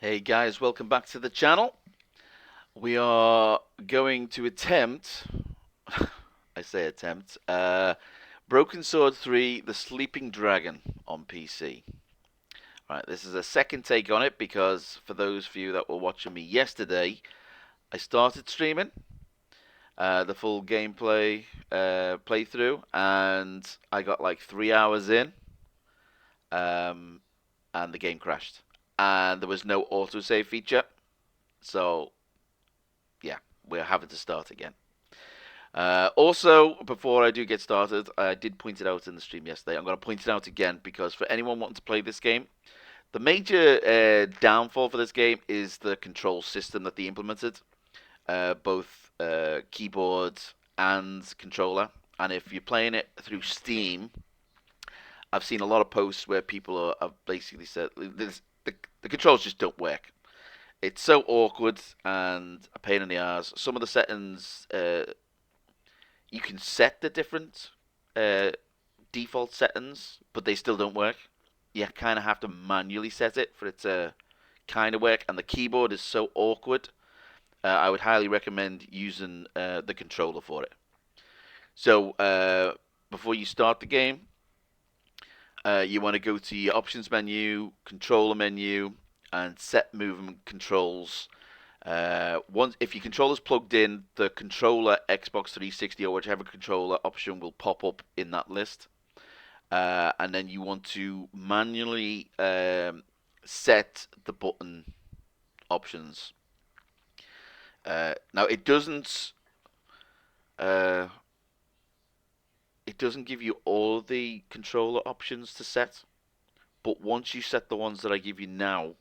Hey guys, welcome back to the channel. We are going to attempt, I say attempt, Broken Sword 3, The Sleeping Dragon on PC. Right, this is a second take on it because for those of you that were watching me yesterday, I started streaming the full gameplay playthrough and I got like 3 hours in um, and the game crashed. And there was no autosave feature, so yeah, we're having to start again. Also, before I do get started, I did point it out in the stream yesterday. I'm going to point it out again because for anyone wanting to play this game, the major downfall for this game is the control system that they implemented, both keyboard and controller. And if you're playing it through Steam, I've seen a lot of posts where people have basically said the controls just don't work. It's so awkward and a pain in the ass. Some of the settings you can set the different uh, default settings, but they still don't work. You kind of have to manually set it for it to kind of work, and the keyboard is so awkward. I would highly recommend using the controller for it. So before you start the game, you want to go to your options menu, controller menu, and set movement controls. Once if your controller's plugged in, the controller Xbox 360 or whichever controller option will pop up in that list. And then you want to manually set the button options. Now uh, it doesn't give you all the controller options to set, but once you set the ones that I give you now,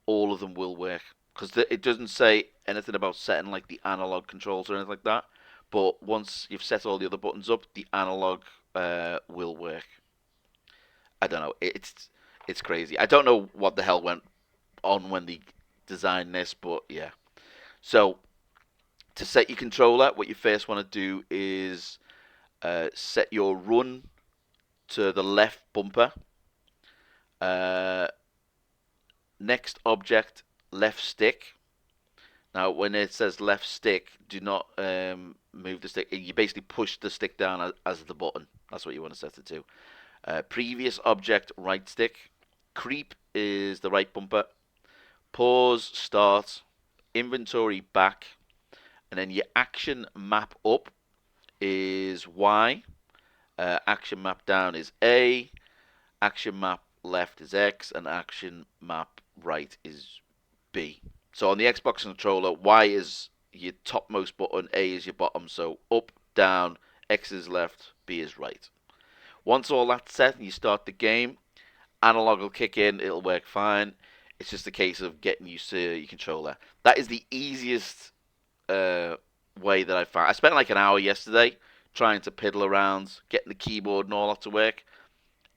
all of them will work because it doesn't say anything about setting like the analog controls or anything like that. But once you've set all the other buttons up, the analog will work. I don't know. It's crazy. I don't know what the hell went on when they designed this, but yeah. So to set your controller, what you first want to do is set your run to the left bumper. Uh, Next object, left stick. Now, when it says left stick, do not move the stick. You basically push the stick down as the button. That's what you want to set it to. Previous object, right stick. Creep is the right bumper. Pause, start. Inventory, back. And then your action map up is Y. Action map down is A. Action map left is X. And action map right is B. So on the Xbox controller, Y is your topmost button, A is your bottom. So up, down, X is left, B is right. Once all that's set and you start the game, analog will kick in, it'll work fine. It's just a case of getting used to your controller. That is the easiest uh, way that I found. I spent like an hour yesterday trying to piddle around, getting the keyboard and all that to work.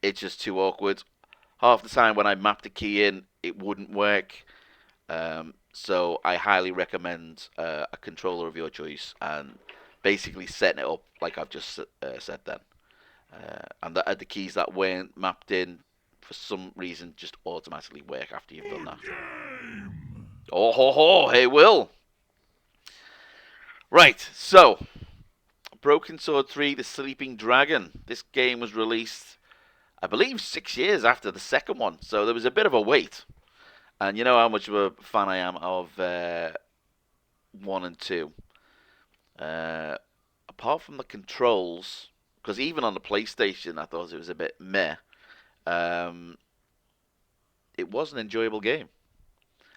It's just too awkward. Half the time when I mapped the key in, it wouldn't work. So I highly recommend a controller of your choice and basically setting it up like I've just said then. And the keys that weren't mapped in for some reason just automatically work after you've done that. Oh ho ho! Hey Will. Right. So Broken Sword 3: The Sleeping Dragon. This game was released, I believe, 6 years after the second one, so there was a bit of a wait. And you know how much of a fan I am of one and two. Uh, Apart from the controls, because even on the PlayStation, I thought it was a bit meh. Um, it was an enjoyable game.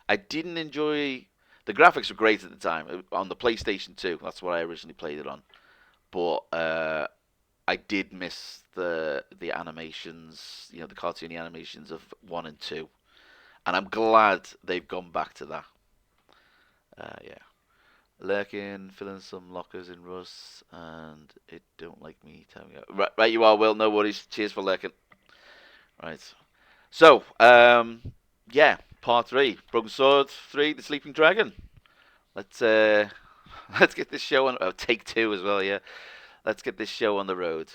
I didn't enjoy the graphics were great at the time on the PlayStation 2. That's what I originally played it on. But I did miss the animations, the cartoony animations of one and two, and I'm glad they've gone back to that. Yeah. Lurking, filling some lockers in Rust, and it don't like me. Tell me, right, you are. Will, no worries. Cheers for lurking. Right. So, yeah, part three, Broken Sword 3, The Sleeping Dragon. Let's let's get this show on. Oh, take two as well. Yeah, let's get this show on the road.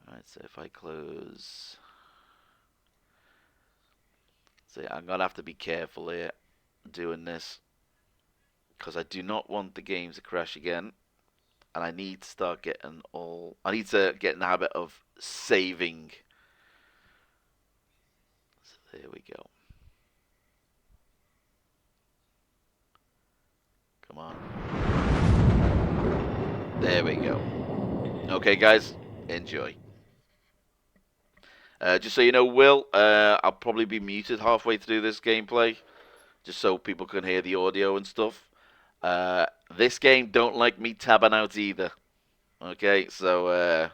All right. So if I close, See, I'm gonna have to be careful here doing this because I do not want the game to crash again, and I need to start getting all. I need to get in the habit of saving. So there we go. Come on. There we go. Okay, guys, enjoy. Just so you know, Will, I'll probably be muted halfway through this gameplay, just so people can hear the audio and stuff. This game don't like me tabbing out either. Okay, so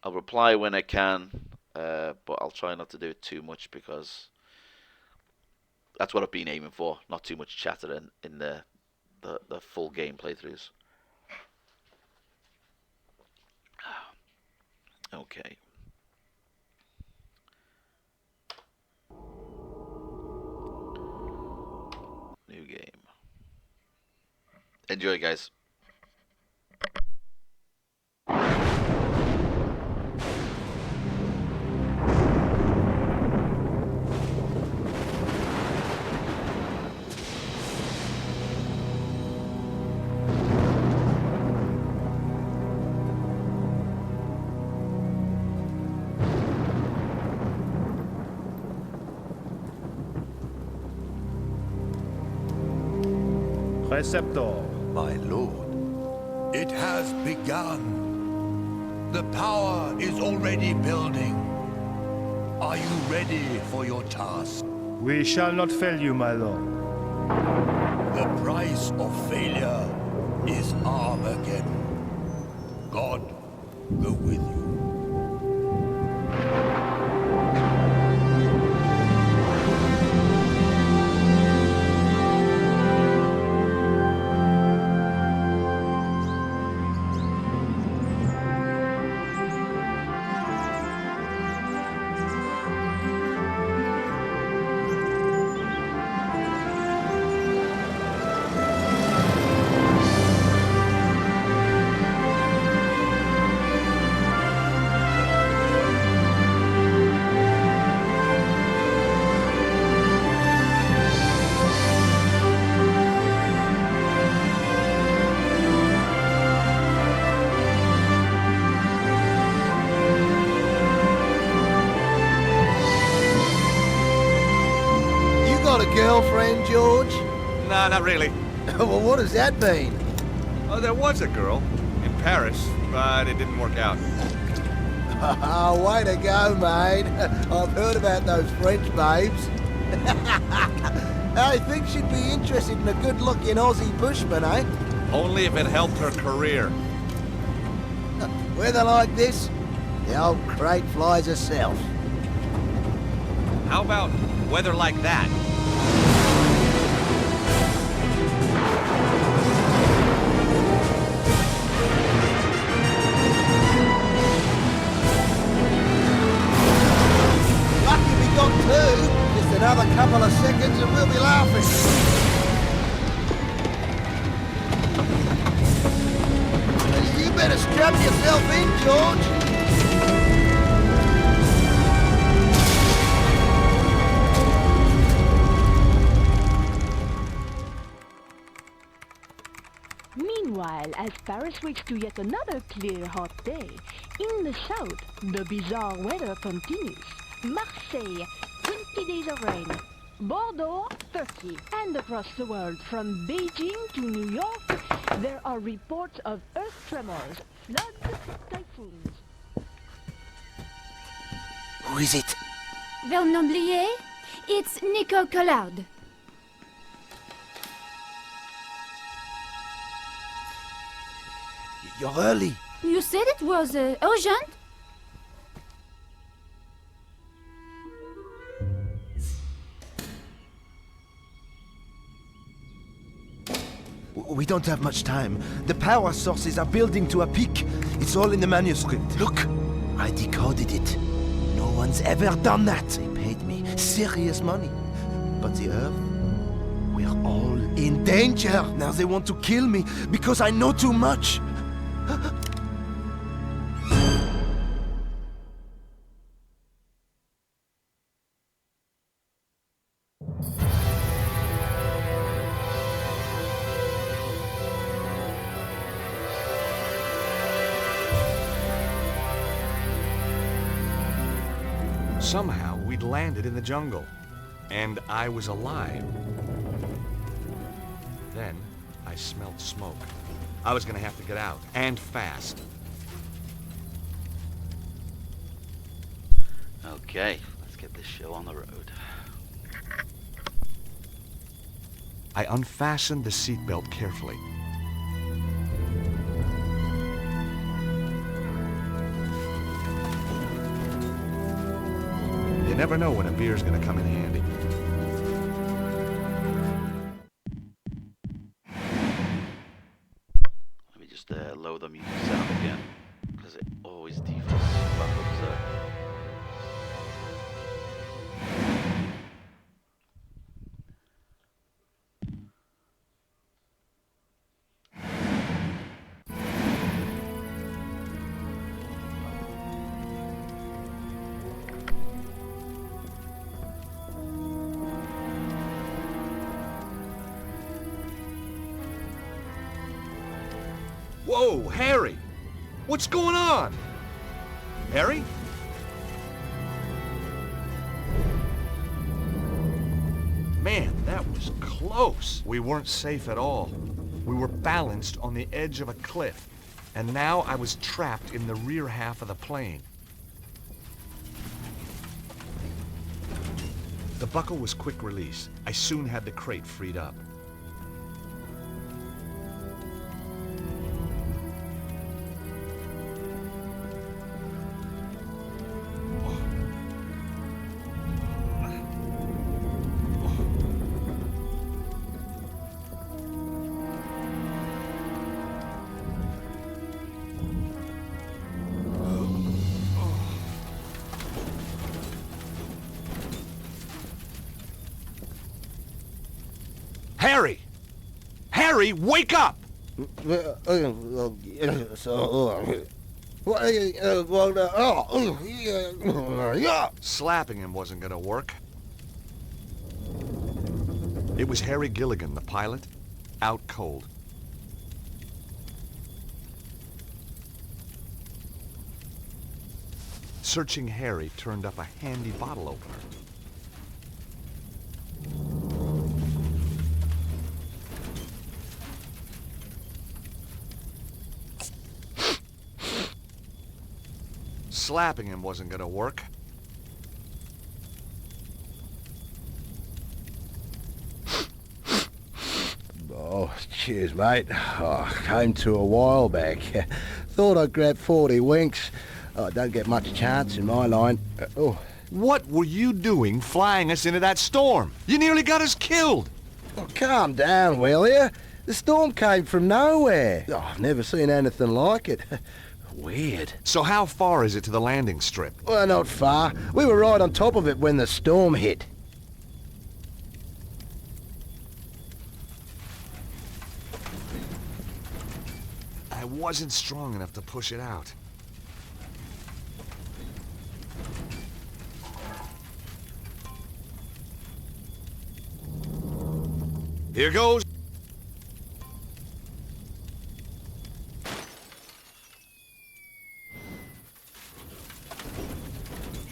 I'll reply when I can, but I'll try not to do it too much because that's what I've been aiming for. Not too much chatter in the full game playthroughs. Okay. New game. Enjoy, guys. Preceptor. My lord, it has begun. The power is already building. Are you ready for your task? We shall not fail you, my lord. The price of failure is Armageddon. God go with you. Got a girlfriend, George? Nah, not really. Well, what does that mean? Oh, there was a girl in Paris, but it didn't work out. Oh, way to go, mate. I've heard about those French babes. I think she'd be interested in a good-looking Aussie bushman, eh? Only if it helped her career. Weather like this, the old crate flies herself. How about weather like that? Lucky we got two. Just another couple of seconds and we'll be laughing. You better strap yourself in, George. Meanwhile, as Paris wakes to yet another clear, hot day, in the south, the bizarre weather continues. Marseille, 20 days of rain. Bordeaux, 30. And across the world, from Beijing to New York, there are reports of earth tremors, floods, typhoons. Who is it? Vernomblier? It's Nico Collard. You're early. You said it was urgent? We don't have much time. The power sources are building to a peak. It's all in the manuscript. Look, I decoded it. No one's ever done that. They paid me serious money. But the Earth, we're all in danger. Now they want to kill me because I know too much. Somehow, we'd landed in the jungle, and I was alive. Then, I smelled smoke. I was gonna have to get out, and fast. Okay, let's get this show on the road. I unfastened the seatbelt carefully. You never know when a beer's gonna come in handy. Let me just lower the music sound again, because it always defaults back up there. Whoa, Harry! What's going on? Harry? Man, that was close. We weren't safe at all. We were balanced on the edge of a cliff, and now I was trapped in the rear half of the plane. The buckle was quick release. I soon had the crate freed up. Harry! Harry, wake up! Slapping him wasn't gonna work. It was Harry Gilligan, the pilot, out cold. Searching Harry turned up a handy bottle opener. Slapping him wasn't gonna work. Oh, cheers, mate. Oh, came to a while back. Thought I'd grab 40 winks. Oh, don't get much chance in my line. Oh. What were you doing flying us into that storm? You nearly got us killed. Oh, calm down, will you? The storm came from nowhere. Oh, I've never seen anything like it. Weird. So how far is it to the landing strip? Well, not far. We were right on top of it when the storm hit. I wasn't strong enough to push it out. Here goes.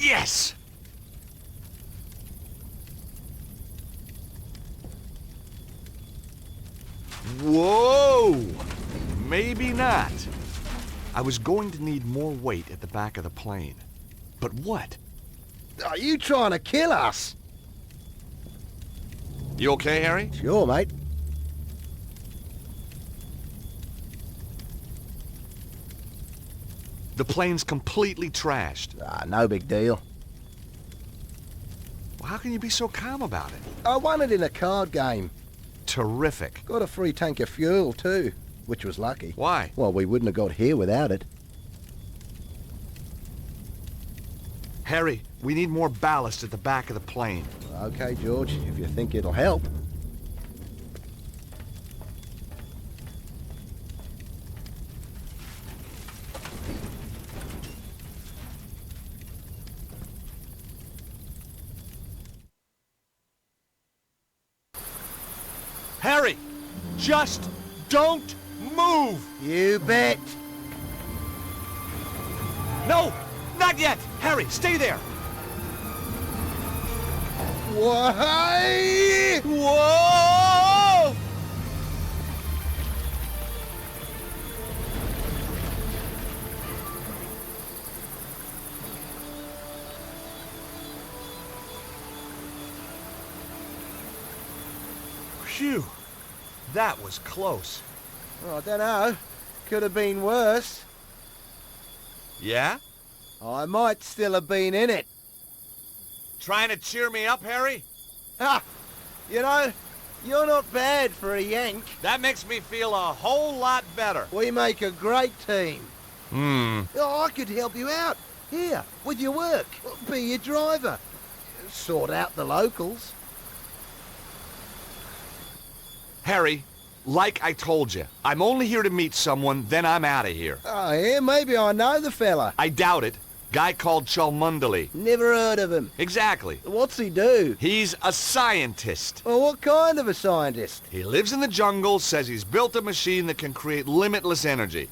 Yes! Whoa! Maybe not. I was going to need more weight at the back of the plane. But what? Are you trying to kill us? You okay, Harry? Sure, mate. The plane's completely trashed. Ah, no big deal. Well, how can you be so calm about it? I won it in a card game. Terrific. Got a free tank of fuel, too, which was lucky. Why? Well, we wouldn't have got here without it. Harry, we need more ballast at the back of the plane. Okay, George, if you think it'll help. Harry, just don't move! You bet. No, not yet! Harry, stay there! Why? Whoa! Phew. That was close. I don't know. Could have been worse. Yeah? I might still have been in it. Trying to cheer me up, Harry? Ha! You know, you're not bad for a Yank. That makes me feel a whole lot better. We make a great team. Oh, I could help you out. Here, with your work. Be your driver. Sort out the locals. Harry, like I told you, I'm only here to meet someone, then I'm out of here. Oh, yeah, maybe I know the fella. I doubt it. Guy called Cholmondeley. Never heard of him. Exactly. What's he do? He's a scientist. Well, what kind of a scientist? He lives in the jungle, says he's built a machine that can create limitless energy.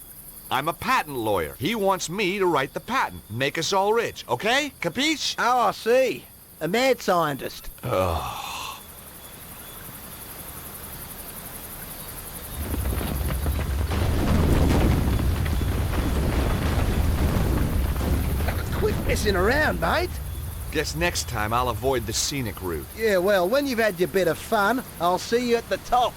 I'm a patent lawyer. He wants me to write the patent. Make us all rich, okay? Capiche? Oh, I see. A mad scientist. Quit messing around, mate. Guess next time I'll avoid the scenic route. Yeah, well, when you've had your bit of fun, I'll see you at the top.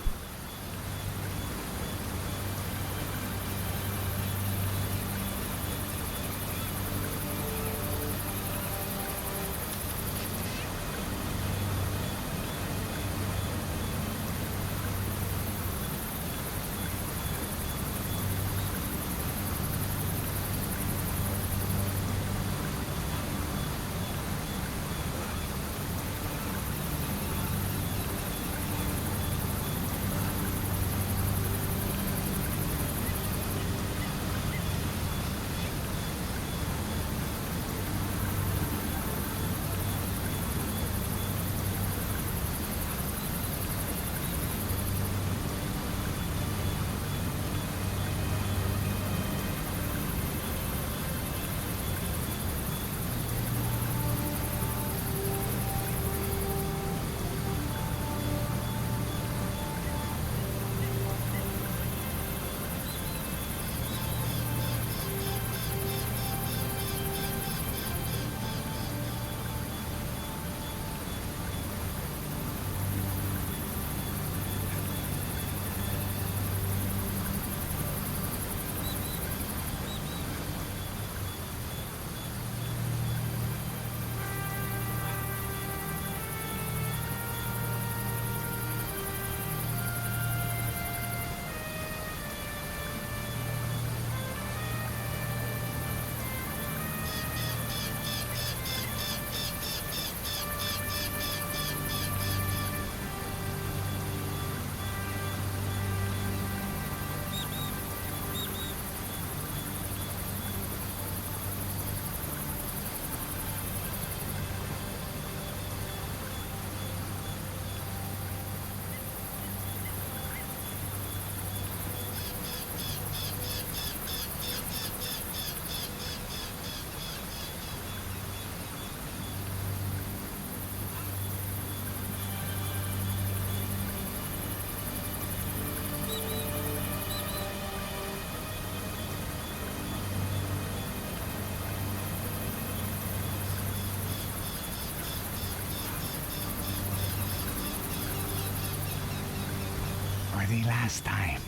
For the last time,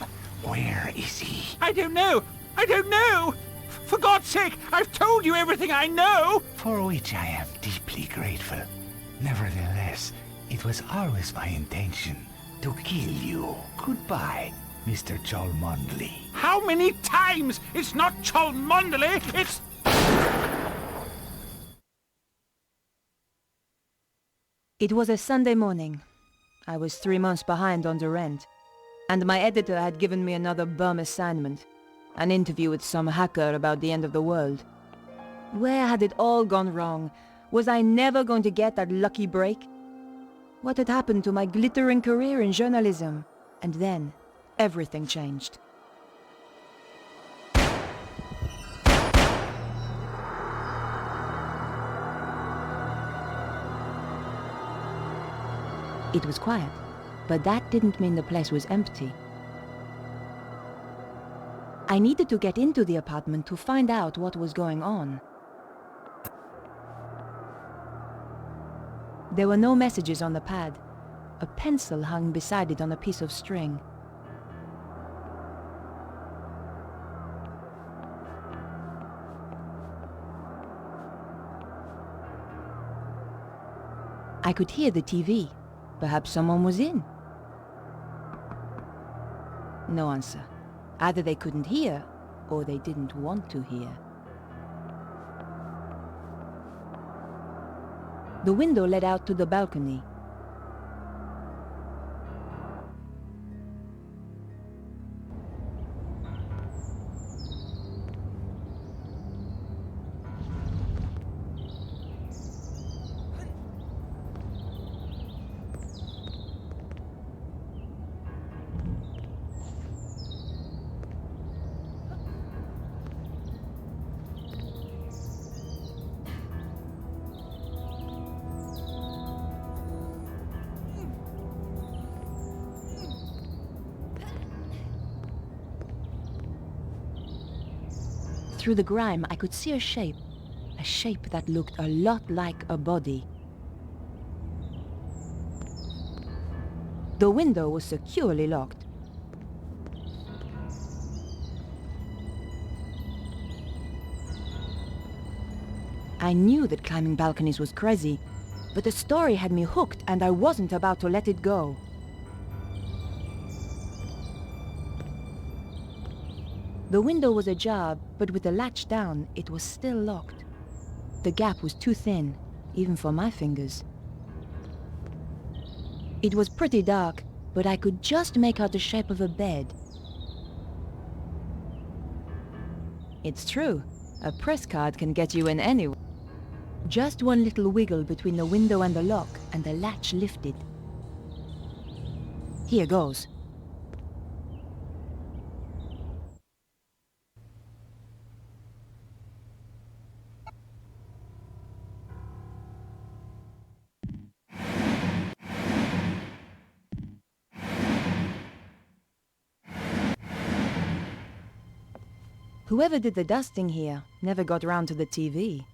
where is he? I don't know! I don't know! For God's sake, I've told you everything I know! For which I am deeply grateful. Nevertheless, it was always my intention to kill you. Goodbye, Mr. Cholmondeley. How many times? It's not Cholmondeley, it's... It was a Sunday morning. I was 3 months behind on the rent, and my editor had given me another bum assignment, an interview with some hacker about the end of the world. Where had it all gone wrong? Was I never going to get that lucky break? What had happened to my glittering career in journalism? And then, everything changed. It was quiet, but that didn't mean the place was empty. I needed to get into the apartment to find out what was going on. There were no messages on the pad. A pencil hung beside it on a piece of string. I could hear the TV. Perhaps someone was in. No answer. Either they couldn't hear, or they didn't want to hear. The window led out to the balcony. Through the grime, I could see a shape that looked a lot like a body. The window was securely locked. I knew that climbing balconies was crazy, but the story had me hooked and I wasn't about to let it go. The window was ajar, but with the latch down, it was still locked. The gap was too thin, even for my fingers. It was pretty dark, but I could just make out the shape of a bed. It's true, a press card can get you in anywhere. Just one little wiggle between the window and the lock, and the latch lifted. Here goes. Whoever did the dusting here never got round to the TV.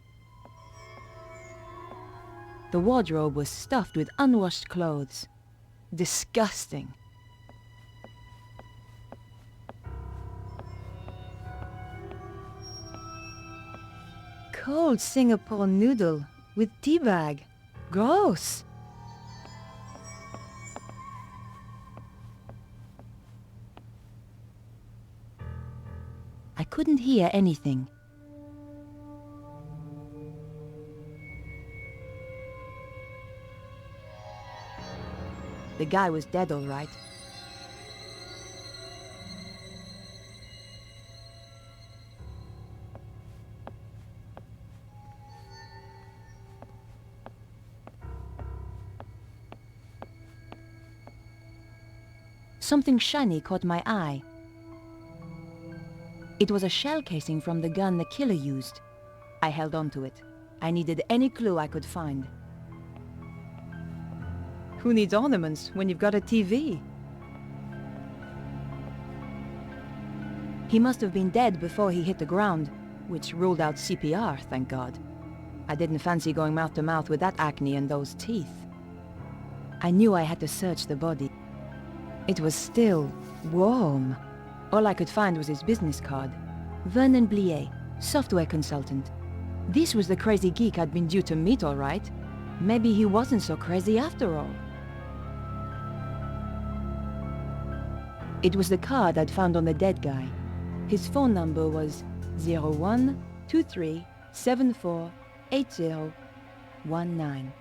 The wardrobe was stuffed with unwashed clothes. Disgusting. Cold Singapore noodle with tea bag. Gross. I couldn't hear anything. The guy was dead, all right. Something shiny caught my eye. It was a shell casing from the gun the killer used. I held on to it. I needed any clue I could find. Who needs ornaments when you've got a TV? He must have been dead before he hit the ground, which ruled out CPR, thank God. I didn't fancy going mouth to mouth with that acne and those teeth. I knew I had to search the body. It was still warm. All I could find was his business card. Vernon Blier, software consultant. This was the crazy geek I'd been due to meet, all right. Maybe he wasn't so crazy after all. It was the card I'd found on the dead guy. His phone number was 0123748019.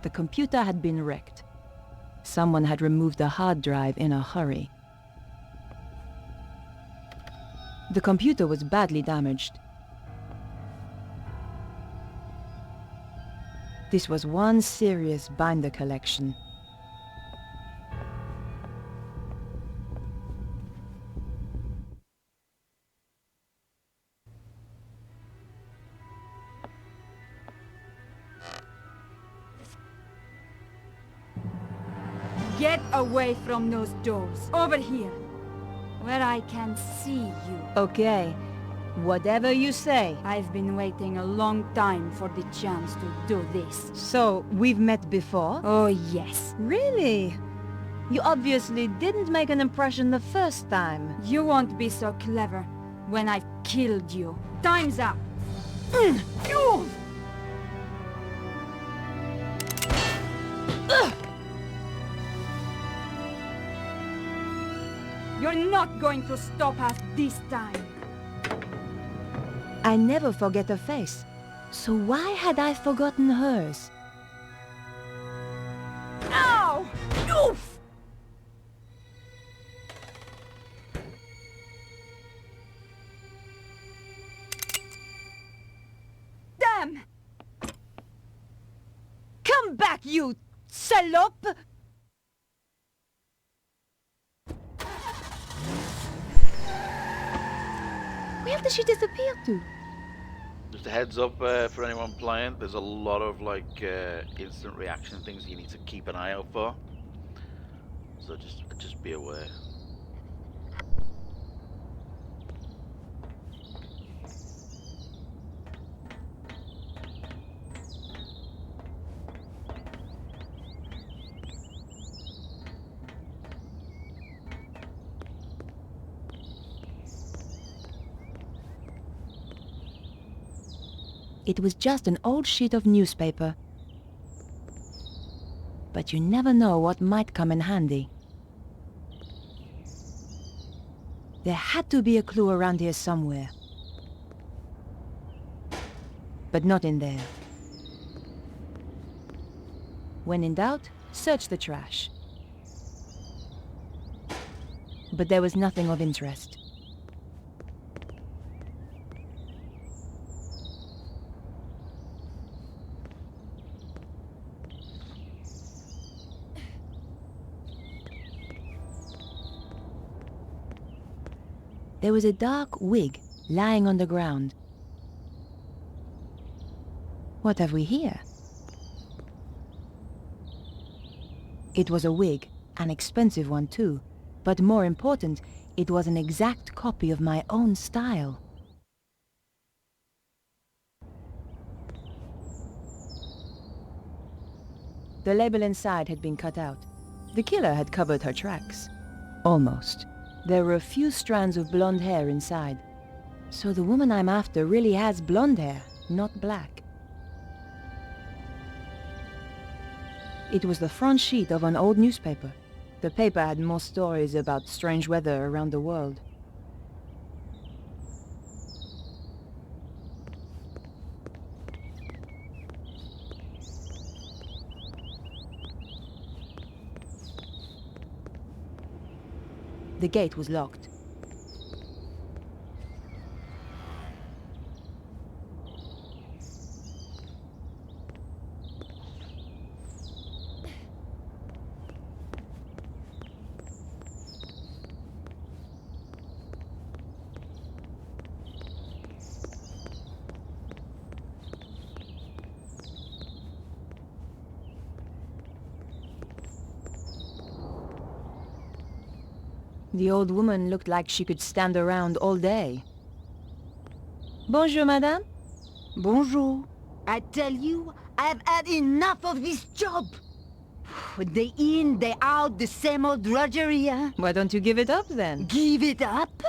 The computer had been wrecked. Someone had removed the hard drive in a hurry. The computer was badly damaged. This was one serious binder collection. Get away from those doors. Over here. Where I can see you. Okay. Whatever you say. I've been waiting a long time for the chance to do this. So, we've met before? Oh, yes. Really? You obviously didn't make an impression the first time. You won't be so clever when I've killed you. Time's up. You're not going to stop us this time. I never forget a face. So why had I forgotten hers? Ow! Oof! Damn! Come back, you salope! Where did she disappear to? Just a heads up for anyone playing, there's a lot of like instant reaction things you need to keep an eye out for. So just be aware. It was just an old sheet of newspaper. But you never know what might come in handy. There had to be a clue around here somewhere. But not in there. When in doubt, search the trash. But there was nothing of interest. There was a dark wig lying on the ground. What have we here? It was a wig, an expensive one too, but more important, it was an exact copy of my own style. The label inside had been cut out. The killer had covered her tracks. Almost. There were a few strands of blonde hair inside. So the woman I'm after really has blonde hair, not black. It was the front sheet of an old newspaper. The paper had more stories about strange weather around the world. The gate was locked. The old woman looked like she could stand around all day. Bonjour, madame. Bonjour. I tell you, I've had enough of this job. Day in, day out, the same old drudgery, huh? Why don't you give it up, then? Give it up?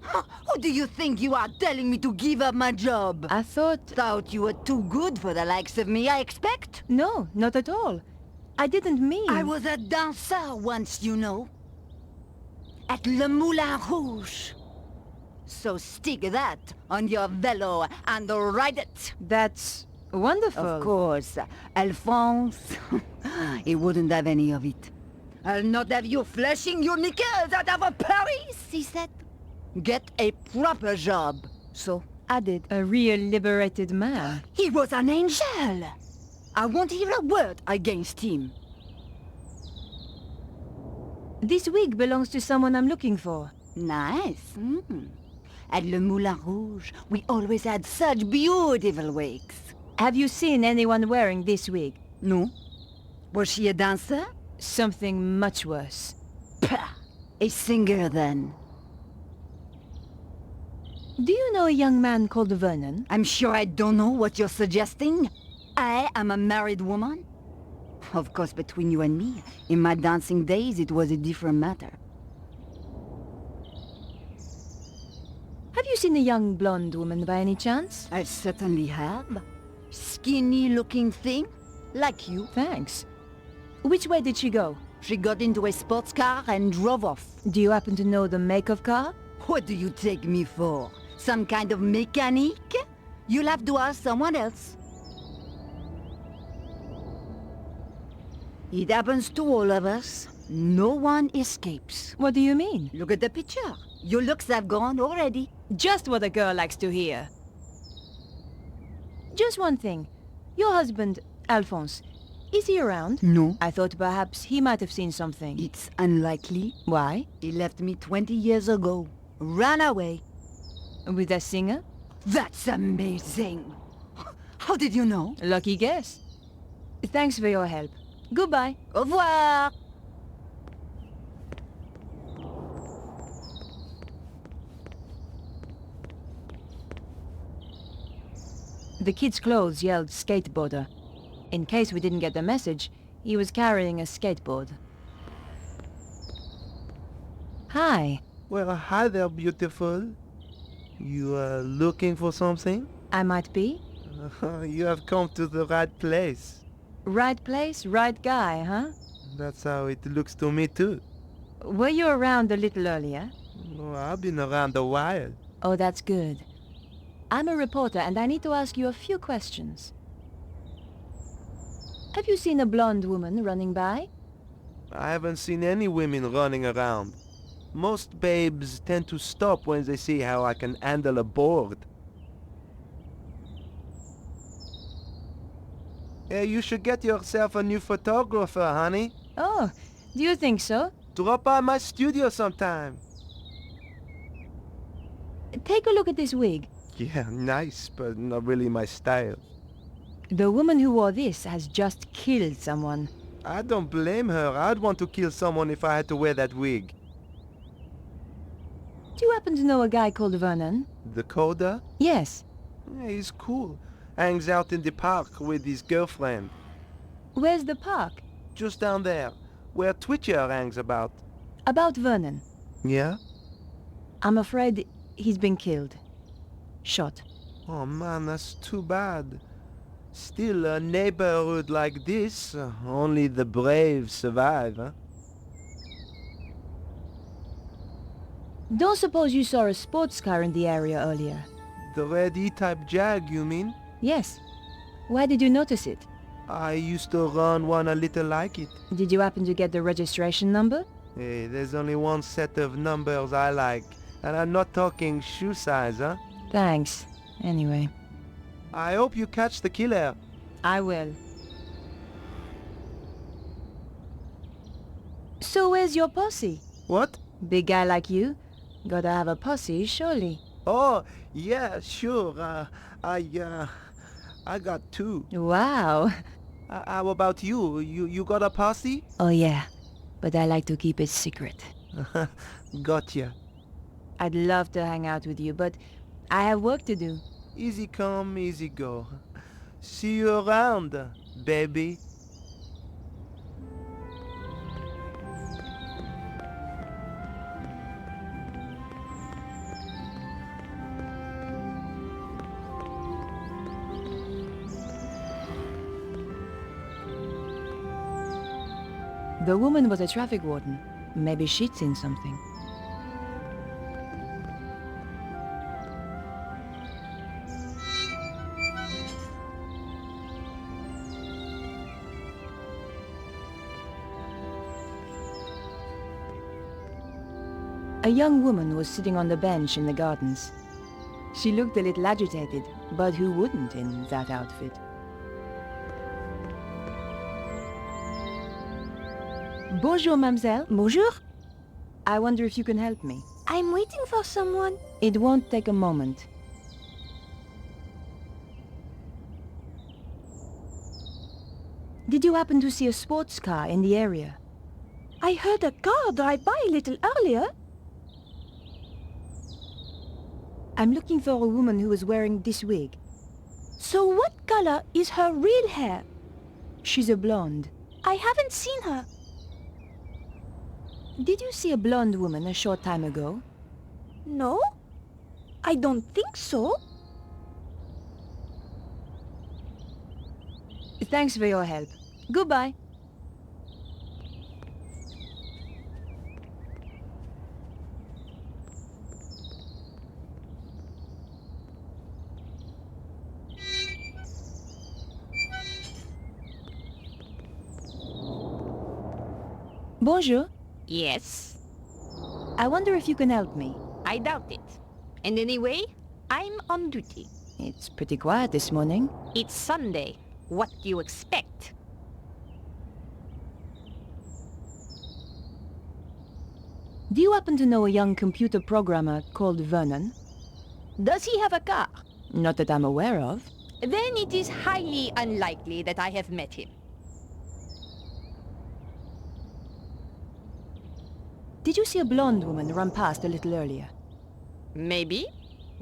Who do you think you are telling me to give up my job? I Thought you were too good for the likes of me, I expect? No, not at all. I didn't mean... I was a dancer once, you know. At Le Moulin Rouge. So stick that on your velo and ride it. That's wonderful. Of course. Alphonse, he wouldn't have any of it. I'll not have you flashing your knickers out of Paris, he said. Get a proper job. So I did. A real liberated man. He was an angel. I won't hear a word against him. This wig belongs to someone I'm looking for. Nice. At Le Moulin Rouge, we always had such beautiful wigs. Have you seen anyone wearing this wig? No. Was she a dancer? Something much worse. Pah! A singer, then. Do you know a young man called Vernon? I'm sure I don't know what you're suggesting. I am a married woman. Of course, between you and me, in my dancing days, it was a different matter. Have you seen a young blonde woman by any chance? I certainly have. Skinny-looking thing, like you. Thanks. Which way did she go? She got into a sports car and drove off. Do you happen to know the make of car? What do you take me for? Some kind of mechanic? You'll have to ask someone else. It happens to all of us. No one escapes. What do you mean? Look at the picture. Your looks have gone already. Just what a girl likes to hear. Just one thing. Your husband, Alphonse, is he around? No. I thought perhaps he might have seen something. It's unlikely. Why? He left me 20 years ago. Ran away. With a singer? That's amazing. How did you know? Lucky guess. Thanks for your help. Goodbye. Au revoir. The kid's clothes yelled skateboarder. In case we didn't get the message, he was carrying a skateboard. Hi. Well, hi there, beautiful. You are looking for something? I might be. You have come to the right place. Right place, right guy, huh? That's how it looks to me too. Were you around a little earlier? Oh, I've been around a while. Oh, that's good. I'm a reporter and I need to ask you a few questions. Have you seen a blonde woman running by? I haven't seen any women running around. Most babes tend to stop when they see how I can handle a board. Hey, you should get yourself a new photographer, honey. Oh, do you think so? Drop by my studio sometime. Take a look at this wig. Yeah, nice, but not really my style. The woman who wore this has just killed someone. I don't blame her. I'd want to kill someone if I had to wear that wig. Do you happen to know a guy called Vernon? Dakota? Yes. Yeah, he's cool. Hangs out in the park with his girlfriend. Where's the park? Just down there, where Twitcher hangs about. About Vernon. Yeah? I'm afraid he's been killed. Shot. Oh man, that's too bad. Still, a neighborhood like this, only the brave survive, huh? Don't suppose you saw a sports car in the area earlier? The red E-type Jag, you mean? Yes. Why did you notice it? I used to run one a little like it. Did you happen to get the registration number? Hey, there's only one set of numbers I like. And I'm not talking shoe size, huh? Thanks. Anyway. I hope you catch the killer. I will. So where's your posse? What? Big guy like you? Gotta have a posse, surely. Oh, yeah, sure. I got two. Wow. How about you? You got a posse? Oh yeah, but I like to keep it secret. Gotcha. I'd love to hang out with you, but I have work to do. Easy come, easy go. See you around, baby. The woman was a traffic warden. Maybe she'd seen something. A young woman was sitting on the bench in the gardens. She looked a little agitated, but who wouldn't in that outfit? Bonjour, mademoiselle. Bonjour. I wonder if you can help me. I'm waiting for someone. It won't take a moment. Did you happen to see a sports car in the area? I heard a car drive by a little earlier. I'm looking for a woman who is wearing this wig. So what color is her real hair? She's a blonde. I haven't seen her. Did you see a blonde woman a short time ago? No, I don't think so. Thanks for your help. Goodbye. Bonjour. Yes? I wonder if you can help me. I doubt it. And anyway, I'm on duty. It's pretty quiet this morning. It's Sunday. What do you expect? Do you happen to know a young computer programmer called Vernon? Does he have a car? Not that I'm aware of. Then it is highly unlikely that I have met him. Did you see a blonde woman run past a little earlier? Maybe.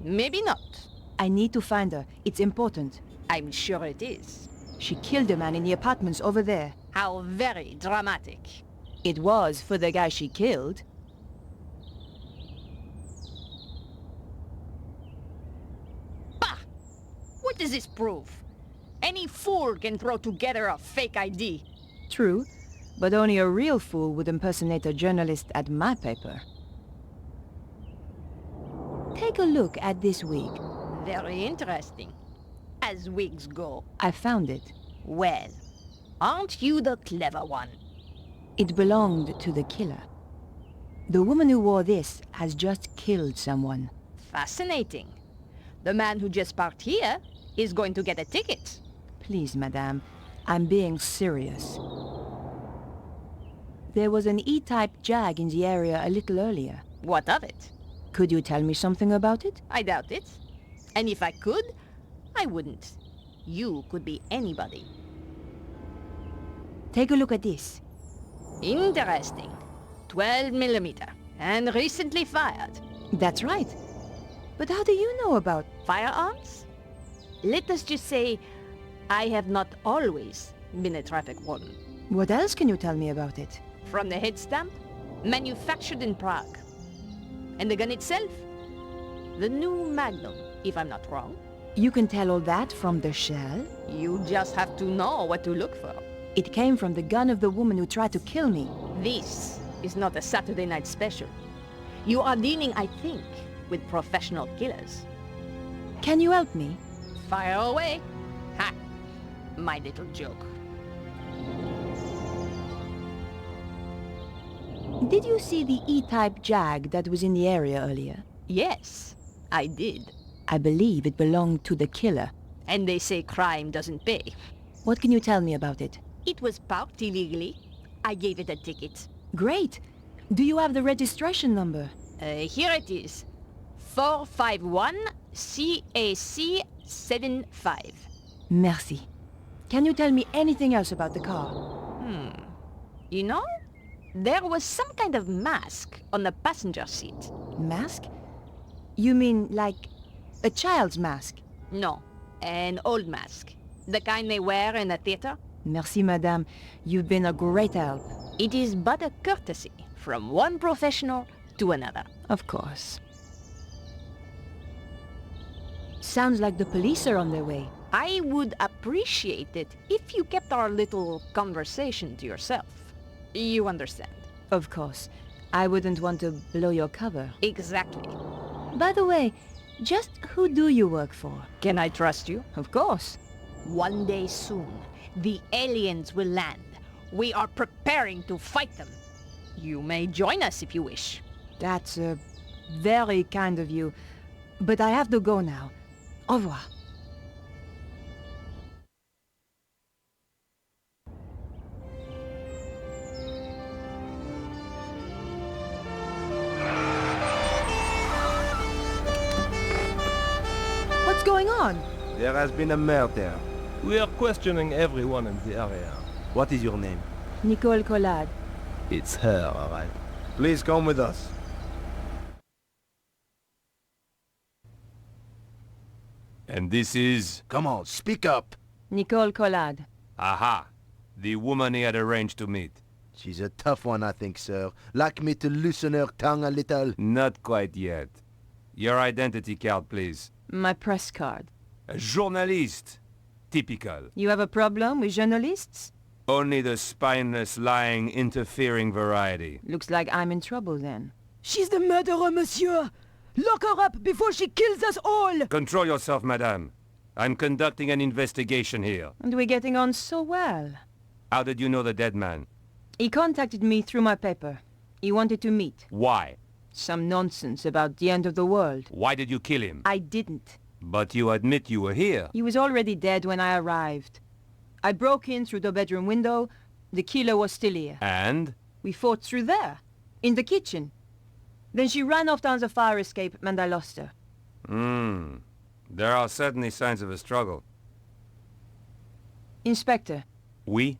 Maybe not. I need to find her. It's important. I'm sure it is. She killed a man in the apartments over there. How very dramatic. It was for the guy she killed. Bah! What does this prove? Any fool can throw together a fake ID. True, but only a real fool would impersonate a journalist at my paper. Take a look at this wig. Very interesting. As wigs go. I found it. Well, aren't you the clever one? It belonged to the killer. The woman who wore this has just killed someone. Fascinating. The man who just parked here is going to get a ticket. Please, madame, I'm being serious. There was an E-type Jag in the area a little earlier. What of it? Could you tell me something about it? I doubt it. And if I could, I wouldn't. You could be anybody. Take a look at this. Interesting. 12 millimeter. And recently fired. That's right. But how do you know about firearms? Let us just say, I have not always been a traffic warden. What else can you tell me about it? From the head stamp, manufactured in Prague. And the gun itself? The new Magnum, if I'm not wrong. You can tell all that from the shell? You just have to know what to look for. It came from the gun of the woman who tried to kill me. This is not a Saturday night special. You are dealing, I think, with professional killers. Can you help me? Fire away. Ha! My little joke. Did you see the E-type Jag that was in the area earlier? Yes, I did. I believe it belonged to the killer. And they say crime doesn't pay. What can you tell me about it? It was parked illegally. I gave it a ticket. Great. Do you have the registration number? Here it is. 451 CAC 75. Merci. Can you tell me anything else about the car? You know, there was some kind of mask on the passenger seat. Mask? You mean like a child's mask? No, an old mask. The kind they wear in a theater. Merci, madame. You've been a great help. It is but a courtesy from one professional to another. Of course. Sounds like the police are on their way. I would appreciate it if you kept our little conversation to yourself. You understand? Of course. I wouldn't want to blow your cover. Exactly. By the way, just who do you work for? Can I trust you? Of course. One day soon, the aliens will land. We are preparing to fight them. You may join us if you wish. That's very kind of you. But I have to go now. Au revoir. What's going on? There has been a murder. We are questioning everyone in the area. What is your name? Nicole Collard. It's her, all right. Please come with us. And this is... Come on, speak up. Nicole Collard. Aha! The woman he had arranged to meet. She's a tough one, I think, sir. Like me to loosen her tongue a little? Not quite yet. Your identity card, please. My press card. A journalist. Typical. You have a problem with journalists? Only the spineless, lying, interfering variety. Looks like I'm in trouble then. She's the murderer, monsieur! Lock her up before she kills us all! Control yourself, madame. I'm conducting an investigation here. And we're getting on so well. How did you know the dead man? He contacted me through my paper. He wanted to meet. Why? Some nonsense about the end of the world. Why did you kill him? I didn't. But you admit you were here. He was already dead when I arrived. I broke in through the bedroom window. The killer was still here. And? We fought through there, in the kitchen. Then she ran off down the fire escape and I lost her. There are certainly signs of a struggle. Inspector. Oui?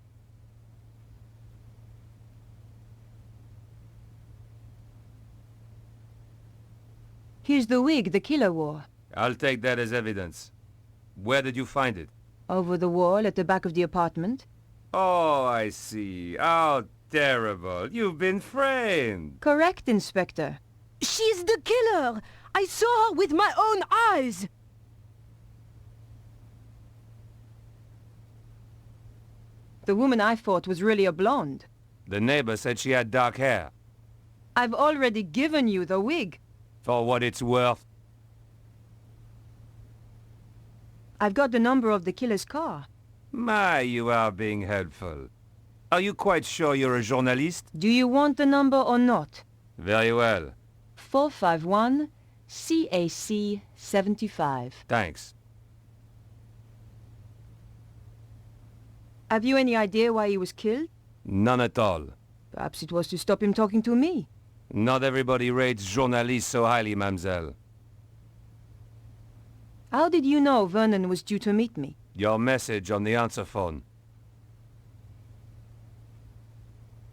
Here's the wig the killer wore. I'll take that as evidence. Where did you find it? Over the wall at the back of the apartment. Oh, I see. How terrible. You've been framed. Correct, Inspector. She's the killer! I saw her with my own eyes! The woman I fought was really a blonde. The neighbor said she had dark hair. I've already given you the wig. For what it's worth. I've got the number of the killer's car. My, you are being helpful. Are you quite sure you're a journalist? Do you want the number or not? Very well. 451 CAC 75. Thanks. Have you any idea why he was killed? None at all. Perhaps it was to stop him talking to me. Not everybody rates journalists so highly, mademoiselle. How did you know Vernon was due to meet me? Your message on the answer phone.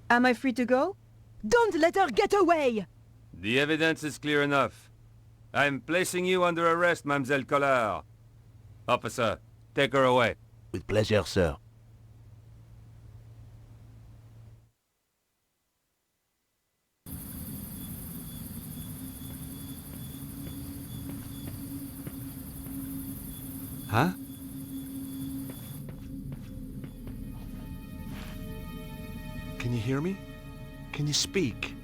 Am I free to go? Don't let her get away! The evidence is clear enough. I'm placing you under arrest, Mademoiselle Collard. Officer, take her away. With pleasure, sir. Huh? Can you hear me? Can you speak?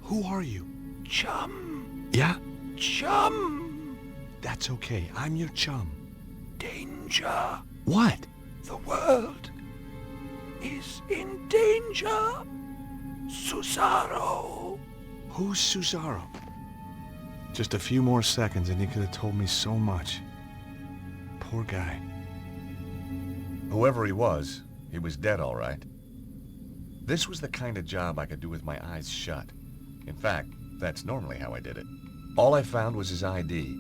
Who are you? Chum. Yeah? Chum. That's okay. I'm your chum. Danger. What? The world is in danger. Susaro. Who's Susaro? Just a few more seconds and he could have told me so much. Poor guy. Whoever he was dead all right. This was the kind of job I could do with my eyes shut. In fact, that's normally how I did it. All I found was his ID,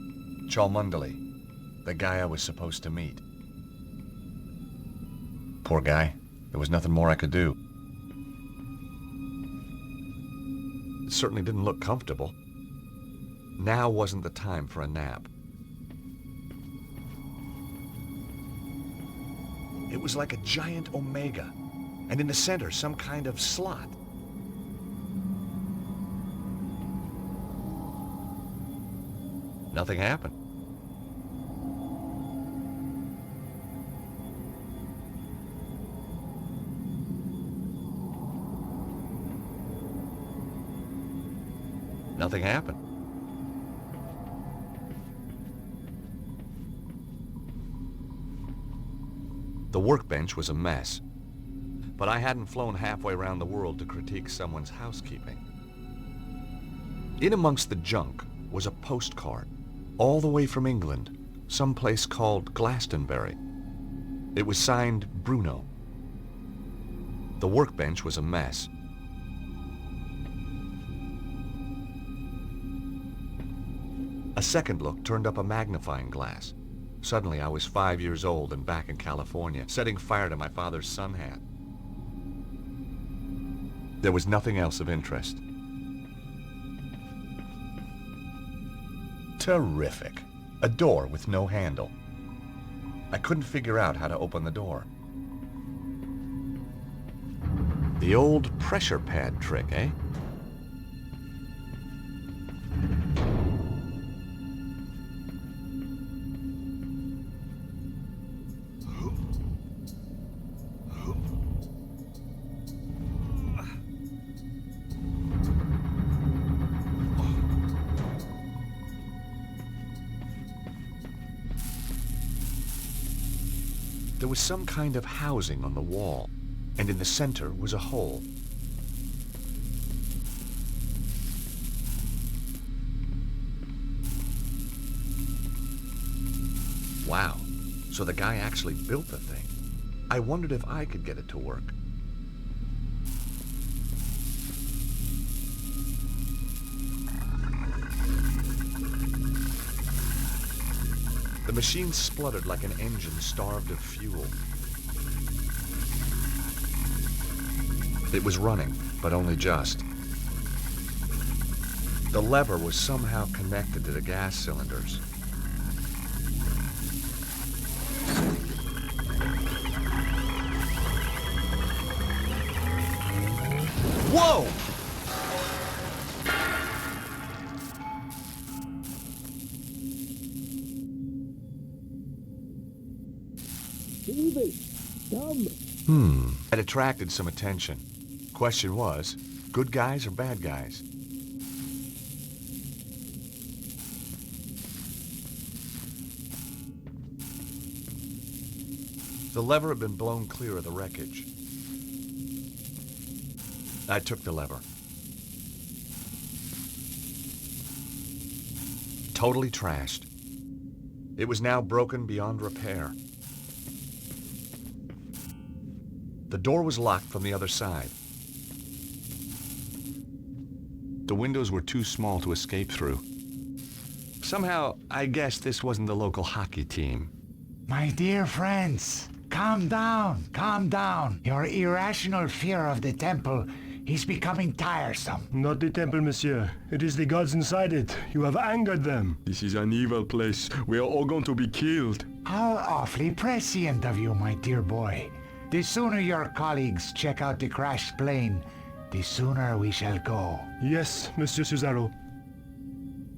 Cholmondeley, the guy I was supposed to meet. Poor guy. There was nothing more I could do. It certainly didn't look comfortable. Now wasn't the time for a nap. It was like a giant omega, and in the center, some kind of slot. Nothing happened. Nothing happened. The workbench was a mess, but I hadn't flown halfway around the world to critique someone's housekeeping. In amongst the junk was a postcard, all the way from England, some place called Glastonbury. It was signed Bruno. The workbench was a mess. A second look turned up a magnifying glass. Suddenly I was 5 years old and back in California, setting fire to my father's sun hat. There was nothing else of interest. Terrific. A door with no handle. I couldn't figure out how to open the door. The old pressure pad trick, eh? There was some kind of housing on the wall, and in the center was a hole. Wow, so the guy actually built the thing. I wondered if I could get it to work. The machine spluttered like an engine starved of fuel. It was running, but only just. The lever was somehow connected to the gas cylinders. Whoa! It attracted some attention. Question was, good guys or bad guys? The lever had been blown clear of the wreckage. I took the lever. Totally trashed. It was now broken beyond repair. The door was locked from the other side. The windows were too small to escape through. Somehow, I guessed this wasn't the local hockey team. My dear friends, calm down, calm down. Your irrational fear of the temple is becoming tiresome. Not the temple, monsieur. It is the gods inside it. You have angered them. This is an evil place. We are all going to be killed. How awfully prescient of you, my dear boy. The sooner your colleagues check out the crashed plane, the sooner we shall go. Yes, Monsieur Cesaro.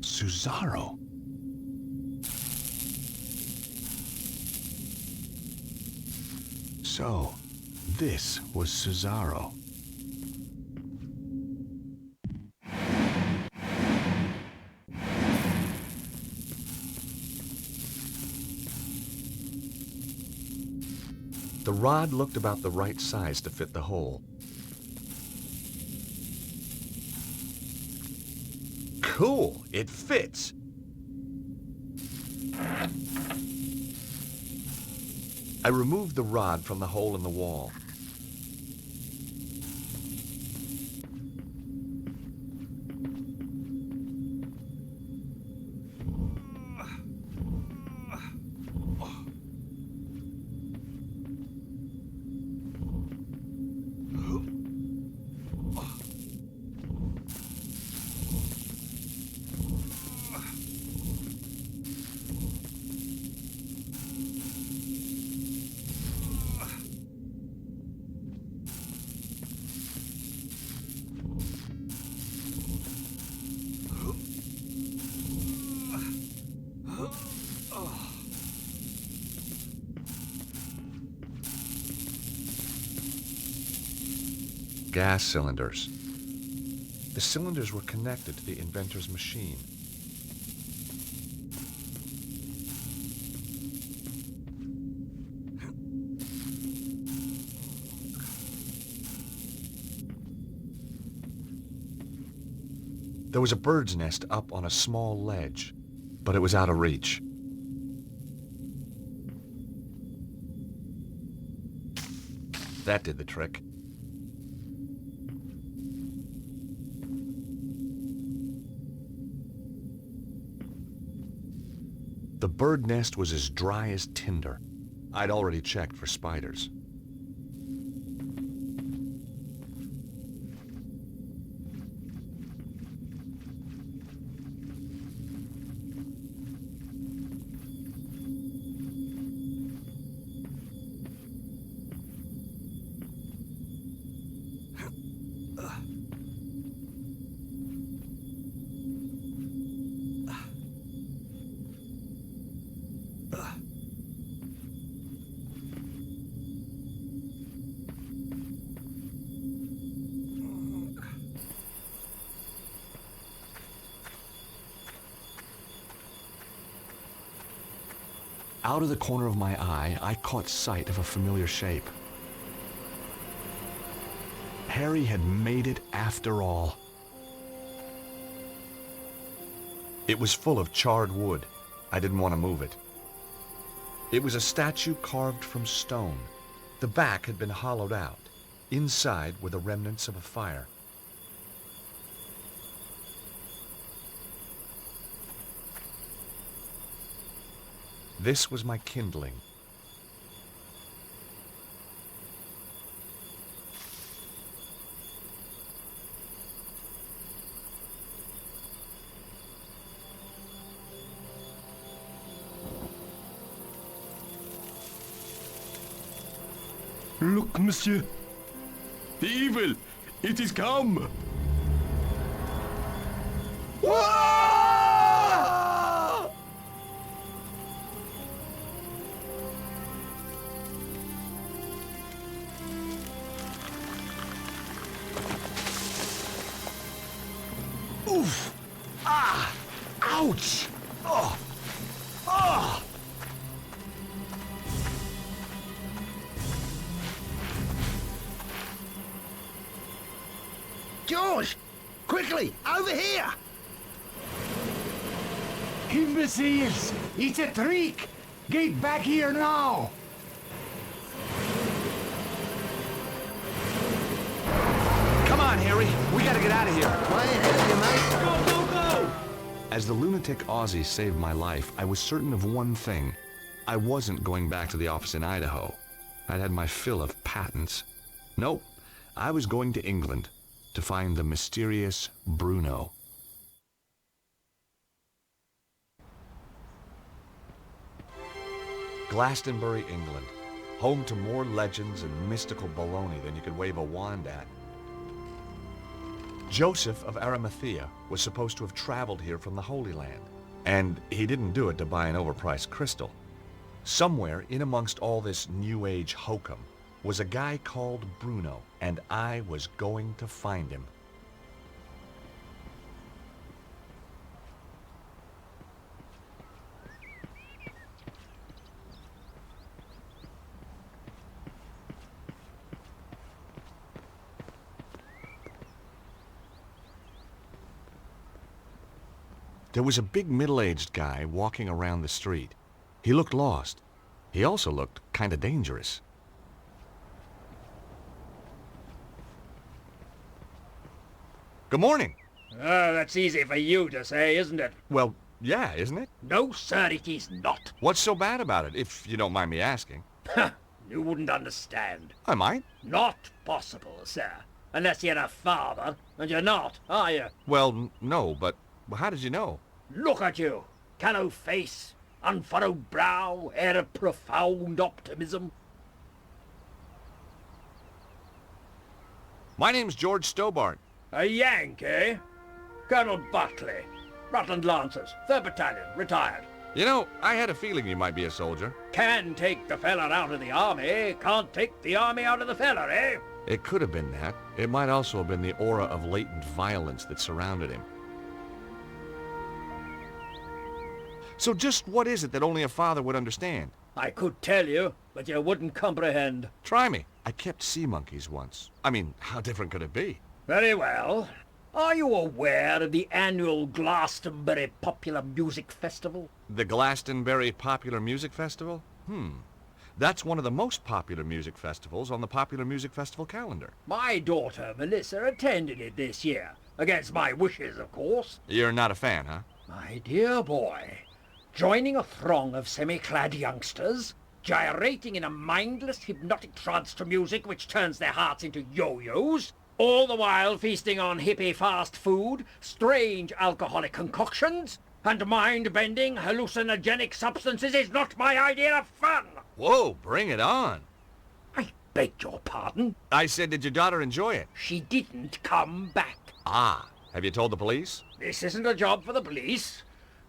Cesaro? So, this was Cesaro. The rod looked about the right size to fit the hole. Cool, it fits. I removed the rod from the hole in the wall. Gas cylinders. The cylinders were connected to the inventor's machine. There was a bird's nest up on a small ledge, but it was out of reach. That did the trick. The bird nest was as dry as tinder. I'd already checked for spiders. out of the corner of my eye, I caught sight of a familiar shape. Harry had made it after all. It was full of charred wood. I didn't want to move it. It was a statue carved from stone. The back had been hollowed out. Inside were the remnants of a fire. This was my kindling. Look, monsieur. The evil! It is come! Oof! Ah! Ouch! Oh! Oh! George! Quickly! Over here! Imbeciles! It's a trick! Get back here now! Come on, Harry. We gotta get out of here. Way ahead of you, mate. Go, go, go! As the lunatic Aussie saved my life, I was certain of one thing. I wasn't going back to the office in Idaho. I'd had my fill of patents. Nope. I was going to England to find the mysterious Bruno. Glastonbury, England. Home to more legends and mystical baloney than you could wave a wand at. Joseph of Arimathea was supposed to have traveled here from the Holy Land. And he didn't do it to buy an overpriced crystal. Somewhere in amongst all this New Age hokum was a guy called Bruno, and I was going to find him. There was a big middle-aged guy walking around the street. He looked lost. He also looked kind of dangerous. Good morning. Oh, that's easy for you to say, isn't it? Well, yeah, isn't it? No, sir, it is not. What's so bad about it, if you don't mind me asking? You wouldn't understand. I might. Not possible, sir. Unless you're a father, and you're not, are you? Well, no, but how did you know? Look at you. Callow face, unfurrowed brow, air of profound optimism. My name's George Stobart. A Yank, eh? Colonel Buckley. Rutland Lancers, 3rd Battalion, retired. You know, I had a feeling you might be a soldier. Can take the fella out of the army, can't take the army out of the fella, eh? It could have been that. It might also have been the aura of latent violence that surrounded him. So just what is it that only a father would understand? I could tell you, but you wouldn't comprehend. Try me. I kept sea monkeys once. I mean, how different could it be? Very well. Are you aware of the annual Glastonbury Popular Music Festival? The Glastonbury Popular Music Festival? That's one of the most popular music festivals on the Popular Music Festival calendar. My daughter, Melissa, attended it this year. Against my wishes, of course. You're not a fan, huh? My dear boy, joining a throng of semi-clad youngsters, gyrating in a mindless, hypnotic trance to music which turns their hearts into yo-yos, all the while feasting on hippie fast food, strange alcoholic concoctions, and mind-bending hallucinogenic substances is not my idea of fun! Whoa, bring it on! I beg your pardon? I said, did your daughter enjoy it? She didn't come back. Ah, have you told the police? This isn't a job for the police.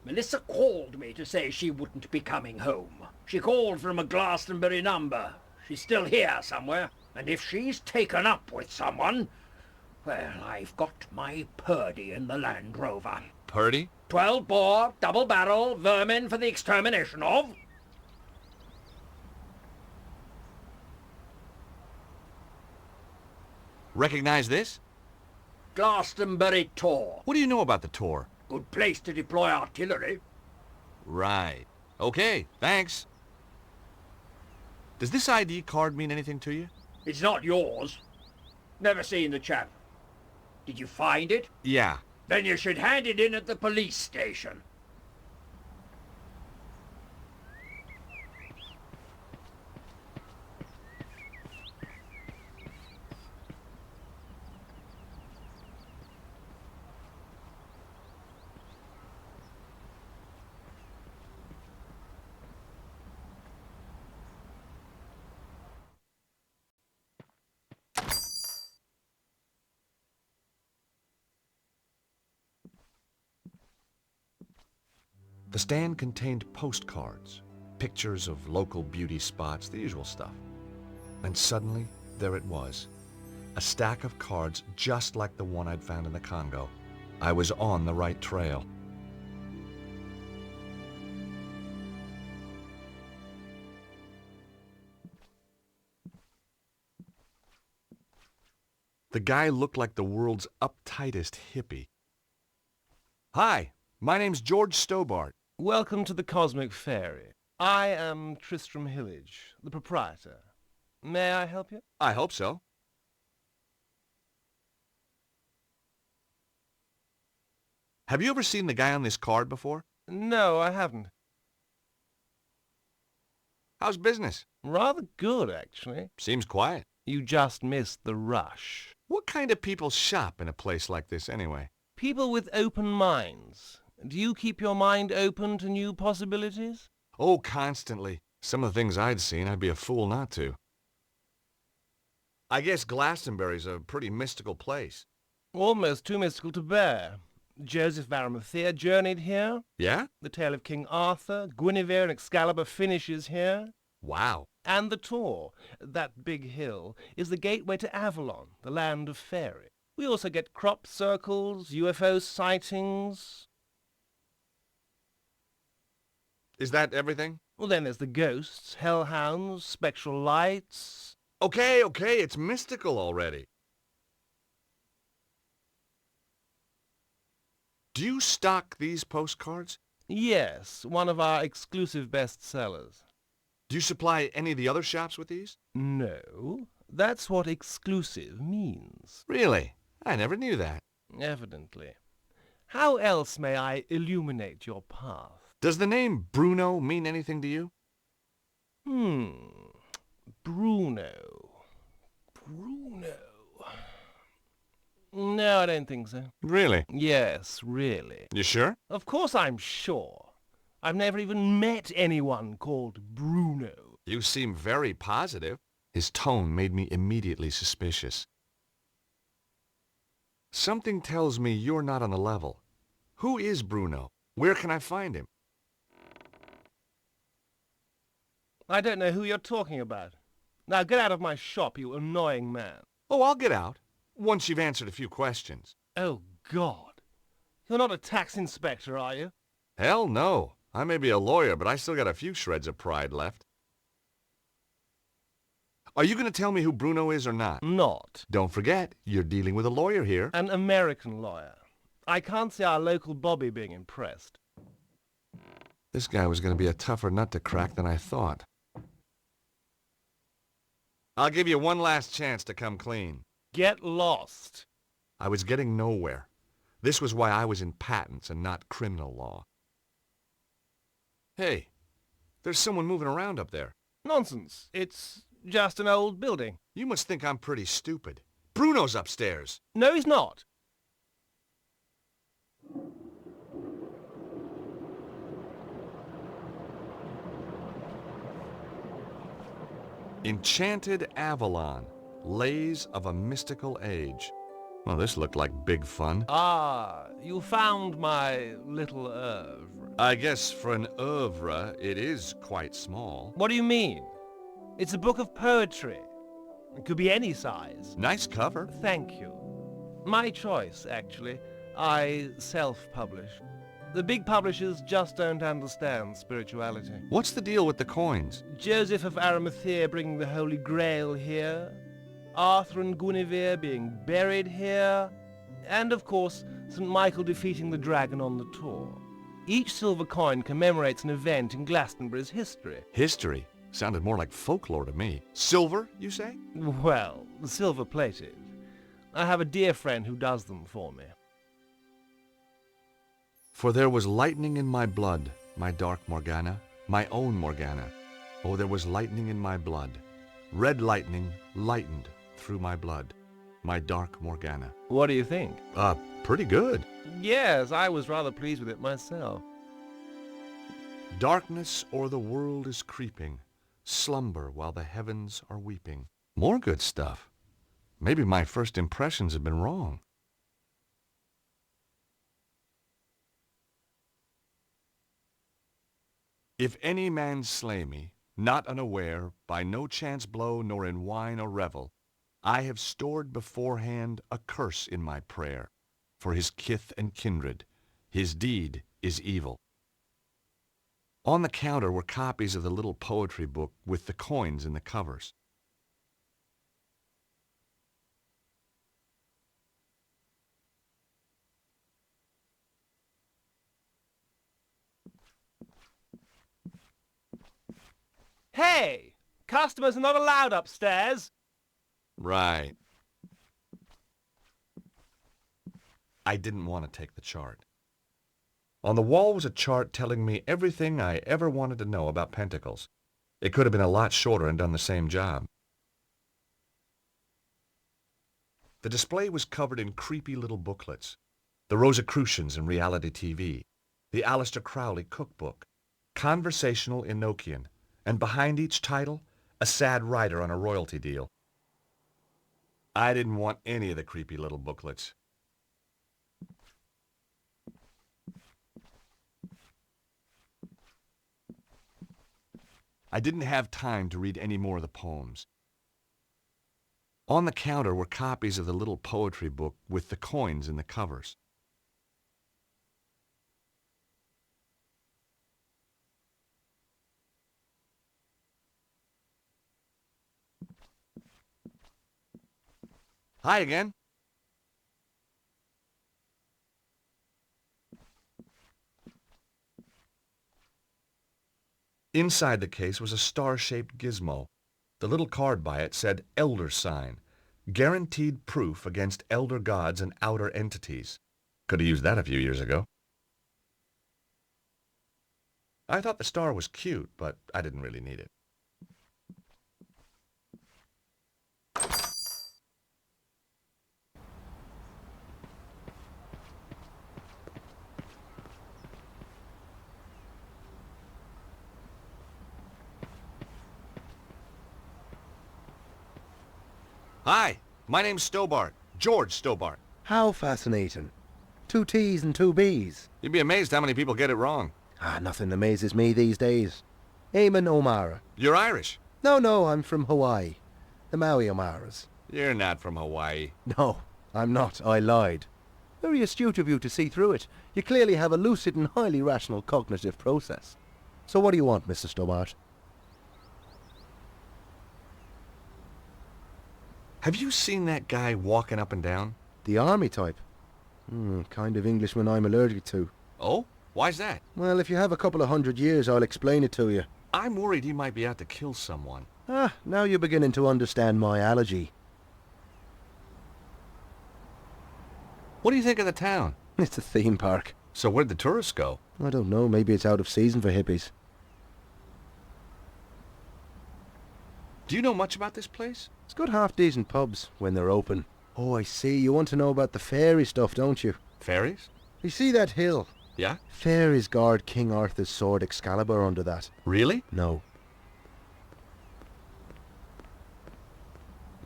Melissa called me to say she wouldn't be coming home. She called from a Glastonbury number. She's still here somewhere. And if she's taken up with someone, well, I've got my Purdy in the Land Rover. Purdy? 12-bore, double-barrel, vermin for the extermination of... Recognize this? Glastonbury Tor. What do you know about the Tor? Good place to deploy artillery. Right. Okay, thanks. Does this ID card mean anything to you? It's not yours. Never seen the chap. Did you find it? Yeah. Then you should hand it in at the police station. The stand contained postcards, pictures of local beauty spots, the usual stuff. And suddenly, there it was. A stack of cards just like the one I'd found in the Congo. I was on the right trail. The guy looked like the world's uptightest hippie. Hi, my name's George Stobart. Welcome to the Cosmic Fairy. I am Tristram Hillage, the proprietor. May I help you? I hope so. Have you ever seen the guy on this card before? No, I haven't. How's business? Rather good, actually. Seems quiet. You just missed the rush. What kind of people shop in a place like this anyway? People with open minds. Do you keep your mind open to new possibilities? Oh, constantly. Some of the things I'd seen, I'd be a fool not to. I guess Glastonbury's a pretty mystical place. Almost too mystical to bear. Joseph of Arimathea journeyed here. Yeah? The tale of King Arthur, Guinevere and Excalibur finishes here. Wow. And the Tor, that big hill, is the gateway to Avalon, the land of fairy. We also get crop circles, UFO sightings. Is that everything? Well, then there's the ghosts, hellhounds, spectral lights. Okay, it's mystical already. Do you stock these postcards? Yes, one of our exclusive bestsellers. Do you supply any of the other shops with these? No, that's what exclusive means. Really? I never knew that. Evidently. How else may I illuminate your path? Does the name Bruno mean anything to you? Bruno. No, I don't think so. Really? Yes, really. You sure? Of course I'm sure. I've never even met anyone called Bruno. You seem very positive. His tone made me immediately suspicious. Something tells me you're not on the level. Who is Bruno? Where can I find him? I don't know who you're talking about. Now get out of my shop, you annoying man. Oh, I'll get out, once you've answered a few questions. Oh, God. You're not a tax inspector, are you? Hell no. I may be a lawyer, but I still got a few shreds of pride left. Are you going to tell me who Bruno is or not? Not. Don't forget, you're dealing with a lawyer here. An American lawyer. I can't see our local Bobby being impressed. This guy was going to be a tougher nut to crack than I thought. I'll give you one last chance to come clean. Get lost. I was getting nowhere. This was why I was in patents and not criminal law. Hey, there's someone moving around up there. Nonsense. It's just an old building. You must think I'm pretty stupid. Bruno's upstairs. No, he's not. Enchanted Avalon, Lays of a Mystical Age. Well, this looked like big fun. Ah, you found my little oeuvre. I guess for an oeuvre, it is quite small. What do you mean? It's a book of poetry. It could be any size. Nice cover. Thank you. My choice, actually. I self-publish. The big publishers just don't understand spirituality. What's the deal with the coins? Joseph of Arimathea bringing the Holy Grail here. Arthur and Guinevere being buried here, and of course, St. Michael defeating the dragon on the tour. Each silver coin commemorates an event in Glastonbury's history. History? Sounded more like folklore to me. Silver, you say? Well, silver-plated. I have a dear friend who does them for me. For there was lightning in my blood, my dark Morgana, my own Morgana. Oh, there was lightning in my blood. Red lightning lightened through my blood, my dark Morgana. What do you think? Pretty good. Yes, I was rather pleased with it myself. Darkness o'er the world is creeping, slumber while the heavens are weeping. More good stuff. Maybe my first impressions have been wrong. If any man slay me, not unaware, by no chance blow, nor in wine or revel, I have stored beforehand a curse in my prayer, for his kith and kindred. His deed is evil. On the counter were copies of the little poetry book with the coins in the covers. Hey! Customers are not allowed upstairs! Right. I didn't want to take the chart. On the wall was a chart telling me everything I ever wanted to know about pentacles. It could have been a lot shorter and done the same job. The display was covered in creepy little booklets. The Rosicrucians in reality TV, the Aleister Crowley cookbook, Conversational Enochian, and behind each title, a sad writer on a royalty deal. I didn't want any of the creepy little booklets. I didn't have time to read any more of the poems. On the counter were copies of the little poetry book with the coins in the covers. Hi again. Inside the case was a star-shaped gizmo. The little card by it said Elder Sign, guaranteed proof against elder gods and outer entities. Could have used that a few years ago. I thought the star was cute, but I didn't really need it. Hi, my name's Stobart, George Stobart. How fascinating. 2 T's and 2 B's. You'd be amazed how many people get it wrong. Nothing amazes me these days. Eamon O'Mara. You're Irish? No, I'm from Hawaii. The Maui O'Maras. You're not from Hawaii. No, I'm not. I lied. Very astute of you to see through it. You clearly have a lucid and highly rational cognitive process. So what do you want, Mr. Stobart? Have you seen that guy walking up and down? The army type? Kind of Englishman I'm allergic to. Oh? Why's that? Well, if you have a couple of 100 years, I'll explain it to you. I'm worried he might be out to kill someone. Now you're beginning to understand my allergy. What do you think of the town? It's a theme park. So where'd the tourists go? I don't know, maybe it's out of season for hippies. Do you know much about this place? It's got half-decent pubs when they're open. Oh, I see. You want to know about the fairy stuff, don't you? Fairies? You see that hill? Yeah? Fairies guard King Arthur's sword Excalibur under that. Really? No.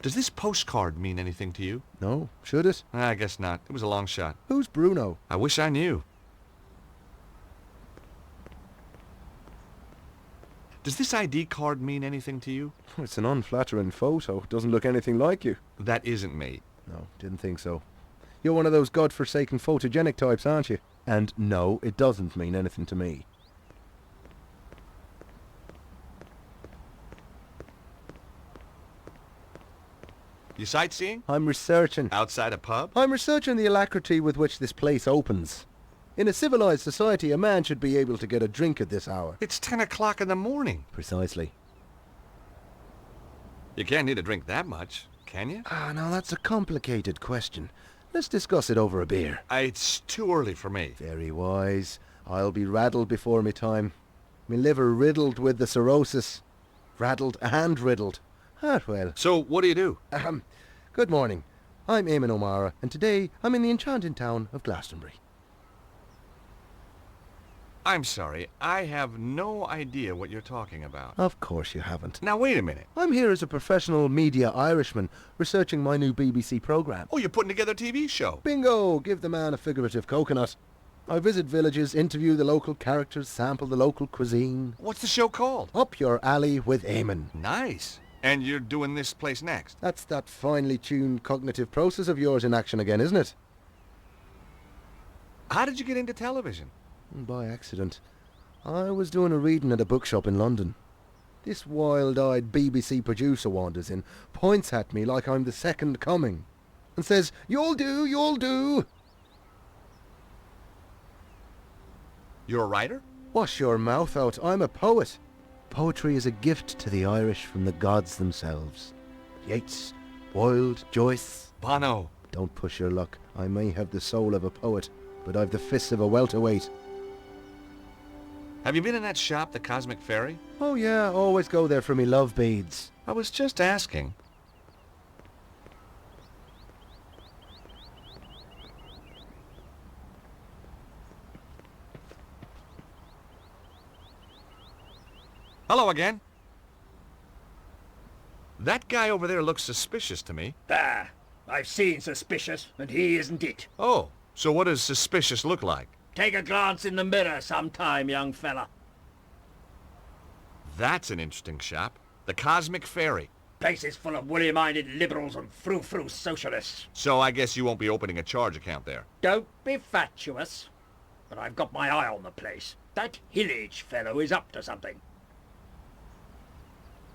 Does this postcard mean anything to you? No. Should it? I guess not. It was a long shot. Who's Bruno? I wish I knew. Does this ID card mean anything to you? It's an unflattering photo. It doesn't look anything like you. That isn't me. No, didn't think so. You're one of those godforsaken photogenic types, aren't you? And no, it doesn't mean anything to me. You sightseeing? I'm researching. Outside a pub? I'm researching the alacrity with which this place opens. In a civilized society, a man should be able to get a drink at this hour. It's 10 o'clock in the morning. Precisely. You can't need a drink that much, can you? Now that's a complicated question. Let's discuss it over a beer. It's too early for me. Very wise. I'll be raddled before me time. Me liver riddled with the cirrhosis. Raddled and riddled. Ah, well. So, what do you do? Good morning. I'm Eamon O'Mara, and today I'm in the enchanted town of Glastonbury. I'm sorry, I have no idea what you're talking about. Of course you haven't. Now, wait a minute. I'm here as a professional media Irishman, researching my new BBC programme. Oh, you're putting together a TV show? Bingo! Give the man a figurative coconut. I visit villages, interview the local characters, sample the local cuisine. What's the show called? Up Your Alley with Eamon. Nice. And you're doing this place next? That's that finely tuned cognitive process of yours in action again, isn't it? How did you get into television? By accident. I was doing a reading at a bookshop in London. This wild-eyed BBC producer wanders in, points at me like I'm the second coming, and says, "You'll do, you'll do." You're a writer? Wash your mouth out. I'm a poet. Poetry is a gift to the Irish from the gods themselves. Yeats, Wilde, Joyce. Bono. Don't push your luck. I may have the soul of a poet, but I've the fists of a welterweight. Have you been in that shop, the Cosmic Fairy? Oh yeah, always go there for me love beads. I was just asking. Hello again. That guy over there looks suspicious to me. Ah, I've seen suspicious, and he isn't it. Oh, so what does suspicious look like? Take a glance in the mirror sometime, young fella. That's an interesting shop. The Cosmic Fairy. Place is full of woolly-minded liberals and frou-frou socialists. So I guess you won't be opening a charge account there. Don't be fatuous. But I've got my eye on the place. That Hillage fellow is up to something.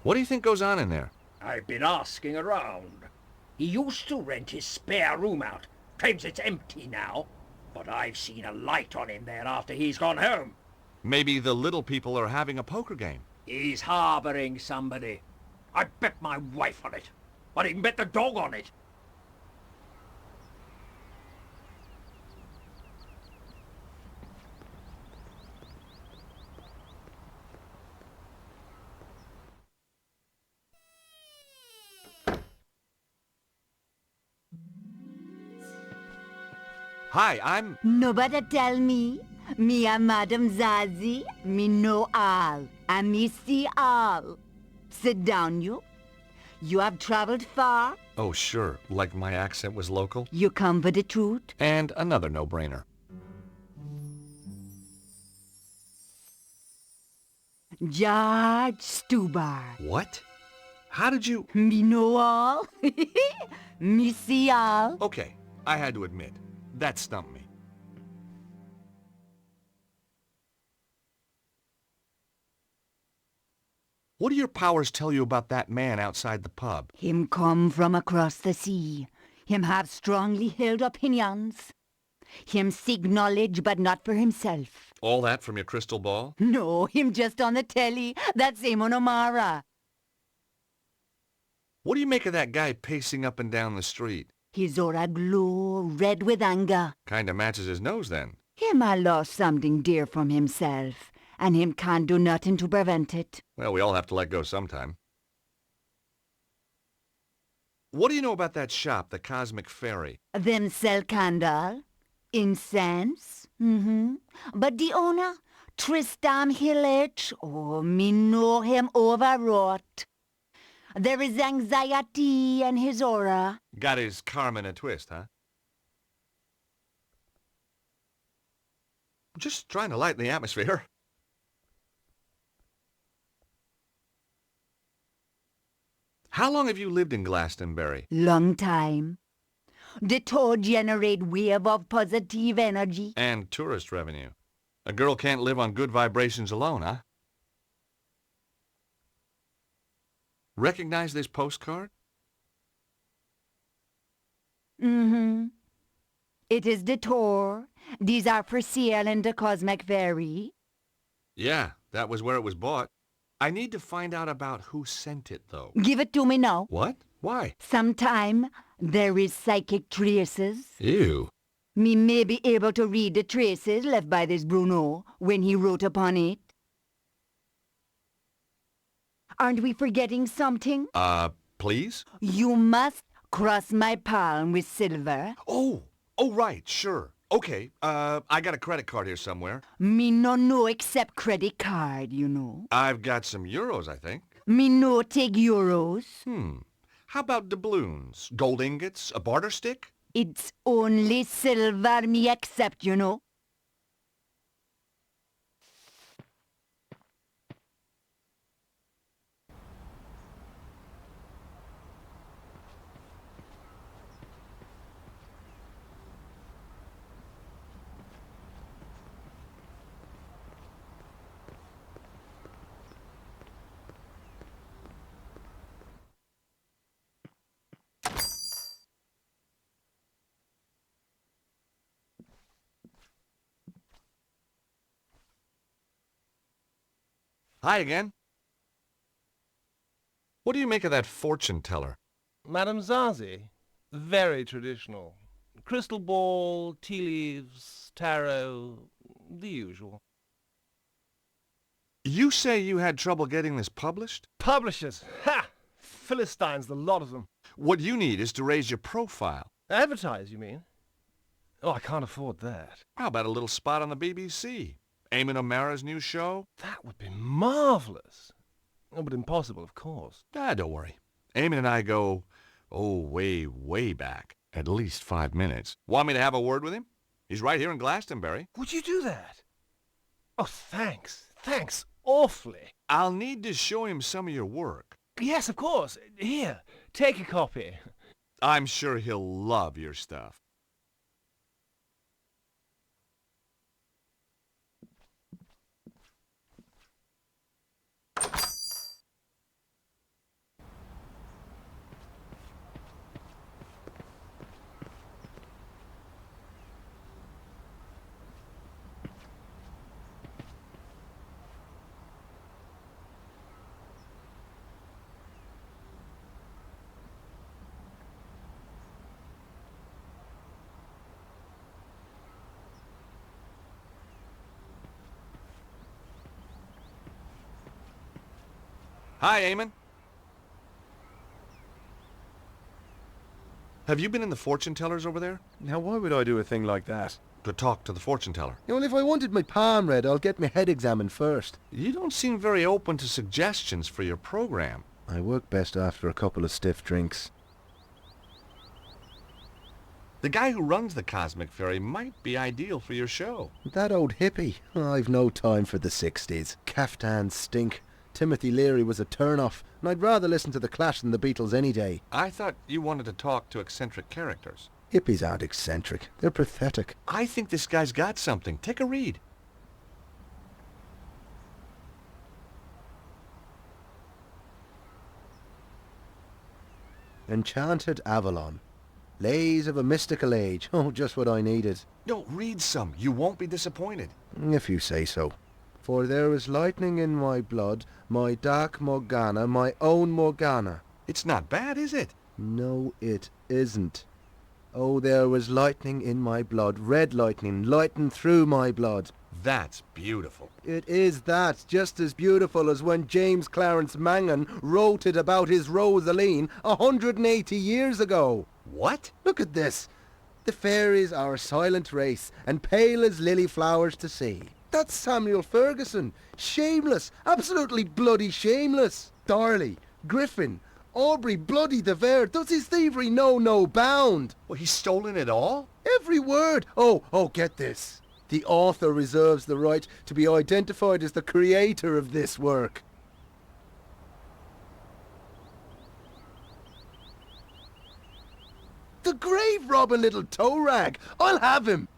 What do you think goes on in there? I've been asking around. He used to rent his spare room out. Claims it's empty now. But I've seen a light on him there after he's gone home. Maybe the little people are having a poker game. He's harbouring somebody. I bet my wife on it. I'd even bet the dog on it. Hi, I'm... Nobody tell me. Me a Madame Zazie. Me know all. And me see all. Sit down, you. You have traveled far. Oh, sure. Like my accent was local. You come for the truth. And another no-brainer. George Stubar. What? How did you... Me know all. Me see all. Okay, I had to admit, that stumped me. What do your powers tell you about that man outside the pub? Him come from across the sea. Him have strongly held opinions. Him seek knowledge, but not for himself. All that from your crystal ball? No, him just on the telly. That's Eamon O'Mara. What do you make of that guy pacing up and down the street? His aura glow, red with anger. Kinda matches his nose, then. Him a lost something dear from himself, and him can't do nothing to prevent it. Well, we all have to let go sometime. What do you know about that shop, the Cosmic Fairy? Them sell candle, incense, But the owner, Tristan Hillage, oh, me know him overwrought. There is anxiety in his aura. Got his Carmen a twist, huh? Just trying to lighten the atmosphere. How long have you lived in Glastonbury? Long time. The toad generate wave of positive energy. And tourist revenue. A girl can't live on good vibrations alone, huh? Recognize this postcard? Mm-hmm. It is the Tor. These are for sale in the Cosmic Ferry. Yeah, that was where it was bought. I need to find out about who sent it, though. Give it to me now. What? Why? Sometime there is psychic traces. Ew. Me may be able to read the traces left by this Bruno when he wrote upon it. Aren't we forgetting something? Please? You must cross my palm with silver. Oh, right, sure. Okay, I got a credit card here somewhere. Me no accept credit card, you know. I've got some euros, I think. Me no take euros. How about doubloons? Gold ingots? A barter stick? It's only silver me accept, you know. Hi again. What do you make of that fortune teller? Madame Zazie? Very traditional. Crystal ball, tea leaves, tarot, the usual. You say you had trouble getting this published? Publishers! Ha! Philistines, the lot of them. What you need is to raise your profile. Advertise, you mean? Oh, I can't afford that. How about a little spot on the BBC? Eamon O'Mara's new show? That would be marvelous. Oh, but impossible, of course. Don't worry. Eamon and I go, way, way back. At least 5 minutes. Want me to have a word with him? He's right here in Glastonbury. Would you do that? Oh, thanks. Thanks awfully. I'll need to show him some of your work. Yes, of course. Here, take a copy. I'm sure he'll love your stuff. Hi, Eamon. Have you been in the fortune tellers over there? Now, why would I do a thing like that? To talk to the fortune teller. Well, if I wanted my palm read, I'll get my head examined first. You don't seem very open to suggestions for your program. I work best after a couple of stiff drinks. The guy who runs the Cosmic Ferry might be ideal for your show. That old hippie. I've no time for the 60s. Caftans stink. Timothy Leary was a turn-off, and I'd rather listen to The Clash than the Beatles any day. I thought you wanted to talk to eccentric characters. Hippies aren't eccentric. They're pathetic. I think this guy's got something. Take a read. Enchanted Avalon. Lays of a mystical age. Oh, just what I needed. No, read some. You won't be disappointed. If you say so. For there is lightning in my blood, my dark Morgana, my own Morgana. It's not bad, is it? No, it isn't. Oh, there was lightning in my blood, red lightning, lighting through my blood. That's beautiful. It is that, just as beautiful as when James Clarence Mangan wrote it about his Rosaline 180 years ago. What? Look at this. The fairies are a silent race, and pale as lily flowers to see. That's Samuel Ferguson. Shameless. Absolutely bloody shameless. Darley, Griffin, Aubrey bloody de Vere. Does his thievery know no bound? Well, he's stolen it all? Every word. Oh, get this. The author reserves the right to be identified as the creator of this work. The grave robbing little toe rag. I'll have him.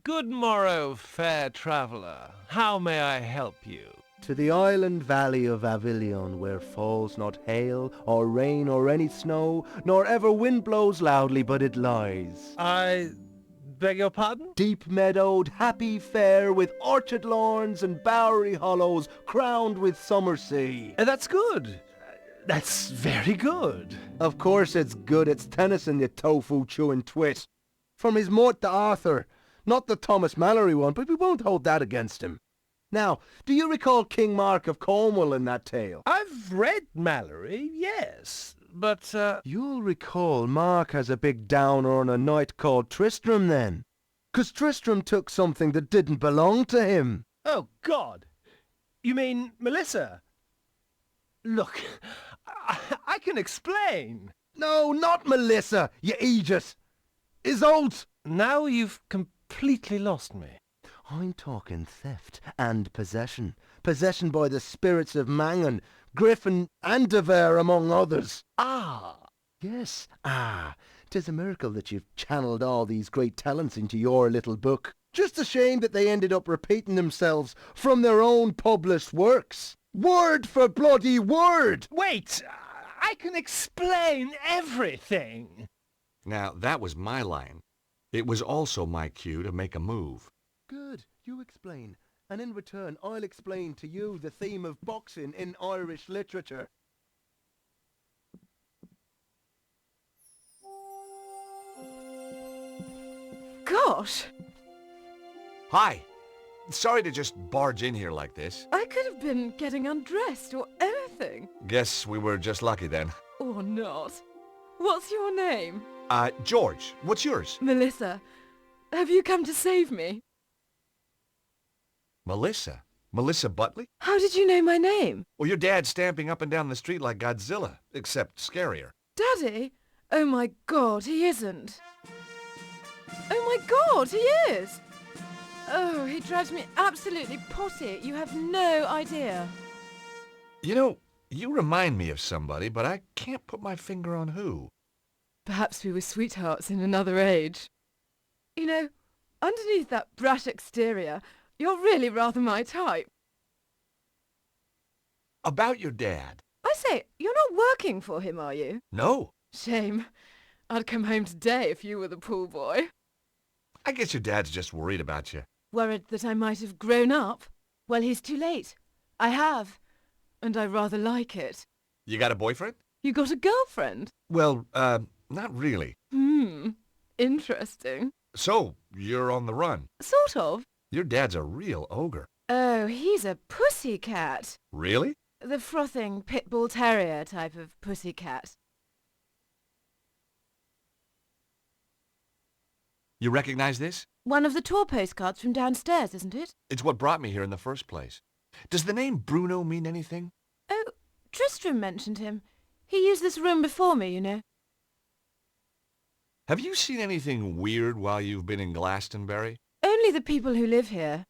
Good morrow, fair traveller. How may I help you? To the island valley of Avilion, where falls not hail, or rain, or any snow, nor ever wind blows loudly, but it lies. I beg your pardon? Deep meadowed, happy fair, with orchard lawns and bowery hollows, crowned with summer sea. That's good. That's very good. Of course it's good. It's Tennyson, you tofu-chewing twit. From his Mort to Arthur. Not the Thomas Mallory one, but we won't hold that against him. Now, do you recall King Mark of Cornwall in that tale? I've read Mallory, yes, but, You'll recall Mark has a big downer on a knight called Tristram then. 'Cause Tristram took something that didn't belong to him. Oh, God! You mean Melissa? Look, I can explain. No, not Melissa, you idiot! Isolde! Now you've completely lost me. I'm talking theft and possession. Possession by the spirits of Mangan, Griffin and De Vere, among others. Ah! Yes, 'Tis a miracle that you've channeled all these great talents into your little book. Just a shame that they ended up repeating themselves from their own published works. Word for bloody word! Wait! I can explain everything! Now, that was my line. It was also my cue to make a move. Good, you explain. And in return, I'll explain to you the theme of boxing in Irish literature. Gosh! Hi! Sorry to just barge in here like this. I could have been getting undressed or anything. Guess we were just lucky then. Or not. What's your name? George, what's yours? Melissa. Have you come to save me? Melissa? Melissa Butley? How did you know my name? Well, your dad's stamping up and down the street like Godzilla, except scarier. Daddy? Oh my God, he isn't. Oh my God, he is! Oh, he drives me absolutely potty. You have no idea. You know, you remind me of somebody, but I can't put my finger on who. Perhaps we were sweethearts in another age. You know, underneath that brat exterior, you're really rather my type. About your dad. I say, you're not working for him, are you? No. Shame. I'd come home today if you were the pool boy. I guess your dad's just worried about you. Worried that I might have grown up? Well, he's too late. I have. And I rather like it. You got a boyfriend? You got a girlfriend? Well, not really. Interesting. So, you're on the run. Sort of. Your dad's a real ogre. Oh, he's a pussycat. Really? The frothing pit bull terrier type of pussycat. You recognize this? One of the tour postcards from downstairs, isn't it? It's what brought me here in the first place. Does the name Bruno mean anything? Oh, Tristram mentioned him. He used this room before me, you know. Have you seen anything weird while you've been in Glastonbury? Only the people who live here.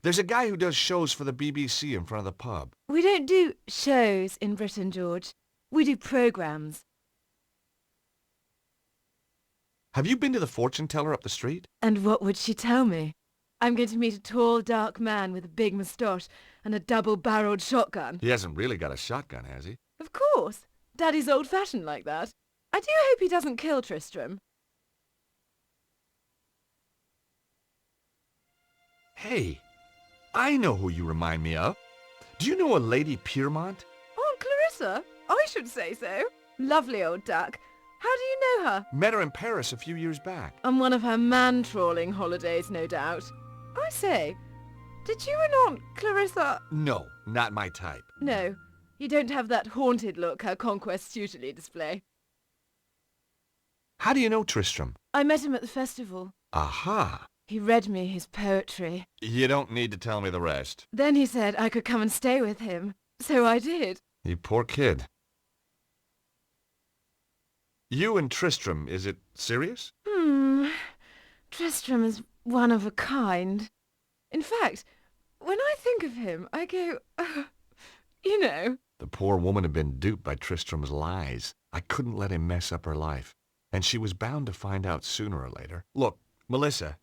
There's a guy who does shows for the BBC in front of the pub. We don't do shows in Britain, George. We do programmes. Have you been to the fortune teller up the street? And what would she tell me? I'm going to meet a tall, dark man with a big moustache and a double-barreled shotgun. He hasn't really got a shotgun, has he? Of course. Daddy's old-fashioned like that. I do hope he doesn't kill Tristram. Hey, I know who you remind me of. Do you know a Lady Piermont? Aunt Clarissa? I should say so. Lovely old duck. How do you know her? Met her in Paris a few years back. On one of her man-trawling holidays, no doubt. I say, did you and Aunt Clarissa... No, not my type. No, you don't have that haunted look her conquests usually display. How do you know Tristram? I met him at the festival. Aha! He read me his poetry. You don't need to tell me the rest. Then he said I could come and stay with him. So I did. You poor kid. You and Tristram, is it serious? Tristram is one of a kind. In fact, when I think of him, I go, you know. The poor woman had been duped by Tristram's lies. I couldn't let him mess up her life. and she was bound to find out sooner or later. Look, Melissa,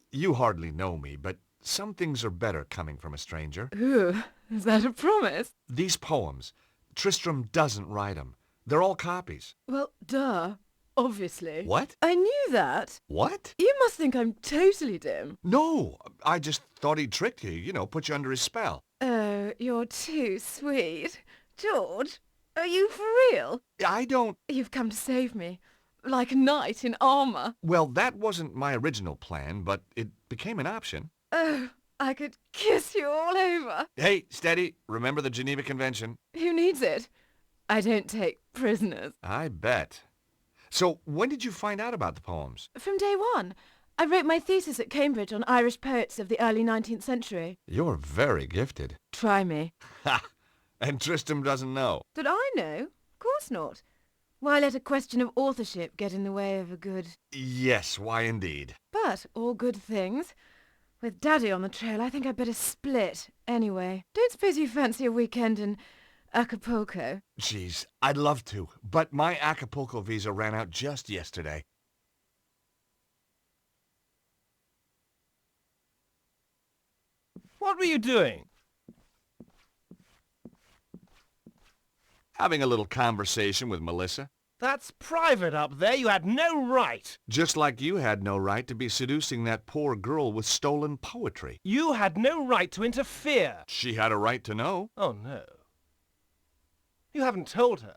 you hardly know me, but some things are better coming from a stranger. Ooh, is that a promise? These poems, Tristram doesn't write them. They're all copies. Well, duh. Obviously. What? I knew that. What? You must think I'm totally dim. No, I just thought he'd tricked you, you know, put you under his spell. Oh, you're too sweet. George, are you for real? I don't... You've come to save me. Like a knight in armour. Well, that wasn't my original plan, but it became an option. Oh, I could kiss you all over. Hey, steady. Remember the Geneva Convention? Who needs it? I don't take prisoners. I bet. So, when did you find out about the poems? From day one. I wrote my thesis at Cambridge on Irish poets of the early 19th century. You're very gifted. Try me. Ha! And Tristram doesn't know. Did I know? Of course not. Why let a question of authorship get in the way of a good... Yes, why indeed. But all good things. With Daddy on the trail, I think I'd better split. Anyway, don't suppose you fancy a weekend in Acapulco? Jeez, I'd love to, but my Acapulco visa ran out just yesterday. What were you doing? Having a little conversation with Melissa. That's private up there. You had no right. Just like you had no right to be seducing that poor girl with stolen poetry. You had no right to interfere. She had a right to know. Oh, no. You haven't told her.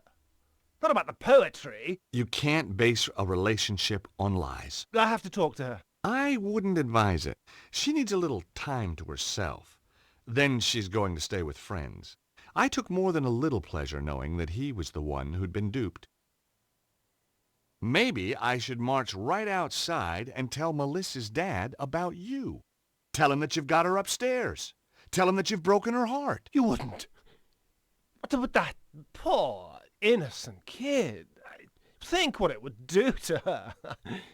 Not about the poetry. You can't base a relationship on lies. I have to talk to her. I wouldn't advise it. She needs a little time to herself. Then she's going to stay with friends. I took more than a little pleasure knowing that he was the one who'd been duped. Maybe I should march right outside and tell Melissa's dad about you. Tell him that you've got her upstairs. Tell him that you've broken her heart. You wouldn't. But that poor, innocent kid. Think what it would do to her.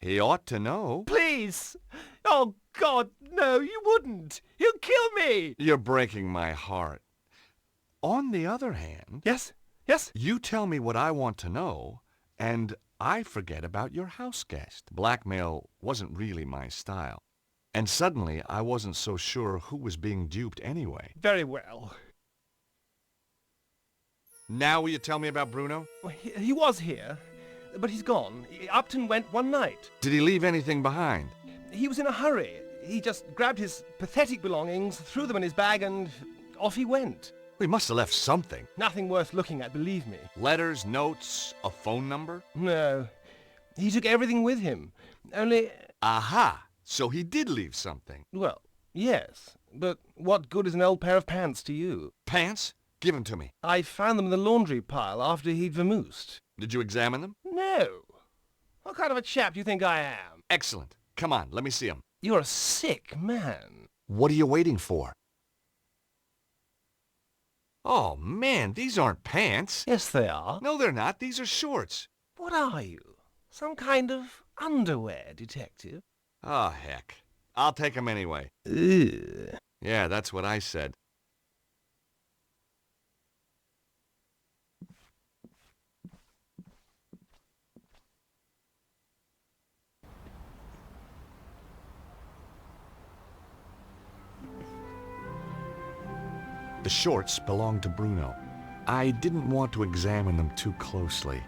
He ought to know. Please! Oh, God, no, you wouldn't. He'll kill me. You're breaking my heart. On the other hand... Yes? Yes? You tell me what I want to know, and I forget about your house guest. Blackmail wasn't really my style. And suddenly, I wasn't so sure who was being duped anyway. Very well. Now will you tell me about Bruno? Well, he was here, but he's gone. Upton went one night. Did he leave anything behind? He was in a hurry. He just grabbed his pathetic belongings, threw them in his bag, and off he went. We must have left something. Nothing worth looking at, believe me. Letters, notes, a phone number? No. He took everything with him. Only... Aha! So he did leave something. Well, yes. But what good is an old pair of pants to you? Pants? Give them to me. I found them in the laundry pile after he'd vamoosed. Did you examine them? No. What kind of a chap do you think I am? Excellent. Come on, let me see them. You're a sick man. What are you waiting for? Oh, man, these aren't pants. Yes, they are. No, they're not. These are shorts. What are you? Some kind of underwear detective? Oh, heck. I'll take them anyway. Ugh. Yeah, that's what I said. The shorts belonged to Bruno. I didn't want to examine them too closely.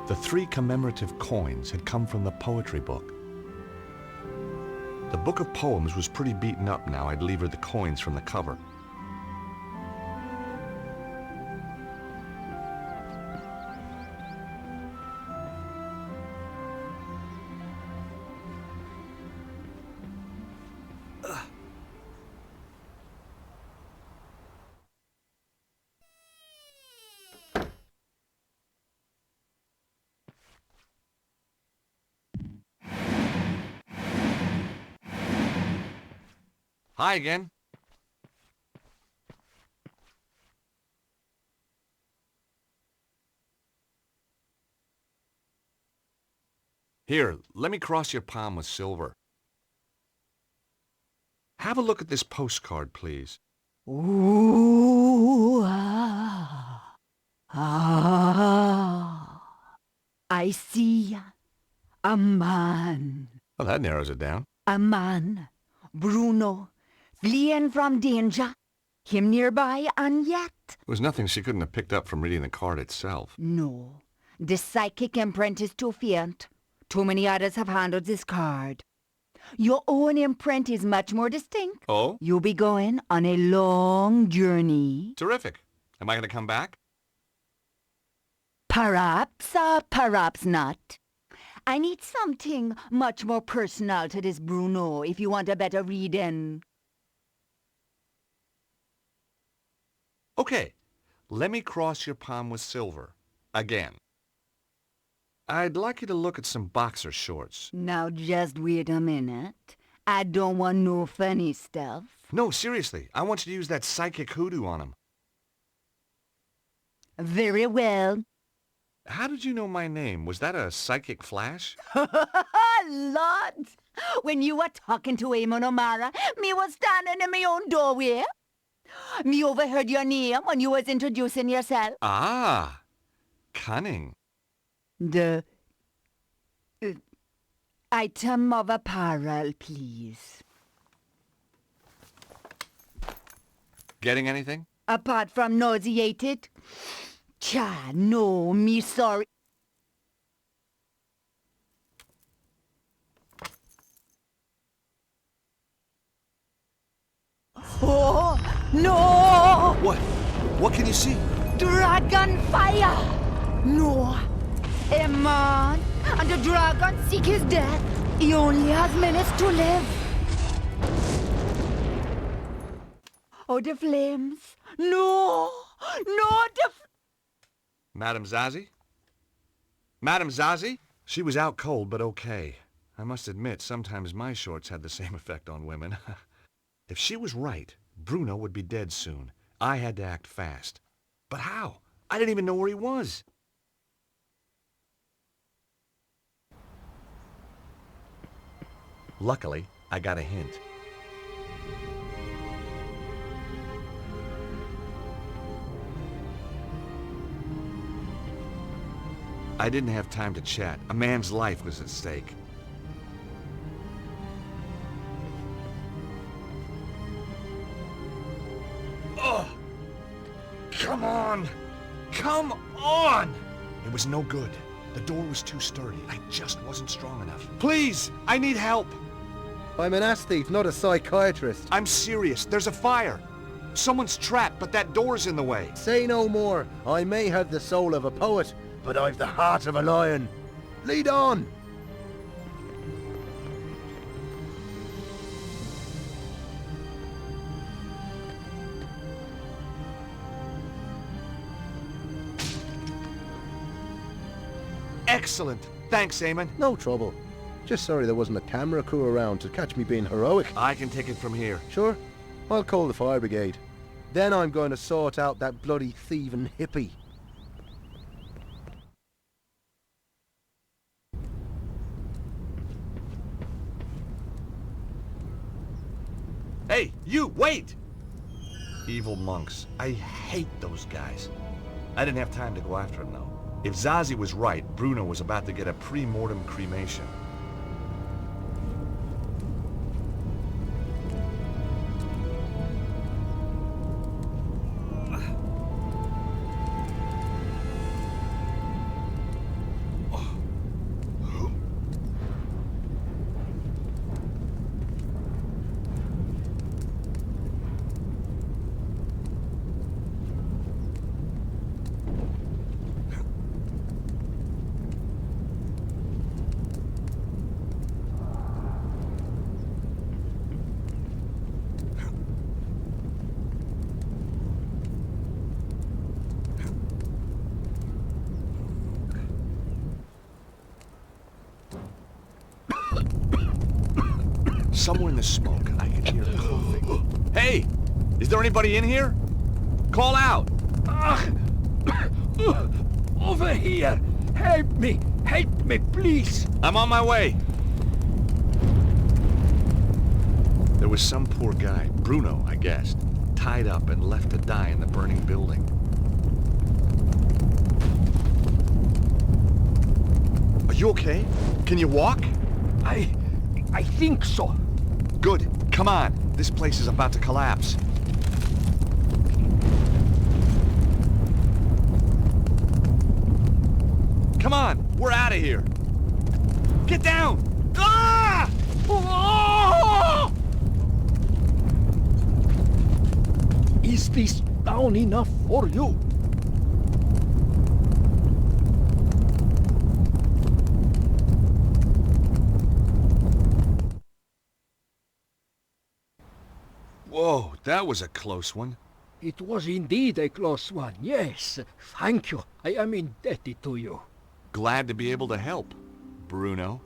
The 3 commemorative coins had come from the poetry book. The book of poems was pretty beaten up now. I'd levered the coins from the cover. Hi again. Here, let me cross your palm with silver. Have a look at this postcard, please. Ooh, ah, ah. I see a man. Well, that narrows it down. A man. Bruno. Fleeing from danger. Him nearby and yet. It was nothing she couldn't have picked up from reading the card itself. No. The psychic imprint is too faint. Too many others have handled this card. Your own imprint is much more distinct. Oh? You'll be going on a long journey. Terrific. Am I going to come back? Perhaps, perhaps not. I need something much more personal to this Bruno if you want a better reading. Okay. Let me cross your palm with silver. Again. I'd like you to look at some boxer shorts. Now just wait a minute. I don't want no funny stuff. No, seriously. I want you to use that psychic hoodoo on them. Very well. How did you know my name? Was that a psychic flash? Lord! When you were talking to Eamon O'Mara, me was standing in my own doorway. Me overheard your name when you was introducing yourself. Ah! Cunning. The item of apparel, please. Getting anything? Apart from nauseated? Cha, no, me sorry. Oh, no! What? What can you see? Dragon fire! No. A man and the dragon seek his death. He only has minutes to live. Oh, the flames. No! No, Madame Zazie? Madame Zazie? She was out cold, but okay. I must admit, sometimes my shorts had the same effect on women. If she was right, Bruno would be dead soon. I had to act fast. But how? I didn't even know where he was. Luckily, I got a hint. I didn't have time to chat. A man's life was at stake. Oh! Come on! Come on! It was no good. The door was too sturdy. I just wasn't strong enough. Please! I need help! I'm an aesthete, not a psychiatrist. I'm serious. There's a fire. Someone's trapped, but that door's in the way. Say no more. I may have the soul of a poet, but I've the heart of a lion. Lead on! Excellent. Thanks, Eamon. No trouble. Just sorry there wasn't a camera crew around to catch me being heroic. I can take it from here. Sure. I'll call the fire brigade. Then I'm going to sort out that bloody thieving hippie. Hey, you, wait! Evil monks. I hate those guys. I didn't have time to go after him, though. If Zazie was right, Bruno was about to get a pre-mortem cremation. Somewhere in the smoke, I can hear coughing. Hey! Is there anybody in here? Call out! Over here! Help me! Help me, please! I'm on my way! There was some poor guy, Bruno, I guessed, tied up and left to die in the burning building. Are you okay? Can you walk? I think so. Good. Come on. This place is about to collapse. Come on. We're out of here. Get down! Ah! Oh! Is this down enough for you? Whoa, that was a close one. It was indeed a close one, yes. Thank you. I am indebted to you. Glad to be able to help, Bruno.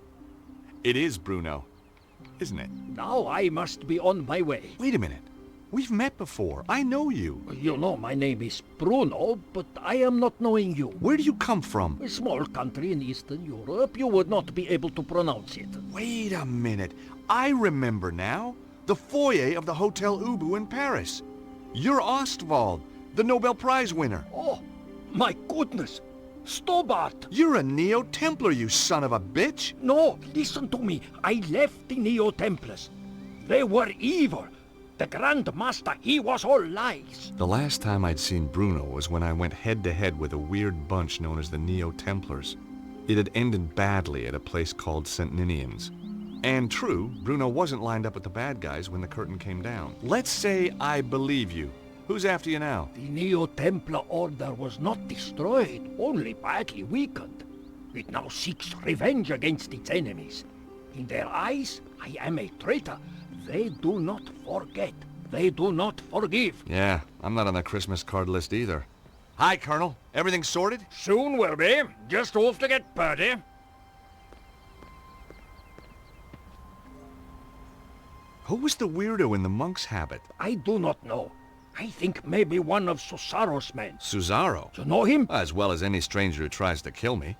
It is Bruno, isn't it? Now I must be on my way. Wait a minute. We've met before. I know you. You know my name is Bruno, but I am not knowing you. Where do you come from? A small country in Eastern Europe. You would not be able to pronounce it. Wait a minute. I remember now. The foyer of the Hotel Ubu in Paris. You're Ostwald, the Nobel Prize winner. Oh, my goodness. Stobart! You're a Neo-Templar, you son of a bitch! No, listen to me. I left the Neo-Templars. They were evil. The Grand Master, he was all lies. The last time I'd seen Bruno was when I went head-to-head with a weird bunch known as the Neo-Templars. It had ended badly at a place called St. Ninian's. And true, Bruno wasn't lined up with the bad guys when the curtain came down. Let's say I believe you. Who's after you now? The Neo-Templar Order was not destroyed, only badly weakened. It now seeks revenge against its enemies. In their eyes, I am a traitor. They do not forget. They do not forgive. Yeah, I'm not on the Christmas card list either. Hi, Colonel. Everything sorted? Soon will be. Just off to get Purdy. Who was the weirdo in the monk's habit? I do not know. I think maybe one of Susaro's men. Susaro? You know him? As well as any stranger who tries to kill me.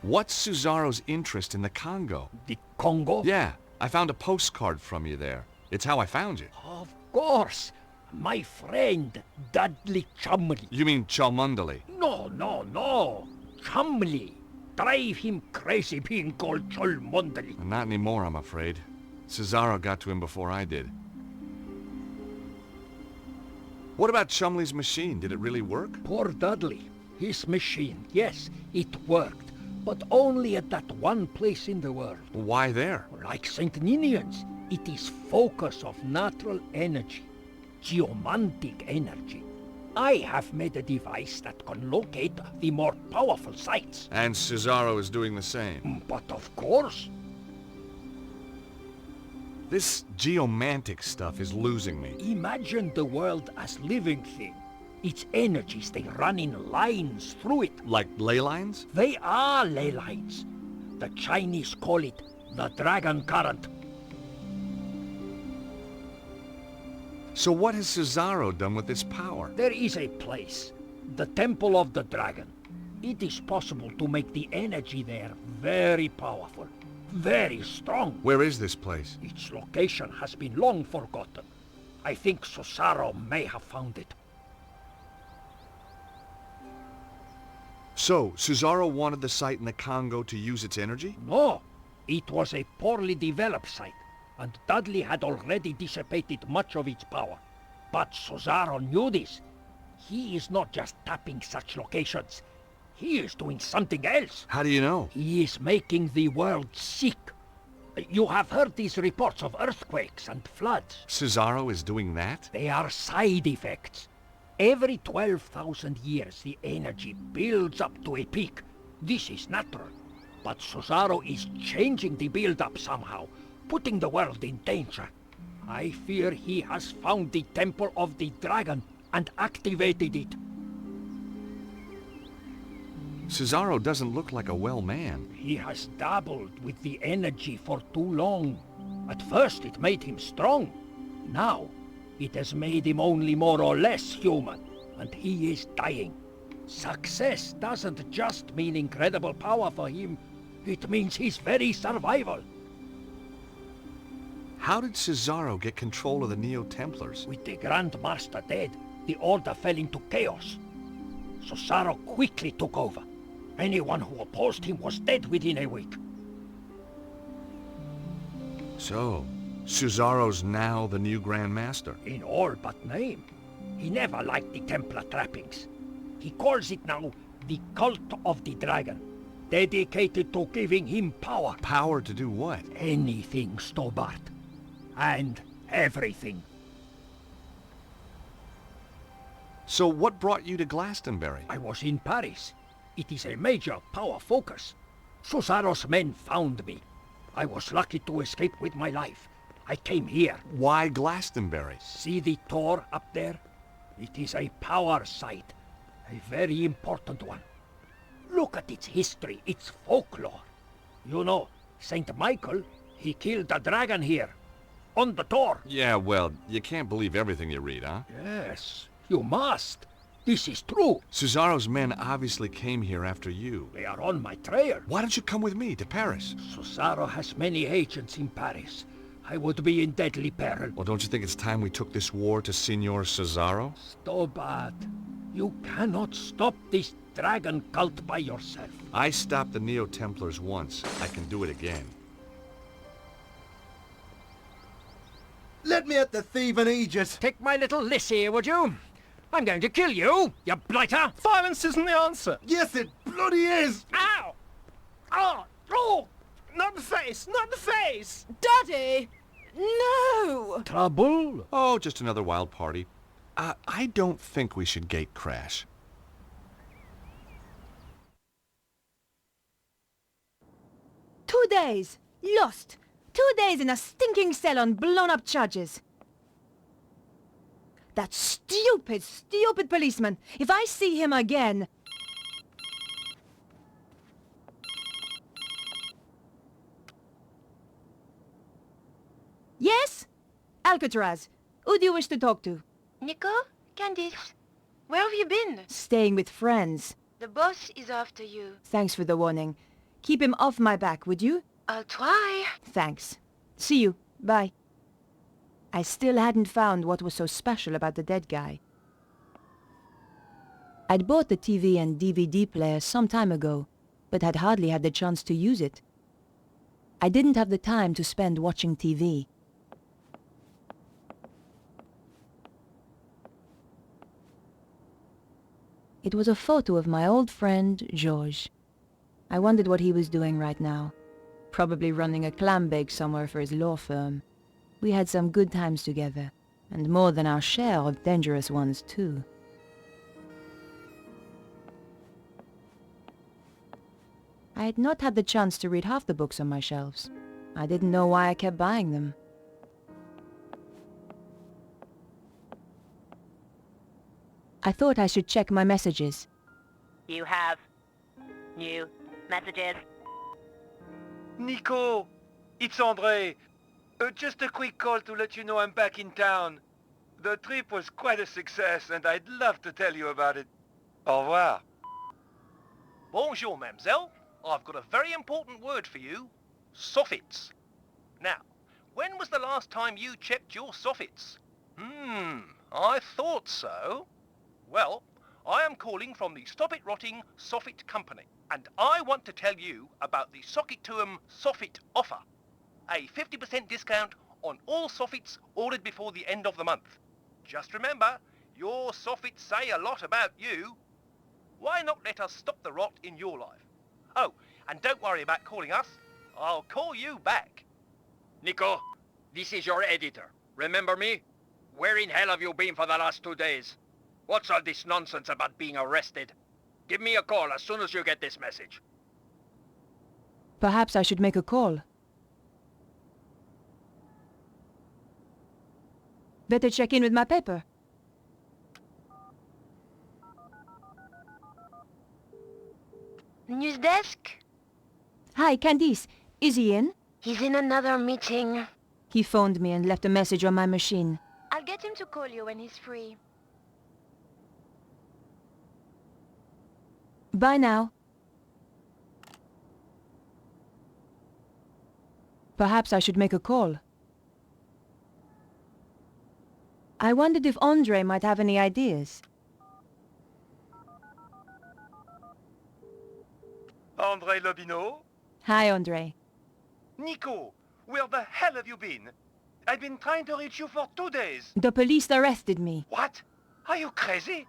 What's Susaro's interest in the Congo? The Congo? Yeah, I found a postcard from you there. It's how I found you. Of course. My friend, Dudley Chumley. You mean Cholmondeley? No. Chumley. Drive him crazy being called Cholmondeley. Not anymore, I'm afraid. Cesaro got to him before I did. What about Chumley's machine? Did it really work? Poor Dudley. His machine, yes, it worked. But only at that one place in the world. Why there? Like St. Ninian's, it is focus of natural energy. Geomantic energy. I have made a device that can locate the more powerful sites. And Cesaro is doing the same. But of course. This geomantic stuff is losing me. Imagine the world as living thing. Its energies, they run in lines through it. Like ley lines? They are ley lines. The Chinese call it the Dragon Current. So what has Cesaro done with this power? There is a place, the Temple of the Dragon. It is possible to make the energy there very powerful, very strong. Where is this place? Its location has been long forgotten. I think Cesaro may have found it. So, Cesaro wanted the site in the Congo to use its energy? No, it was a poorly developed site, and Dudley had already dissipated much of its power. But Cesaro knew this. He is not just tapping such locations. He is doing something else. How do you know? He is making the world sick. You have heard these reports of earthquakes and floods. Cesaro is doing that? They are side effects. Every 12,000 years, the energy builds up to a peak. This is natural. But Cesaro is changing the build-up somehow, putting the world in danger. I fear he has found the Temple of the Dragon and activated it. Cesaro doesn't look like a well man. He has dabbled with the energy for too long. At first it made him strong. Now, it has made him only more or less human, and he is dying. Success doesn't just mean incredible power for him. It means his very survival. How did Cesaro get control of the Neo-Templars? With the Grand Master dead, the Order fell into chaos. Susaro quickly took over. Anyone who opposed him was dead within a week. So, Suzaro's now the new Grand Master? In all but name. He never liked the Templar trappings. He calls it now the Cult of the Dragon, dedicated to giving him power. Power to do what? Anything, Stobart. And everything. So what brought you to Glastonbury? I was in Paris. It is a major power focus. Susaro's men found me. I was lucky to escape with my life. I came here. Why Glastonbury? See the Tor up there? It is a power site. A very important one. Look at its history, its folklore. You know, Saint Michael, he killed a dragon here. On the Tor. Yeah, well, you can't believe everything you read, huh? Yes, you must. This is true. Suzaro's men obviously came here after you. They are on my trail. Why don't you come with me to Paris? Susaro has many agents in Paris. I would be in deadly peril. Well, don't you think it's time we took this war to Signor Susaro? Stobart, you cannot stop this dragon cult by yourself. I stopped the Neo-Templars once. I can do it again. Let me at the thieving Aegis! Take my little Lissy, would you? I'm going to kill you, you blighter! Violence isn't the answer. Yes, it bloody is! Ow! Oh! Oh! Not the face! Not the face! Daddy! No! Trouble? Oh, just another wild party. I don't think we should gate crash. Two days! Lost! 2 days in a stinking cell on blown-up charges. That stupid, stupid policeman! If I see him again... Yes? Alcatraz. Who do you wish to talk to? Nico? Candice? Where have you been? Staying with friends. The boss is after you. Thanks for the warning. Keep him off my back, would you? I'll try. Thanks. See you. Bye. I still hadn't found what was so special about the dead guy. I'd bought the TV and DVD player some time ago, but had hardly had the chance to use it. I didn't have the time to spend watching TV. It was a photo of my old friend, Georges. I wondered what he was doing right now. Probably running a clam bake somewhere for his law firm. We had some good times together, and more than our share of dangerous ones, too. I had not had the chance to read half the books on my shelves. I didn't know why I kept buying them. I thought I should check my messages. You have new messages. Nico, it's André. Just a quick call to let you know I'm back in town. The trip was quite a success and I'd love to tell you about it. Au revoir. Bonjour, mademoiselle. I've got a very important word for you. Soffits. Now, when was the last time you checked your soffits? I thought so. Well, I am calling from the Stop It Rotting Soffit Company, and I want to tell you about the Socket to 'em Soffit offer. A 50% discount on all soffits ordered before the end of the month. Just remember, your soffits say a lot about you. Why not let us stop the rot in your life? Oh, and don't worry about calling us. I'll call you back. Nico, this is your editor. Remember me? Where in hell have you been for the last 2 days? What's all this nonsense about being arrested? Give me a call as soon as you get this message. Perhaps I should make a call. Better check in with my paper. News desk? Hi, Candice. Is he in? He's in another meeting. He phoned me and left a message on my machine. I'll get him to call you when he's free. Bye now. Perhaps I should make a call. I wondered if André might have any ideas. André Lobineau? Hi, Andre. Nico, where the hell have you been? I've been trying to reach you for 2 days. The police arrested me. What? Are you crazy?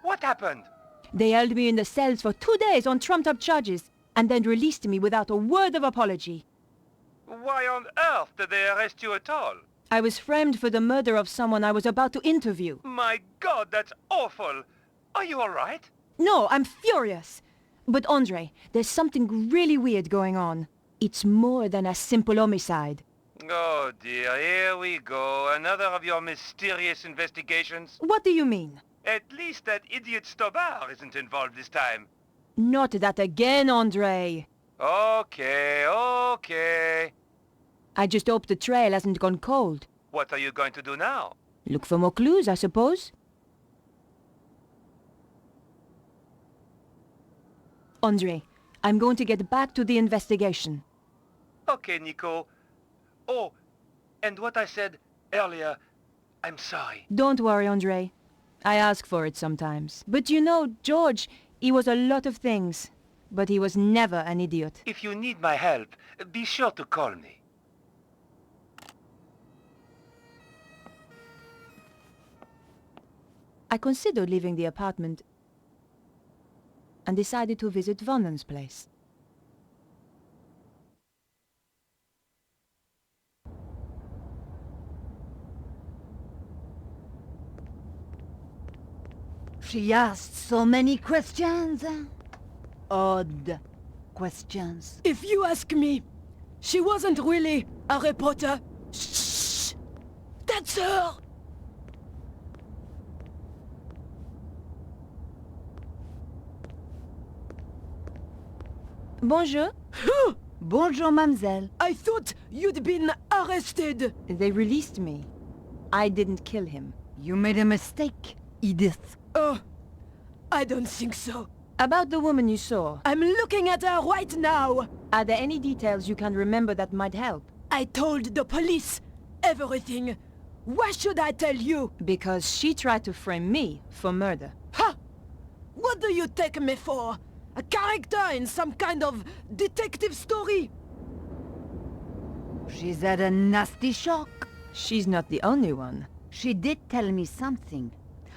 What happened? They held me in the cells for 2 days on trumped-up charges, and then released me without a word of apology. Why on earth did they arrest you at all? I was framed for the murder of someone I was about to interview. My God, that's awful. Are you all right? No, I'm furious. But Andre, there's something really weird going on. It's more than a simple homicide. Oh dear, here we go. Another of your mysterious investigations. What do you mean? At least that idiot Stobar isn't involved this time. Not that again, Andre. Okay, okay. I just hope the trail hasn't gone cold. What are you going to do now? Look for more clues, I suppose. Andre, I'm going to get back to the investigation. Okay, Nico. Oh, and what I said earlier, I'm sorry. Don't worry, Andre. I ask for it sometimes. But you know, George, he was a lot of things. But he was never an idiot. If you need my help, be sure to call me. I considered leaving the apartment and decided to visit Vonnen's place. She asked so many questions. Odd questions. If you ask me, she wasn't really a reporter. Shh! That's her! Bonjour. Bonjour, mademoiselle. I thought you'd been arrested. They released me. I didn't kill him. You made a mistake, Edith. Oh, I don't think so. About the woman you saw. I'm looking at her right now. Are there any details you can remember that might help? I told the police everything. Why should I tell you? Because she tried to frame me for murder. Ha! What do you take me for? A character in some kind of detective story? She's had a nasty shock. She's not the only one. She did tell me something.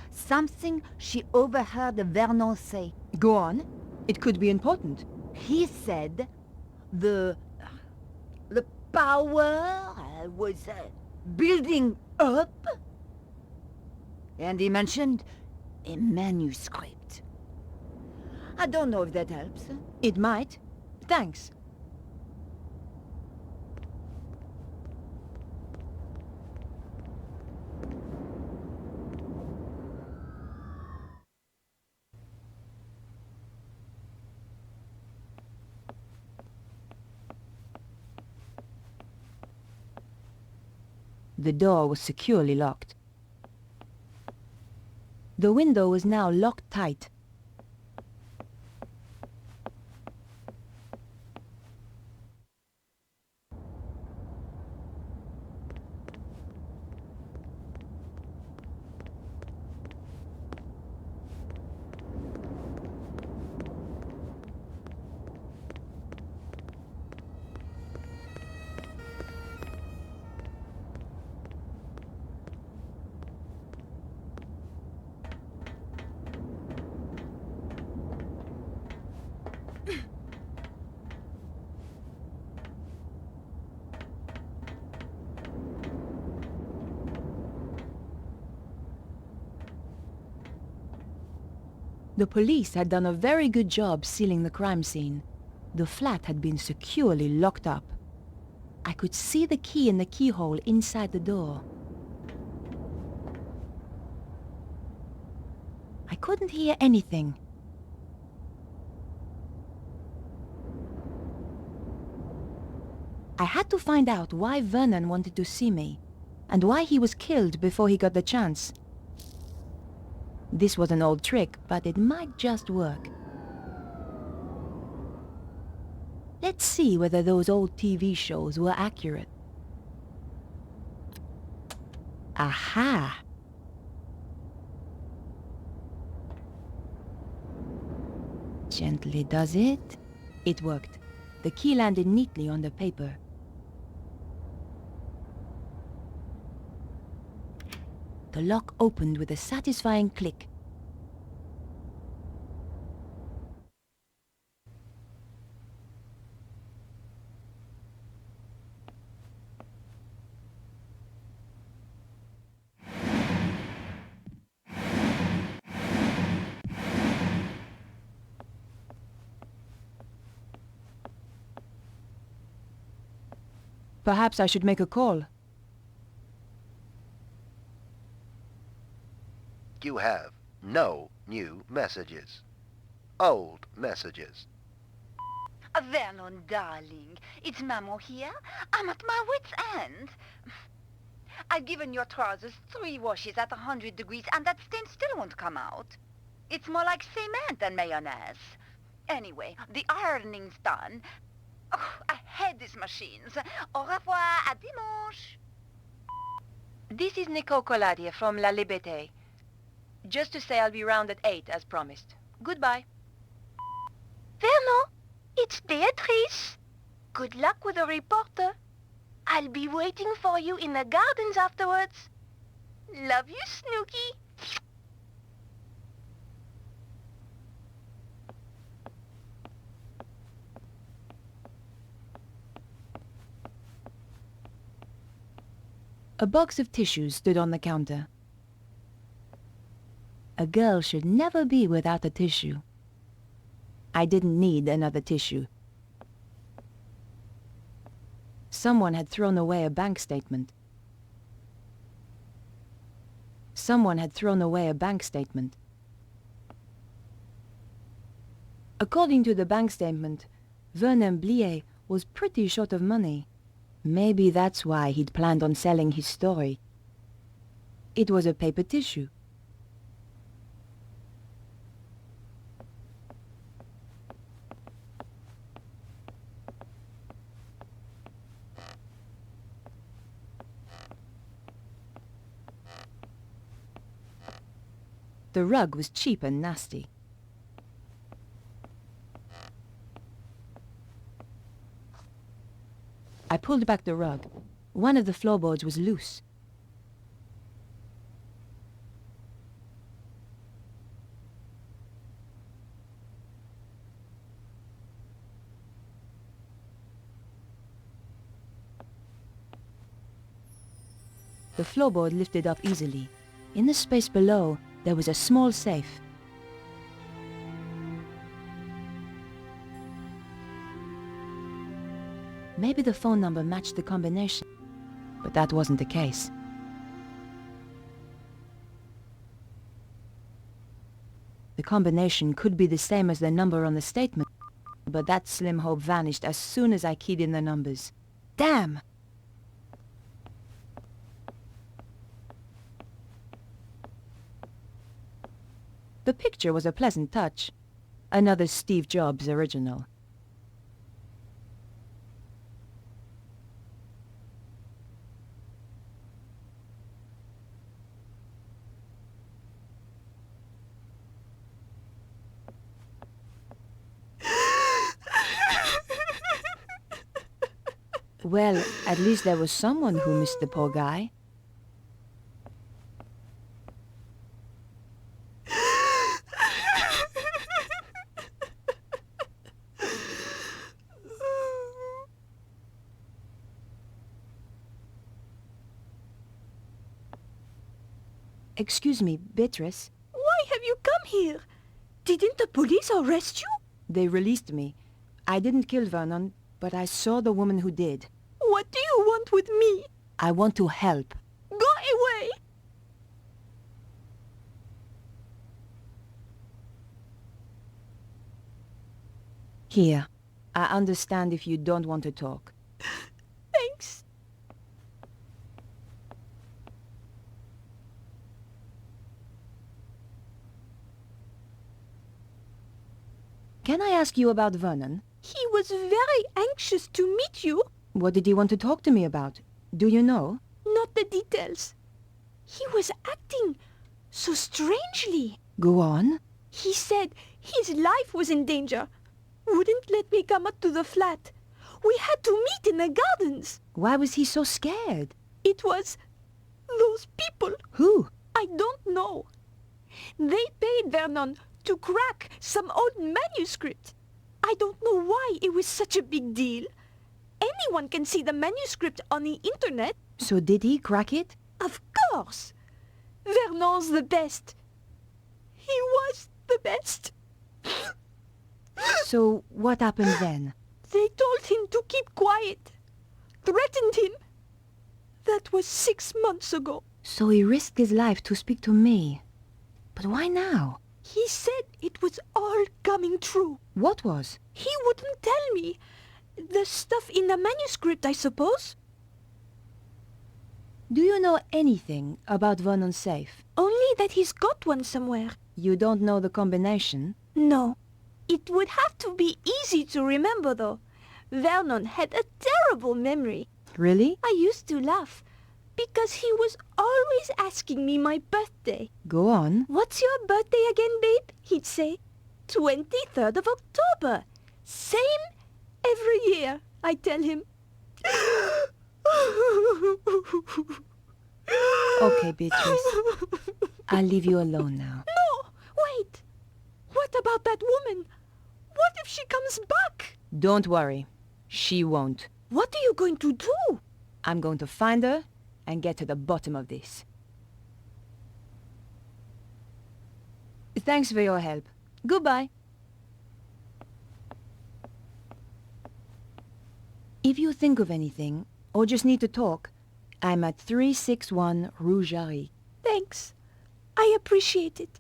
Something she overheard Vernon say. Go on. It could be important. He said the power was building up. And he mentioned a manuscript. I don't know if that helps. It might. Thanks. The door was securely locked. The window was now locked tight. The police had done a very good job sealing the crime scene. The flat had been securely locked up. I could see the key in the keyhole inside the door. I couldn't hear anything. I had to find out why Vernon wanted to see me, and why he was killed before he got the chance. This was an old trick, but it might just work. Let's see whether those old TV shows were accurate. Aha! Gently does it. It worked. The key landed neatly on the paper. The lock opened with a satisfying click. Perhaps I should make a call. You have no new messages. Old messages. Vernon, darling, it's Maman here. I'm at my wit's end. I've given your trousers 3 washes at 100 degrees and that stain still won't come out. It's more like cement than mayonnaise. Anyway, the ironing's done. Oh, I hate these machines. Au revoir, à dimanche. This is Nicole Coladier from La Liberté. Just to say I'll be round at 8 as promised. Goodbye. Vernon, it's Beatrice. Good luck with the reporter. I'll be waiting for you in the gardens afterwards. Love you, Snooky. A box of tissues stood on the counter. A girl should never be without a tissue. I didn't need another tissue. Someone had thrown away a bank statement. Someone had thrown away a bank statement. According to the bank statement, Vernon Blier was pretty short of money. Maybe that's why he'd planned on selling his story. It was a paper tissue. The rug was cheap and nasty. I pulled back the rug. One of the floorboards was loose. The floorboard lifted up easily. In the space below, there was a small safe. Maybe the phone number matched the combination, but that wasn't the case. The combination could be the same as the number on the statement, but that slim hope vanished as soon as I keyed in the numbers. Damn! The picture was a pleasant touch. Another Steve Jobs original. Well, at least there was someone who missed the poor guy. Excuse me, Beatrice. Why have you come here? Didn't the police arrest you? They released me. I didn't kill Vernon, but I saw the woman who did. What do you want with me? I want to help. Go away! Here. I understand if you don't want to talk. Thanks. Can I ask you about Vernon? He was very anxious to meet you. What did he want to talk to me about? Do you know? Not the details. He was acting so strangely. Go on. He said his life was in danger. wouldn't let me come up to the flat. We had to meet in the gardens. Why was he so scared? It was those people. Who? I don't know. They paid Vernon to crack some old manuscript. I don't know why it was such a big deal. Anyone can see the manuscript on the internet. So did he crack it? Of course. Vernon's the best. He was the best. So what happened then? They told him to keep quiet. Threatened him. That was 6 months ago. So he risked his life to speak to me. But why now? He said it was all coming true. What was? He wouldn't tell me. The stuff in the manuscript, I suppose. Do you know anything about Vernon's safe? Only that he's got one somewhere. You don't know the combination? No. It would have to be easy to remember, though. Vernon had a terrible memory. Really? I used to laugh, because he was always asking me my birthday. Go on. What's your birthday again, babe? He'd say. 23rd of October. Same every year, I tell him. Okay, Beatrice. I'll leave you alone now. No! Wait! What about that woman? What if she comes back? Don't worry. She won't. What are you going to do? I'm going to find her and get to the bottom of this. Thanks for your help. Goodbye. If you think of anything, or just need to talk, I'm at 361 Rue Jarry. Thanks. I appreciate it.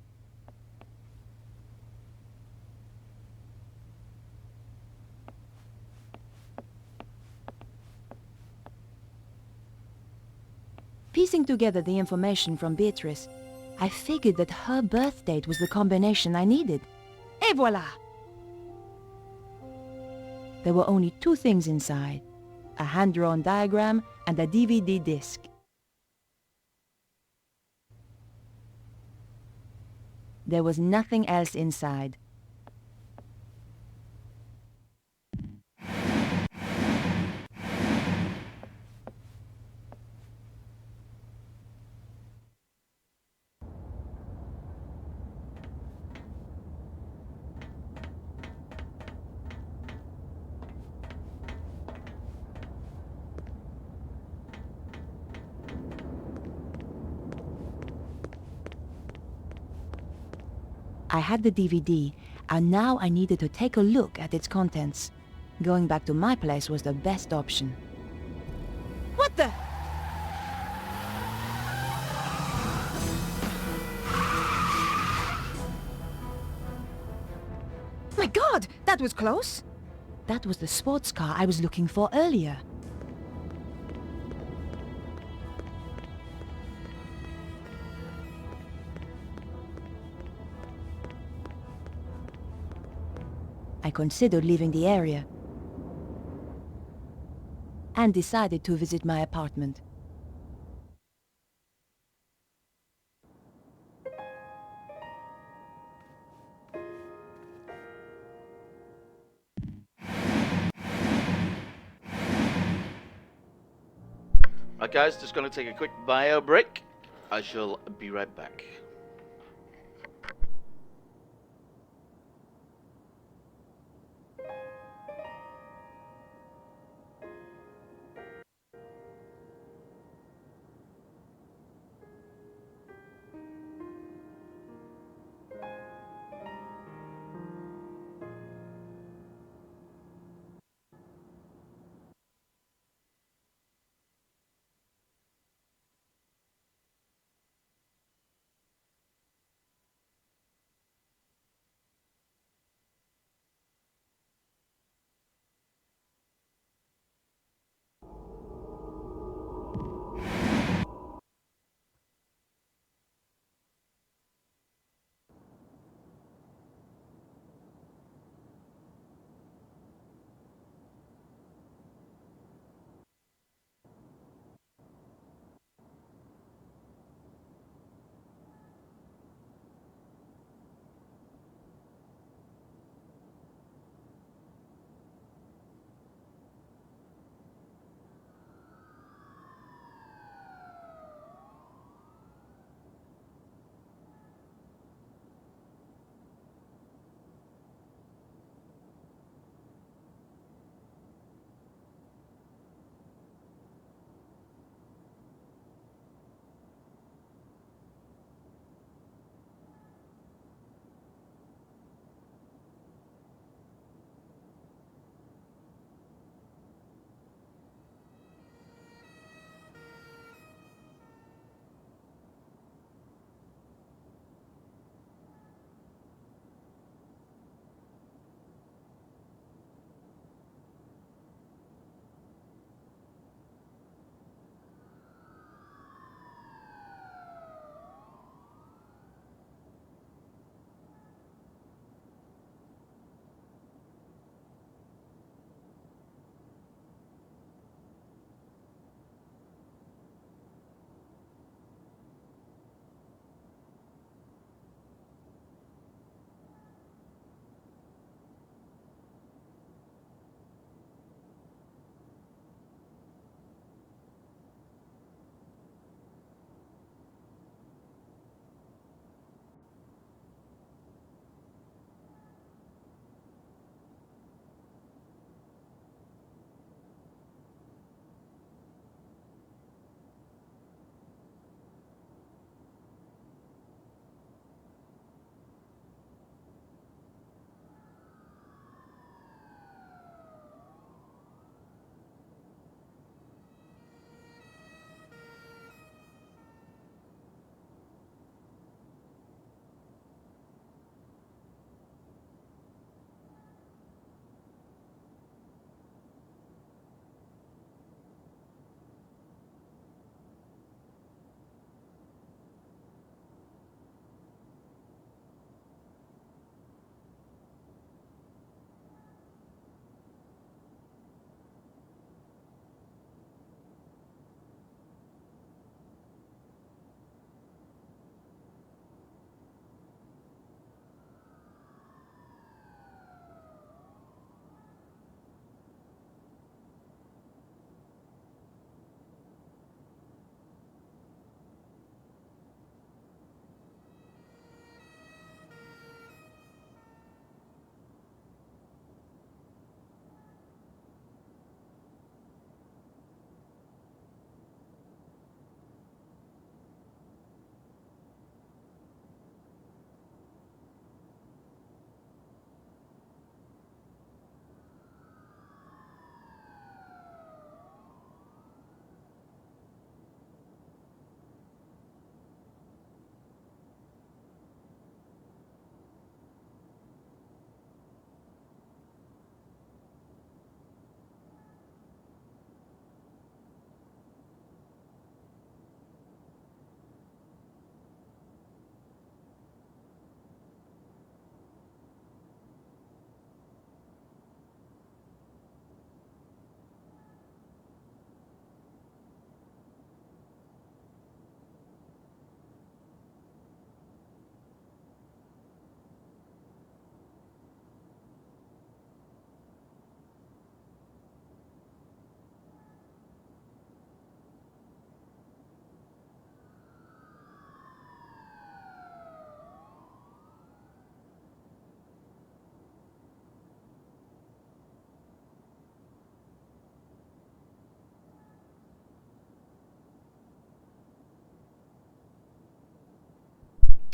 Piecing together the information from Beatrice, I figured that her birth date was the combination I needed. Et voilà! There were only 2 things inside, a hand-drawn diagram and a DVD disc. There was nothing else inside. I had the DVD, and now I needed to take a look at its contents. Going back to my place was the best option. What the? My God, that was close! That was the sports car I was looking for earlier. I considered leaving the area and decided to visit my apartment. Right guys, just going to take a quick bio break. I shall be right back.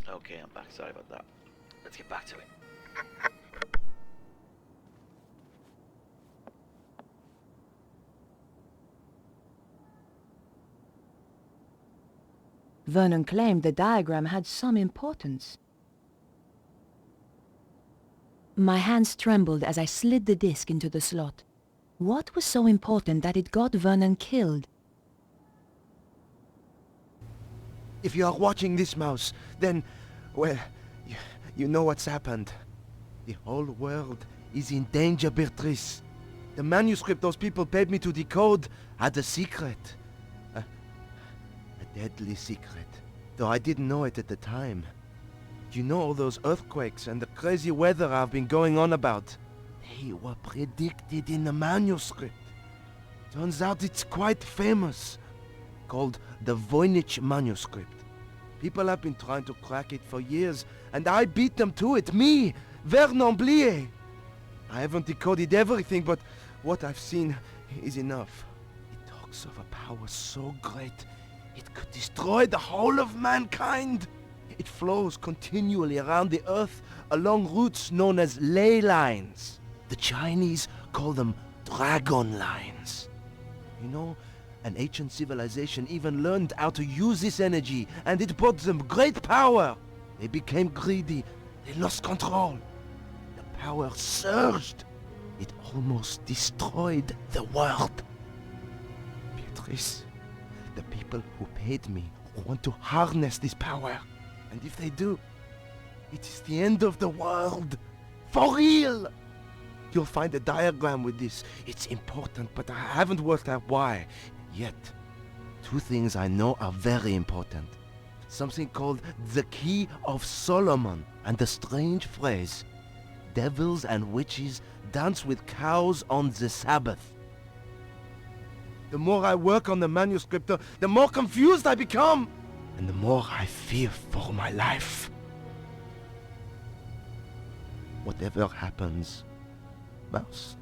Okay, I'm back. Sorry about that. Let's get back to it. Vernon claimed the diagram had some importance. My hands trembled as I slid the disc into the slot. What was so important that it got Vernon killed? If you are watching this, Mouse, then, well, you know what's happened. The whole world is in danger, Beatrice. The manuscript those people paid me to decode had a secret. A deadly secret, though I didn't know it at the time. You know all those earthquakes and the crazy weather I've been going on about? They were predicted in the manuscript. Turns out it's quite famous. Called the Voynich manuscript. People have been trying to crack it for years, and I beat them to it. Me, Vernon Blier. I haven't decoded everything, but what I've seen is enough. It talks of a power so great, it could destroy the whole of mankind. It flows continually around the earth along routes known as ley lines. The Chinese call them dragon lines. You know, an ancient civilization even learned how to use this energy, and it brought them great power. They became greedy. They lost control. The power surged. It almost destroyed the world. Beatrice, the people who paid me want to harness this power. And if they do, it is the end of the world. For real! You'll find a diagram with this. It's important, but I haven't worked out why yet. Two things I know are very important. Something called the Key of Solomon, and the strange phrase, devils and witches dance with cows on the Sabbath. The more I work on the manuscript, the more confused I become, and the more I fear for my life. Whatever happens, Mouse,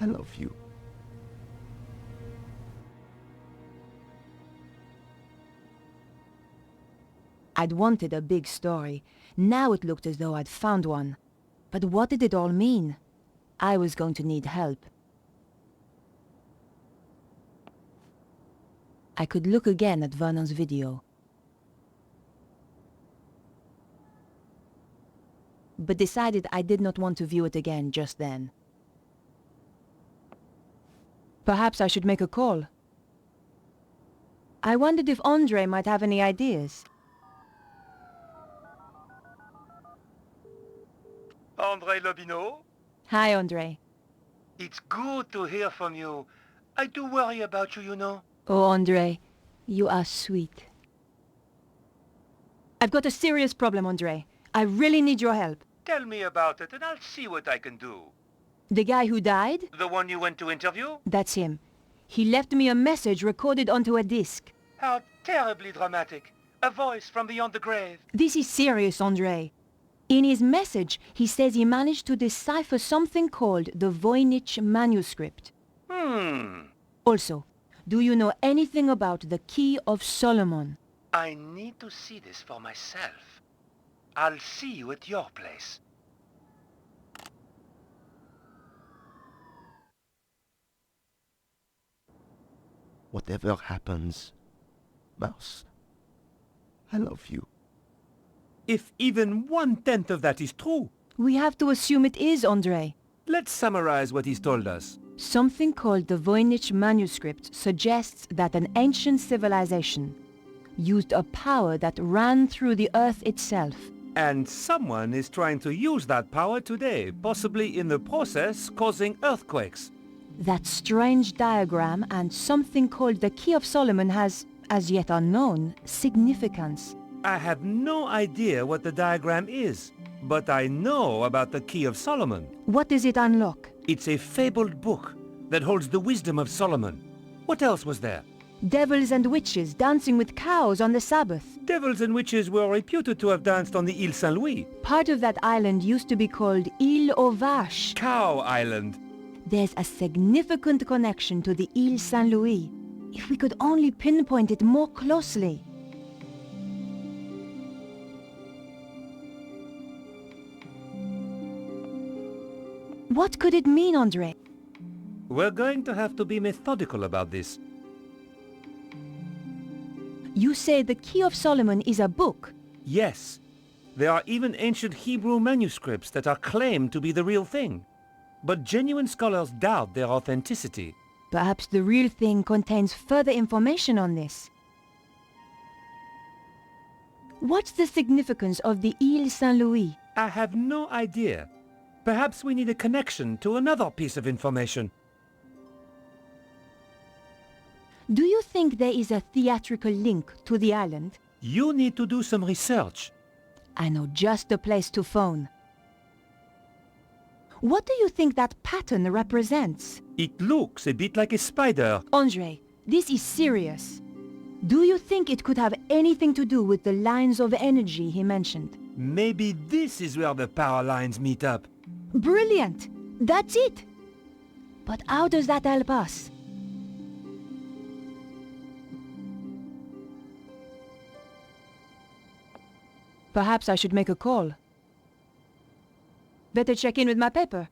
I love you. I'd wanted a big story. Now it looked as though I'd found one. But what did it all mean? I was going to need help. I could look again at Vernon's video. But decided I did not want to view it again just then. Perhaps I should make a call. I wondered if Andre might have any ideas. Andre Lobineau? Hi, Andre. It's good to hear from you. I do worry about you, you know. Oh, Andre, you are sweet. I've got a serious problem, Andre. I really need your help. Tell me about it and I'll see what I can do. The guy who died? The one you went to interview? That's him. He left me a message recorded onto a disc. How terribly dramatic. A voice from beyond the grave. This is serious, Andre. In his message, he says he managed to decipher something called the Voynich manuscript. Also, do you know anything about the Key of Solomon? I need to see this for myself. I'll see you at your place. Whatever happens, Mouse, I love you. If even 1/10 of that is true... We have to assume it is, Andre. Let's summarize what he's told us. Something called the Voynich manuscript suggests that an ancient civilization used a power that ran through the earth itself. And someone is trying to use that power today, possibly in the process causing earthquakes. That strange diagram and something called the Key of Solomon has, as yet unknown, significance. I have no idea what the diagram is, but I know about the Key of Solomon. What does it unlock? It's a fabled book that holds the wisdom of Solomon. What else was there? Devils and witches dancing with cows on the Sabbath. Devils and witches were reputed to have danced on the Île Saint-Louis. Part of that island used to be called Île aux Vaches. Cow Island. There's a significant connection to the Île Saint-Louis. If we could only pinpoint it more closely. What could it mean, Andre? We're going to have to be methodical about this. You say the Key of Solomon is a book? Yes. There are even ancient Hebrew manuscripts that are claimed to be the real thing. But genuine scholars doubt their authenticity. Perhaps the real thing contains further information on this. What's the significance of the Ile Saint-Louis? I have no idea. Perhaps we need a connection to another piece of information. Do you think there is a theatrical link to the island? You need to do some research. I know just the place to phone. What do you think that pattern represents? It looks a bit like a spider. Andre, this is serious. Do you think it could have anything to do with the lines of energy he mentioned? Maybe this is where the power lines meet up. Brilliant! That's it! But how does that help us? Perhaps I should make a call. Better check in with my paper.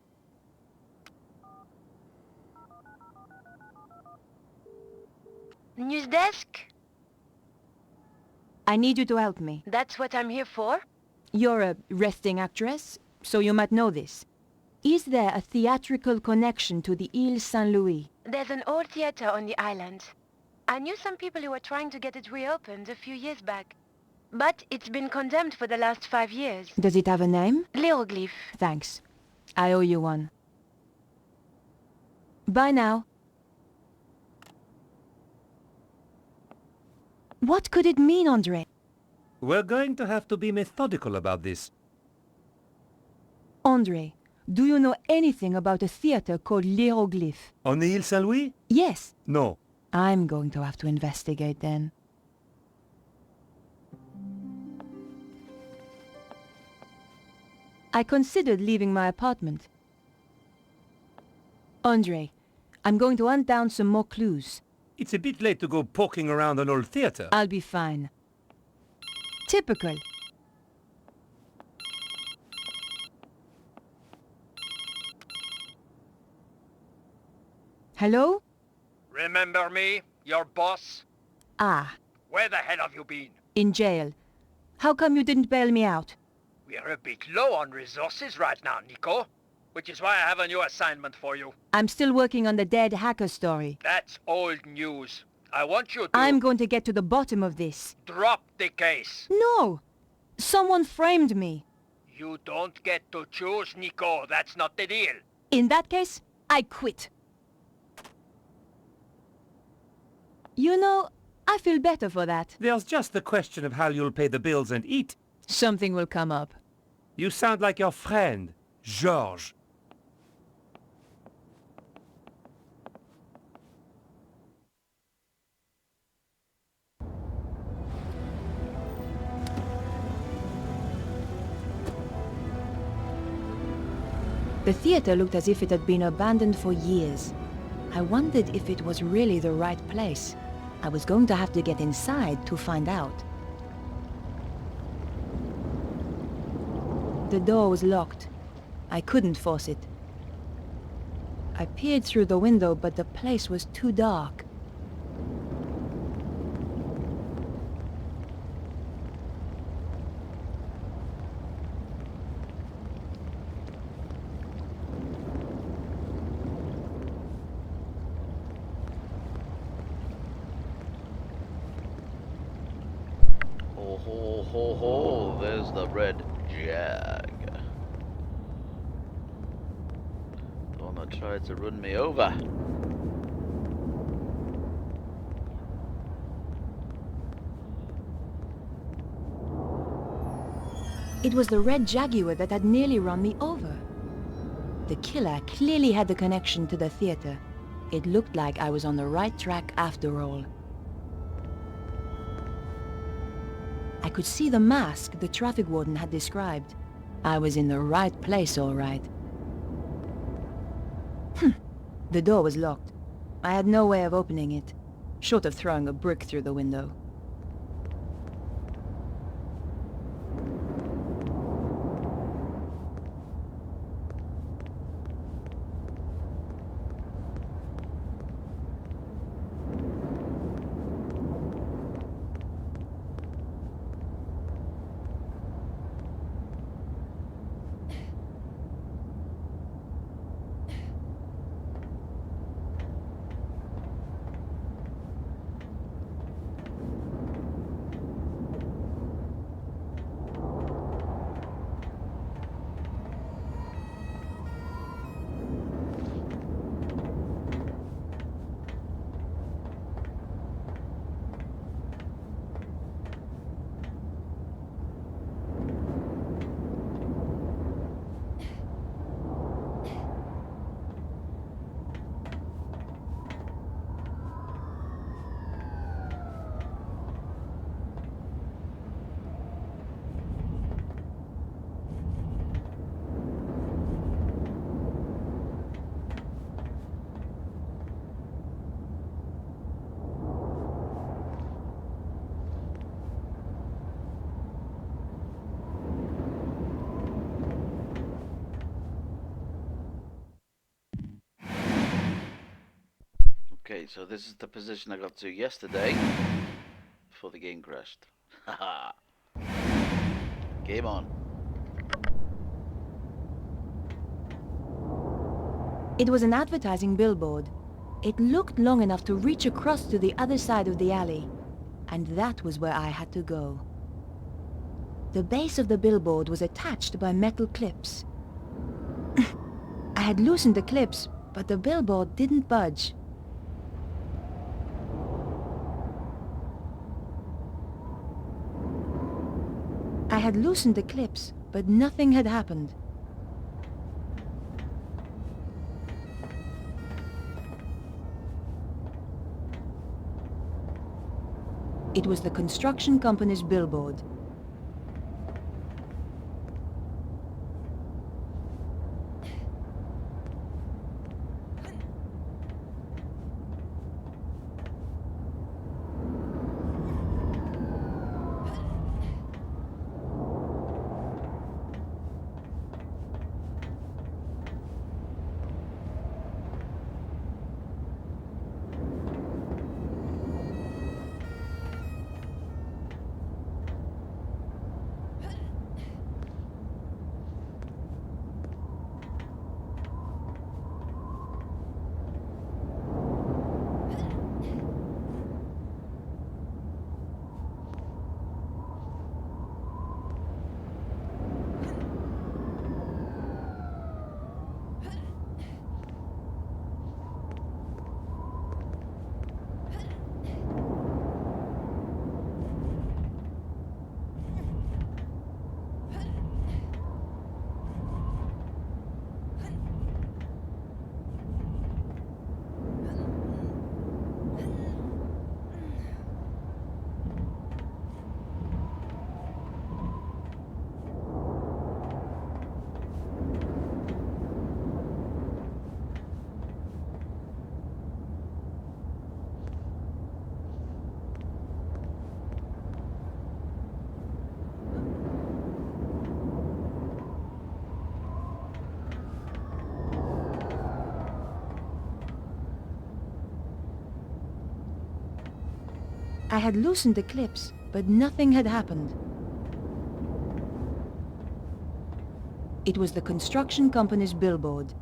News desk? I need you to help me. That's what I'm here for. You're a resting actress, so you might know this. Is there a theatrical connection to the Ile Saint-Louis? There's an old theater on the island. I knew some people who were trying to get it reopened a few years back. But it's been condemned for the last 5 years. Does it have a name? L'Hieroglyph. Thanks. I owe you one. Bye now. What could it mean, Andre? We're going to have to be methodical about this. Andre, do you know anything about a theater called L'Hieroglyph? On the Ile Saint-Louis? Yes. No. I'm going to have to investigate then. I considered leaving my apartment. Andre, I'm going to hunt down some more clues. It's a bit late to go poking around an old theater. I'll be fine. Typical. Hello? Remember me? Your boss? Ah, Where the hell have you been? in jail. How come you didn't bail me out? We're a bit low on resources right now, Nico. Which is why I have a new assignment for you. I'm still working on the dead hacker story. That's old news. I want you to... I'm going to get to the bottom of this. Drop the case. No! Someone framed me. You don't get to choose, Nico. That's not the deal. In that case, I quit. You know, I feel better for that. There's just the question of how you'll pay the bills and eat. Something will come up. You sound like your friend, Georges. The theater looked as if it had been abandoned for years. I wondered if it was really the right place. I was going to have to get inside to find out. The door was locked. I couldn't force it. I peered through the window, but the place was too dark. Oh ho ho ho, there's the red jag. The one that tried to run me over. It was the red Jaguar that had nearly run me over. The killer clearly had the connection to the theater. It looked like I was on the right track after all. I could see the mask the traffic warden had described. I was in the right place, all right. The door was locked. I had no way of opening it, short of throwing a brick through the window. Okay, so this is the position I got to yesterday before the game crashed. Haha. Game on. It was an advertising billboard. It looked long enough to reach across to the other side of the alley, and that was where I had to go. The base of the billboard was attached by metal clips. I had loosened the clips, but the billboard didn't budge. I had loosened the clips, but nothing had happened. It was the construction company's billboard. I had loosened the clips, but nothing had happened. It was the construction company's billboard.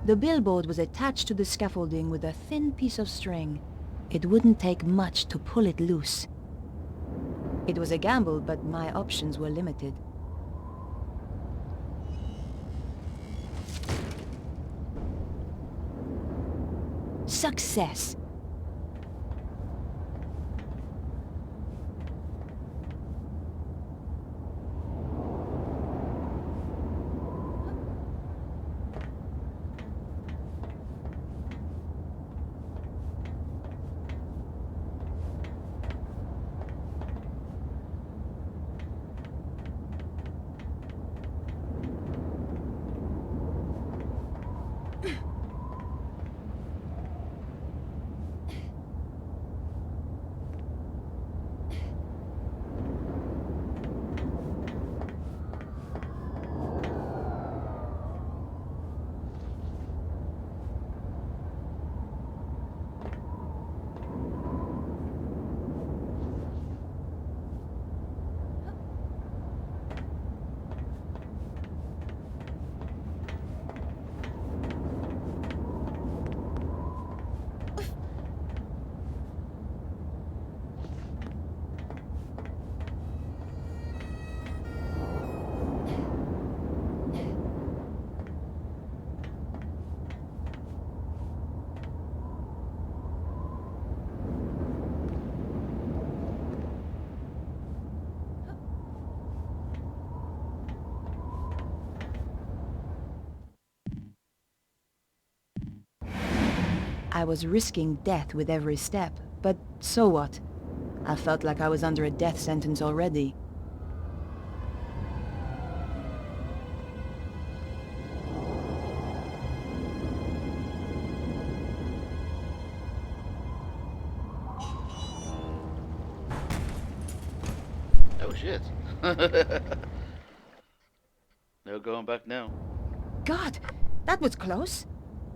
The billboard was attached to the scaffolding with a thin piece of string. It wouldn't take much to pull it loose. It was a gamble, but my options were limited. Success! I was risking death with every step, but so what? I felt like I was under a death sentence already. Oh shit. No going back now. God, that was close.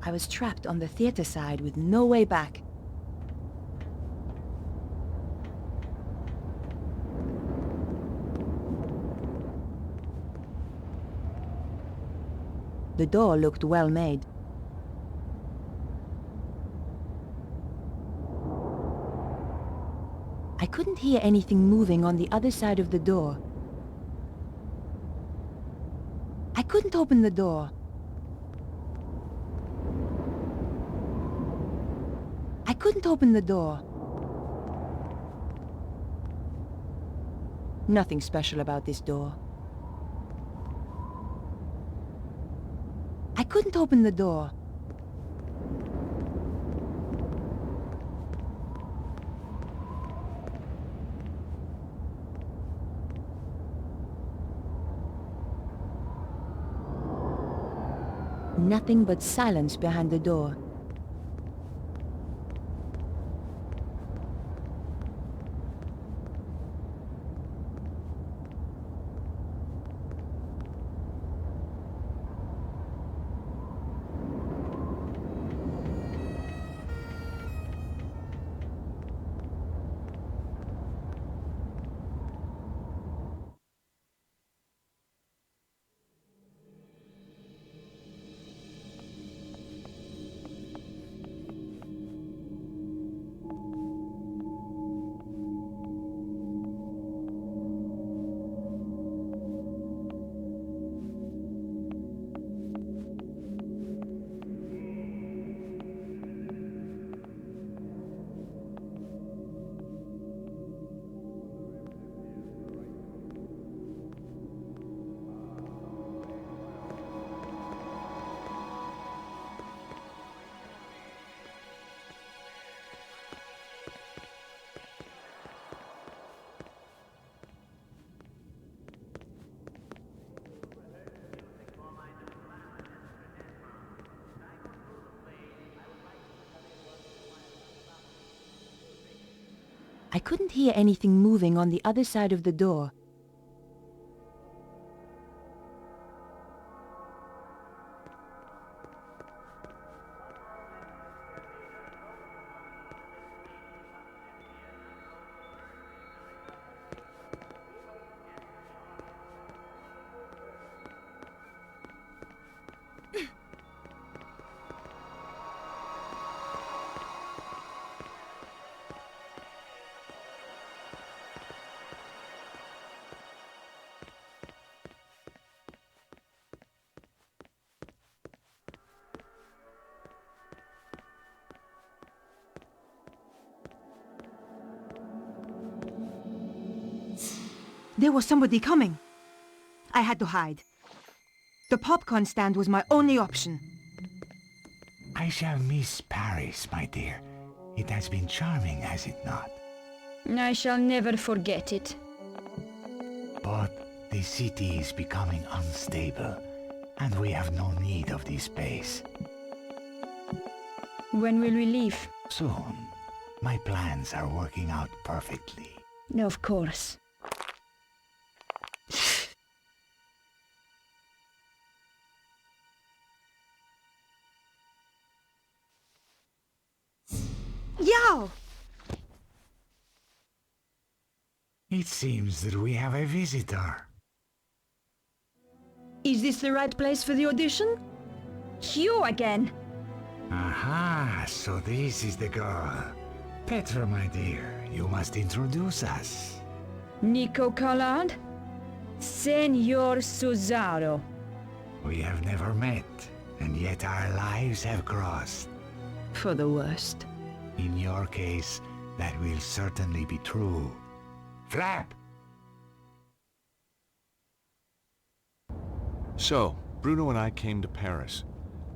I was trapped on the theater side with no way back. The door looked well made. I couldn't hear anything moving on the other side of the door. I couldn't open the door. I couldn't open the door. Nothing special about this door. I couldn't open the door. Nothing but silence behind the door. I couldn't hear anything moving on the other side of the door. There was somebody coming. I had to hide. The popcorn stand was my only option. I shall miss Paris, my dear. It has been charming, has it not? I shall never forget it. But the city is becoming unstable, and we have no need of this space. When will we leave? Soon. My plans are working out perfectly. Of course. Yao! It seems that we have a visitor. Is this the right place for the audition? You again! Aha, so this is the girl. Petra, my dear, you must introduce us. Nico Collard? Senor Susaro. We have never met, and yet our lives have crossed. For the worst. In your case, that will certainly be true. Flap! So, Bruno and I came to Paris.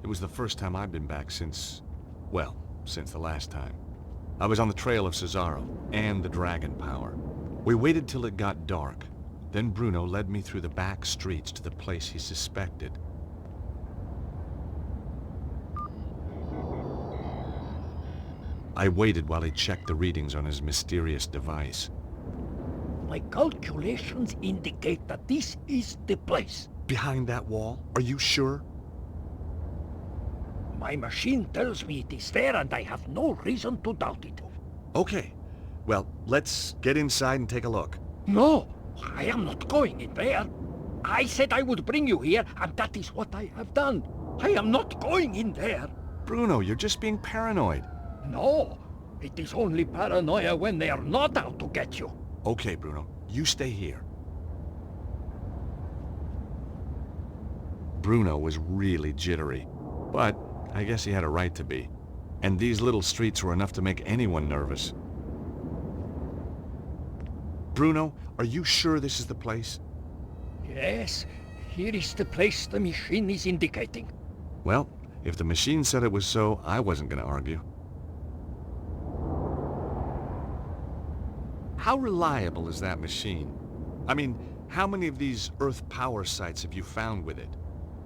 It was the first time I'd been back since, well, since the last time. I was on the trail of Cesaro and the dragon power. We waited till it got dark. Then Bruno led me through the back streets to the place he suspected. I waited while he checked the readings on his mysterious device. My calculations indicate that this is the place. Behind that wall? Are you sure? My machine tells me it is there, and I have no reason to doubt it. Okay. Well, let's get inside and take a look. No, I am not going in there. I said I would bring you here, and that is what I have done. I am not going in there. Bruno, you're just being paranoid. No, it is only paranoia when they are not out to get you. Okay, Bruno, you stay here. Bruno was really jittery, but I guess he had a right to be. And these little streets were enough to make anyone nervous. Bruno, are you sure this is the place? Yes, here is the place the machine is indicating. Well, if the machine said it was so, I wasn't going to argue. How reliable is that machine? I mean, how many of these Earth power sites have you found with it?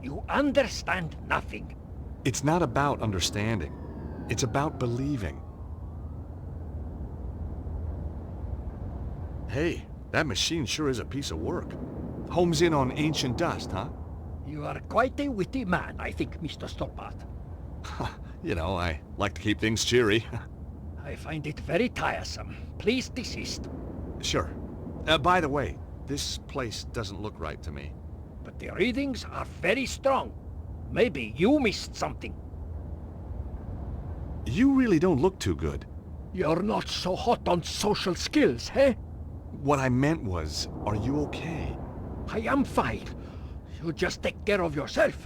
You understand nothing. It's not about understanding. It's about believing. Hey, that machine sure is a piece of work. Homes in on ancient dust, huh? You are quite a witty man, I think, Mr. Stoppard. You know, I like to keep things cheery. I find it very tiresome. Please desist. Sure. By the way, this place doesn't look right to me. But the readings are very strong. Maybe you missed something. You really don't look too good. You're not so hot on social skills, eh? What I meant was, are you okay? I am fine. You just take care of yourself.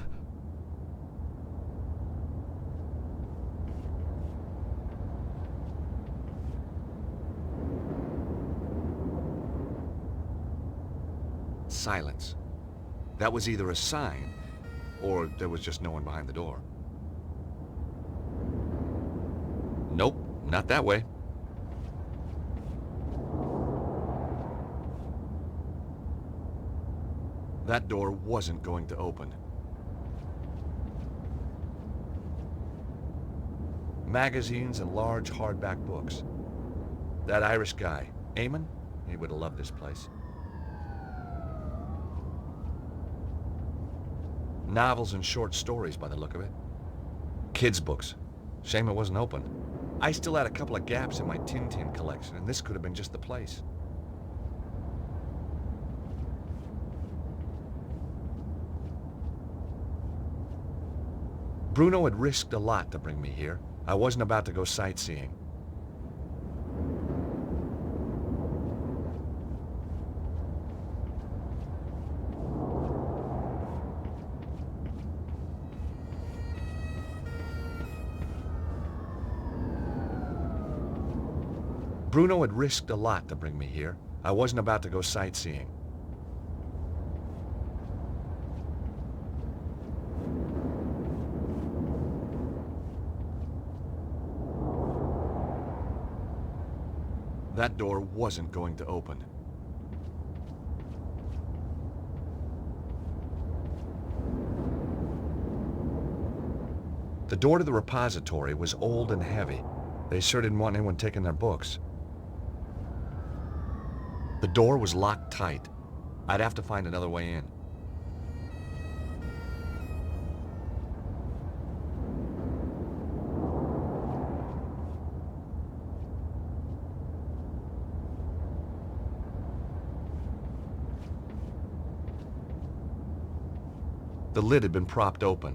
Silence. That was either a sign, or there was just no one behind the door. Nope, not that way. That door wasn't going to open. Magazines and large hardback books. That Irish guy, Eamon, he would have loved this place. Novels and short stories by the look of it. Kids' books. Shame it wasn't open. I still had a couple of gaps in my Tintin collection, and this could have been just the place. Bruno had risked a lot to bring me here. I wasn't about to go sightseeing. Bruno had risked a lot to bring me here. I wasn't about to go sightseeing. That door wasn't going to open. The door to the repository was old and heavy. They sure didn't want anyone taking their books. The door was locked tight. I'd have to find another way in. The lid had been propped open.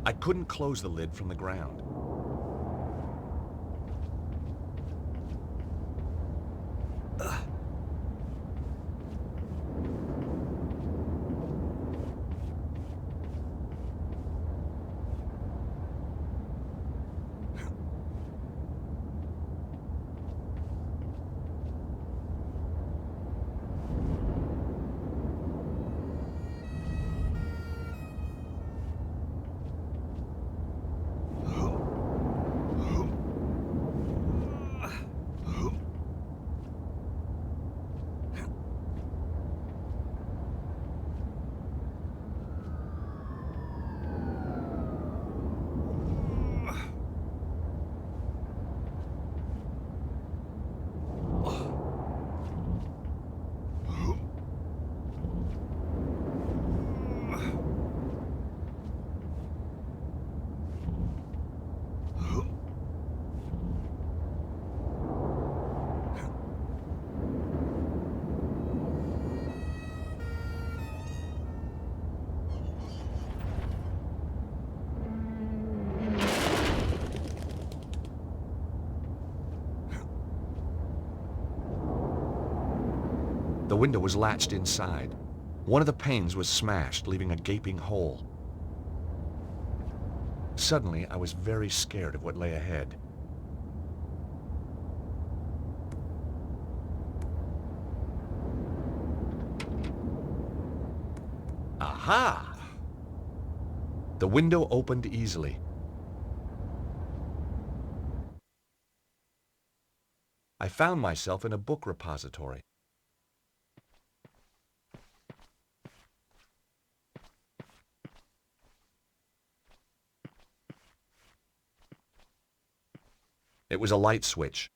I couldn't close the lid from the ground. The window was latched inside. One of the panes was smashed, leaving a gaping hole. Suddenly, I was very scared of what lay ahead. Aha! The window opened easily. I found myself in a book repository. It was a light switch.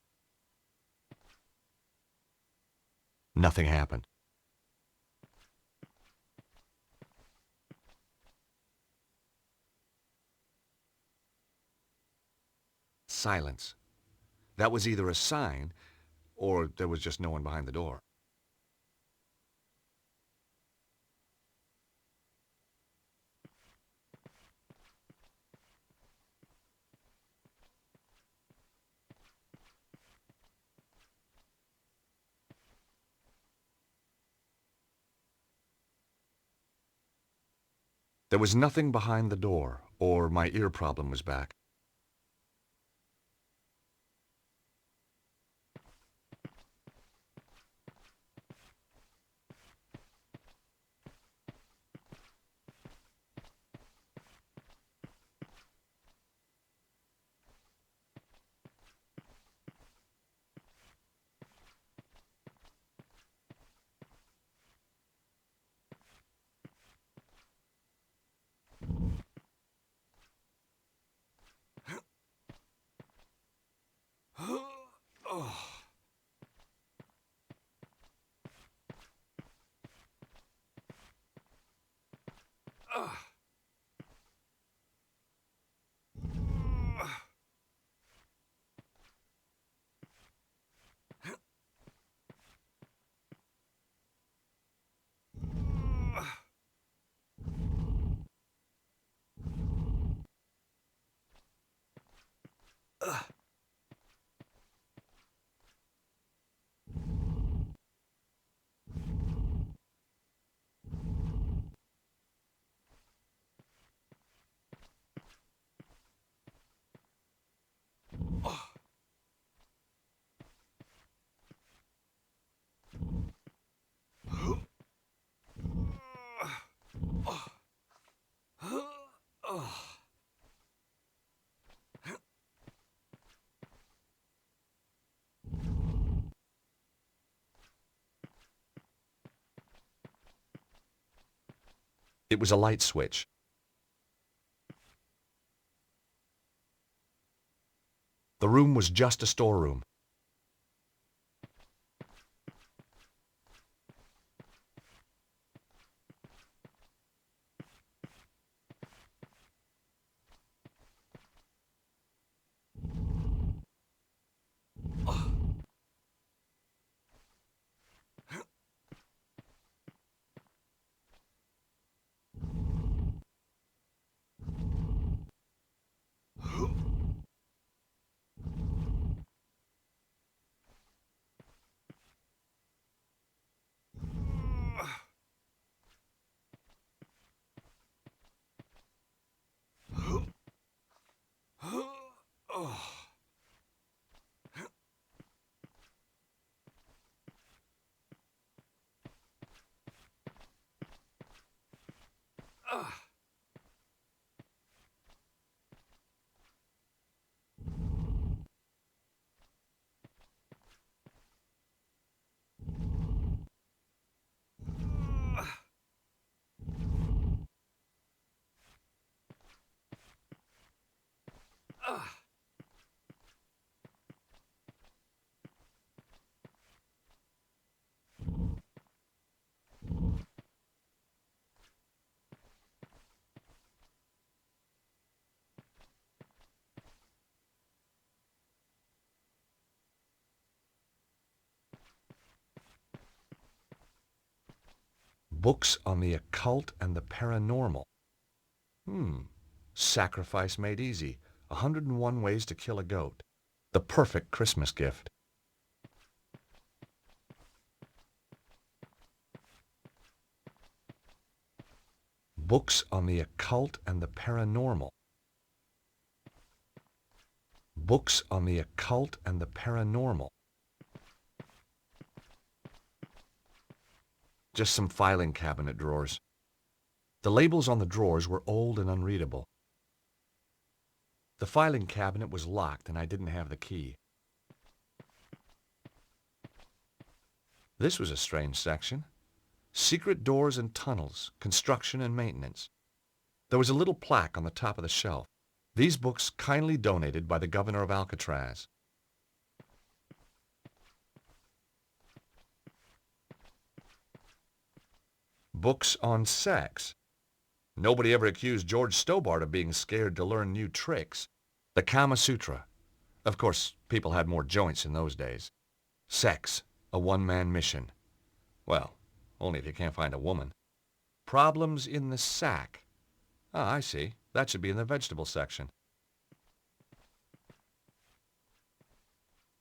Nothing happened. Silence. That was either a sign, or there was just no one behind the door. There was nothing behind the door, or my ear problem was back. It was a light switch. The room was just a storeroom. Books on the occult and the paranormal. Sacrifice made easy. 101 ways to kill a goat. The perfect Christmas gift. Books on the occult and the paranormal. Books on the occult and the paranormal. Just some filing cabinet drawers. The labels on the drawers were old and unreadable. The filing cabinet was locked and I didn't have the key. This was a strange section. Secret doors and tunnels, construction and maintenance. There was a little plaque on the top of the shelf. These books kindly donated by the governor of Alcatraz. Books on sex. Nobody ever accused George Stobart of being scared to learn new tricks. The Kama Sutra. Of course, people had more joints in those days. Sex, a one-man mission. Well, only if you can't find a woman. Problems in the sack. Ah, I see. That should be in the vegetable section.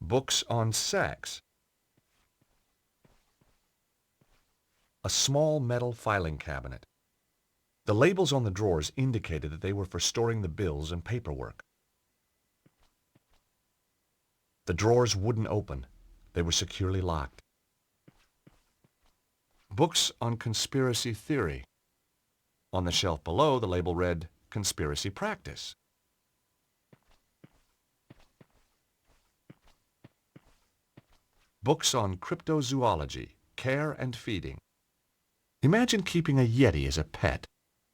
Books on sex. A small metal filing cabinet. The labels on the drawers indicated that they were for storing the bills and paperwork. The drawers wouldn't open. They were securely locked. Books on conspiracy theory. On the shelf below, the label read, Conspiracy Practice. Books on cryptozoology, care and feeding. Imagine keeping a yeti as a pet.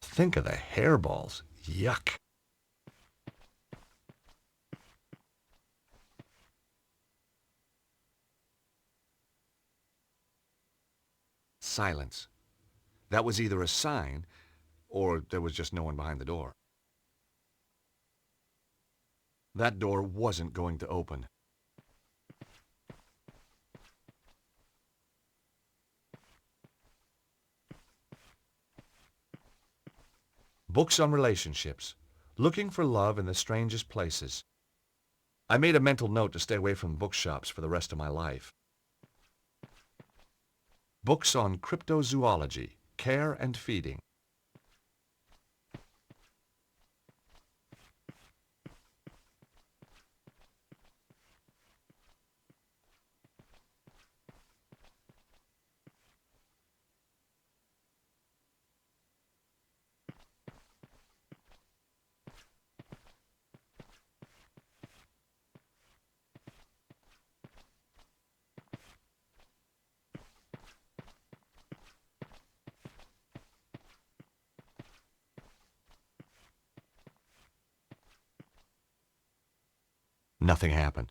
Think of the hairballs. Yuck. Silence. That was either a sign, or there was just no one behind the door. That door wasn't going to open. Books on relationships. Looking for love in the strangest places. I made a mental note to stay away from bookshops for the rest of my life. Books on cryptozoology, care and feeding. Nothing happened.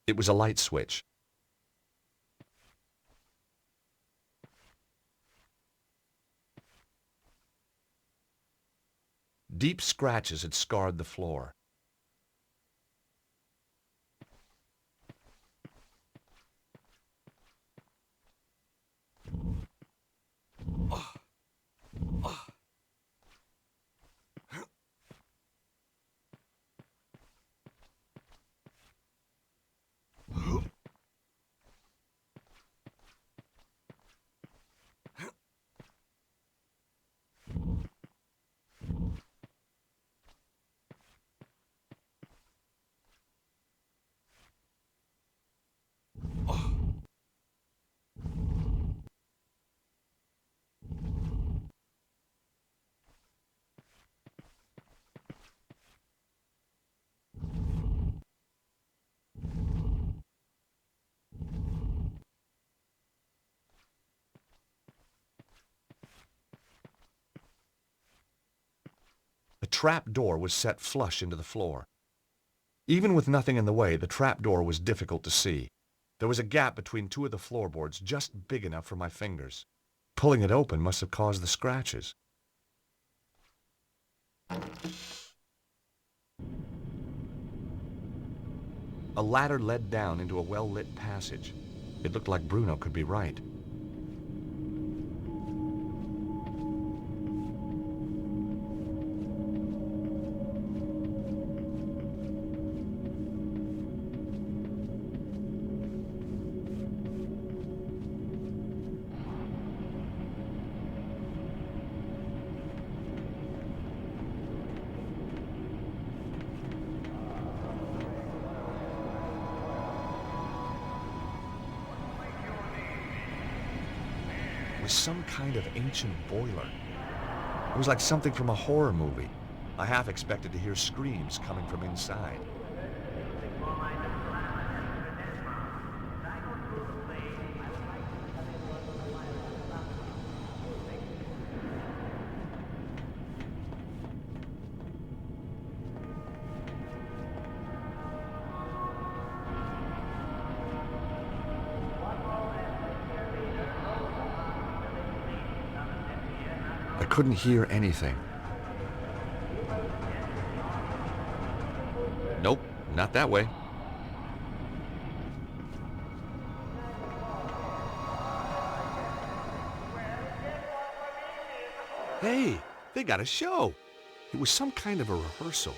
It was a light switch. Deep scratches had scarred the floor. The trap door was set flush into the floor. Even with nothing in the way, the trap door was difficult to see. There was a gap between two of the floorboards just big enough for my fingers. Pulling it open must have caused the scratches. A ladder led down into a well-lit passage. It looked like Bruno could be right. Some kind of ancient boiler. It was like something from a horror movie. I half expected to hear screams coming from inside. I couldn't hear anything. Nope, not that way. Hey, they got a show. It was some kind of a rehearsal.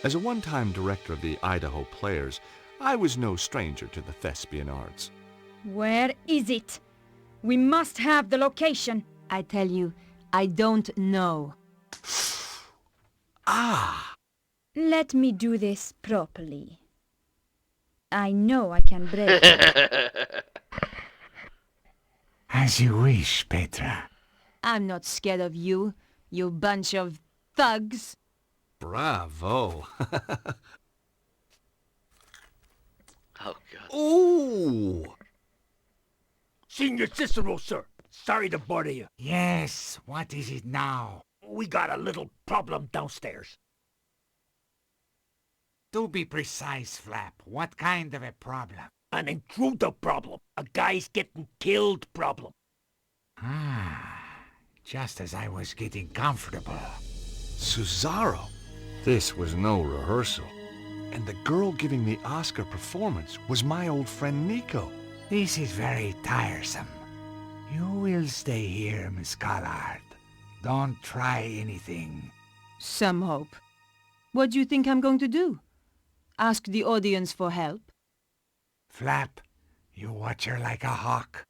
As a one-time director of the Idaho Players, I was no stranger to the thespian arts. Where is it? We must have the location. I tell you, I don't know. Ah! Let me do this properly. I know I can break it. As you wish, Petra. I'm not scared of you, you bunch of thugs. Bravo. Oh, God. Ooh! Senior Cicero, sir. Sorry to bother you. Yes, what is it now? We got a little problem downstairs. Do be precise, Flap. What kind of a problem? An intruder problem. A guy's getting killed problem. Ah, just as I was getting comfortable. Cesaro. This was no rehearsal. And the girl giving the Oscar performance was my old friend Nico. This is very tiresome. You will stay here, Miss Collard. Don't try anything. Some hope. What do you think I'm going to do? Ask the audience for help? Flap, you watch her like a hawk.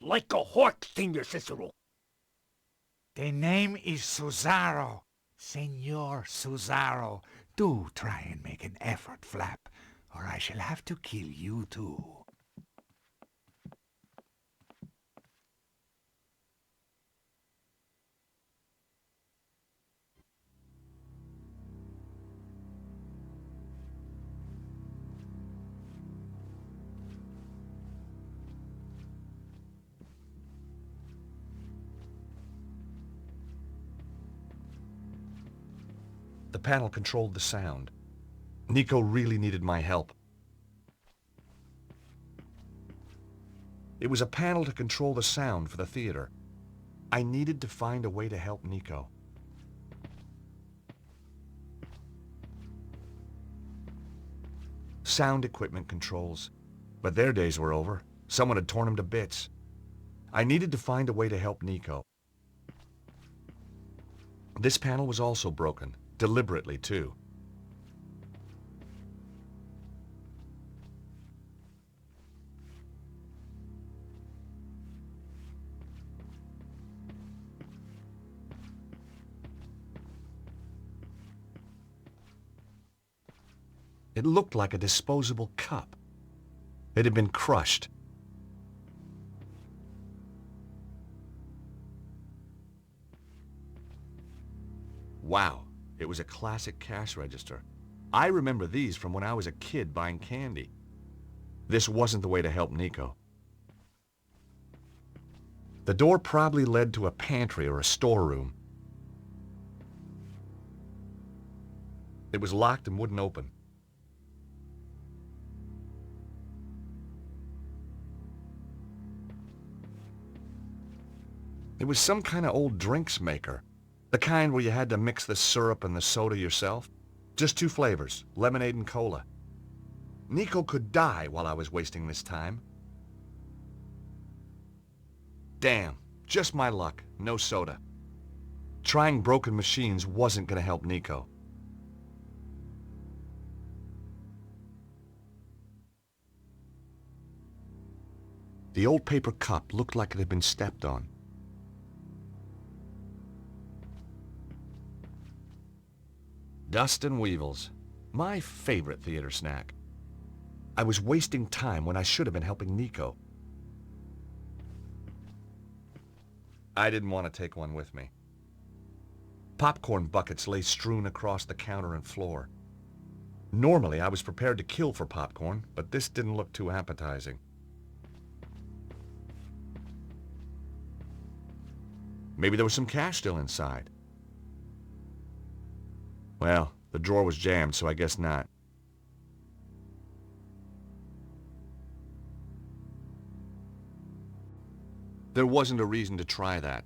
Like a hawk, Senior Cicero. The name is Cesaro. Senor Cesaro. Do try and make an effort, Flap, or I shall have to kill you too. The panel controlled the sound. Nico really needed my help. It was a panel to control the sound for the theater. I needed to find a way to help Nico. sound equipment controls. But their days were over. Someone had torn them to bits. I needed to find a way to help Nico. This panel was also broken, deliberately too. It looked like a disposable cup. It had been crushed. Wow, it was a classic cash register. I remember these from when I was a kid buying candy. This wasn't the way to help Nico. The door probably led to a pantry or a storeroom. It was locked and wouldn't open. It was some kind of old drinks maker. The kind where you had to mix the syrup and the soda yourself. Just 2 flavors, lemonade and cola. Nico could die while I was wasting this time. Damn, just my luck, no soda. Trying broken machines wasn't gonna help Nico. The old paper cup looked like it had been stepped on. Dust and Weevils, my favorite theater snack. I was wasting time when I should have been helping Nico. I didn't want to take one with me. Popcorn buckets lay strewn across the counter and floor. Normally, I was prepared to kill for popcorn, but this didn't look too appetizing. Maybe there was some cash still inside. Well, the drawer was jammed, so I guess not. There wasn't a reason to try that.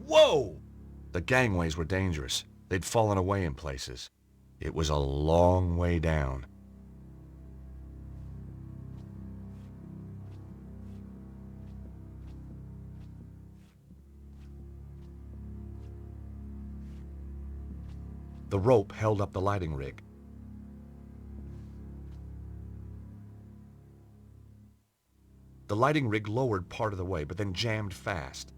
Whoa! The gangways were dangerous. They'd fallen away in places. It was a long way down. The rope held up the lighting rig. The lighting rig lowered part of the way, but then jammed fast.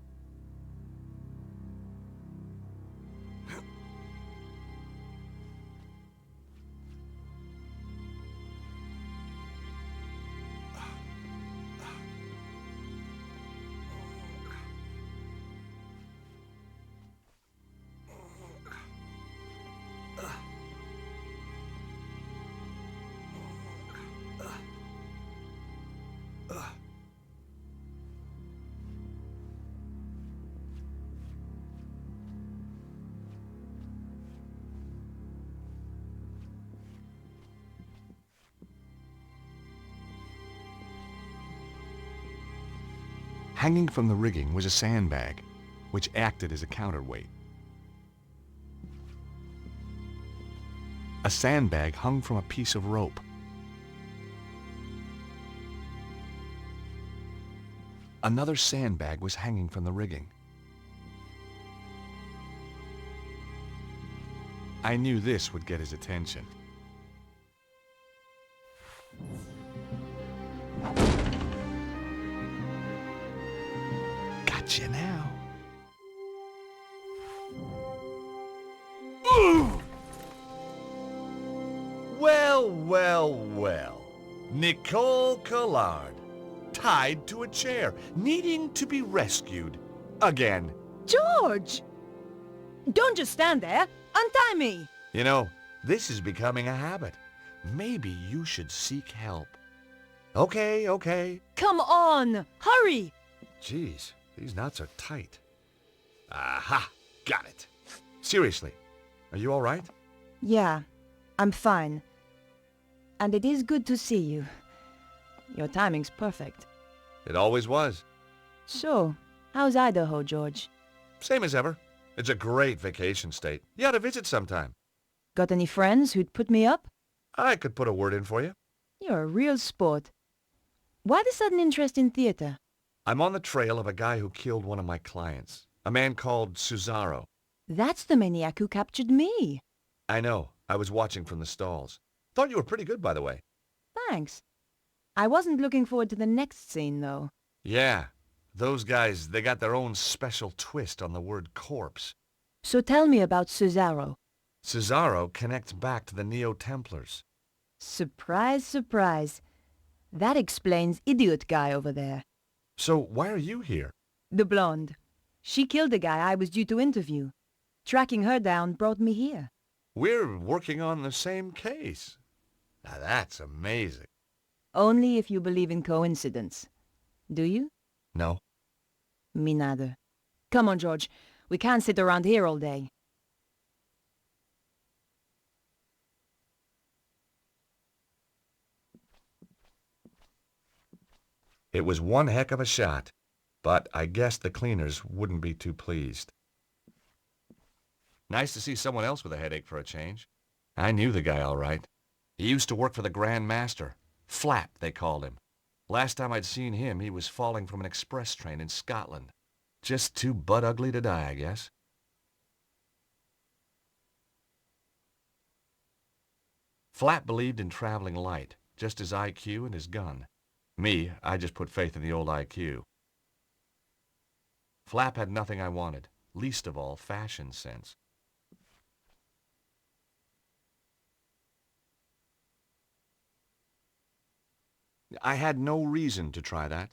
Hanging from the rigging was a sandbag, which acted as a counterweight. A sandbag hung from a piece of rope. Another sandbag was hanging from the rigging. I knew this would get his attention. Gotcha now. Well, well, well. Nicole Collard, tied to a chair, needing to be rescued. Again. George! Don't just stand there. Untie me. You know, this is becoming a habit. Maybe you should seek help. Okay, okay. Come on. Hurry. Jeez, these knots are tight. Aha! Got it. Seriously, are you all right? Yeah, I'm fine. And it is good to see you. Your timing's perfect. It always was. So, how's Idaho, George? Same as ever. It's a great vacation state. You ought to visit sometime. Got any friends who'd put me up? I could put a word in for you. You're a real sport. Why the sudden interest in theater? I'm on the trail of a guy who killed one of my clients. A man called Cesaro. That's the maniac who captured me. I know. I was watching from the stalls. Thought you were pretty good, by the way. Thanks. I wasn't looking forward to the next scene, though. Yeah. Those guys, they got their own special twist on the word corpse. So tell me about Cesaro. Cesaro connects back to the Neo-Templars. Surprise, surprise. That explains Idiot Guy over there. So why are you here? The blonde. She killed the guy I was due to interview. Tracking her down brought me here. We're working on the same case. Now that's amazing. Only if you believe in coincidence. Do you? No. Me neither. Come on, George. We can't sit around here all day. It was one heck of a shot, but I guess the cleaners wouldn't be too pleased. Nice to see someone else with a headache for a change. I knew the guy all right. He used to work for the Grand Master. Flap, they called him. Last time I'd seen him, he was falling from an express train in Scotland. Just too butt-ugly to die, I guess. Flap believed in traveling light, just his IQ and his gun. Me, I just put faith in the old IQ. Flap had nothing I wanted, least of all fashion sense. I had no reason to try that.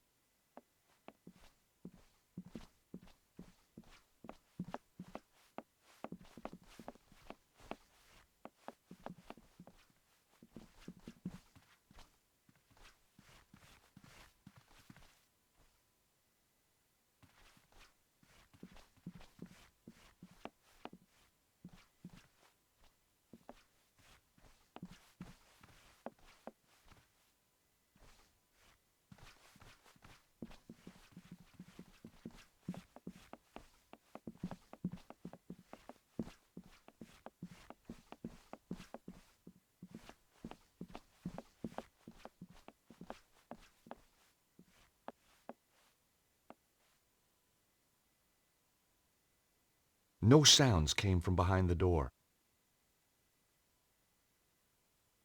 No sounds came from behind the door.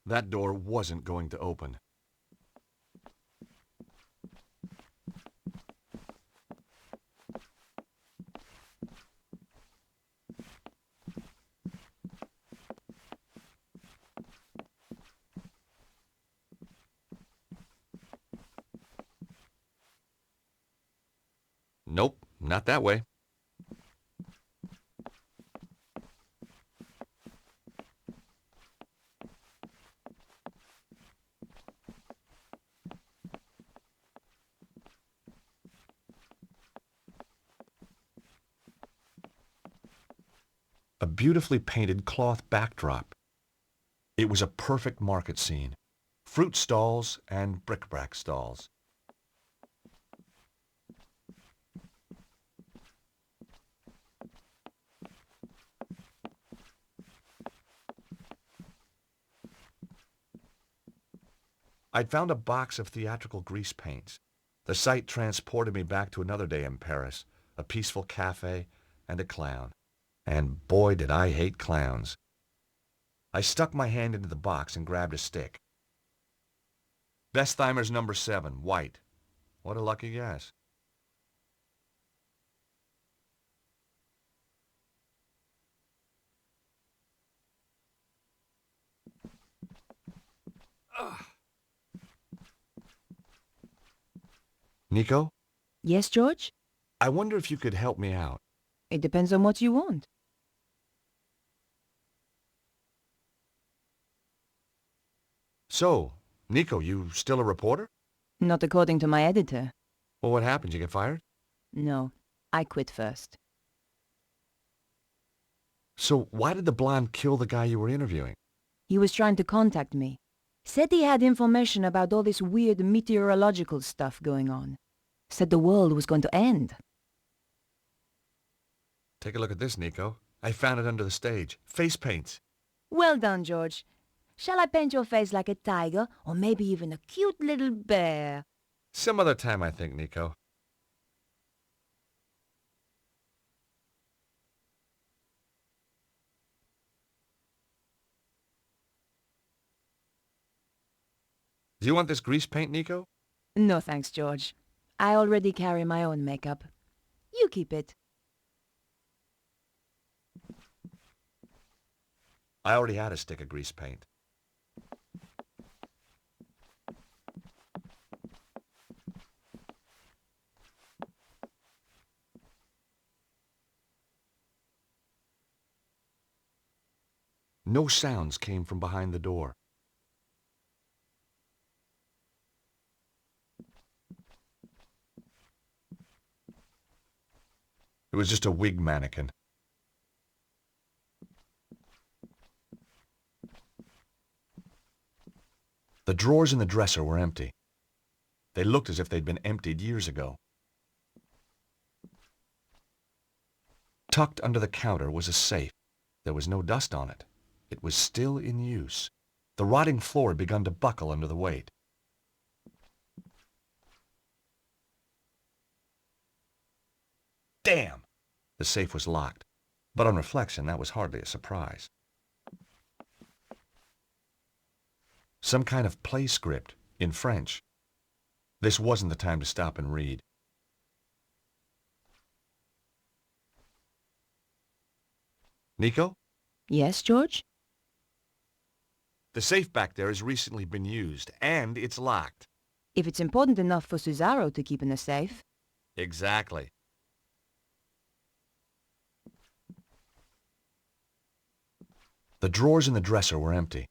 That door wasn't going to open. Nope, not that way. A beautifully painted cloth backdrop. It was a perfect market scene. Fruit stalls and bric-a-brac stalls. I'd found a box of theatrical grease paints. The sight transported me back to another day in Paris, a peaceful cafe, and a clown. And boy, did I hate clowns. I stuck my hand into the box and grabbed a stick. Bestheimer's number 7, white. What a lucky guess. Nico, Yes, George? I wonder if you could help me out. It depends on what you want. So, Nico, you still a reporter? Not according to my editor. Well, what happened? You get fired? No, I quit first. So, why did the blonde kill the guy you were interviewing? He was trying to contact me. Said he had information about all this weird meteorological stuff going on. Said the world was going to end. Take a look at this, Nico. I found it under the stage. Face paints. Well done, George. Shall I paint your face like a tiger, or maybe even a cute little bear? Some other time, I think, Nico. Do you want this grease paint, Nico? No thanks, George. I already carry my own makeup. You keep it. I already had a stick of grease paint. No sounds came from behind the door. It was just a wig mannequin. The drawers in the dresser were empty. They looked as if they'd been emptied years ago. Tucked under the counter was a safe. There was no dust on it. It was still in use. The rotting floor had begun to buckle under the weight. Damn! The safe was locked. But on reflection, that was hardly a surprise. Some kind of play script, in French. This wasn't the time to stop and read. Nico? Yes, George? The safe back there has recently been used, and it's locked. If it's important enough for Cesaro to keep in the safe. Exactly. The drawers in the dresser were empty.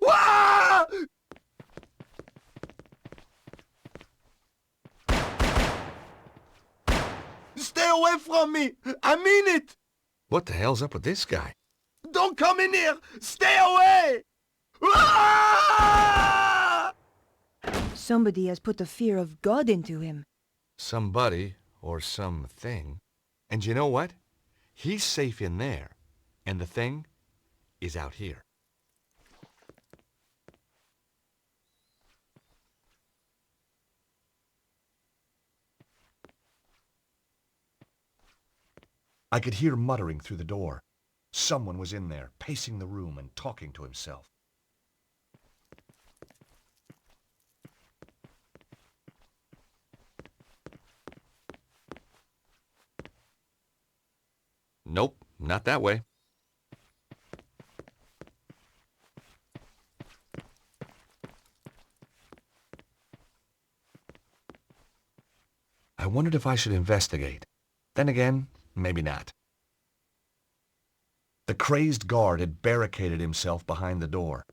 Ah! Stay away from me! I mean it! What the hell's up with this guy? Don't come in here! Stay away! Ah! Somebody has put the fear of God into him. Somebody, or something. And you know what? He's safe in there, and the thing is out here. I could hear muttering through the door. Someone was in there, pacing the room and talking to himself. Nope, not that way. I wondered if I should investigate. Then again, maybe not. The crazed guard had barricaded himself behind the door.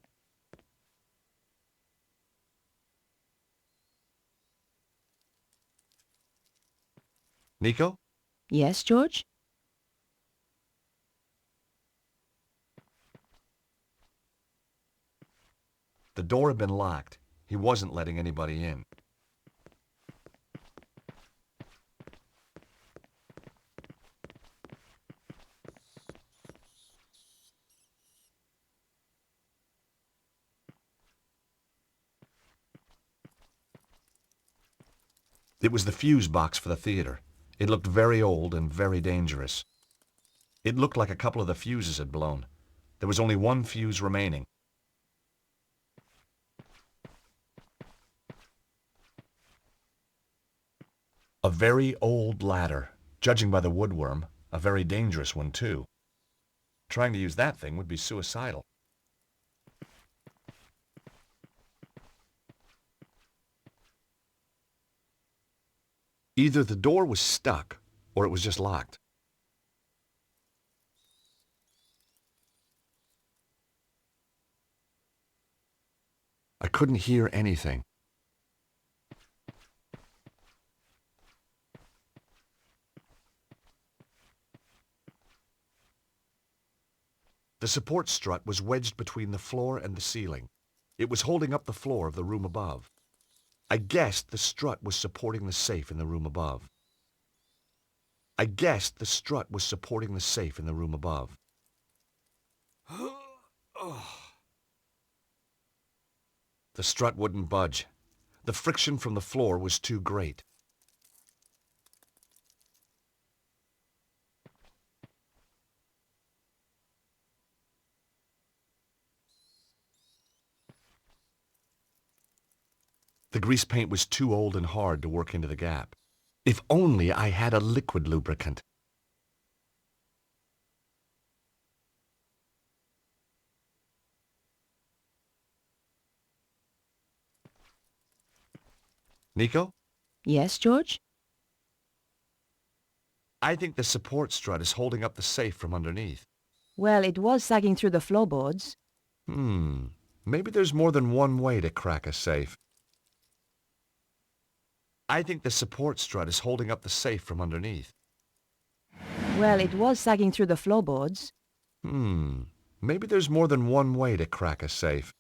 Nico? Yes, George? The door had been locked. He wasn't letting anybody in. It was the fuse box for the theater. It looked very old and very dangerous. It looked like a couple of the fuses had blown. There was only one fuse remaining. A very old ladder. Judging by the woodworm, a very dangerous one, too. Trying to use that thing would be suicidal. Either the door was stuck, or it was just locked. I couldn't hear anything. The support strut was wedged between the floor and the ceiling. It was holding up the floor of the room above. I guessed the strut was supporting the safe in the room above. I guessed the strut was supporting the safe in the room above. The strut wouldn't budge. The friction from the floor was too great. The grease paint was too old and hard to work into the gap. If only I had a liquid lubricant. Nico? Yes, George? I think the support strut is holding up the safe from underneath. Well, it was sagging through the floorboards. Maybe there's more than one way to crack a safe. I think the support strut is holding up the safe from underneath. Well, it was sagging through the floorboards. Maybe there's more than one way to crack a safe.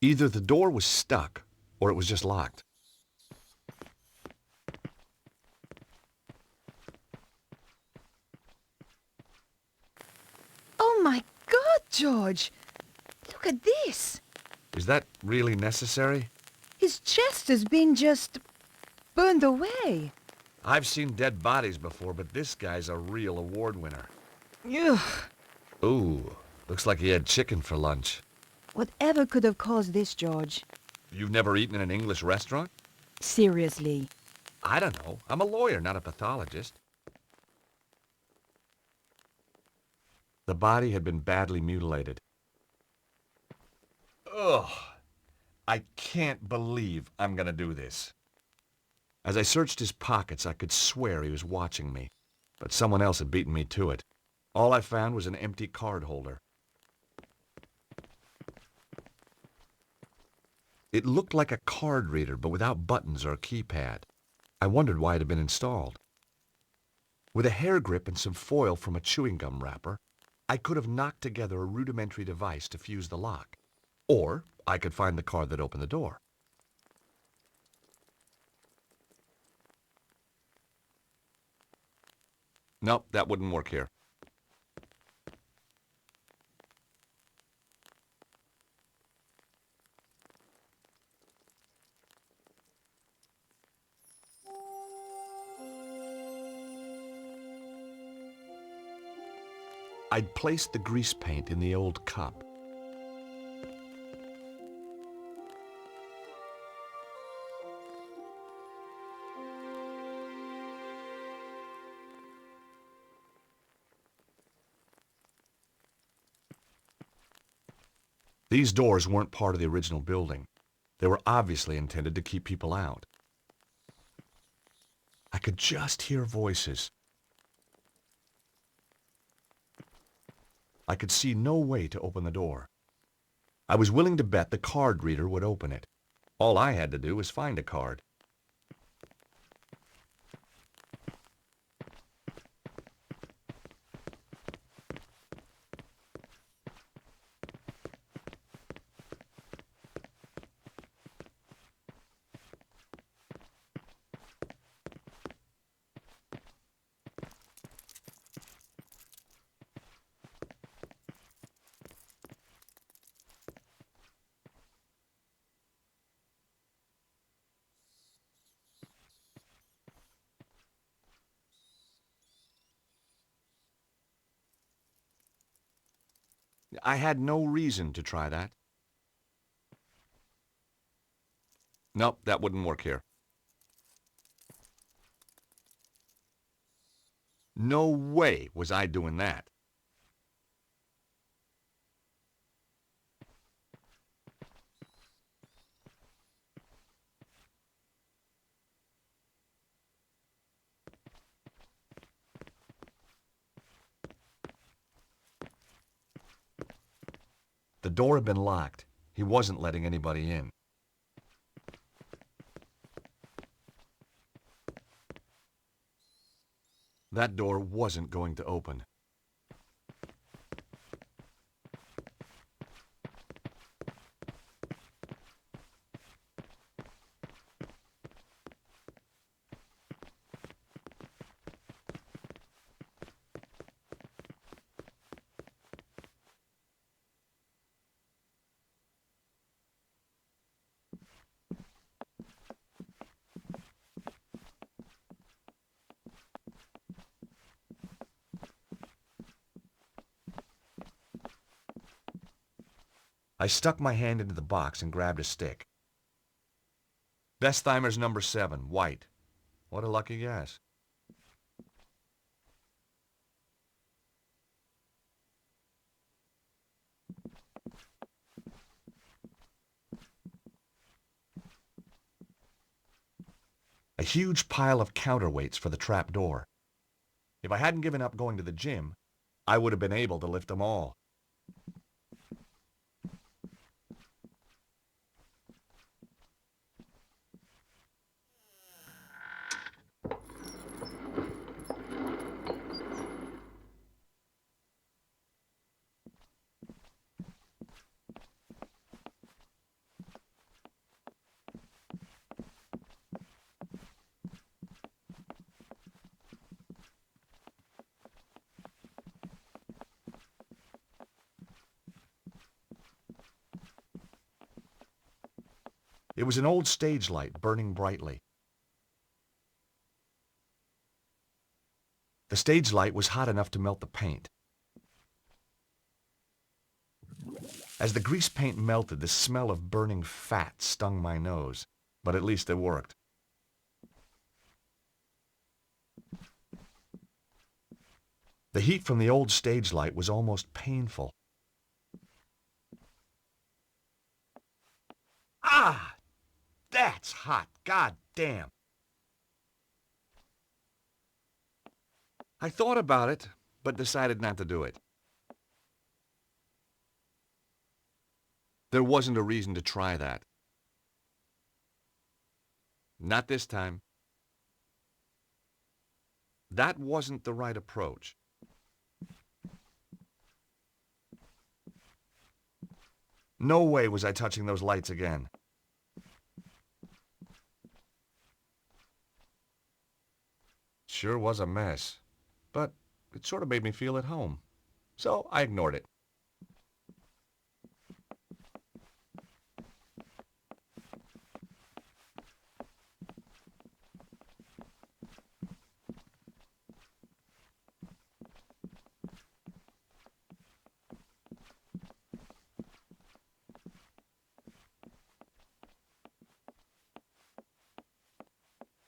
Either the door was stuck, or it was just locked. Oh my God, George! Look at this! Is that really necessary? His chest has been just burned away. I've seen dead bodies before, but this guy's a real award winner. Ugh. Ooh, looks like he had chicken for lunch. Whatever could have caused this, George? You've never eaten in an English restaurant? Seriously. I don't know. I'm a lawyer, not a pathologist. The body had been badly mutilated. Ugh. I can't believe I'm gonna do this. As I searched his pockets, I could swear he was watching me, but someone else had beaten me to it. All I found was an empty card holder. It looked like a card reader, but without buttons or a keypad. I wondered why it had been installed. With a hair grip and some foil from a chewing gum wrapper, I could have knocked together a rudimentary device to fuse the lock. Or I could find the card that opened the door. Nope, that wouldn't work here. I'd placed the grease paint in the old cup. These doors weren't part of the original building. They were obviously intended to keep people out. I could just hear voices. I could see no way to open the door. I was willing to bet the card reader would open it. All I had to do was find a card. I had no reason to try that. Nope, that wouldn't work here. No way was I doing that. The door had been locked. He wasn't letting anybody in. That door wasn't going to open. I stuck my hand into the box and grabbed a stick. Bestheimer's number 7, white. What a lucky guess. A huge pile of counterweights for the trap door. If I hadn't given up going to the gym, I would have been able to lift them all. It was an old stage light burning brightly. The stage light was hot enough to melt the paint. As the grease paint melted, the smell of burning fat stung my nose, but at least it worked. The heat from the old stage light was almost painful. Ah! That's hot. God damn. I thought about it, but decided not to do it. There wasn't a reason to try that. Not this time. That wasn't the right approach. No way was I touching those lights again. Sure was a mess, but it sort of made me feel at home, so I ignored it.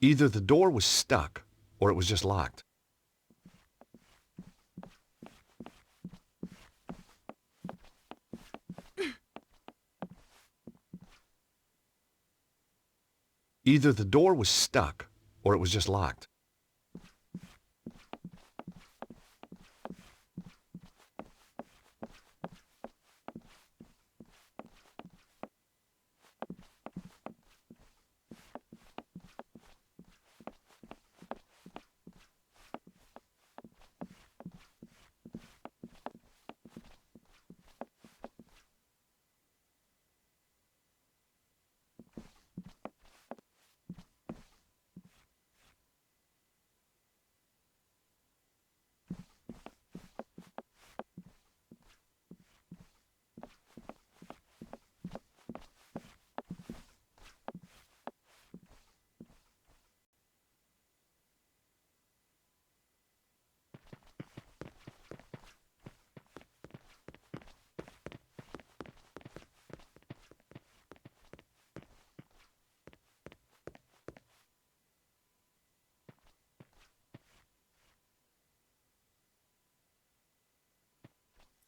Either the door was stuck, or it was just locked. Either the door was stuck, or it was just locked.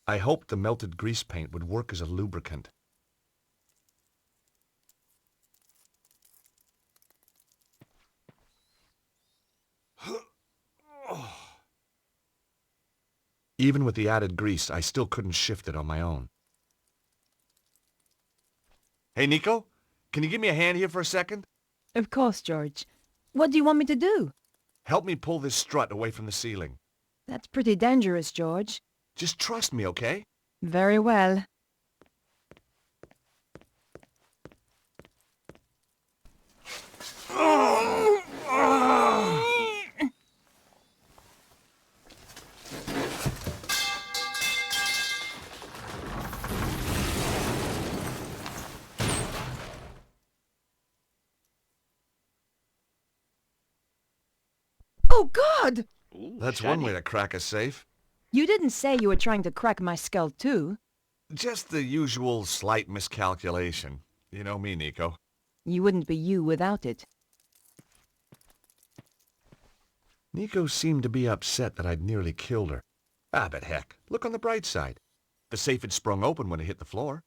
I hoped the melted grease paint would work as a lubricant. Even with the added grease, I still couldn't shift it on my own. Hey, Nico, can you give me a hand here for a second? Of course, George. What do you want me to do? Help me pull this strut away from the ceiling. That's pretty dangerous, George. Just trust me, okay? Very well. Oh, God! Ooh, That's shiny. one way to crack a safe. You didn't say you were trying to crack my skull, too. Just the usual slight miscalculation. You know me, Nico. You wouldn't be you without it. Nico seemed to be upset that I'd nearly killed her. Ah, but heck, look on the bright side. The safe had sprung open when it hit the floor.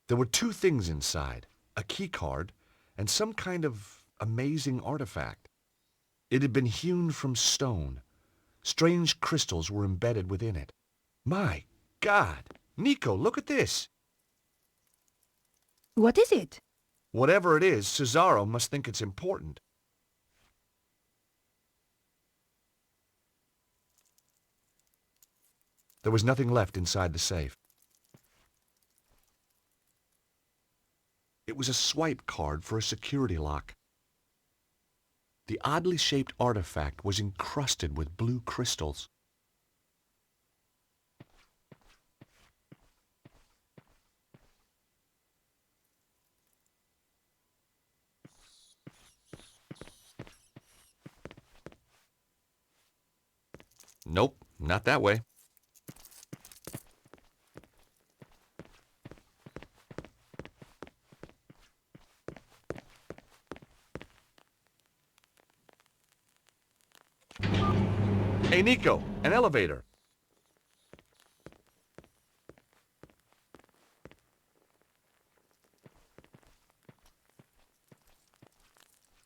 There were two things inside, a key card and some kind of amazing artifact. It had been hewn from stone. Strange crystals were embedded within it. My God! Nico, look at this! What is it? Whatever it is, Cesaro must think it's important. There was nothing left inside the safe. It was a swipe card for a security lock. The oddly shaped artifact was encrusted with blue crystals. Nope, not that way. Hey, Nico, an elevator.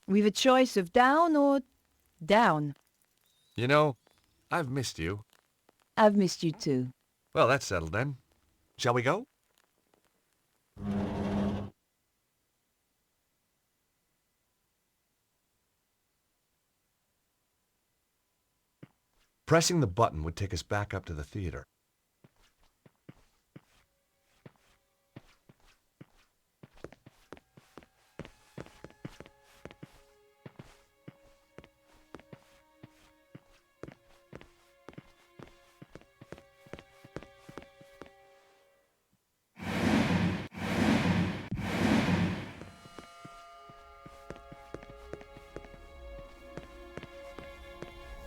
We've a choice of down or down. You know, I've missed you. I've missed you too. Well, that's settled then. Shall we go? Pressing the button would take us back up to the theater.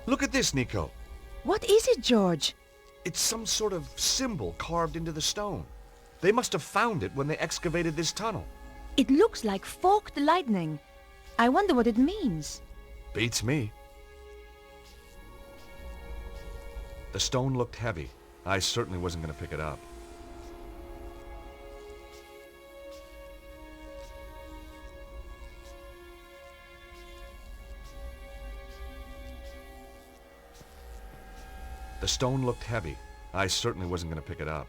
Look at this, Nico. What is it, George? It's some sort of symbol carved into the stone. They must have found it when they excavated this tunnel. It looks like forked lightning. I wonder what it means. Beats me. The stone looked heavy. I certainly wasn't going to pick it up. The stone looked heavy. I certainly wasn't going to pick it up.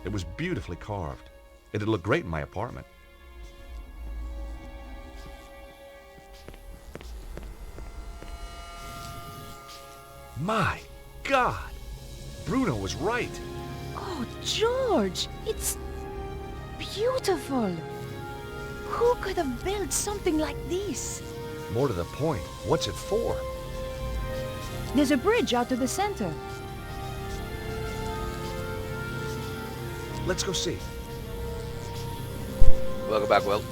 It was beautifully carved. It'd look great in my apartment. My God! Bruno was right. Oh, George! It's beautiful! Who could have built something like this? More to the point, what's it for? There's a bridge out to the center. Let's go see. Welcome back, Will.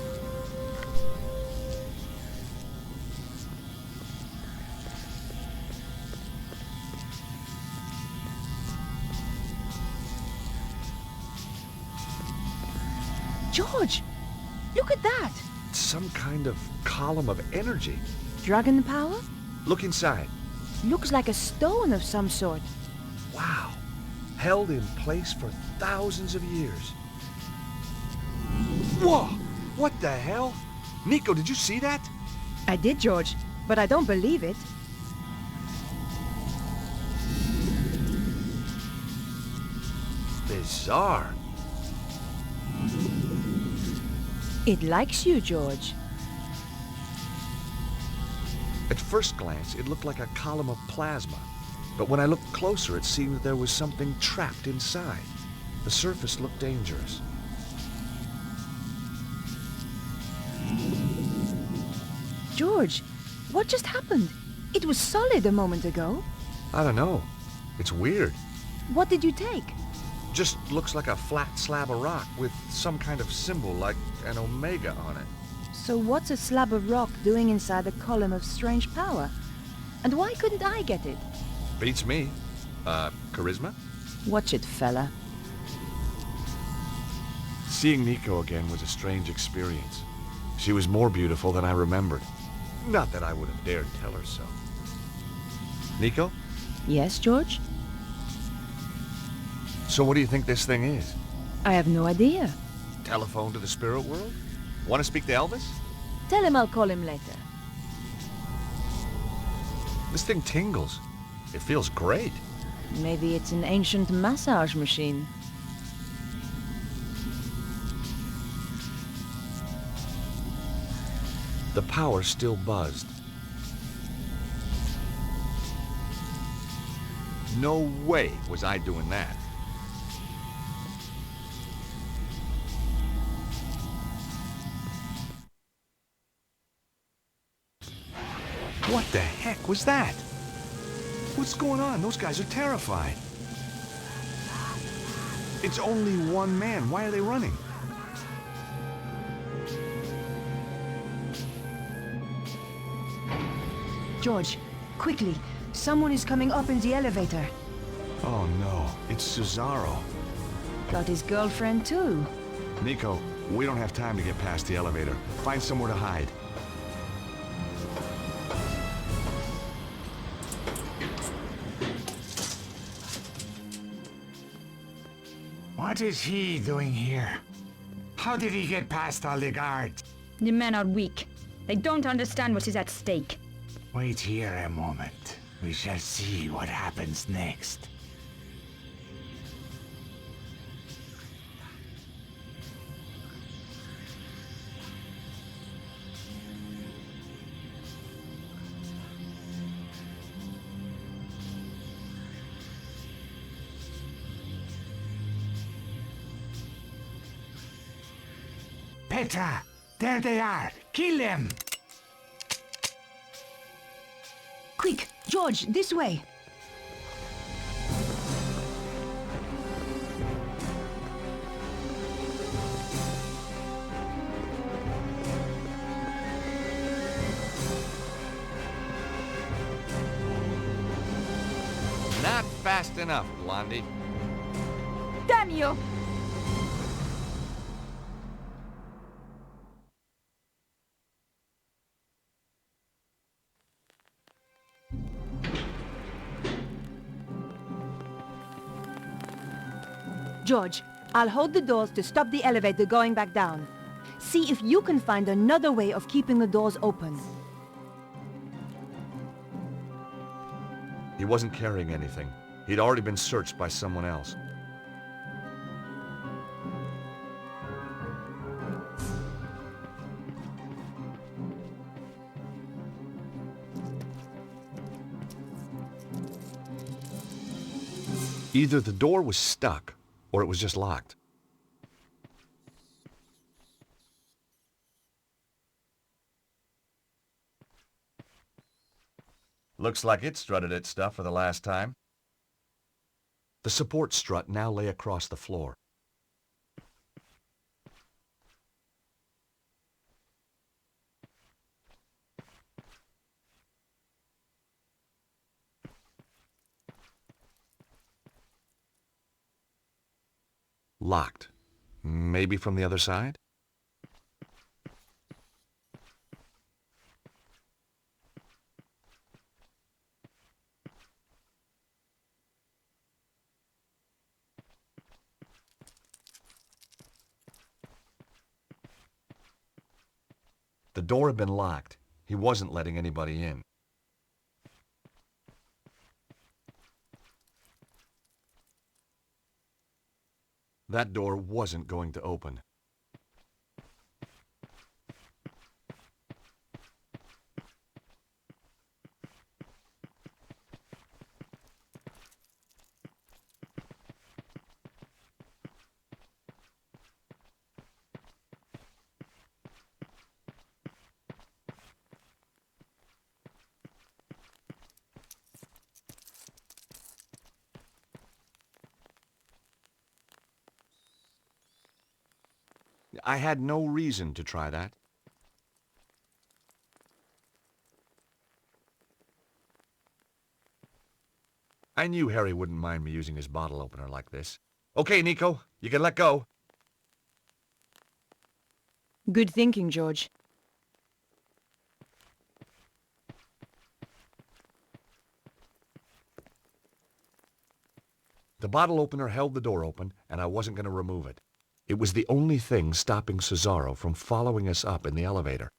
George! Look at that! Some kind of column of energy. Dragon power? Look inside. Looks like a stone of some sort. Wow, held in place for thousands of years. Whoa! What the hell? Nico, did you see that? I did, George, but I don't believe it. Bizarre. It likes you, George. At first glance, it looked like a column of plasma. But when I looked closer, it seemed that there was something trapped inside. The surface looked dangerous. George, what just happened? It was solid a moment ago. I don't know. It's weird. What did you take? Just looks like a flat slab of rock with some kind of symbol like an omega on it. So what's a slab of rock doing inside a column of strange power? And why couldn't I get it? Beats me. Charisma? Watch it, fella. Seeing Nico again was a strange experience. She was more beautiful than I remembered. Not that I would have dared tell her so. Nico? Yes, George? So what do you think this thing is? I have no idea. Telephone to the spirit world? Want to speak to Elvis? Tell him I'll call him later. This thing tingles. It feels great. Maybe it's an ancient massage machine. The power still buzzed. No way was I doing that. What the heck was that? What's going on? Those guys are terrified. It's only one man. Why are they running? George, quickly. Someone is coming up in the elevator. Oh no, it's Cesaro. Got his girlfriend too. Nico, we don't have time to get past the elevator. Find somewhere to hide. What is he doing here? How did he get past all the guards? The men are weak. They don't understand what is at stake. Wait here a moment. We shall see what happens next. Petra! There they are! Kill them! Quick, George, this way. Not fast enough, Blondie. Damn you! George, I'll hold the doors to stop the elevator going back down. See if you can find another way of keeping the doors open. He wasn't carrying anything. He'd already been searched by someone else. Either the door was stuck, or it was just locked. Looks like it strutted its stuff for the last time. The support strut now lay across the floor. Locked. Maybe from the other side? The door had been locked. He wasn't letting anybody in. That door wasn't going to open. I had no reason to try that. I knew Harry wouldn't mind me using his bottle opener like this. Okay, Nico, you can let go. Good thinking, George. The bottle opener held the door open, and I wasn't going to remove it. It was the only thing stopping Cesaro from following us up in the elevator.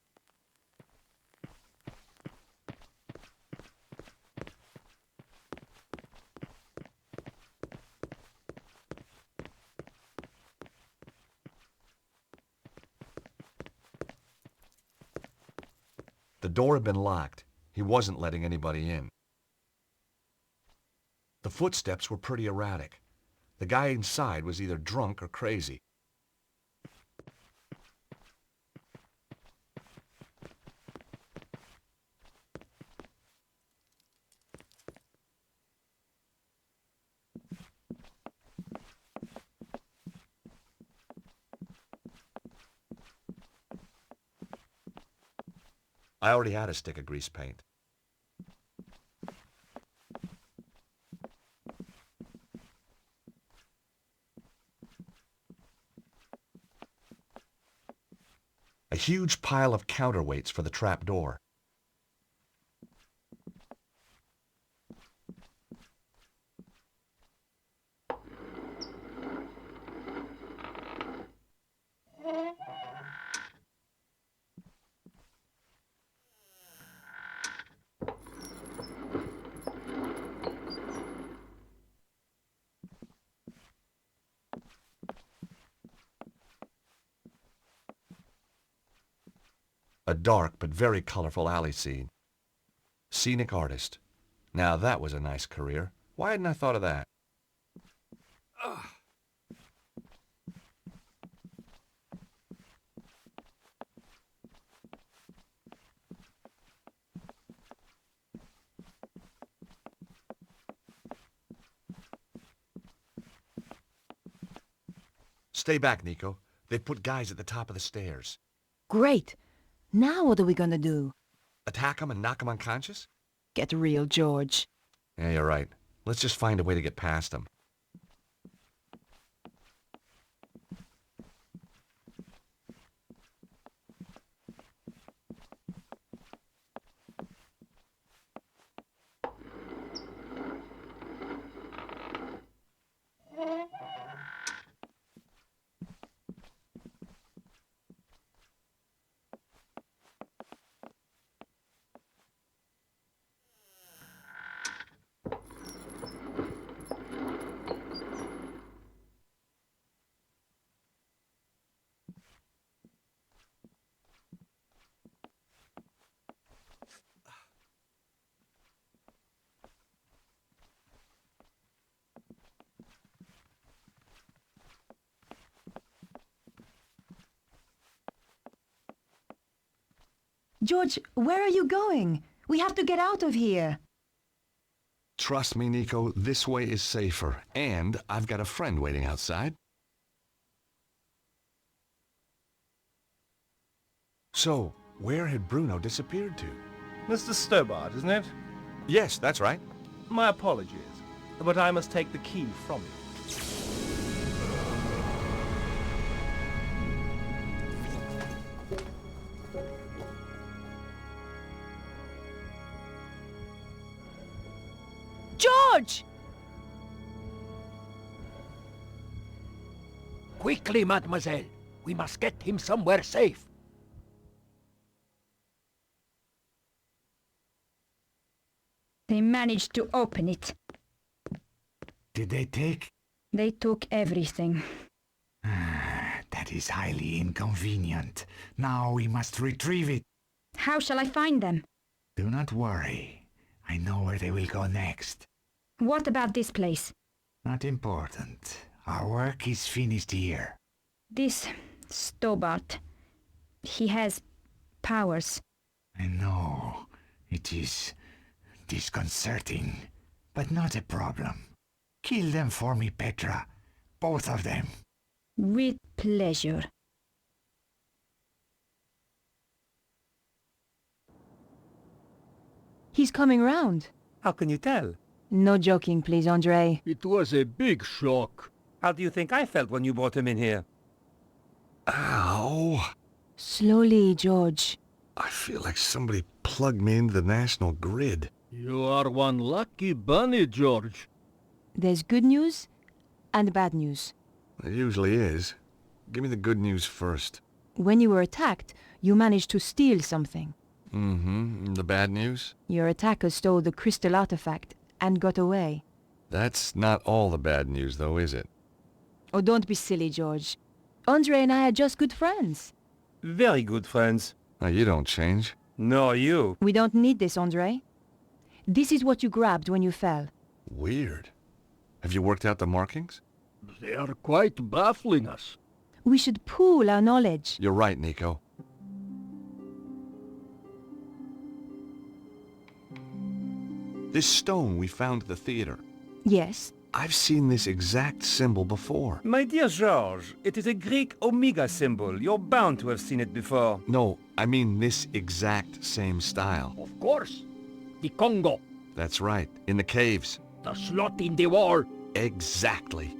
The door had been locked. He wasn't letting anybody in. The footsteps were pretty erratic. The guy inside was either drunk or crazy. I already had a stick of grease paint. A huge pile of counterweights for the trap door. A dark but very colorful alley scene. Scenic artist. Now that was a nice career. Why hadn't I thought of that? Ugh. Stay back, Nico. They've put guys at the top of the stairs. Great. Now what are we gonna do? Attack them and knock them unconscious? Get real, George. Yeah, you're right. Let's just find a way to get past them. George, where are you going? We have to get out of here. Trust me, Nico, this way is safer. And I've got a friend waiting outside. So, where had Bruno disappeared to? Mr. Stobart, isn't it? Yes, that's right. My apologies, but I must take the key from you. George! Quickly, mademoiselle. We must get him somewhere safe. They managed to open it. Did they take? They took everything. That is highly inconvenient. Now we must retrieve it. How shall I find them? Do not worry. I know where they will go next. What about this place? Not important. Our work is finished here. This Stobart. He has powers. I know. It is disconcerting, but not a problem. Kill them for me, Petra. Both of them. With pleasure. He's coming round. How can you tell? No joking, please, Andre. It was a big shock. How do you think I felt when you brought him in here? Ow! Slowly, George. I feel like somebody plugged me into the national grid. You are one lucky bunny, George. There's good news and bad news. It usually is. Give me the good news first. When you were attacked, you managed to steal something. Mm-hmm. The bad news? Your attacker stole the crystal artifact and got away. That's not all the bad news, though, is it? Oh, don't be silly, George. Andre and I are just good friends. Very good friends. Now, you don't change. Nor you. We don't need this, Andre. This is what you grabbed when you fell. Weird. Have you worked out the markings? They are quite baffling us. We should pool our knowledge. You're right, Nico. This stone we found at the theater. Yes? I've seen this exact symbol before. My dear George, it is a Greek omega symbol. You're bound to have seen it before. No, I mean this exact same style. Of course. The Congo. That's right. In the caves. The slot in the wall. Exactly.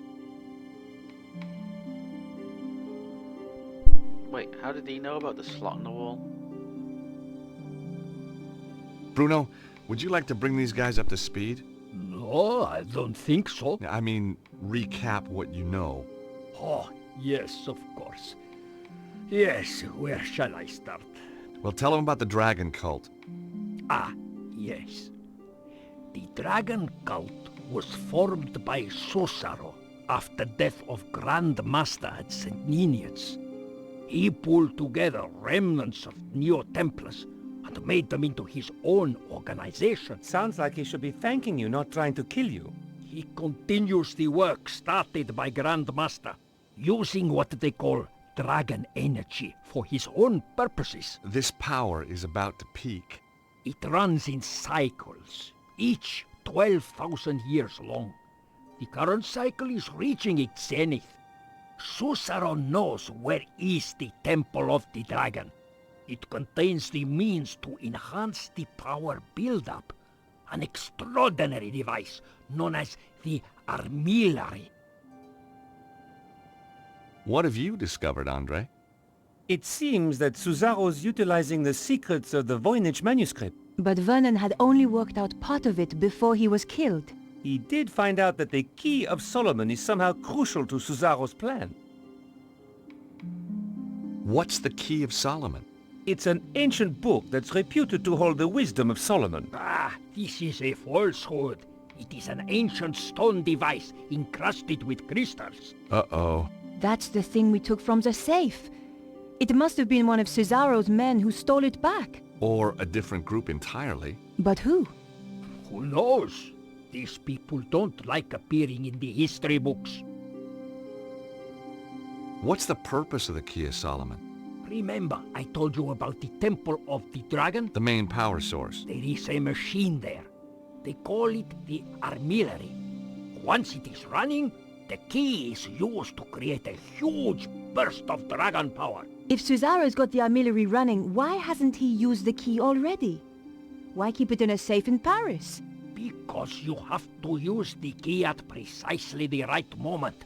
Wait, how did he know about the slot in the wall? Bruno, would you like to bring these guys up to speed? No, I don't think so. I mean, recap what you know. Oh, yes, of course. Yes, where shall I start? Well, tell them about the dragon cult. Ah, yes. The dragon cult was formed by Susaro after death of Grand Master at St. Ninians. He pulled together remnants of Neo-Templars and made them into his own organization. Sounds like he should be thanking you, not trying to kill you. He continues the work started by Grand Master, using what they call dragon energy for his own purposes. This power is about to peak. It runs in cycles, each 12,000 years long. The current cycle is reaching its zenith. Susaro knows where is the Temple of the Dragon. It contains the means to enhance the power build-up, an extraordinary device known as the Armillary. What have you discovered, Andre? It seems that Suzaro's utilizing the secrets of the Voynich manuscript. But Vernon had only worked out part of it before he was killed. He did find out that the Key of Solomon is somehow crucial to Suzaro's plan. What's the Key of Solomon? It's an ancient book that's reputed to hold the wisdom of Solomon. Ah, this is a falsehood. It is an ancient stone device encrusted with crystals. Uh-oh. That's the thing we took from the safe. It must have been one of Suzaro's men who stole it back. Or a different group entirely. But who? Who knows? These people don't like appearing in the history books. What's the purpose of the Key of Solomon? Remember, I told you about the Temple of the Dragon? The main power source. There is a machine there. They call it the Armillary. Once it is running, the key is used to create a huge burst of dragon power. If Suzaro's got the armillary running, why hasn't he used the key already? Why keep it in a safe in Paris? Because you have to use the key at precisely the right moment.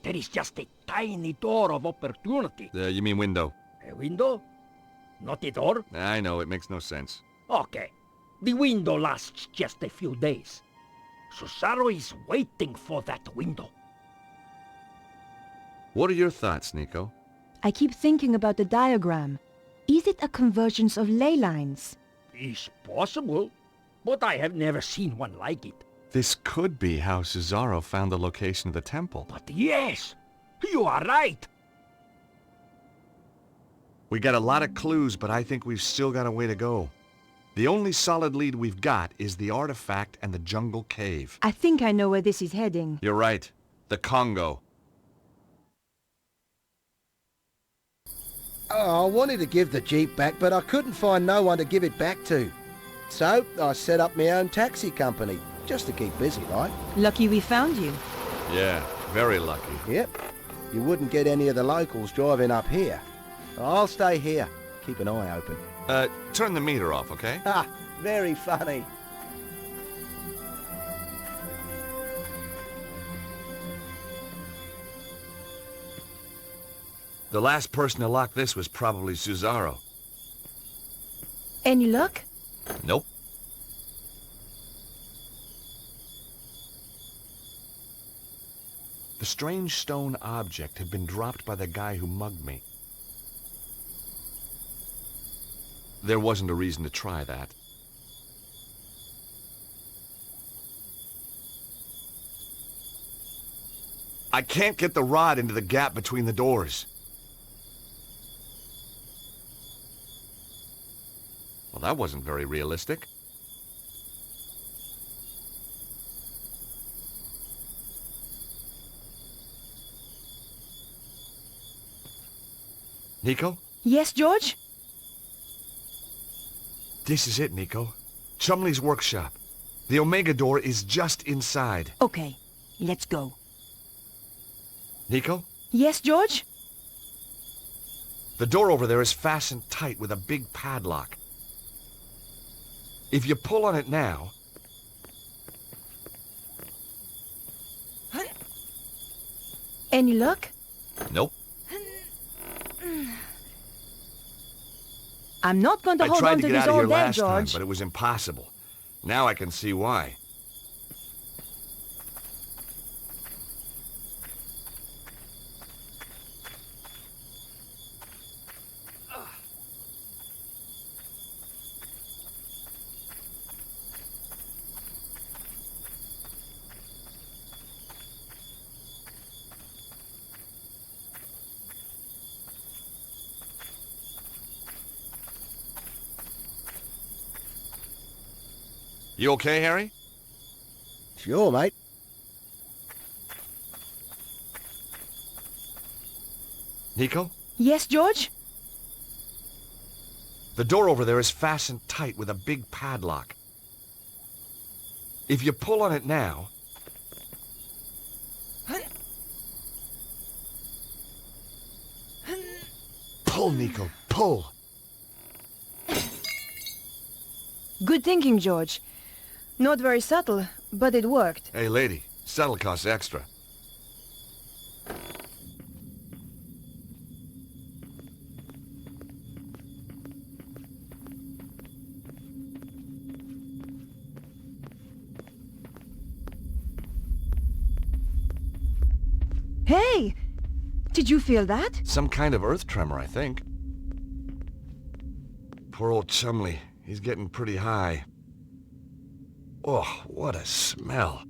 There is just a tiny door of opportunity. You mean window? A window? Not a door? I know, it makes no sense. Okay. The window lasts just a few days. Susaro is waiting for that window. What are your thoughts, Nico? I keep thinking about the diagram. Is it a convergence of ley lines? It's possible, but I have never seen one like it. This could be how Cesaro found the location of the temple. But yes, you are right. We got a lot of clues, but I think we've still got a way to go. The only solid lead we've got is the artifact and the jungle cave. I think I know where this is heading. You're right. The Congo. Oh, I wanted to give the Jeep back, but I couldn't find no one to give it back to. So, I set up my own taxi company, just to keep busy, right? Lucky we found you. Yeah, very lucky. Yep. You wouldn't get any of the locals driving up here. I'll stay here. Keep an eye open. Turn the meter off, okay? Ha! Very funny. The last person to lock this was probably Cesaro. Any luck? Nope. The strange stone object had been dropped by the guy who mugged me. There wasn't a reason to try that. I can't get the rod into the gap between the doors. Well, that wasn't very realistic. Nico? Yes, George? This is it, Nico. Chumley's workshop. The Omega door is just inside. Okay, let's go. Nico? Yes, George? The door over there is fastened tight with a big padlock. If you pull on it now... Any luck? Nope. I'm not going to I hold tried on to to get this out of all here day, last time, George. but it was impossible. Now I can see why. You okay, Harry? Sure, mate. Nico? Yes, George? The door over there is fastened tight with a big padlock. If you pull on it now... Pull, Nico, pull! Good thinking, George. Not very subtle, but it worked. Hey, lady, settle costs extra. Hey! Did you feel that? Some kind of earth tremor, I think. Poor old Chumley. He's getting pretty high. Oh, what a smell.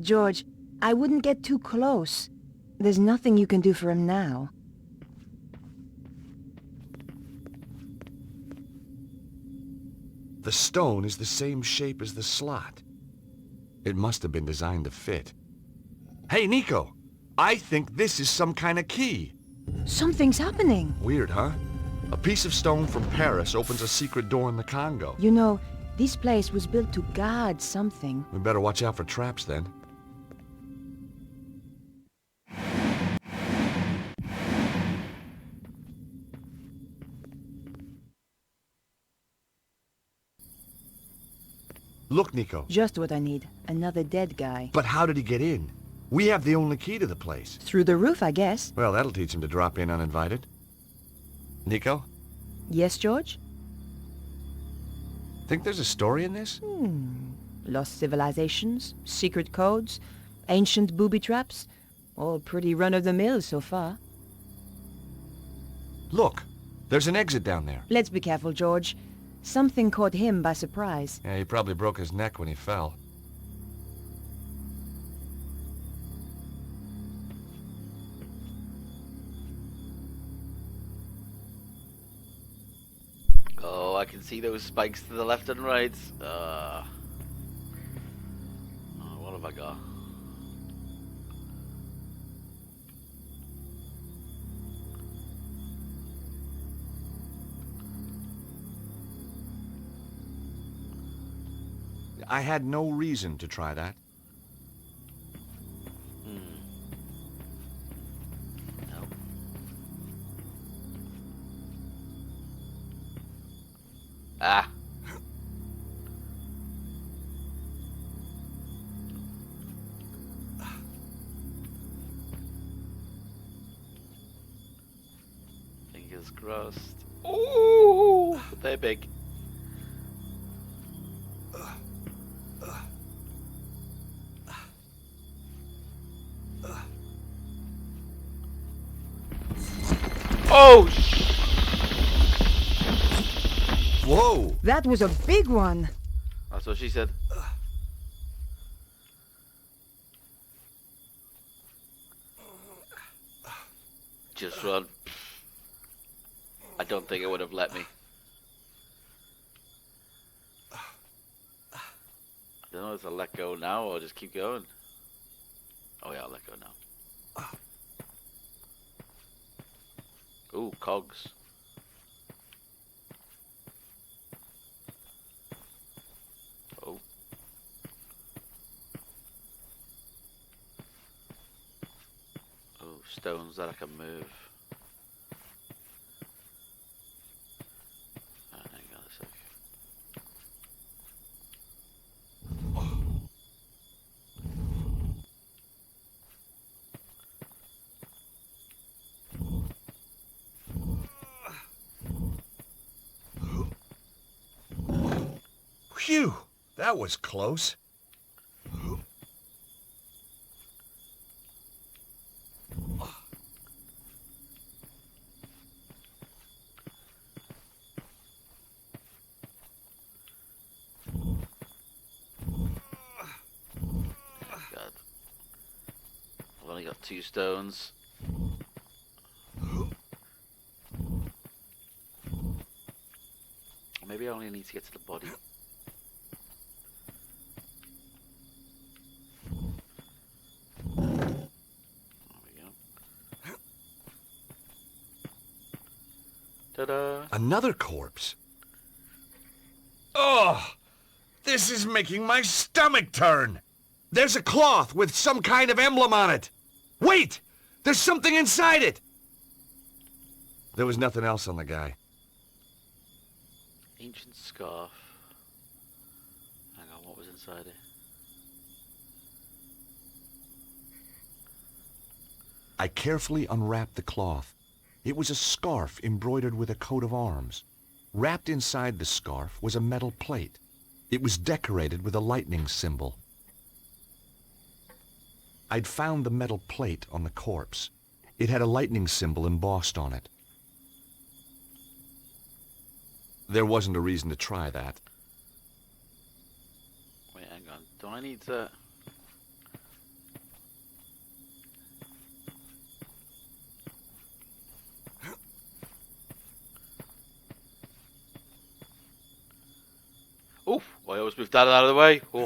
George, I wouldn't get too close. There's nothing you can do for him now. The stone is the same shape as the slot. It must have been designed to fit. Hey, Nico! I think this is some kind of key. Something's happening. Weird, huh? A piece of stone from Paris opens a secret door in the Congo. You know, this place was built to guard something. We better watch out for traps then. Look, Nico. Just what I need. Another dead guy. But how did he get in? We have the only key to the place. Through the roof, I guess. Well, that'll teach him to drop in uninvited. Nico? Yes, George? Think there's a story in this? Lost civilizations, secret codes, ancient booby traps. All pretty run-of-the-mill so far. Look, there's an exit down there. Let's be careful, George. Something caught him by surprise. Yeah, he probably broke his neck when he fell. Oh, I can see those spikes to the left and right. What have I got? I had no reason to try that. No. Ah. Fingers crossed. Oh, they're big. Oh! Whoa! That was a big one. That's what she said. Just run. I don't think it would have let me. I don't know if I'll let go now or just keep going. Oh yeah, I'll let go now. Ooh, cogs. Oh. Oh, stones that I can move. Hang on a sec. Phew! That was close. God. I've only got 2 stones. Maybe I only need to get to the body. Ta-da! Another corpse. Oh! This is making my stomach turn! There's a cloth with some kind of emblem on it! Wait! There's something inside it! There was nothing else on the guy. Ancient scarf. Hang on, what was inside it? I carefully unwrapped the cloth. It was a scarf embroidered with a coat of arms. Wrapped inside the scarf was a metal plate. It was decorated with a lightning symbol. I'd found the metal plate on the corpse. It had a lightning symbol embossed on it. There wasn't a reason to try that. Wait, hang on. Do I need to... Oof! I always moved that out of the way. Oh.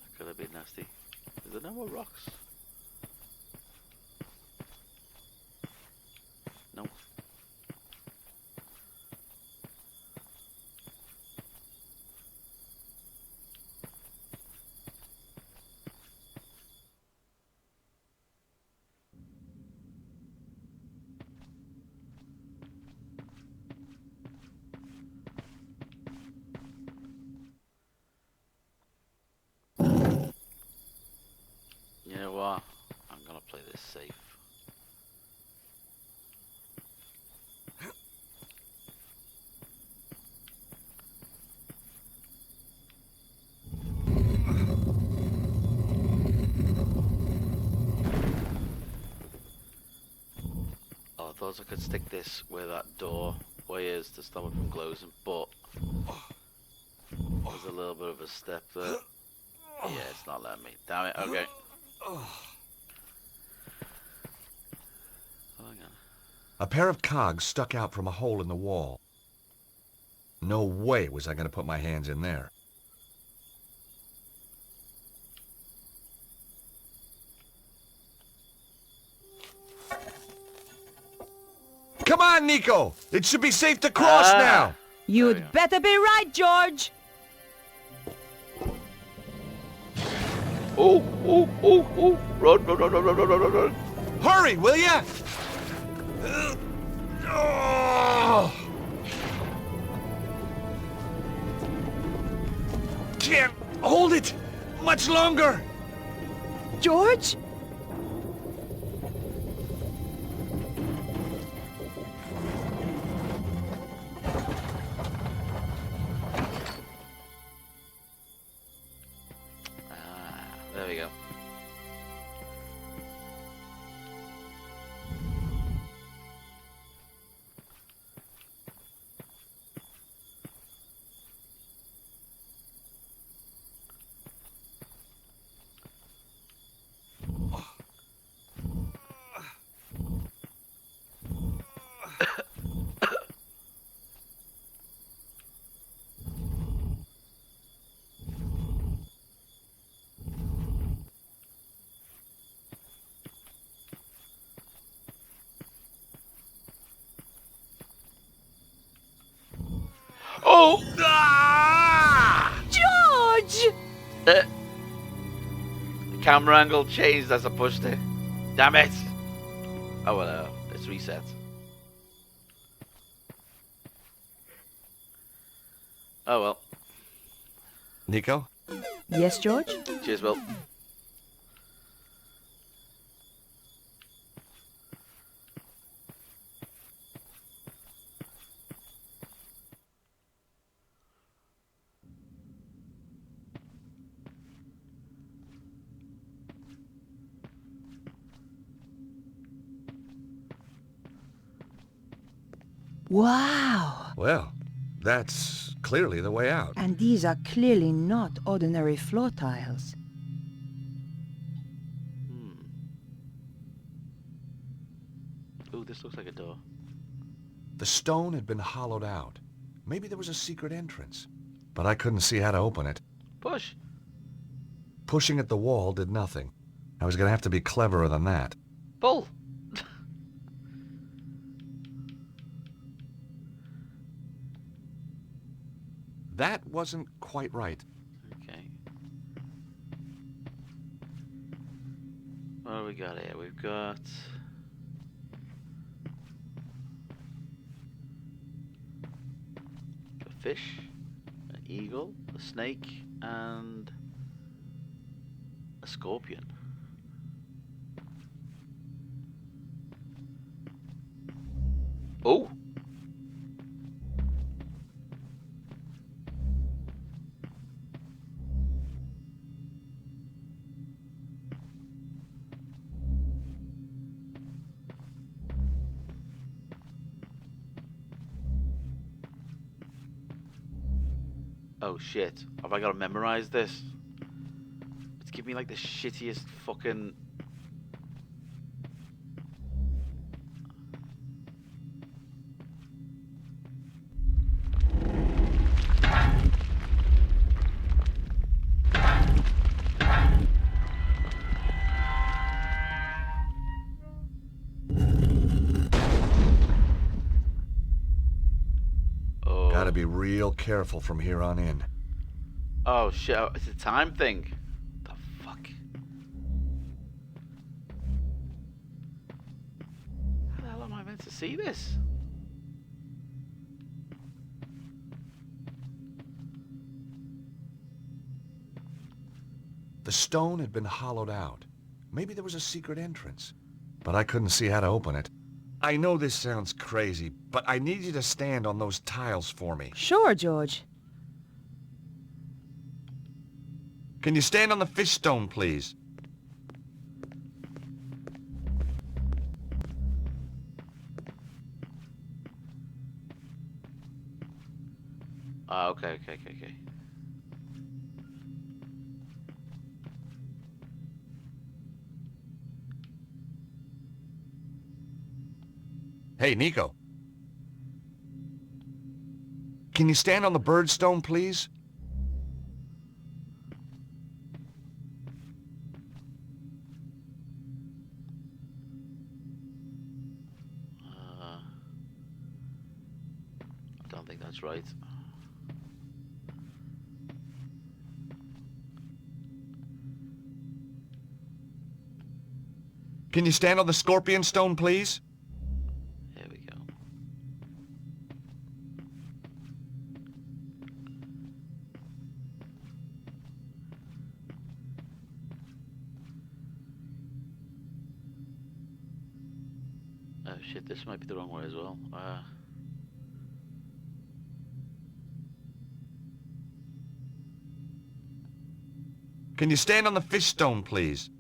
That could have been nasty. Is there no more rocks? No. You know what? I'm gonna play this safe. Oh, I thought I could stick this where that door way is to stop it from closing, but there's a little bit of a step there. Yeah, it's not letting me. Damn it, okay. Oh, hang on. A pair of cogs stuck out from a hole in the wall. No way was I going to put my hands in there. Come on, Nico! It should be safe to cross now! You'd better be right, George! Oh, oh, oh, oh! Run, run, run, run, run, run, run, run! Hurry, will ya? Oh. Can't hold it much longer! George? There we go. Oh! Ah! George! The camera angle changed as I pushed it. Damn it! Oh well, it's reset. Oh well. Nico? Yes, George? Cheers, Will. Wow! Well, that's clearly the way out. And these are clearly not ordinary floor tiles. Ooh, this looks like a door. The stone had been hollowed out. Maybe there was a secret entrance. But I couldn't see how to open it. Push. Pushing at the wall did nothing. I was going to have to be cleverer than that. Pull. That wasn't quite right. Okay. What do we got here? We've got a fish, an eagle, a snake, and a scorpion. Oh! Oh shit, have I got to memorize this? It's giving me like the shittiest fucking... Gotta be real careful from here on in. Oh shit, it's a time thing. The fuck? How the hell am I meant to see this? The stone had been hollowed out. Maybe there was a secret entrance. But I couldn't see how to open it. I know this sounds crazy, but I need you to stand on those tiles for me. Sure, George. Can you stand on the fish stone, please? Ah, okay. Hey, Nico. Can you stand on the birdstone, please? I don't think that's right. Can you stand on the scorpion stone, please? There we go. Oh shit, this might be the wrong way as well. Can you stand on the fish stone, please?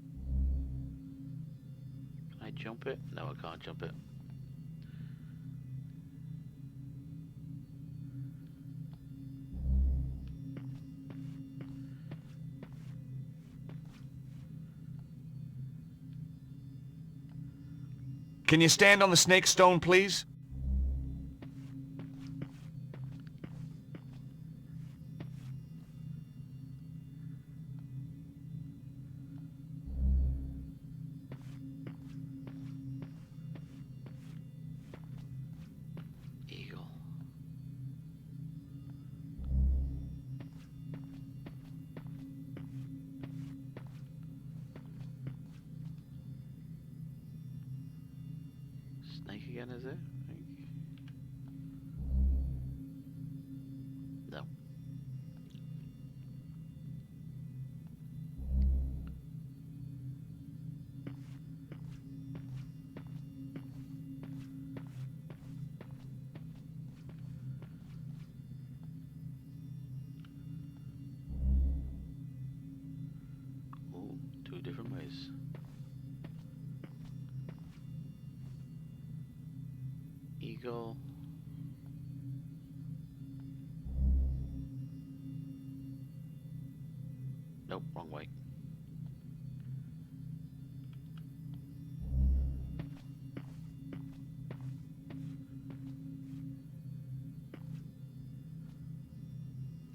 Can I jump it? No, I can't jump it. Can you stand on the snake stone, please? Eagle. Snake again, is it? No. Ooh, two different ways. Eagle. Nope, wrong way.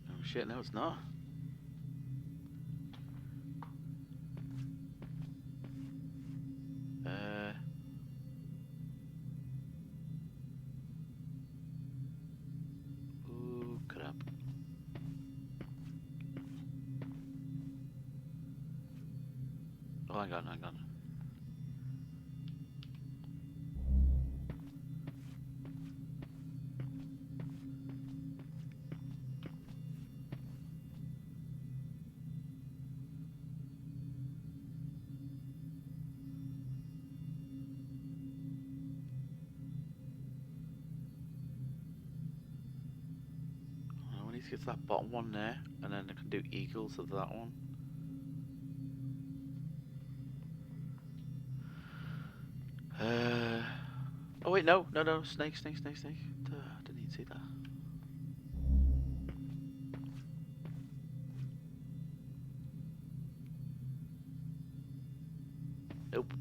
Oh shit, no it's not. Ooh, crap. Oh, hang on. We need to get to that bottom one there, and then I can do eagles of that one. Oh wait, no, snake. Duh, didn't even see that. Nope.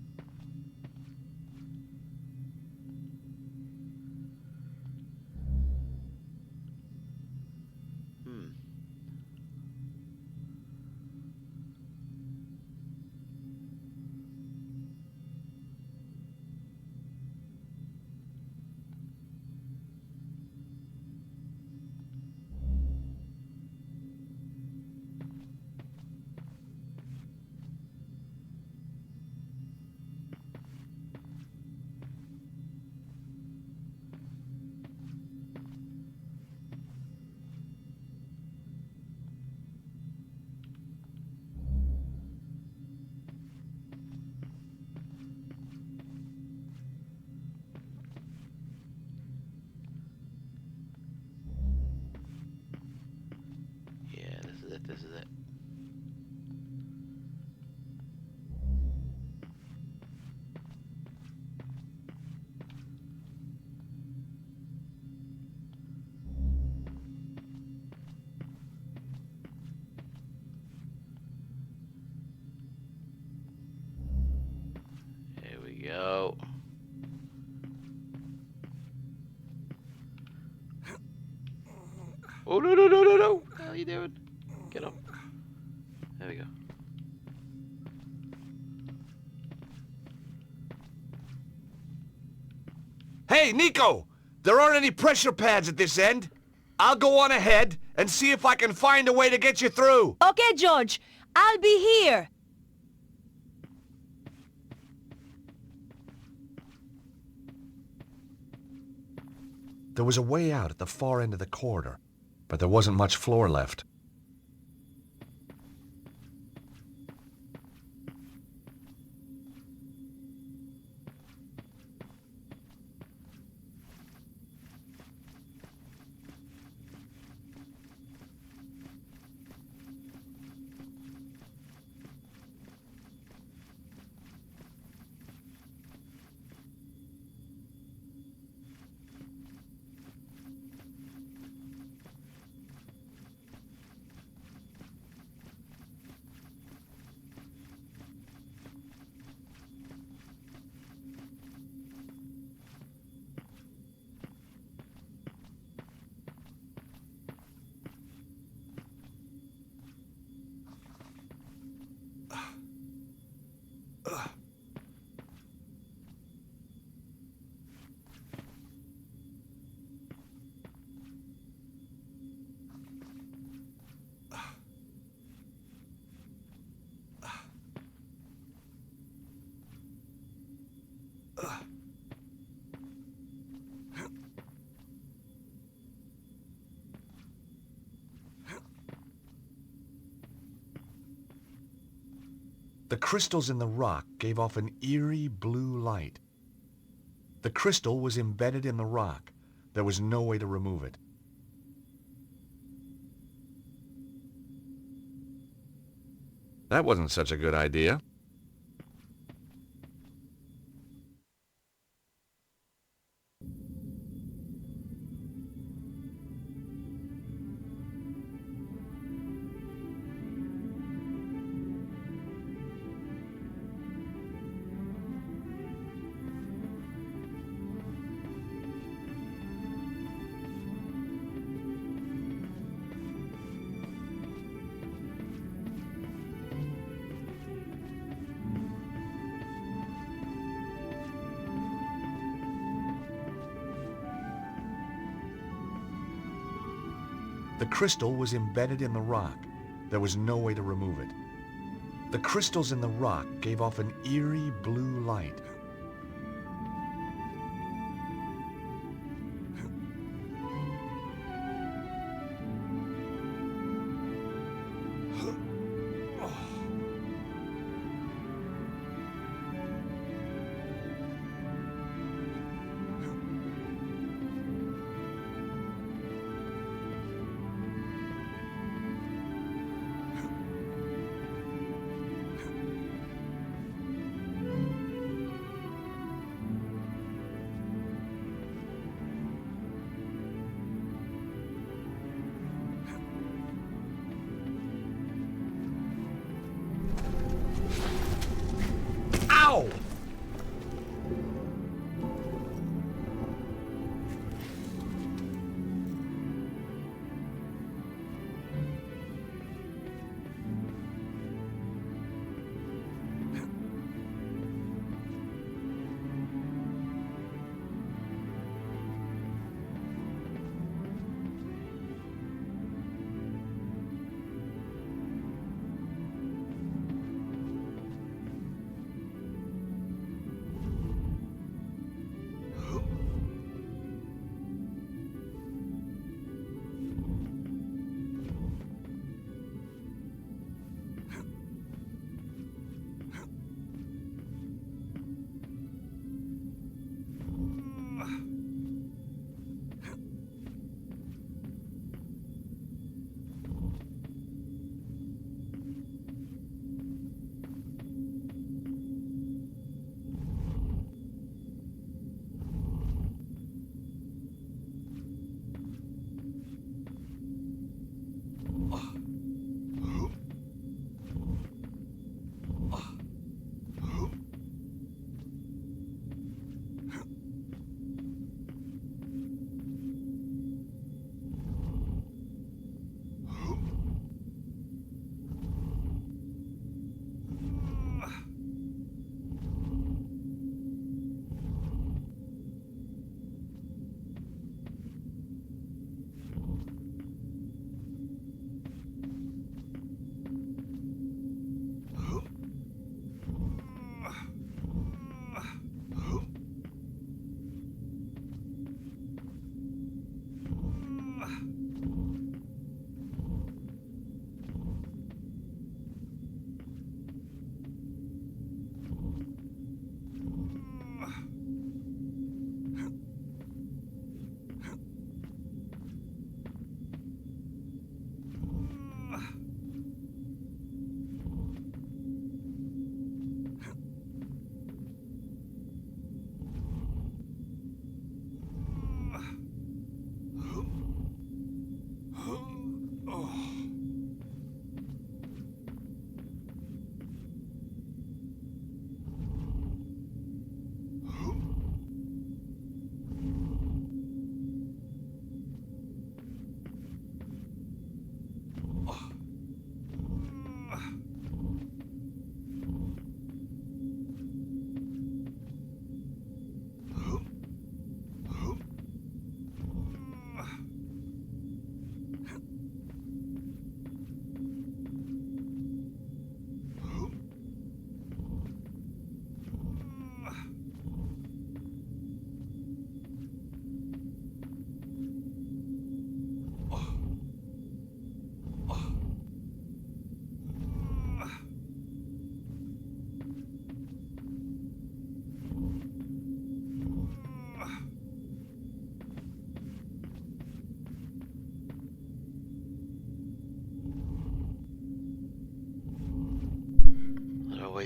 go. Oh, no, no, no, no, no. What the hell are you doing? Get up. There we go. Hey, Nico! There aren't any pressure pads at this end. I'll go on ahead and see if I can find a way to get you through. Okay, George. I'll be here. There was a way out at the far end of the corridor, but there wasn't much floor left. The crystals in the rock gave off an eerie blue light. The crystal was embedded in the rock. There was no way to remove it. That wasn't such a good idea. The crystal was embedded in the rock. There was no way to remove it. The crystals in the rock gave off an eerie blue light.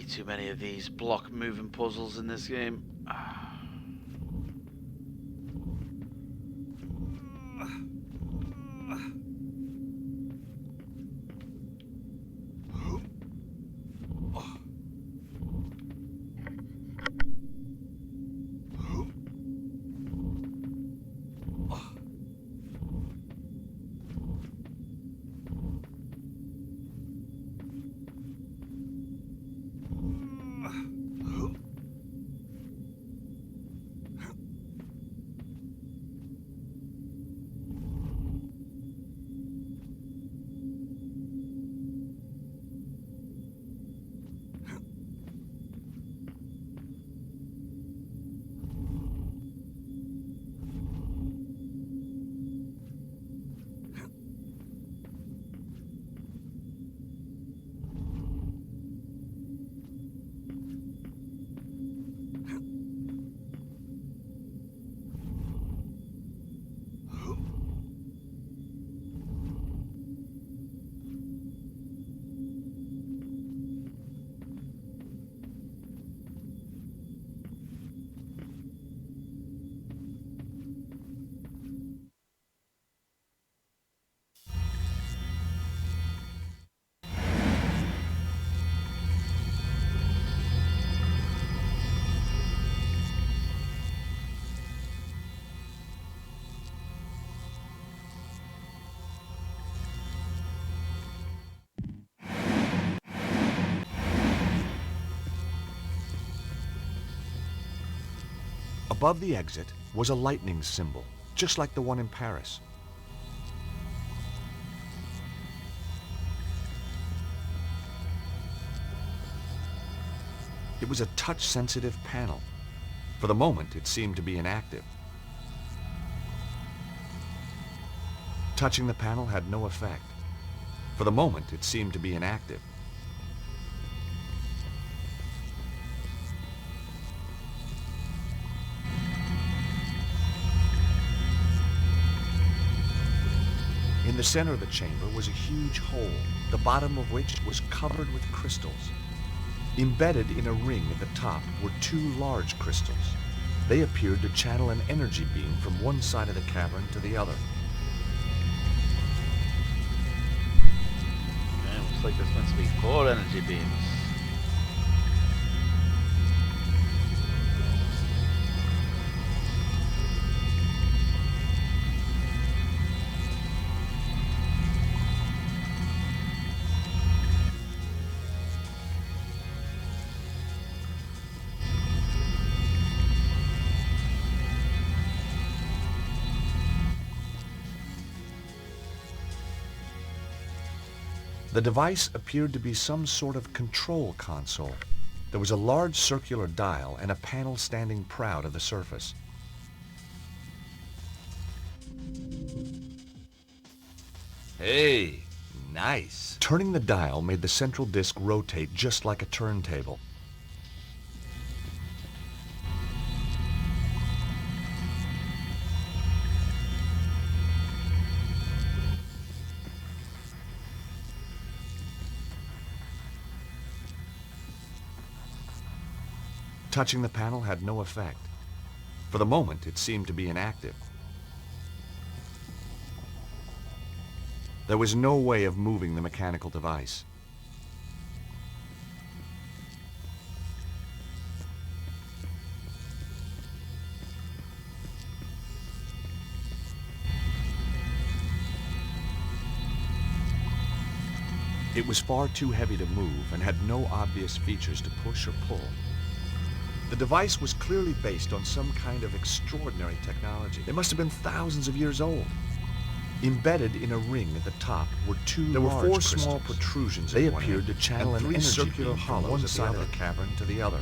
too many of these block moving puzzles in this game. Above the exit was a lightning symbol, just like the one in Paris. It was a touch-sensitive panel. For the moment, it seemed to be inactive. Touching the panel had no effect. For the moment, it seemed to be inactive. In the center of the chamber was a huge hole, the bottom of which was covered with crystals. Embedded in a ring at the top were two large crystals. They appeared to channel an energy beam from one side of the cavern to the other. Okay, looks like there's meant to be 4 energy beams. The device appeared to be some sort of control console. There was a large circular dial and a panel standing proud of the surface. Hey, nice. Turning the dial made the central disc rotate just like a turntable. Touching the panel had no effect. For the moment, it seemed to be inactive. There was no way of moving the mechanical device. It was far too heavy to move and had no obvious features to push or pull. The device was clearly based on some kind of extraordinary technology. It must have been thousands of years old. Embedded in a ring at the top were There were 4 crystals. small protrusions. They at one appeared to end, channel and an 3 energy circular beam from hollows one at the side of other. the cavern to the other.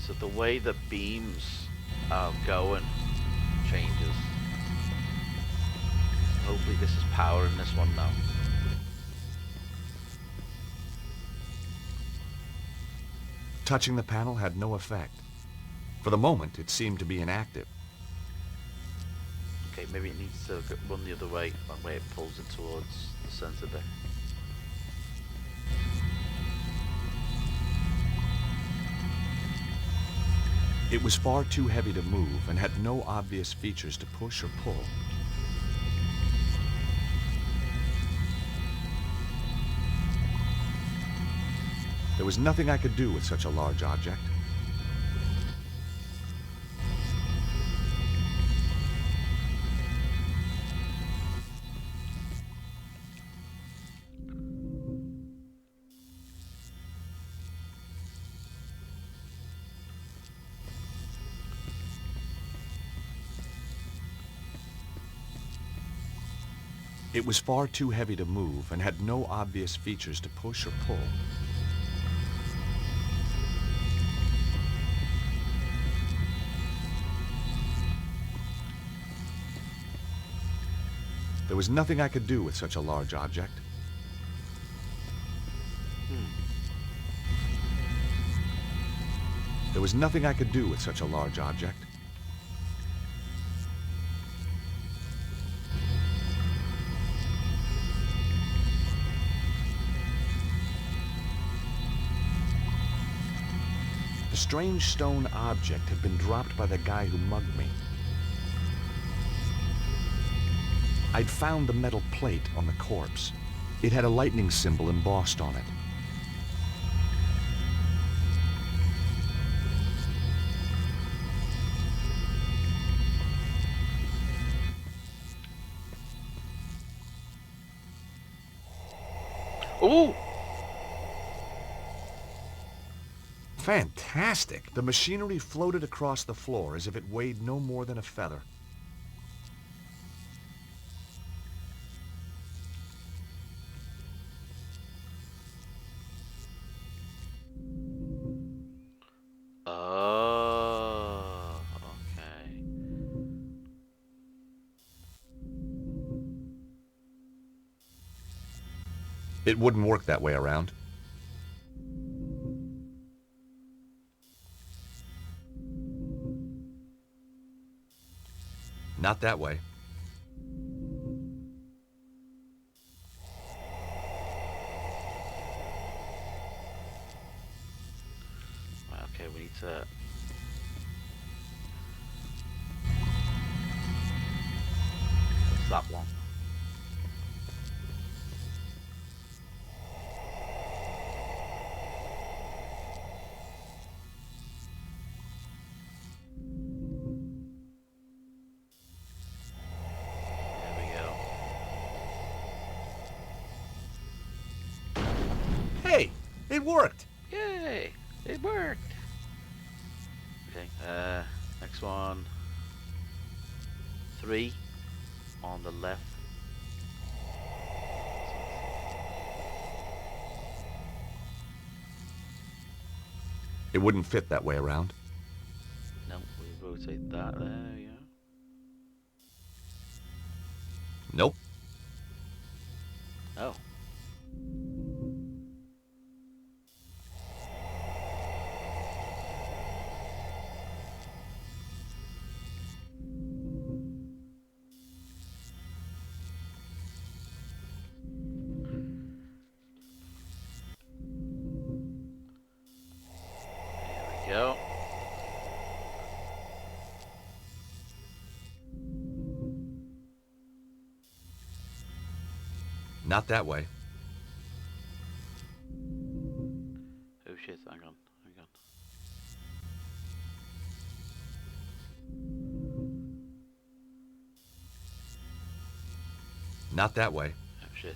So the way the beams are going changes. Hopefully this is power in this one now. Touching the panel had no effect. For the moment, it seemed to be inactive. Okay, maybe it needs to run the other way, that way it pulls it towards the center bit. It was far too heavy to move and had no obvious features to push or pull. There was nothing I could do with such a large object. It was far too heavy to move and had no obvious features to push or pull. There was nothing I could do with such a large object. There was nothing I could do with such a large object. The strange stone object had been dropped by the guy who mugged me. I'd found the metal plate on the corpse. It had a lightning symbol embossed on it. Ooh! Fantastic! The machinery floated across the floor as if it weighed no more than a feather. Oh, okay. It wouldn't work that way around. Not that way. Okay, we need to... That's that one. Hey, it worked! Yay! It worked! Okay, next one. 3 on the left. It wouldn't fit that way around. No, we rotate that there, yeah. Nope. Oh. Go. Not that way. Oh shit, hang on. Not that way. Oh shit.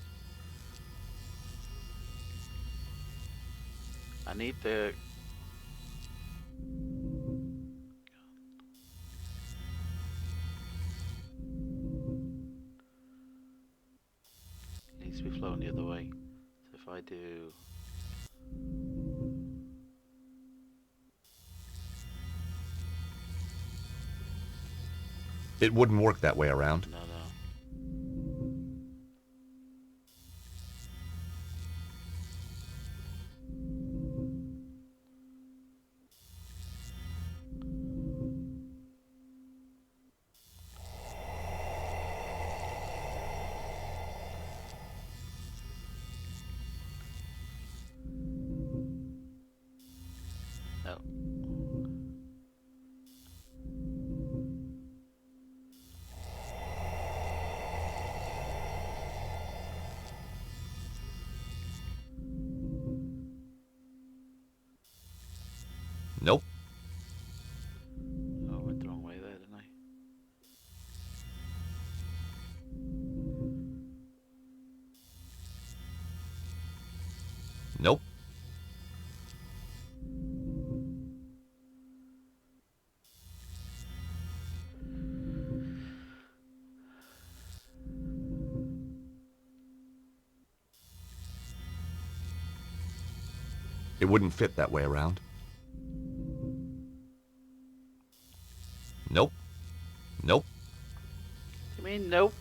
I need the... It needs to be flowing the other way. So if I do... It wouldn't work that way around. No. Nope. Oh, I went the wrong way there, didn't I? Nope. It wouldn't fit that way around. Nope. Nope. You mean nope?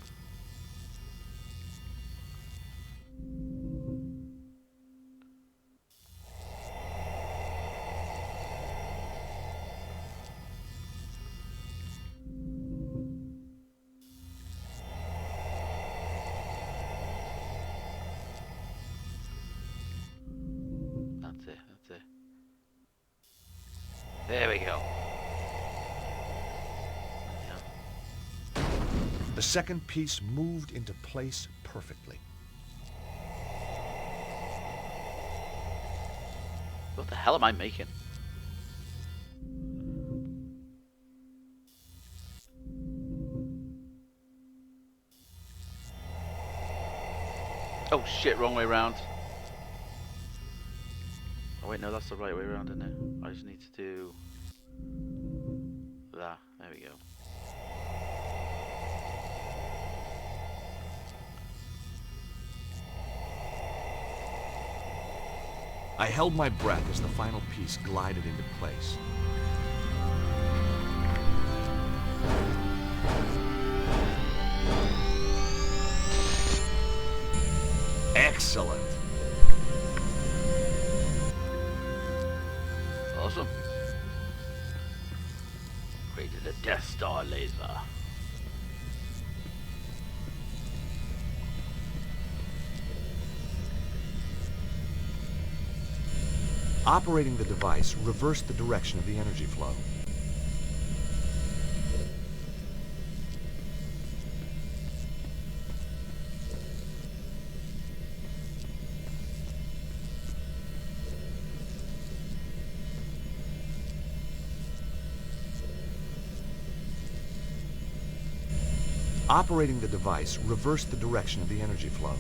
That's it. There we go. The second piece moved into place perfectly. What the hell am I making? Oh shit, wrong way round. Oh wait, no, that's the right way around, isn't it? I just need to do that. There we go. I held my breath as the final piece glided into place. Excellent. Awesome. Created a Death Star laser. Operating the device reversed the direction of the energy flow. Operating the device reversed the direction of the energy flow.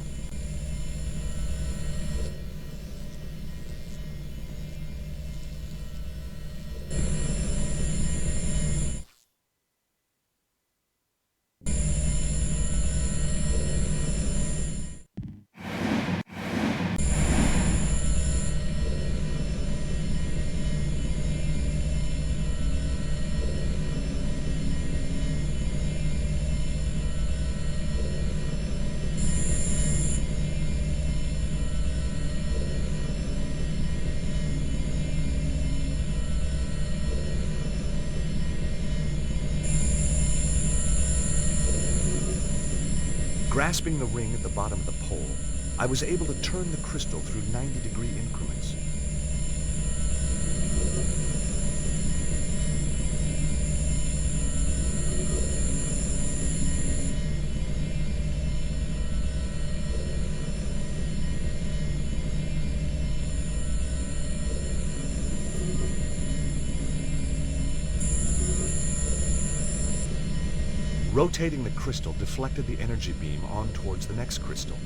Grasping the ring at the bottom of the pole, I was able to turn the crystal through 90-degree increments. Rotating the crystal deflected the energy beam on towards the next crystal.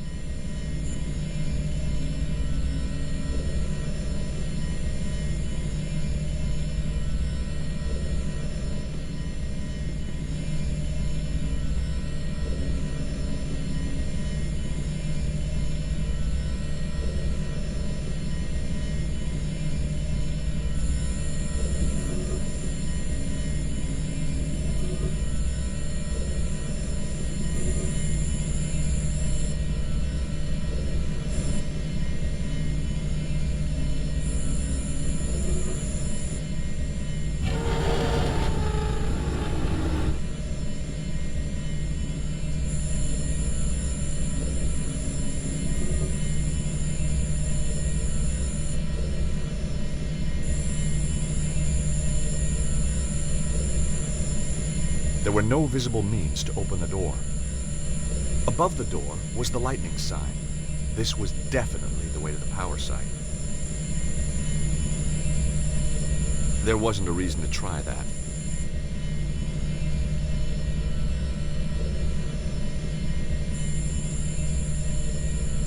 no visible means to open the door. Above the door was the lightning sign. This was definitely the way to the power site. There wasn't a reason to try that.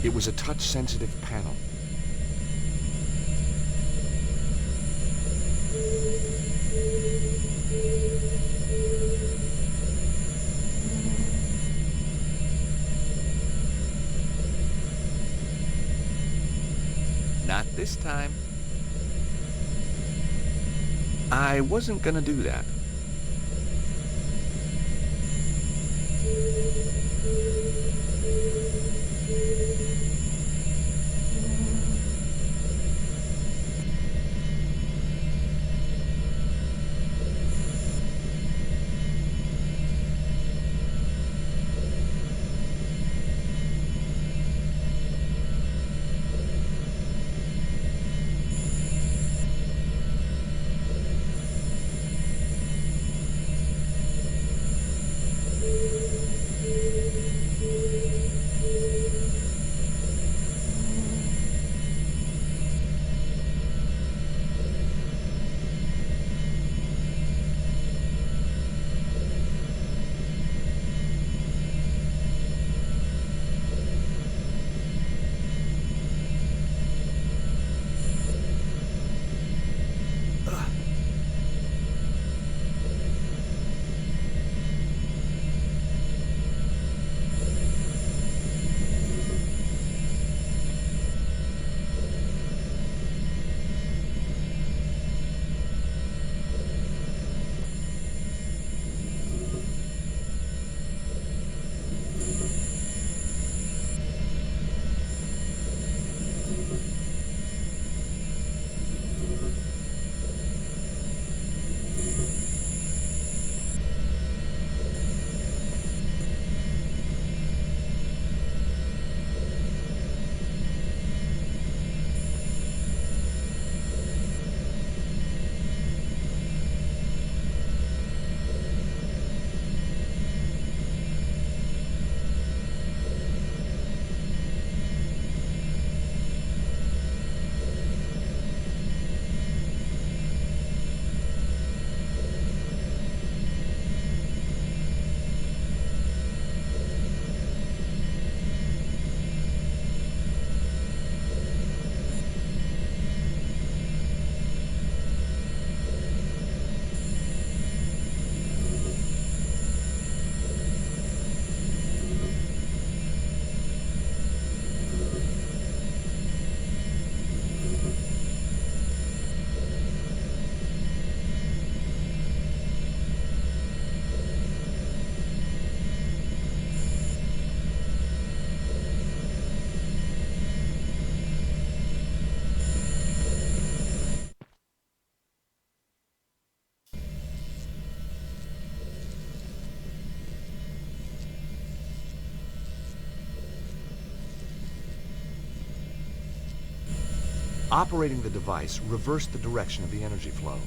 It was a touch-sensitive panel. Not this time. I wasn't gonna do that. Operating the device reversed the direction of the energy flow.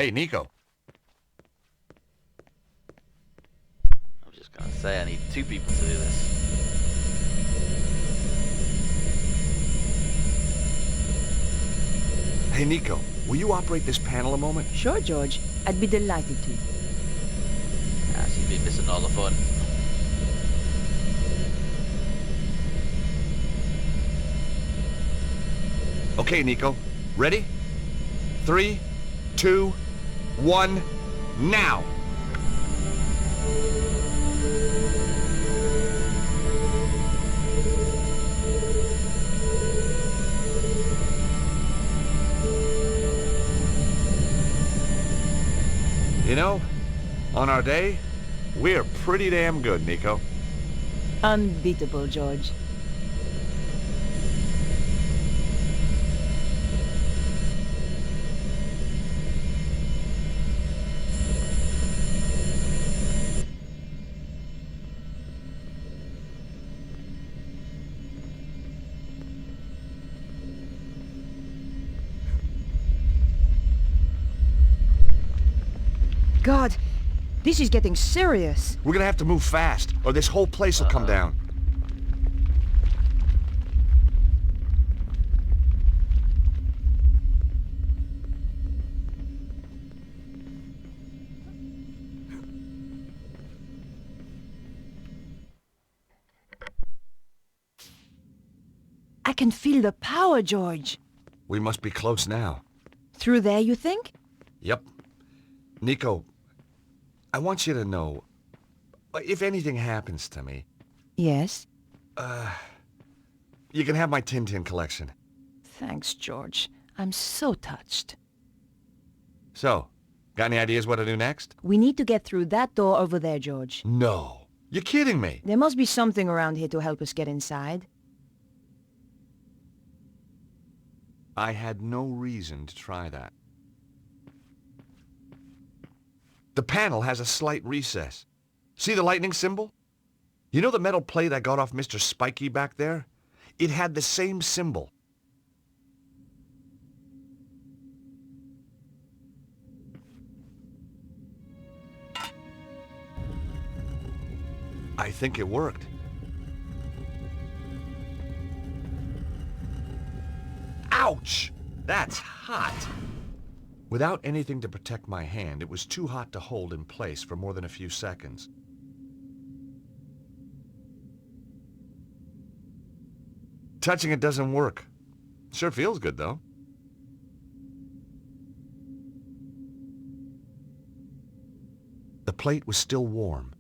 Hey, Nico. I was just gonna say, I need 2 people to do this. Hey, Nico, will you operate this panel a moment? Sure, George. I'd be delighted to. Ah, she's been missing all the fun. Okay, Nico. Ready? 3, 2, 1, now! You know, on our day, we're pretty damn good, Nico. Unbeatable, George. God, this is getting serious. We're gonna have to move fast, or this whole place will come down. I can feel the power, George. We must be close now. Through there, you think? Yep. Nico, I want you to know, if anything happens to me... Yes? You can have my Tintin collection. Thanks, George. I'm so touched. So, got any ideas what to do next? We need to get through that door over there, George. No. You're kidding me. There must be something around here to help us get inside. I had no reason to try that. The panel has a slight recess. See the lightning symbol? You know the metal plate I got off Mr. Spiky back there? It had the same symbol. I think it worked. Ouch! That's hot! Without anything to protect my hand, it was too hot to hold in place for more than a few seconds. Touching it doesn't work. Sure feels good, though. The plate was still warm.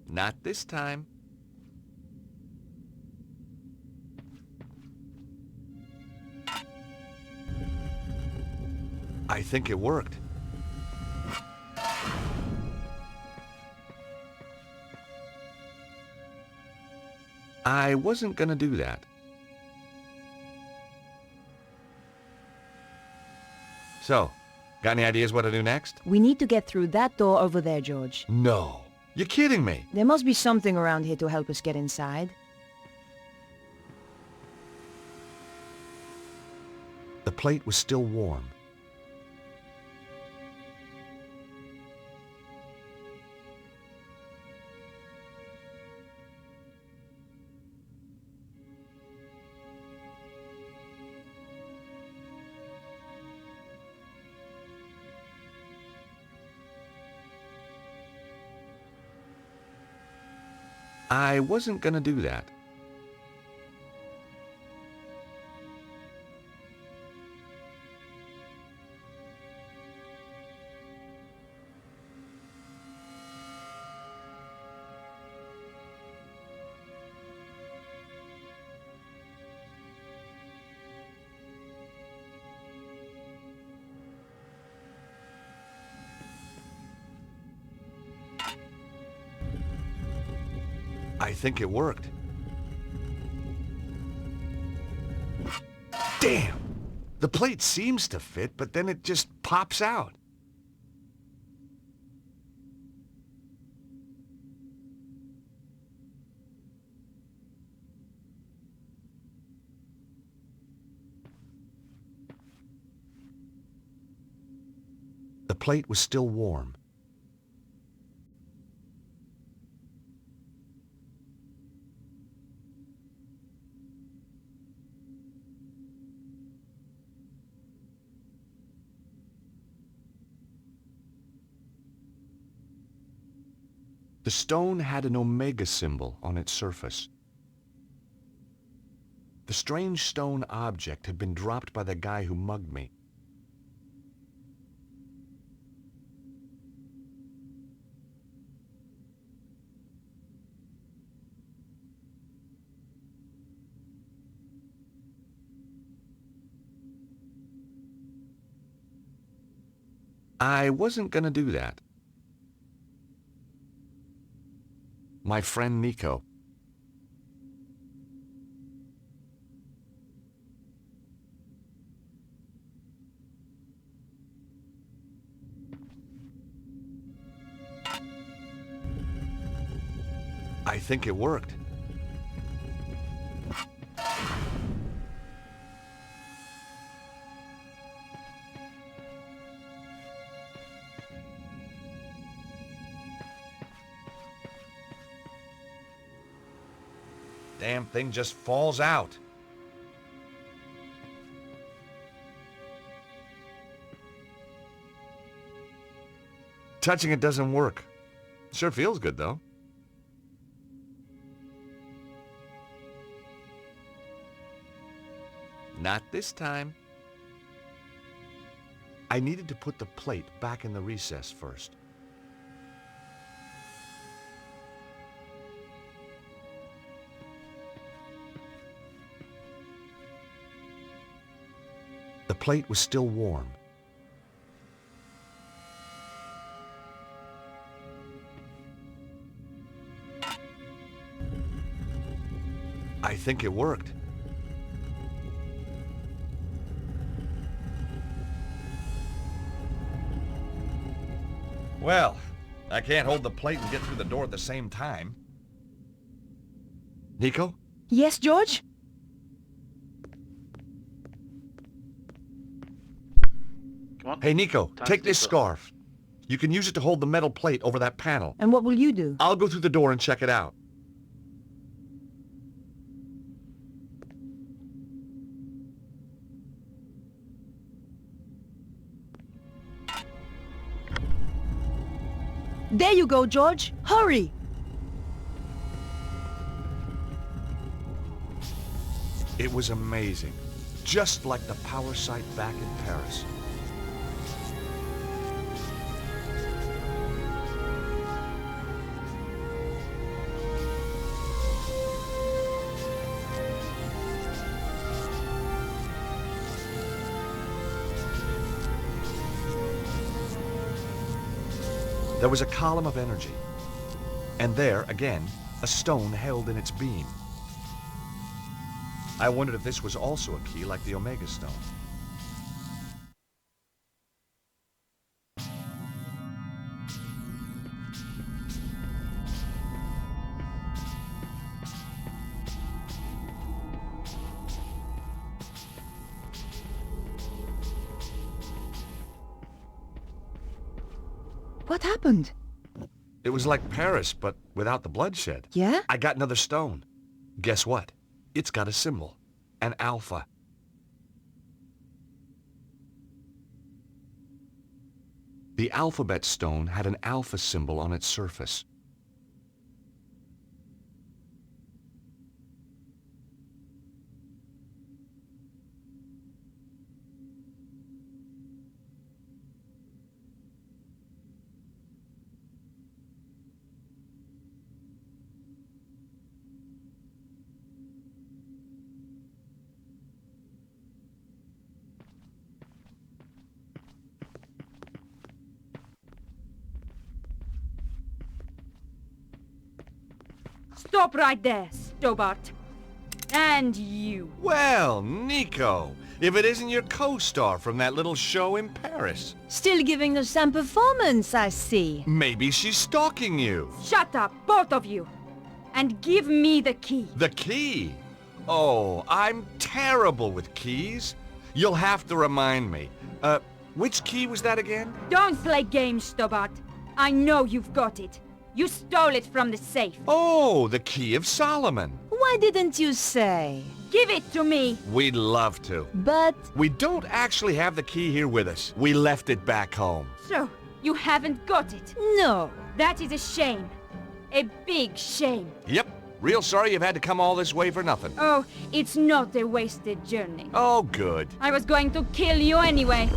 Not this time. I think it worked. I wasn't gonna do that. So, got any ideas what to do next? We need to get through that door over there, George. No. You're kidding me. There must be something around here to help us get inside. The plate was still warm. I wasn't gonna do that. I think it worked. Damn! The plate seems to fit, but then it just pops out. The plate was still warm. The stone had an omega symbol on its surface. The strange stone object had been dropped by the guy who mugged me. I wasn't gonna do that. My friend Nico. I think it worked. Damn thing just falls out. Touching it doesn't work. Sure feels good, though. Not this time. I needed to put the plate back in the recess first. The plate was still warm. I think it worked. Well, I can't hold the plate and get through the door at the same time. Nico? Yes, George? Come on. Hey, Nico, Time take to this do scarf. You can use it to hold the metal plate over that panel. And what will you do? I'll go through the door and check it out. There you go, George. Hurry! It was amazing. Just like the power site back in Paris. There was a column of energy. And there, again, a stone held in its beam. I wondered if this was also a key like the Omega Stone. What happened? It was like Paris, but without the bloodshed. Yeah? I got another stone. Guess what? It's got a symbol. An alpha. The alphabet stone had an alpha symbol on its surface. Stop right there, Stobart. And you. Well, Nico, if it isn't your co-star from that little show in Paris. Still giving us some performance, I see. Maybe she's stalking you. Shut up, both of you. And give me the key. The key? Oh, I'm terrible with keys. You'll have to remind me. Which key was that again? Don't play games, Stobart. I know you've got it. You stole it from the safe. Oh, the Key of Solomon. Why didn't you say? Give it to me. We'd love to. But... We don't actually have the key here with us. We left it back home. So, you haven't got it? No. That is a shame. A big shame. Yep. Real sorry you've had to come all this way for nothing. Oh, it's not a wasted journey. Oh, good. I was going to kill you anyway.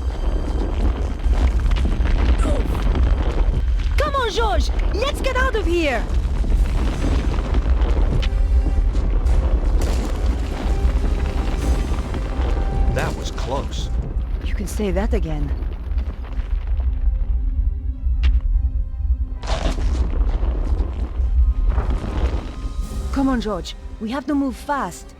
Come on, George! Let's get out of here! That was close. You can say that again. Come on, George. We have to move fast.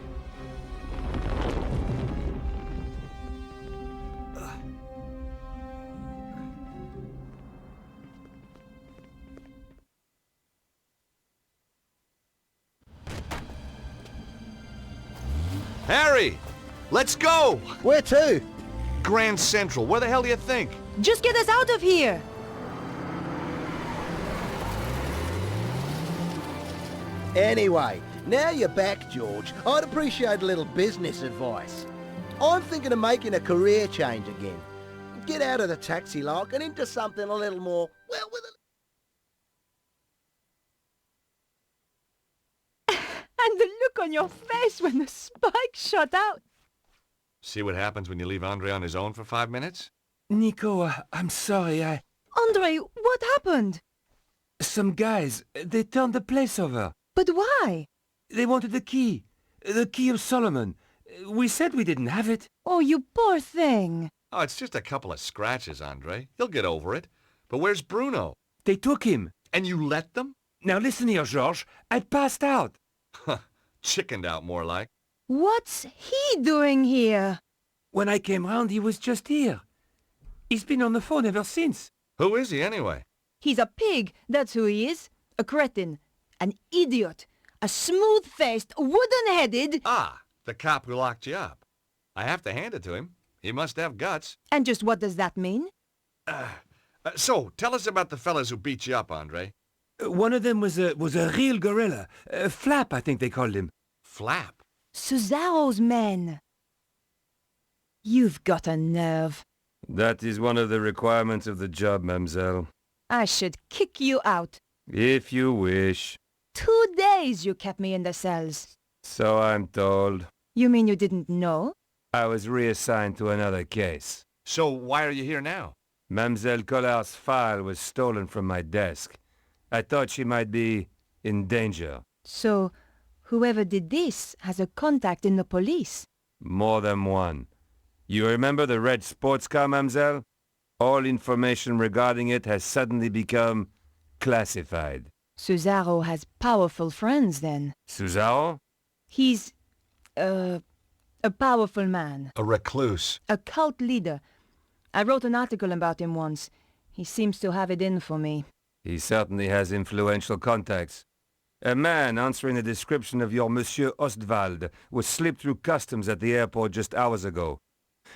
Harry! Let's go! Where to? Grand Central. Where the hell do you think? Just get us out of here! Anyway, now you're back, George, I'd appreciate a little business advice. I'm thinking of making a career change again. Get out of the taxi like and into something a little more, well, with a... And the look on your face when the spike shot out. See what happens when you leave Andre on his own for 5 minutes? Nico, I'm sorry, Andre, what happened? Some guys, they turned the place over. But why? They wanted the Key of Solomon. We said we didn't have it. Oh, you poor thing. Oh, it's just a couple of scratches, Andre. He'll get over it. But where's Bruno? They took him. And you let them? Now listen here, Georges. I passed out. Chickened out, more like. What's he doing here? When I came round, he was just here. He's been on the phone ever since. Who is he, anyway? He's a pig, that's who he is. A cretin. An idiot. A smooth-faced, wooden-headed... Ah, the cop who locked you up. I have to hand it to him. He must have guts. And just what does that mean? So, tell us about the fellas who beat you up, Andre. One of them was a real gorilla. Flap, I think they called him. Flap? Cesaro's men. You've got a nerve. That is one of the requirements of the job, mademoiselle. I should kick you out. If you wish. 2 days you kept me in the cells. So I'm told. You mean you didn't know? I was reassigned to another case. So why are you here now? Mademoiselle Collard's file was stolen from my desk. I thought she might be in danger. So, whoever did this has a contact in the police? More than one. You remember the red sports car, mademoiselle? All information regarding it has suddenly become classified. Cesaro has powerful friends, then. Cesaro? He's... a powerful man. A recluse. A cult leader. I wrote an article about him once. He seems to have it in for me. He certainly has influential contacts. A man answering the description of your Monsieur Ostwald was slipped through customs at the airport just hours ago.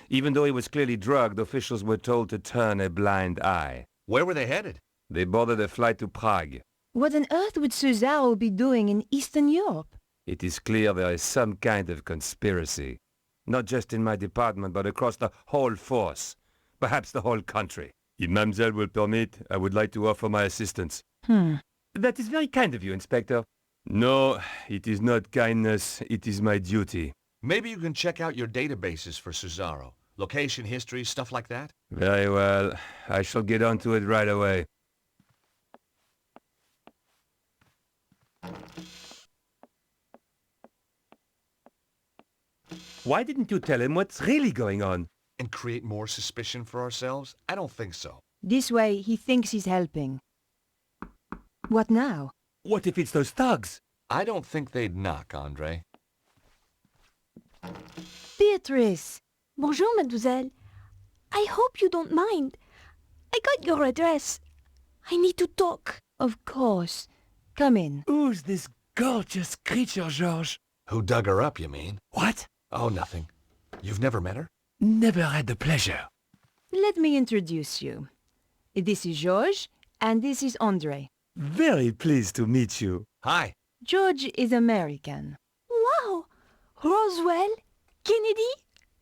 Even though he was clearly drugged, officials were told to turn a blind eye. Where were they headed? They boarded a flight to Prague. What on earth would Cesaro be doing in Eastern Europe? It is clear there is some kind of conspiracy. Not just in my department, but across the whole force. Perhaps the whole country. If Mademoiselle will permit, I would like to offer my assistance. That is very kind of you, Inspector. No, it is not kindness. It is my duty. Maybe you can check out your databases for Cesaro. Location, history, stuff like that? Very well. I shall get onto it right away. Why didn't you tell him what's really going on? And create more suspicion for ourselves? I don't think so. This way, he thinks he's helping. What now? What if it's those thugs? I don't think they'd knock, Andre. Beatrice! Bonjour, mademoiselle. I hope you don't mind. I got your address. I need to talk. Of course. Come in. Who's this gorgeous creature, Georges? Who dug her up, you mean? What? Oh, nothing. You've never met her? Never had the pleasure. Let me introduce you. This is Georges, and this is Andre. Very pleased to meet you. Hi. George is American. Wow! Roswell? Kennedy?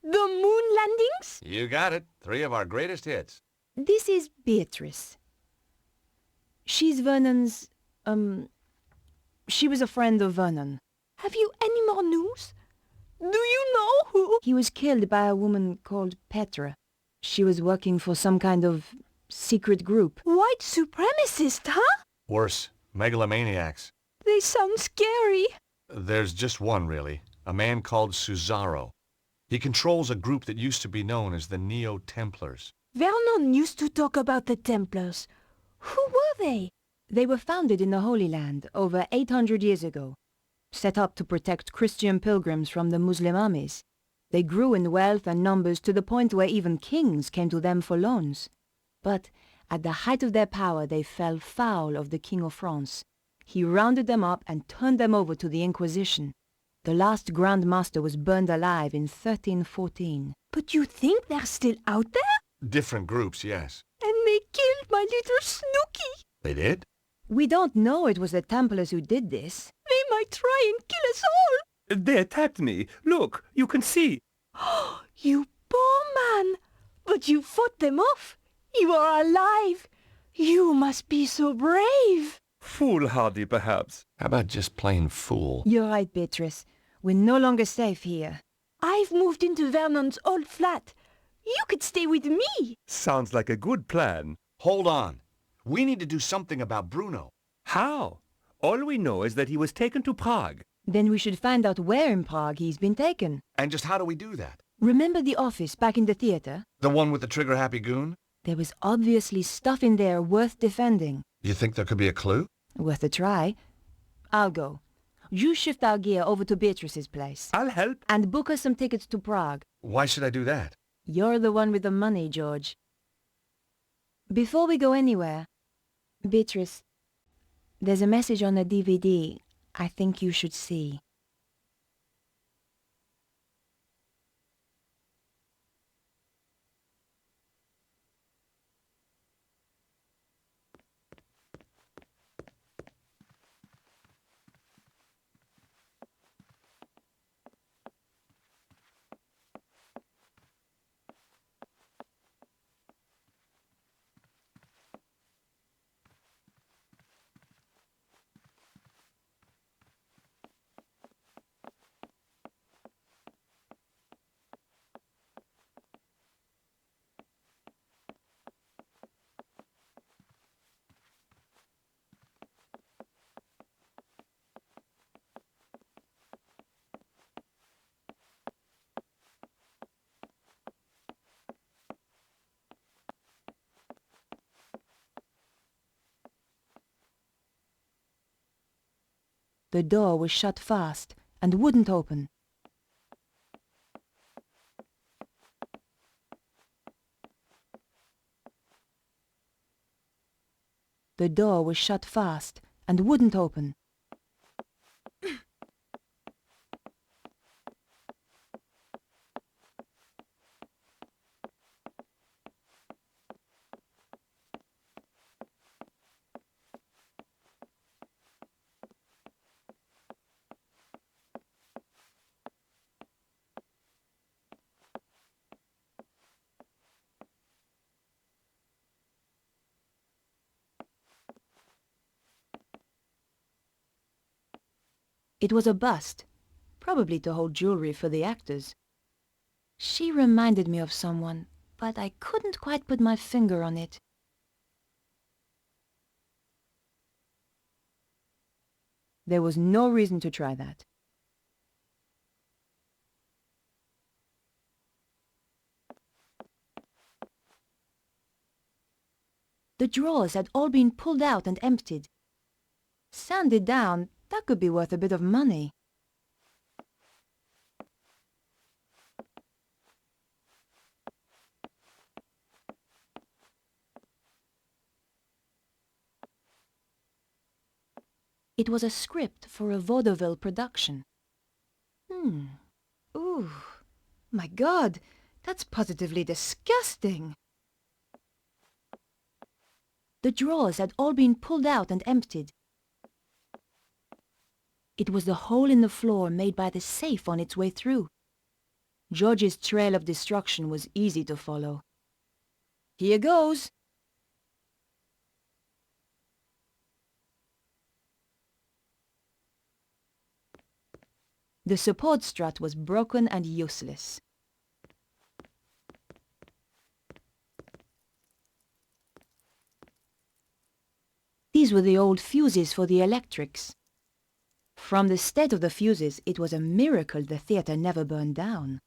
The moon landings? You got it. 3 of our greatest hits. This is Beatrice. She's Vernon's, she was a friend of Vernon. Have you any more news? Do you know who? He was killed by a woman called Petra. She was working for some kind of secret group. White supremacist, huh? Worse, megalomaniacs. They sound scary. There's just one, really. A man called Cesaro. He controls a group that used to be known as the Neo-Templars. Vernon used to talk about the Templars. Who were they? They were founded in the Holy Land over 800 years ago, set up to protect Christian pilgrims from the Muslim armies. They grew in wealth and numbers to the point where even kings came to them for loans. But at the height of their power, they fell foul of the King of France. He rounded them up and turned them over to the Inquisition. The last Grand Master was burned alive in 1314. But you think they're still out there? Different groups, yes. And they killed my little Snooky. They did? We don't know it was the Templars who did this. They might try and kill us all. They attacked me. Look, you can see. You poor man. But you fought them off. You are alive. You must be so brave. Foolhardy, perhaps. How about just plain fool? You're right, Beatrice. We're no longer safe here. I've moved into Vernon's old flat. You could stay with me. Sounds like a good plan. Hold on. We need to do something about Bruno. How? All we know is that he was taken to Prague. Then we should find out where in Prague he's been taken. And just how do we do that? Remember the office back in the theater? The one with the trigger-happy goon? There was obviously stuff in there worth defending. You think there could be a clue? Worth a try. I'll go. You shift our gear over to Beatrice's place. I'll help. And book us some tickets to Prague. Why should I do that? You're the one with the money, George. Before we go anywhere, Beatrice, there's a message on a DVD I think you should see. The door was shut fast and wouldn't open. The door was shut fast and wouldn't open. It was a bust, probably to hold jewelry for the actors. She reminded me of someone, but I couldn't quite put my finger on it. There was no reason to try that. The drawers had all been pulled out and emptied. Sanded down, That could be worth a bit of money. It was a script for a vaudeville production. Ooh. My God, that's positively disgusting. The drawers had all been pulled out and emptied. It was the hole in the floor made by the safe on its way through. George's trail of destruction was easy to follow. Here goes. The support strut was broken and useless. These were the old fuses for the electrics. From the state of the fuses, it was a miracle the theatre never burned down.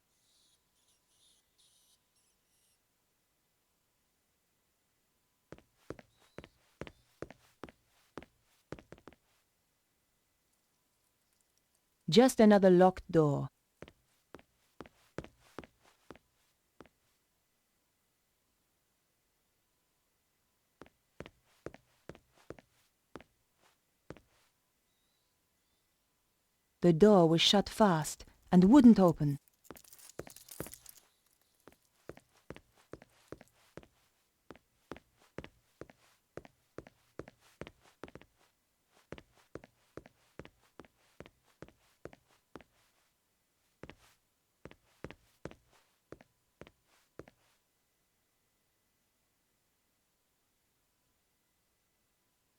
Just another locked door. The door was shut fast and wouldn't open.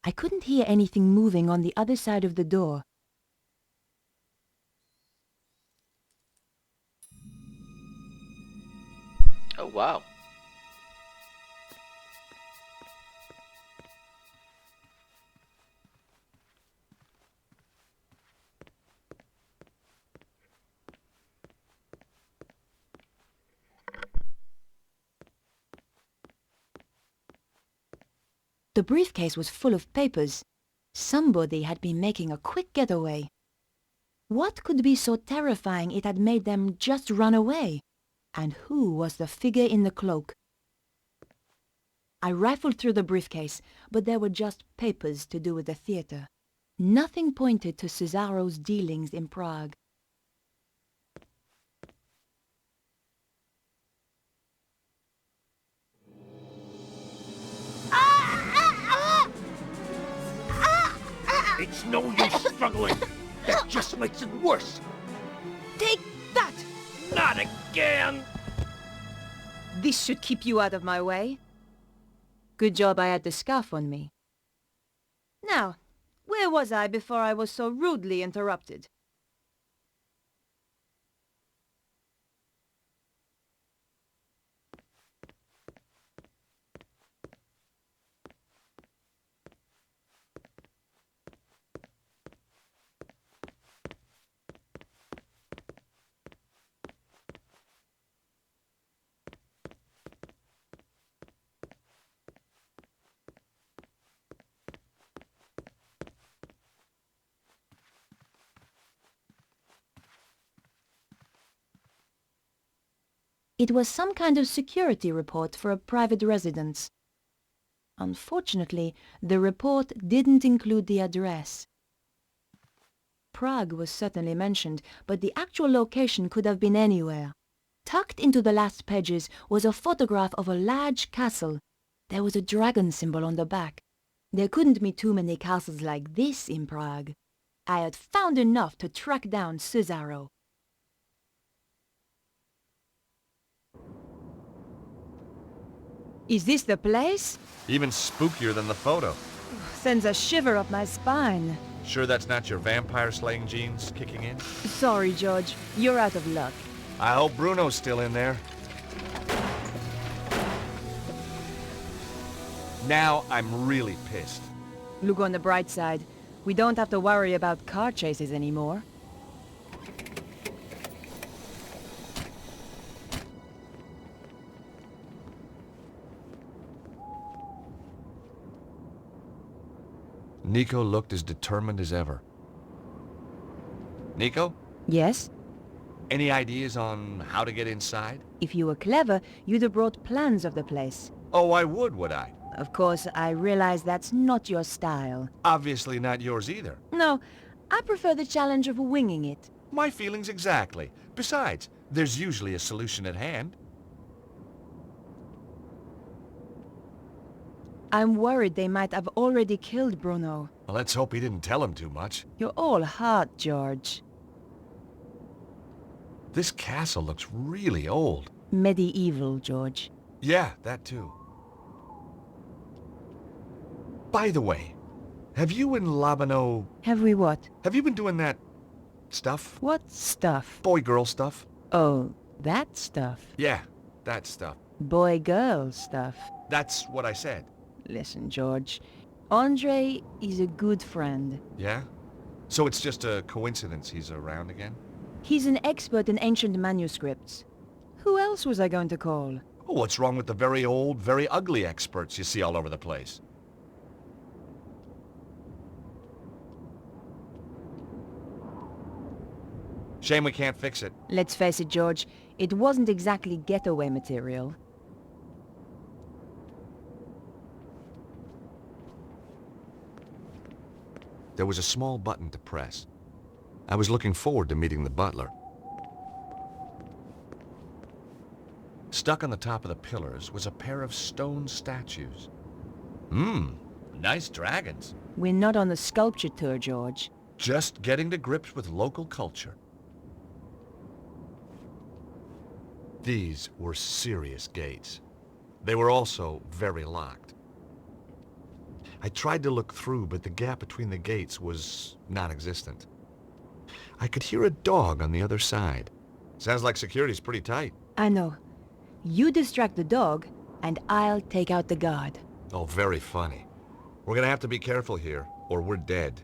I couldn't hear anything moving on the other side of the door. Oh, wow. The briefcase was full of papers. Somebody had been making a quick getaway. What could be so terrifying it had made them just run away? And who was the figure in the cloak? I rifled through the briefcase, but there were just papers to do with the theatre. Nothing pointed to Cesaro's dealings in Prague. It's no use struggling. That just makes it worse. Take that! Not again! This should keep you out of my way. Good job I had the scarf on me. Now, where was I before I was so rudely interrupted? It was some kind of security report for a private residence. Unfortunately, the report didn't include the address. Prague was certainly mentioned, but the actual location could have been anywhere. Tucked into the last pages was a photograph of a large castle. There was a dragon symbol on the back. There couldn't be too many castles like this in Prague. I had found enough to track down Cesaro. Is this the place? Even spookier than the photo. Sends a shiver up my spine. Sure that's not your vampire-slaying genes kicking in? Sorry, George. You're out of luck. I hope Bruno's still in there. Now I'm really pissed. Look on the bright side. We don't have to worry about car chases anymore. Nico looked as determined as ever. Nico? Yes? Any ideas on how to get inside? If you were clever, you'd have brought plans of the place. Oh, I would I? Of course, I realize that's not your style. Obviously not yours either. No, I prefer the challenge of winging it. My feelings exactly. Besides, there's usually a solution at hand. I'm worried they might have already killed Bruno. Well, let's hope he didn't tell him too much. You're all heart, George. This castle looks really old. Medieval, George. Yeah, that too. By the way, have you and Labano... Have we what? Have you been doing that stuff? What stuff? Boy-girl stuff? Oh, that stuff. Yeah, that stuff. Boy-girl stuff. That's what I said. Listen, George. Andre is a good friend. Yeah? So it's just a coincidence he's around again? He's an expert in ancient manuscripts. Who else was I going to call? Oh, what's wrong with the very old, very ugly experts you see all over the place? Shame we can't fix it. Let's face it, George. It wasn't exactly getaway material. There was a small button to press. I was looking forward to meeting the butler. Stuck on the top of the pillars was a pair of stone statues. Nice dragons. We're not on a sculpture tour, George. Just getting to grips with local culture. These were serious gates. They were also very locked. I tried to look through, but the gap between the gates was non-existent. I could hear a dog on the other side. Sounds like security's pretty tight. I know. You distract the dog, and I'll take out the guard. Oh, very funny. We're gonna have to be careful here, or we're dead.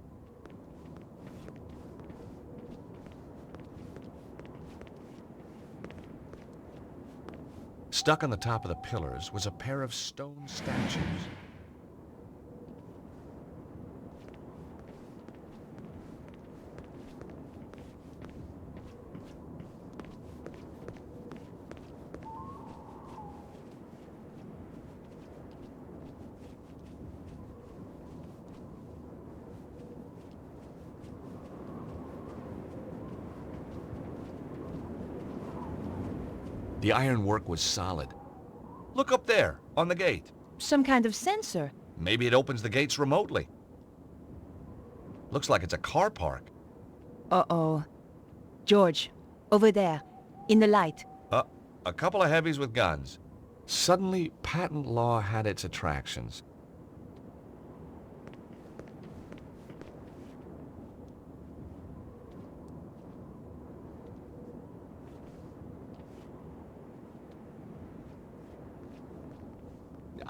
Stuck on the top of the pillars was a pair of stone statues. The ironwork was solid. Look up there, on the gate. Some kind of sensor. Maybe it opens the gates remotely. Looks like it's a car park. Uh-oh. George, over there, in the light. A couple of heavies with guns. Suddenly, patent law had its attractions.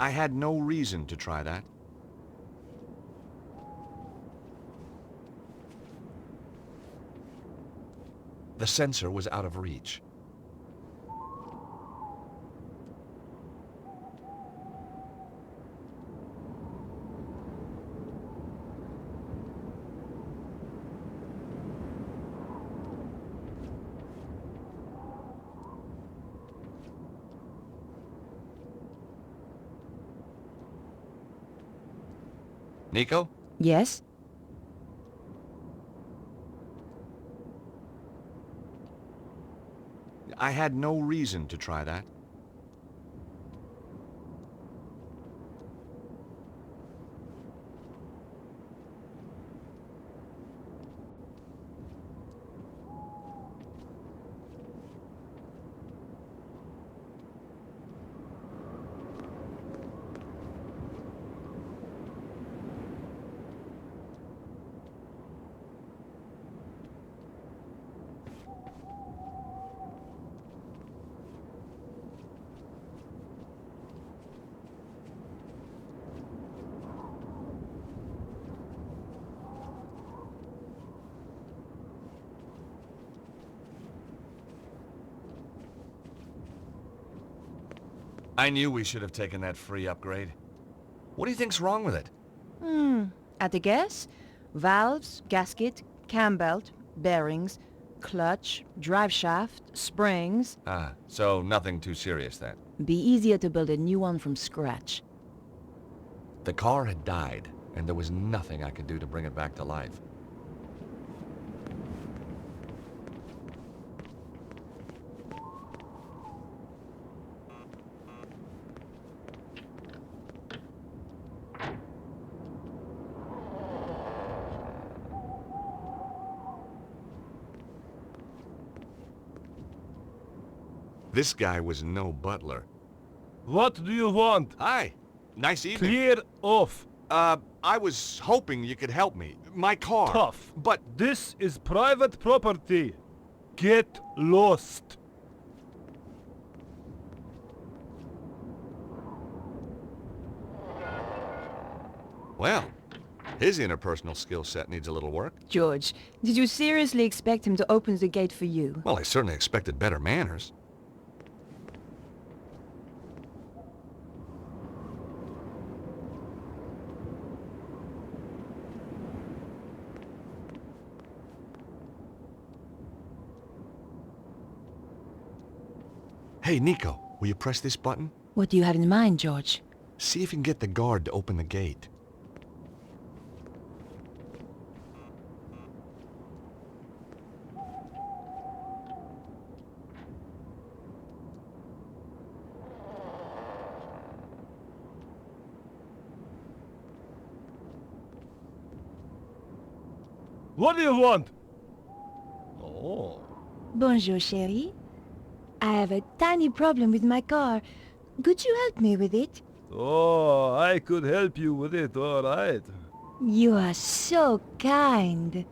I had no reason to try that. The sensor was out of reach. Nico? Yes? I had no reason to try that. I knew we should have taken that free upgrade. What do you think's wrong with it? At a guess? Valves, gasket, cam belt, bearings, clutch, drive shaft, springs. Ah, so nothing too serious then. Be easier to build a new one from scratch. The car had died, and there was nothing I could do to bring it back to life. This guy was no butler. What do you want? Hi. Nice evening. Clear off. I was hoping you could help me. My car. Tough. But this is private property. Get lost. Well, his interpersonal skill set needs a little work. George, did you seriously expect him to open the gate for you? Well, I certainly expected better manners. Hey, Nico, will you press this button? What do you have in mind, George? See if you can get the guard to open the gate. What do you want? Oh. Bonjour, chérie. I have a tiny problem with my car. Could you help me with it? Oh, I could help you with it, all right. You are so kind.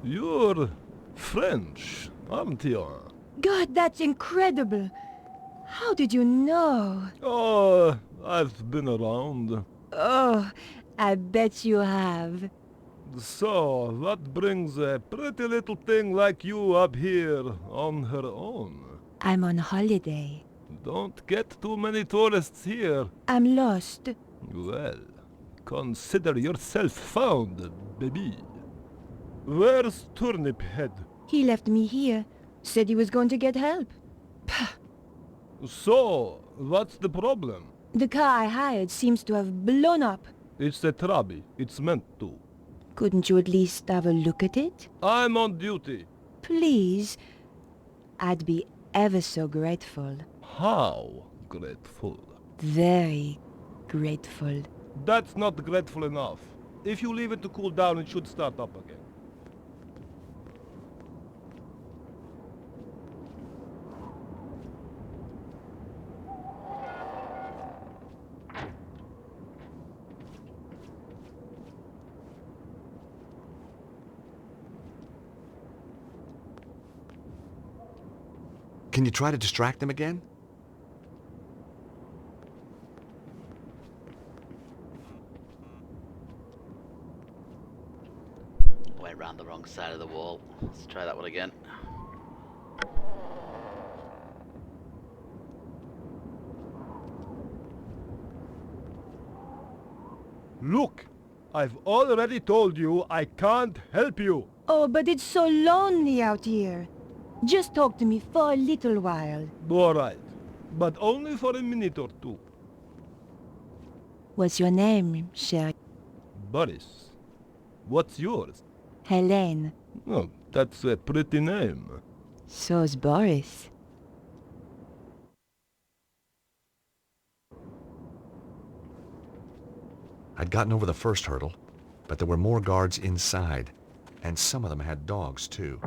You're French, aren't you? God, that's incredible. How did you know? Oh, I've been around. Oh, I bet you have. So, what brings a pretty little thing like you up here on her own? I'm on holiday. Don't get too many tourists here. I'm lost. Well, consider yourself found, baby. Where's Turnip Head? He left me here. Said he was going to get help. So, what's the problem? The car I hired seems to have blown up. It's a Trabi. It's meant to. Couldn't you at least have a look at it? I'm on duty. Please. I'd be ever so grateful. How grateful? Very grateful. That's not grateful enough. If you leave it to cool down, it should start up again. Can you try to distract them again? Went round the wrong side of the wall. Let's try that one again. Look, I've already told you I can't help you. Oh, but it's so lonely out here. Just talk to me for a little while. All right, but only for a minute or two. What's your name, chérie? Boris. What's yours? Helene. Oh, that's a pretty name. So's Boris. I'd gotten over the first hurdle, but there were more guards inside, and some of them had dogs, too.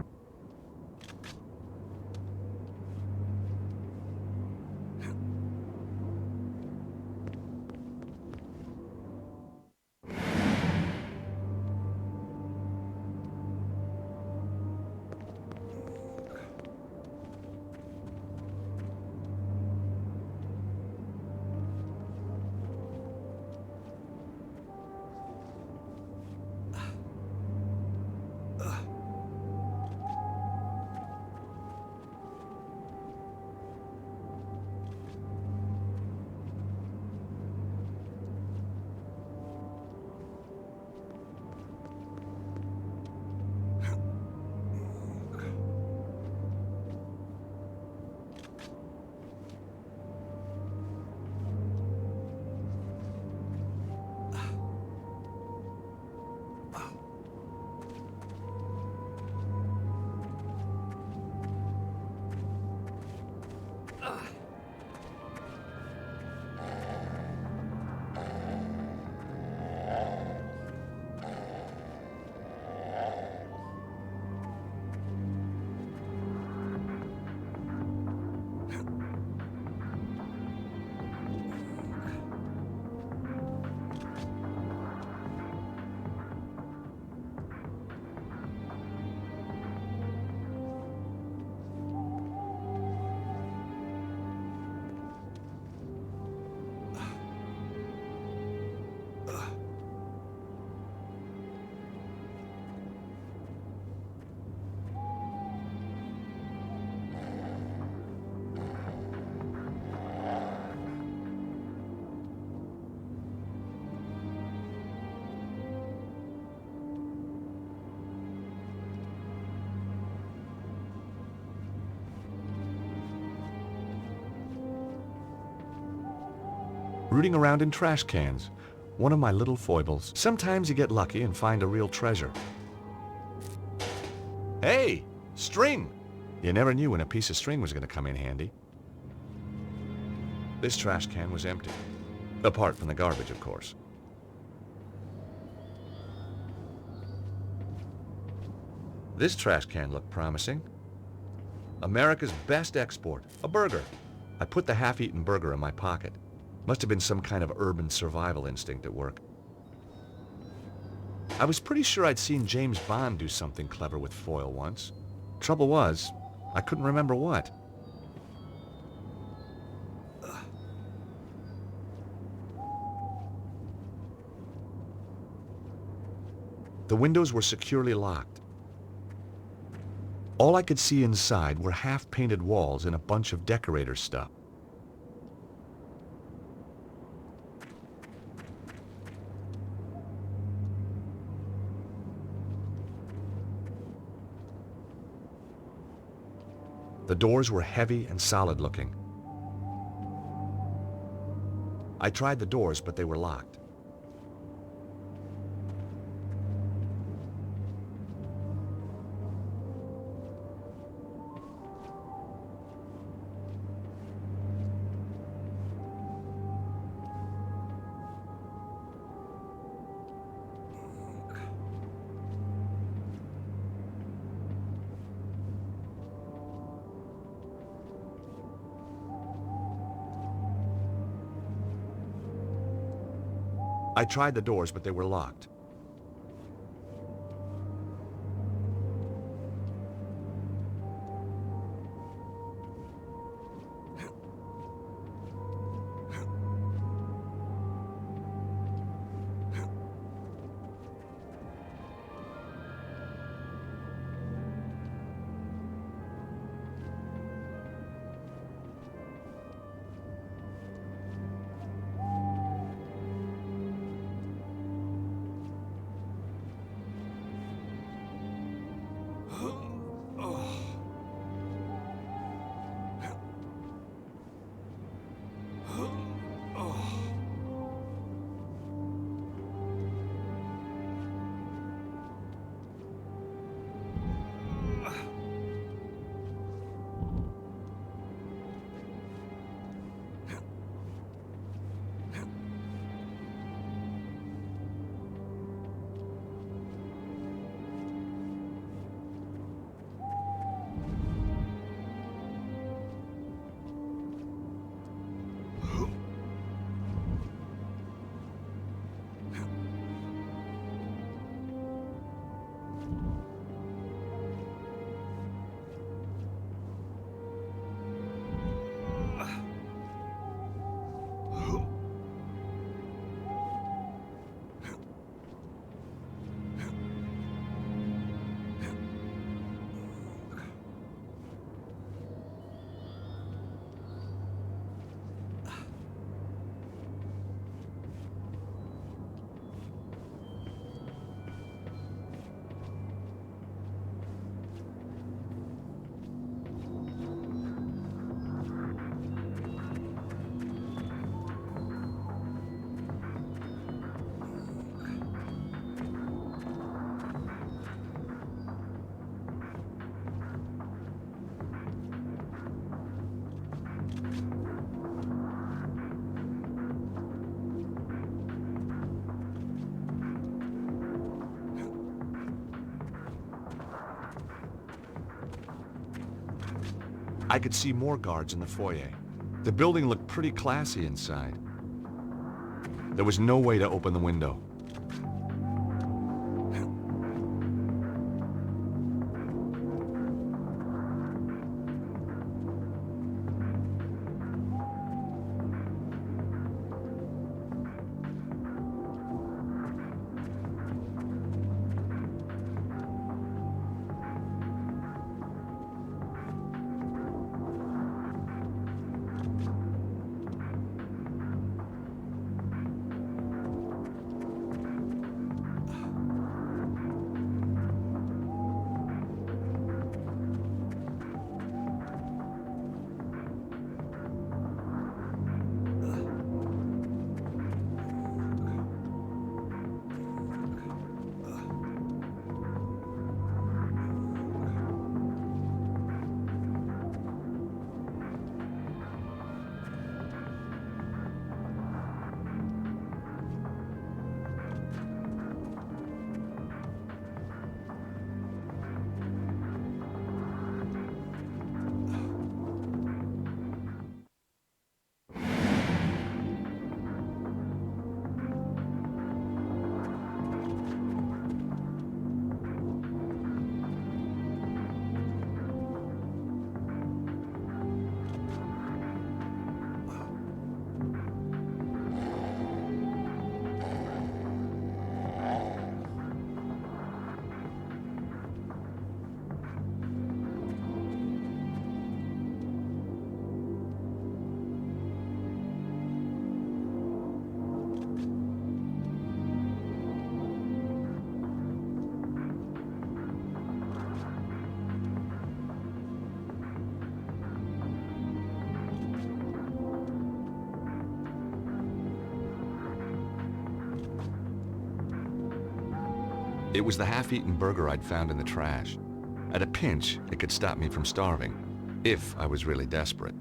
rooting around in trash cans. One of my little foibles. Sometimes you get lucky and find a real treasure. Hey, string! You never knew when a piece of string was going to come in handy. This trash can was empty. Apart from the garbage, of course. This trash can looked promising. America's best export, a burger. I put the half-eaten burger in my pocket. Must have been some kind of urban survival instinct at work. I was pretty sure I'd seen James Bond do something clever with foil once. Trouble was, I couldn't remember what. The windows were securely locked. All I could see inside were half-painted walls and a bunch of decorator stuff. The doors were heavy and solid looking. I tried the doors, but they were locked. I tried the doors, but they were locked. I could see more guards in the foyer. The building looked pretty classy inside. There was no way to open the window. It was the half-eaten burger I'd found in the trash. At a pinch, it could stop me from starving, if I was really desperate.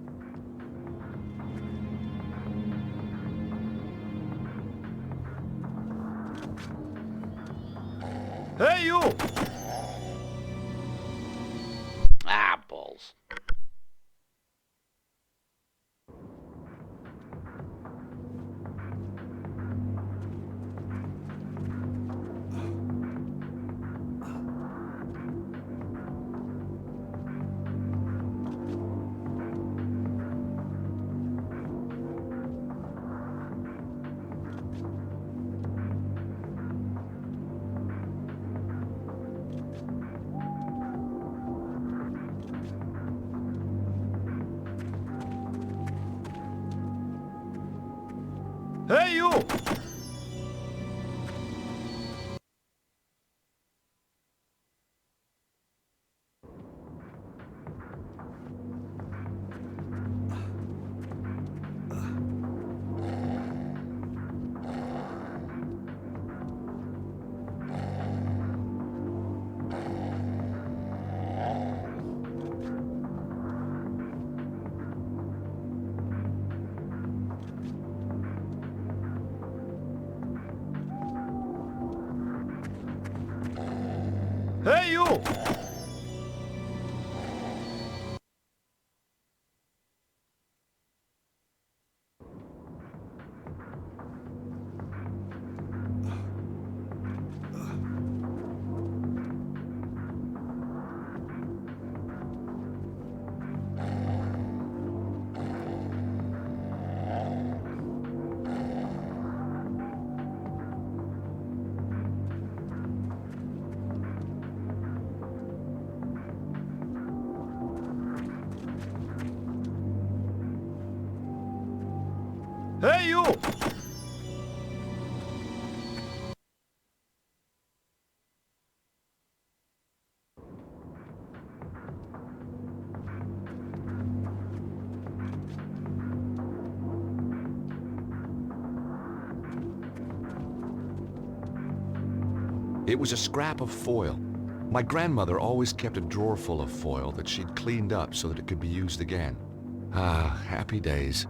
Hey, you! Ah, balls. Hey, you! Hey, you! Hey, you! It was a scrap of foil. My grandmother always kept a drawer full of foil that she'd cleaned up so that it could be used again. Ah, happy days.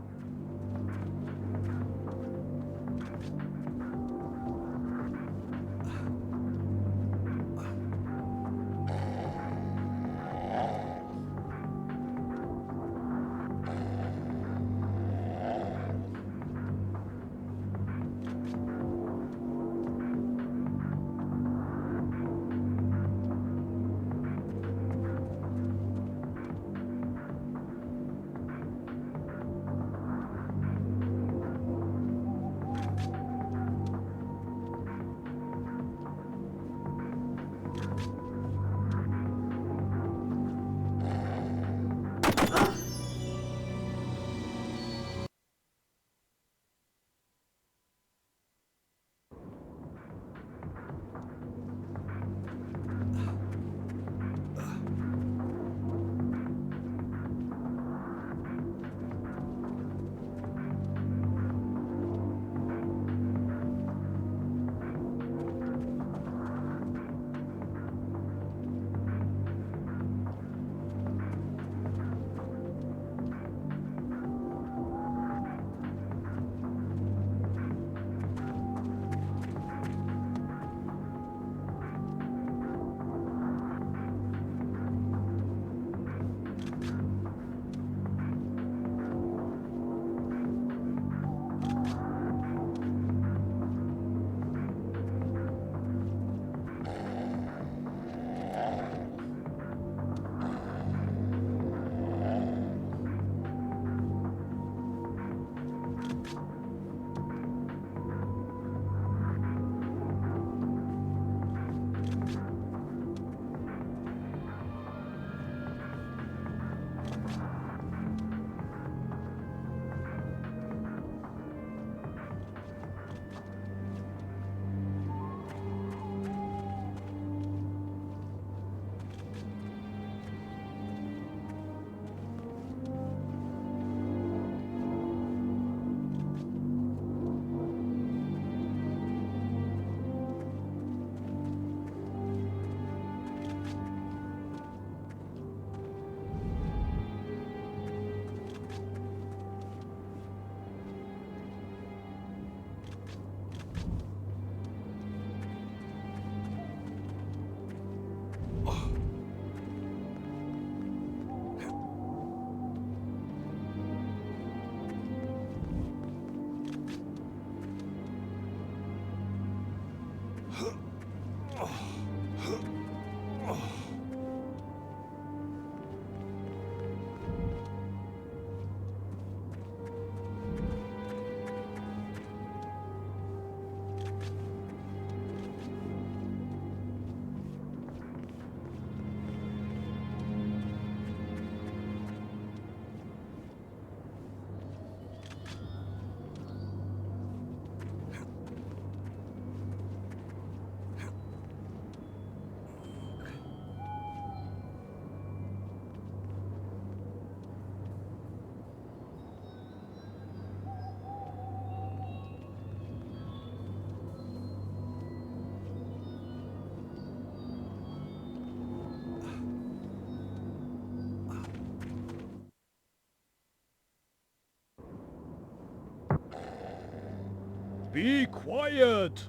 Be quiet!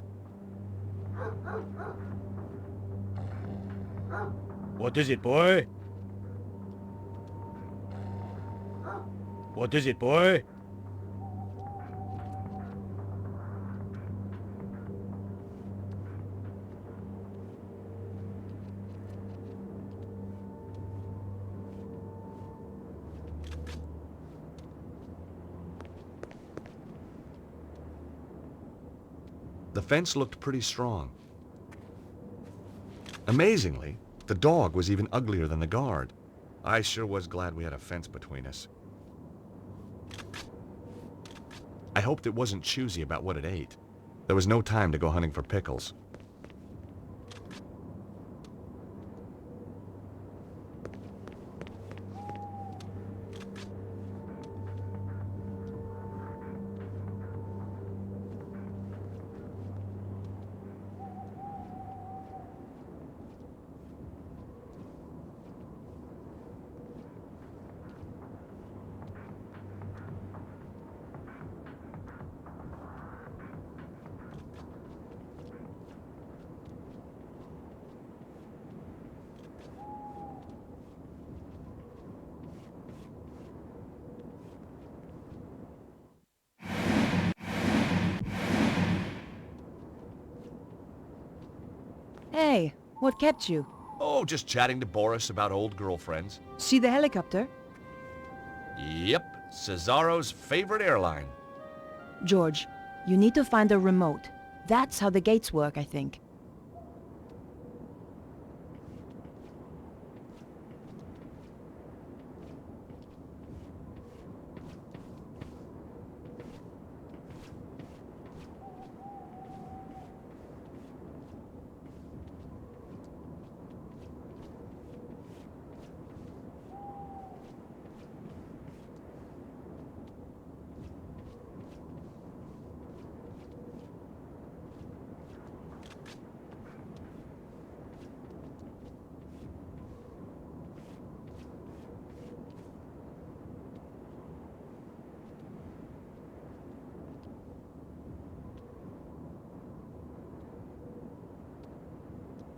What is it, boy? What is it, boy? The fence looked pretty strong. Amazingly, the dog was even uglier than the guard. I sure was glad we had a fence between us. I hoped it wasn't choosy about what it ate. There was no time to go hunting for pickles. Hey, what kept you? Oh, just chatting to Boris about old girlfriends. See the helicopter? Yep, Cesaro's favorite airline. George, you need to find a remote. That's how the gates work, I think.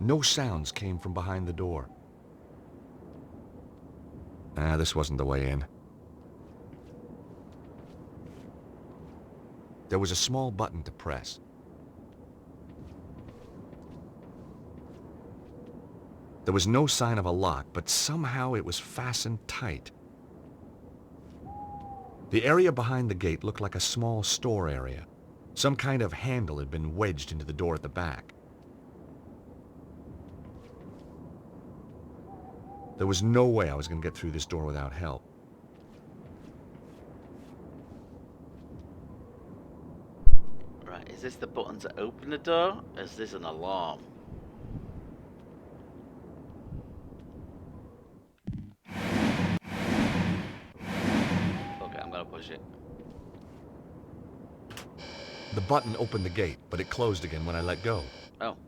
No sounds came from behind the door. This wasn't the way in. There was a small button to press. There was no sign of a lock, but somehow it was fastened tight. The area behind the gate looked like a small store area. Some kind of handle had been wedged into the door at the back. There was no way I was going to get through this door without help. Right, is this the button to open the door? Or is this an alarm? Okay, I'm gonna push it. The button opened the gate, but it closed again when I let go. Oh.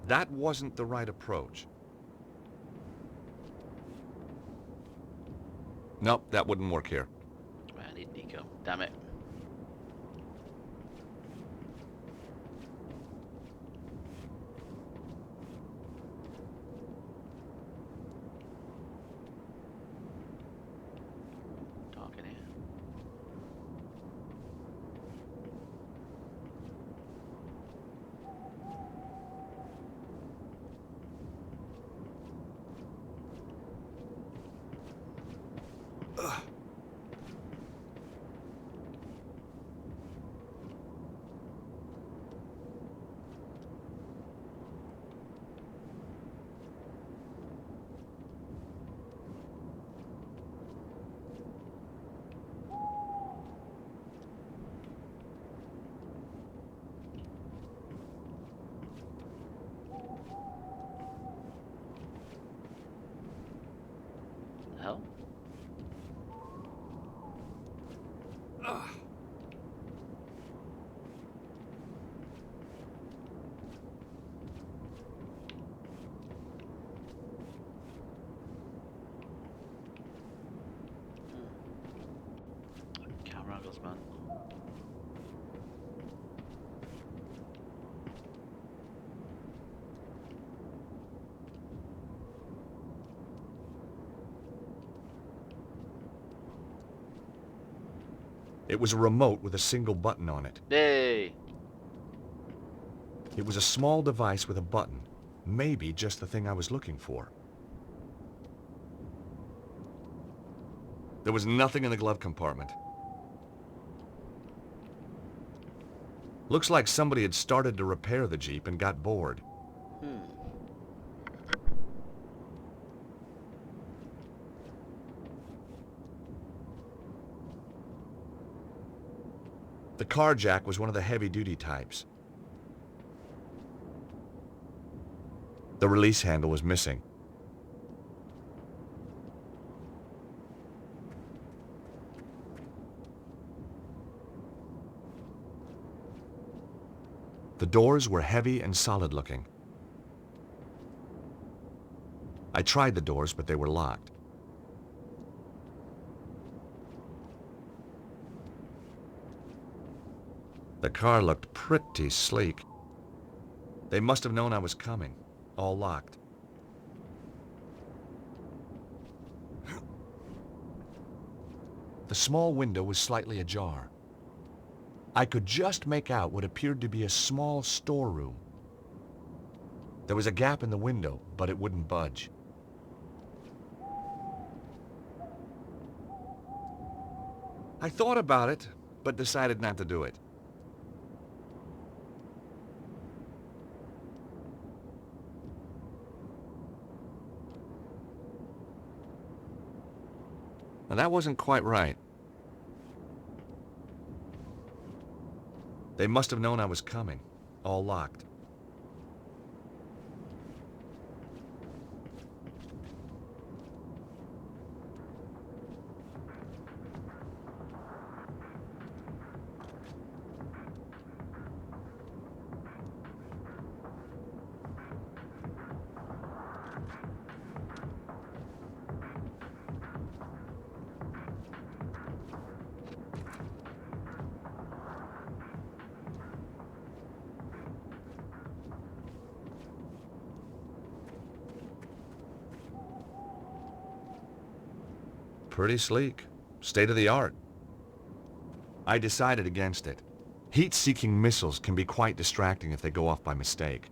That wasn't the right approach. Nope, that wouldn't work here. I need Nico. Damn it. Dark in here. Hell? Knuckles, man. It was a remote with a single button on it. Yay! It was a small device with a button. Maybe just the thing I was looking for. There was nothing in the glove compartment. Looks like somebody had started to repair the Jeep and got bored. The car jack was one of the heavy-duty types. The release handle was missing. The doors were heavy and solid-looking. I tried the doors, but they were locked. The car looked pretty sleek. They must have known I was coming. All locked. The small window was slightly ajar. I could just make out what appeared to be a small storeroom. There was a gap in the window, but it wouldn't budge. I thought about it, but decided not to do it. Now that wasn't quite right. They must have known I was coming. All locked. Pretty sleek. State of the art. I decided against it. Heat-seeking missiles can be quite distracting if they go off by mistake.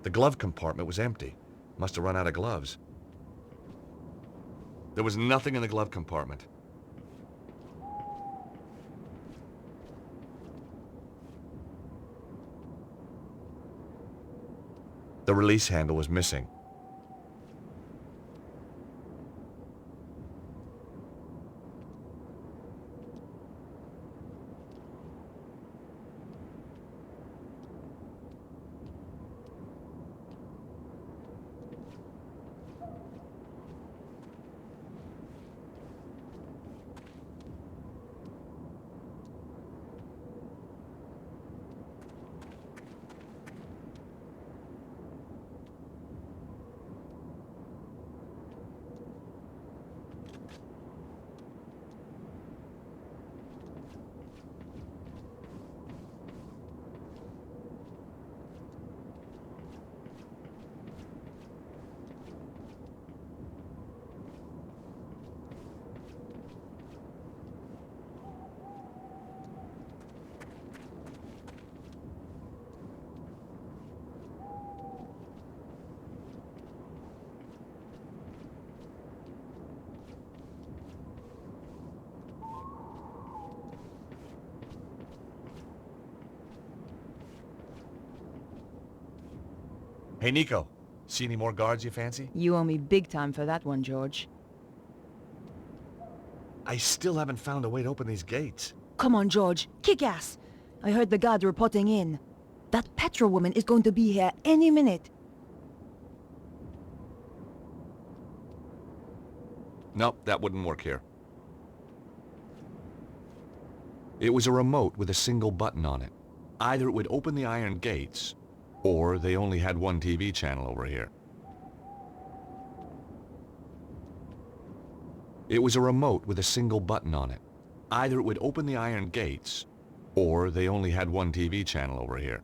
The glove compartment was empty. Must have run out of gloves. There was nothing in the glove compartment. The release handle was missing. Hey, Nico. See any more guards you fancy? You owe me big time for that one, George. I still haven't found a way to open these gates. Come on, George. Kick ass. I heard the guards reporting in. That Petra woman is going to be here any minute. Nope, that wouldn't work here. It was a remote with a single button on it. Either it would open the iron gates, or they only had one TV channel over here. It was a remote with a single button on it. Either it would open the iron gates, or they only had one TV channel over here.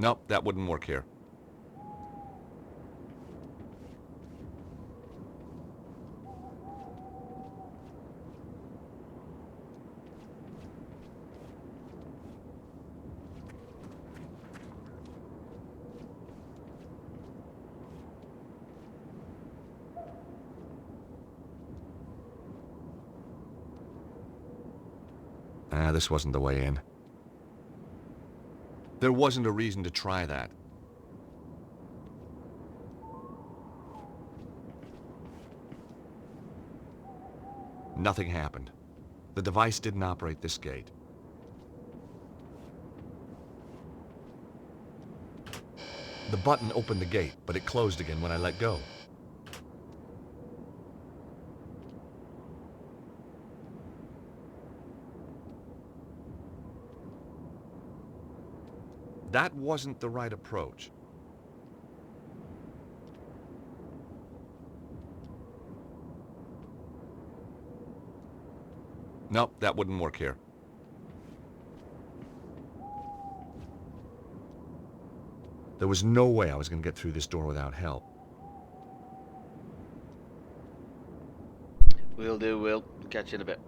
Nope, that wouldn't work here. This wasn't the way in. There wasn't a reason to try that. Nothing happened. The device didn't operate this gate. The button opened the gate, but it closed again when I let go. That wasn't the right approach. Nope, that wouldn't work here. There was no way I was going to get through this door without help. Will do, Will. Catch you in a bit.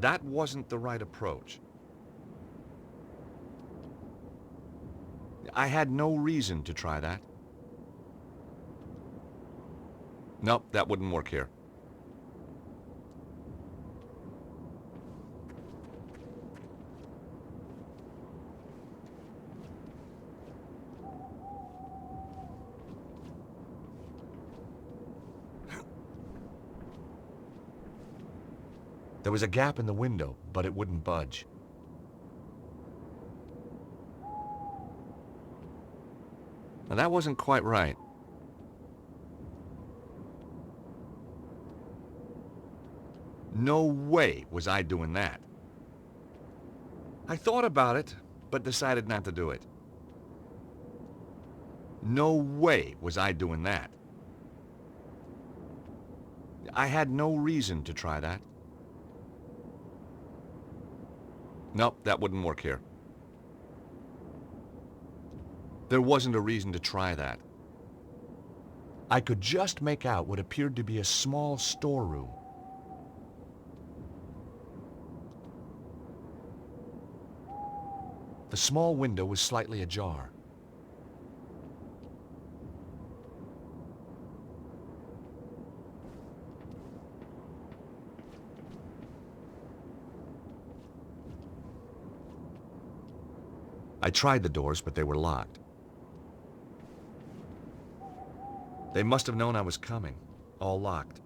That wasn't the right approach. I had no reason to try that. Nope, that wouldn't work here. There was a gap in the window, but it wouldn't budge. Now that wasn't quite right. No way was I doing that. I thought about it, but decided not to do it. No way was I doing that. I had no reason to try that. Nope, that wouldn't work here. There wasn't a reason to try that. I could just make out what appeared to be a small storeroom. The small window was slightly ajar. I tried the doors, but they were locked. They must have known I was coming. All locked.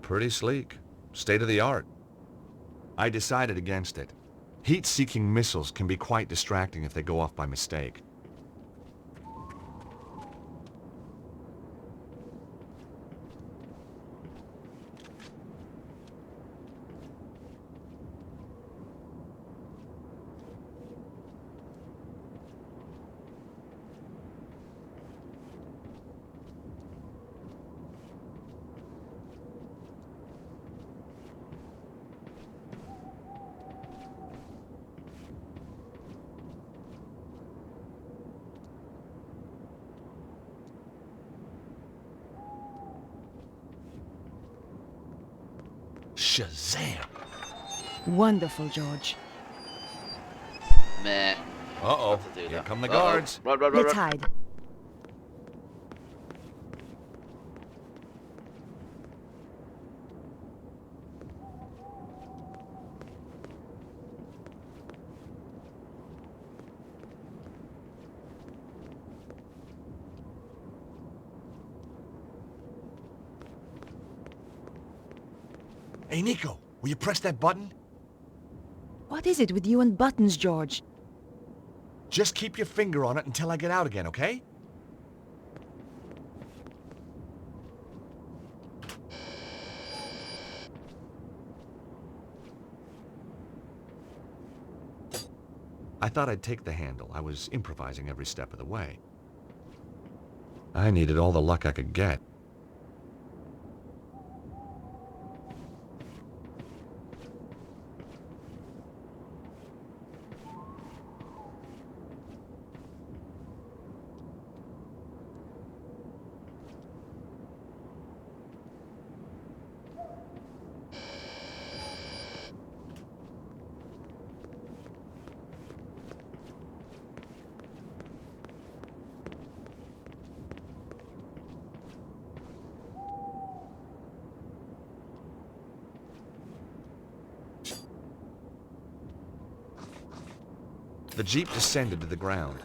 Pretty sleek. State of the art. I decided against it. Heat-seeking missiles can be quite distracting if they go off by mistake. Shazam! Wonderful, George. Meh. Uh-oh. Have to do Here that. come the Uh-oh. guards. Run, run, run, Let's run. hide. Hey, Nico, will you press that button? What is it with you and buttons, George? Just keep your finger on it until I get out again, okay? I thought I'd take the handle. I was improvising every step of the way. I needed all the luck I could get. The Jeep descended to the ground.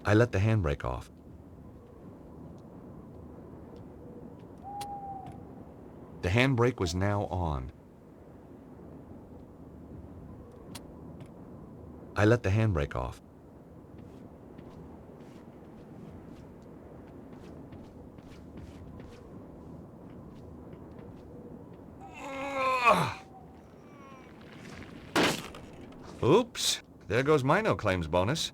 I let the handbrake off. The handbrake was now on. I let the handbrake off. Oops, there goes my no claims bonus.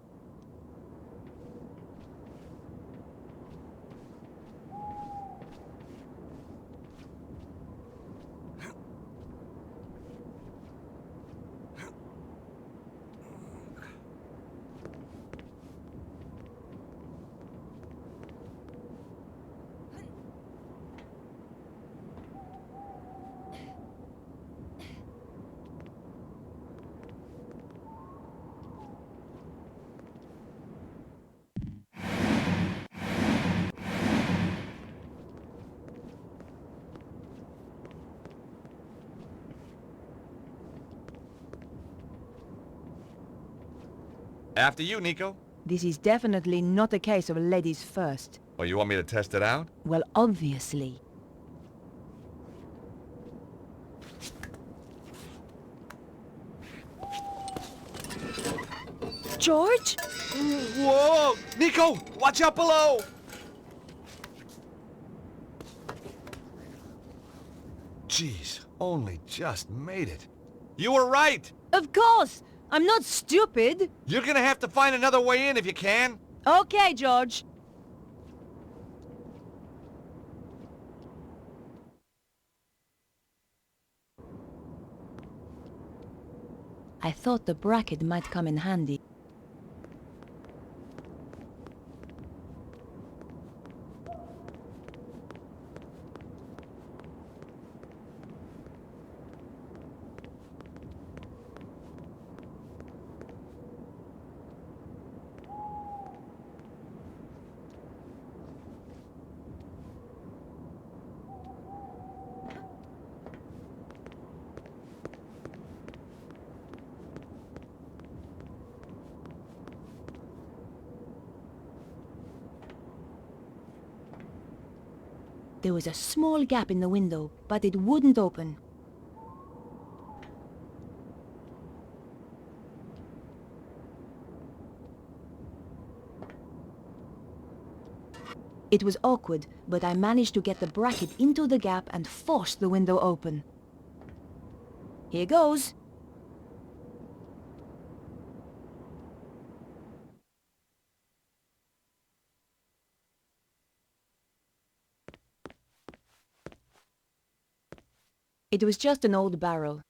After you, Nico. This is definitely not a case of ladies first. Well, you want me to test it out? Well, obviously. George? Whoa! Nico! Watch out below! Jeez, only just made it. You were right! Of course! I'm not stupid! You're gonna have to find another way in if you can. Okay, George. I thought the bracket might come in handy. There was a small gap in the window, but it wouldn't open. It was awkward, but I managed to get the bracket into the gap and force the window open. Here goes. It was just an old barrel.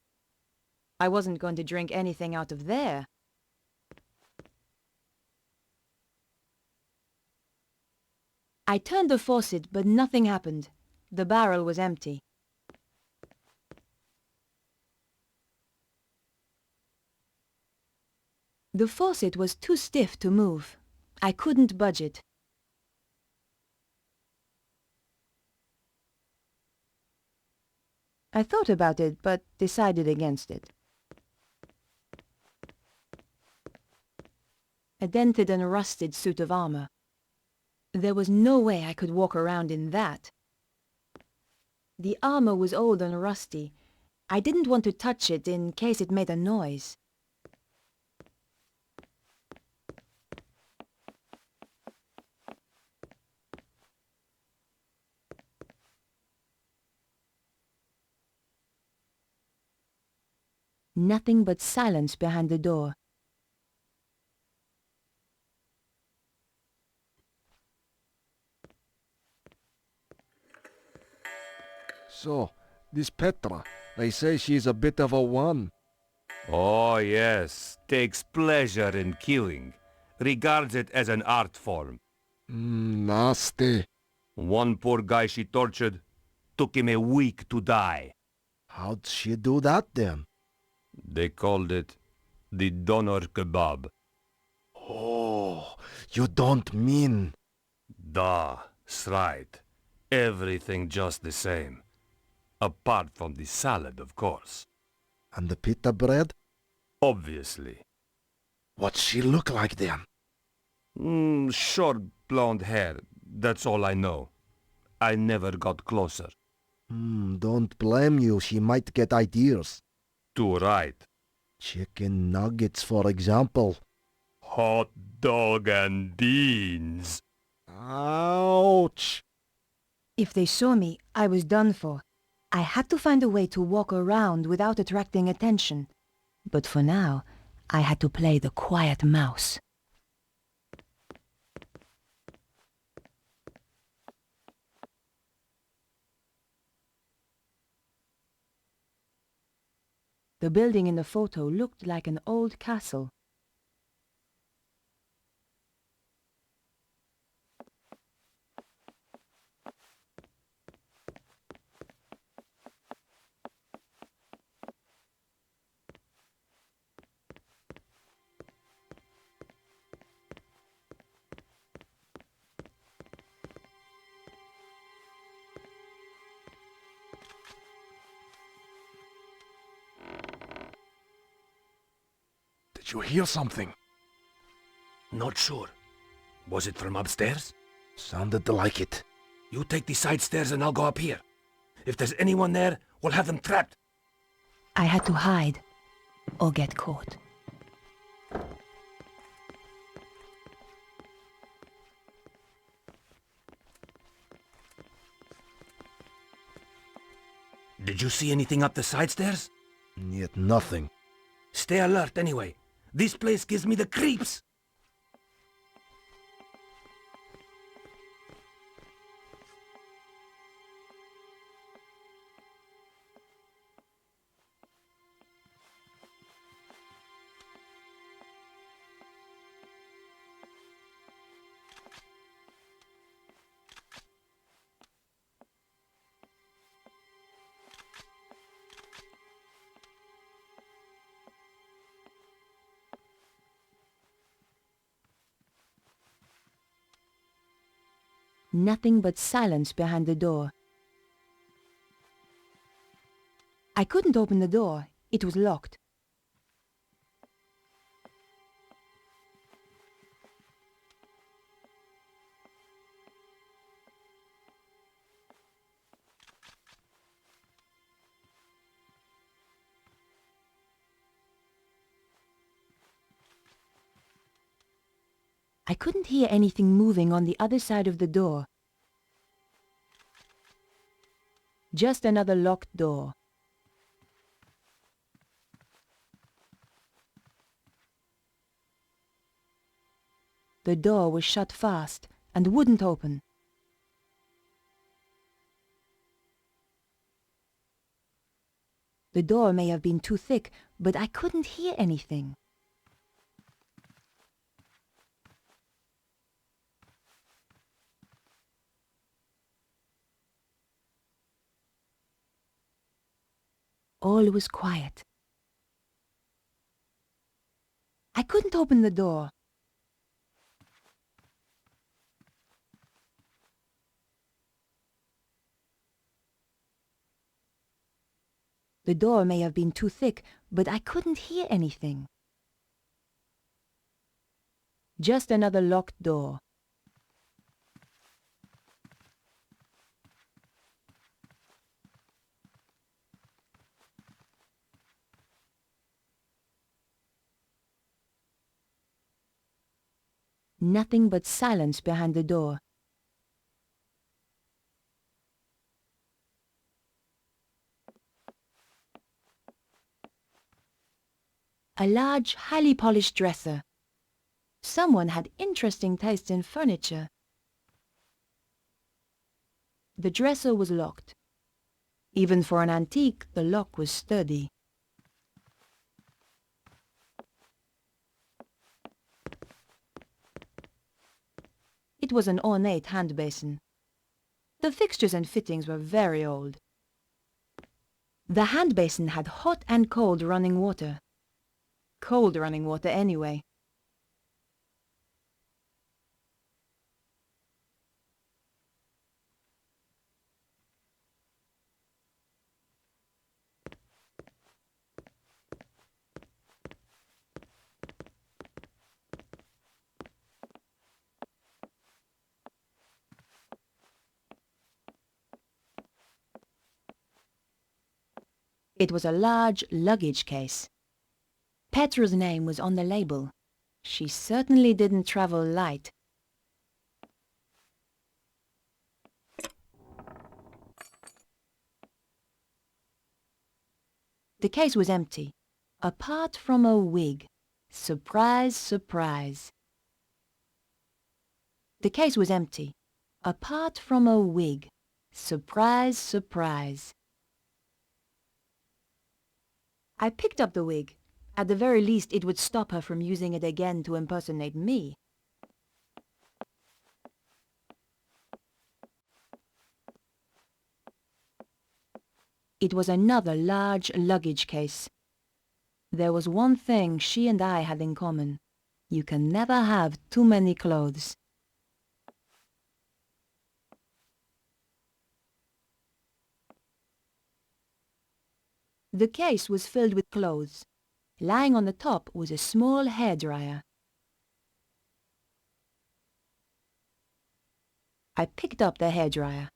I wasn't going to drink anything out of there. I turned the faucet, but nothing happened. The barrel was empty. The faucet was too stiff to move. I couldn't budge it. I thought about it, but decided against it. A dented and rusted suit of armor. There was no way I could walk around in that. The armor was old and rusty. I didn't want to touch it in case it made a noise. Nothing but silence behind the door. So, this Petra, they say she's a bit of a one. Oh, yes. Takes pleasure in killing. Regards it as an art form. Nasty. One poor guy she tortured, took him a week to die. How'd she do that then? They called it the doner kebab. Oh, you don't mean... That's right. Everything just the same. Apart from the salad, of course. And the pita bread? Obviously. What's she look like then? Short blonde hair. That's all I know. I never got closer. Don't blame you. She might get ideas. Too right. Chicken nuggets, for example. Hot dog and beans. Ouch! If they saw me, I was done for. I had to find a way to walk around without attracting attention. But for now, I had to play the quiet mouse. The building in the photo looked like an old castle. Did you hear something? Not sure. Was it from upstairs? Sounded like it. You take the side stairs and I'll go up here. If there's anyone there, we'll have them trapped. I had to hide or get caught. Did you see anything up the side stairs? Yet nothing. Stay alert anyway. This place gives me the creeps. Nothing but silence behind the door. I couldn't open the door. It was locked. I couldn't hear anything moving on the other side of the door. Just another locked door. The door was shut fast and wouldn't open. The door may have been too thick, but I couldn't hear anything. All was quiet. I couldn't open the door. The door may have been too thick, but I couldn't hear anything. Just another locked door. Nothing but silence behind the door. A large, highly polished dresser. Someone had interesting taste in furniture. The dresser was locked. Even for an antique, the lock was sturdy. It was an ornate hand basin. The fixtures and fittings were very old. The hand basin had hot and cold running water. Cold running water anyway. It was a large luggage case. Petra's name was on the label. She certainly didn't travel light. The case was empty, apart from a wig. Surprise, surprise. The case was empty, apart from a wig. Surprise, surprise. I picked up the wig. At the very least, it would stop her from using it again to impersonate me. It was another large luggage case. There was one thing she and I had in common. You can never have too many clothes. The case was filled with clothes. Lying on the top was a small hairdryer. I picked up the hairdryer.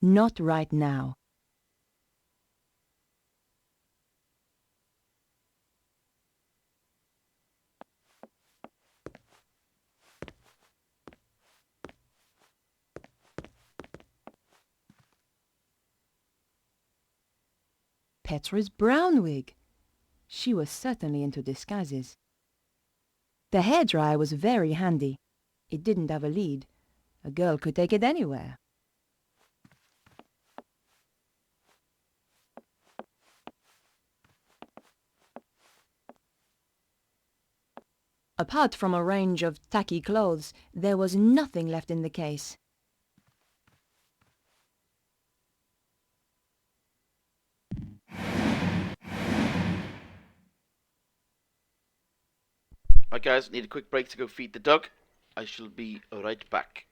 Not right now. Petra's brown wig. She was certainly into disguises. The hairdryer was very handy. It didn't have a lead. A girl could take it anywhere. Apart from a range of tacky clothes, there was nothing left in the case. Alright guys, need a quick break to go feed the dog. I shall be right back.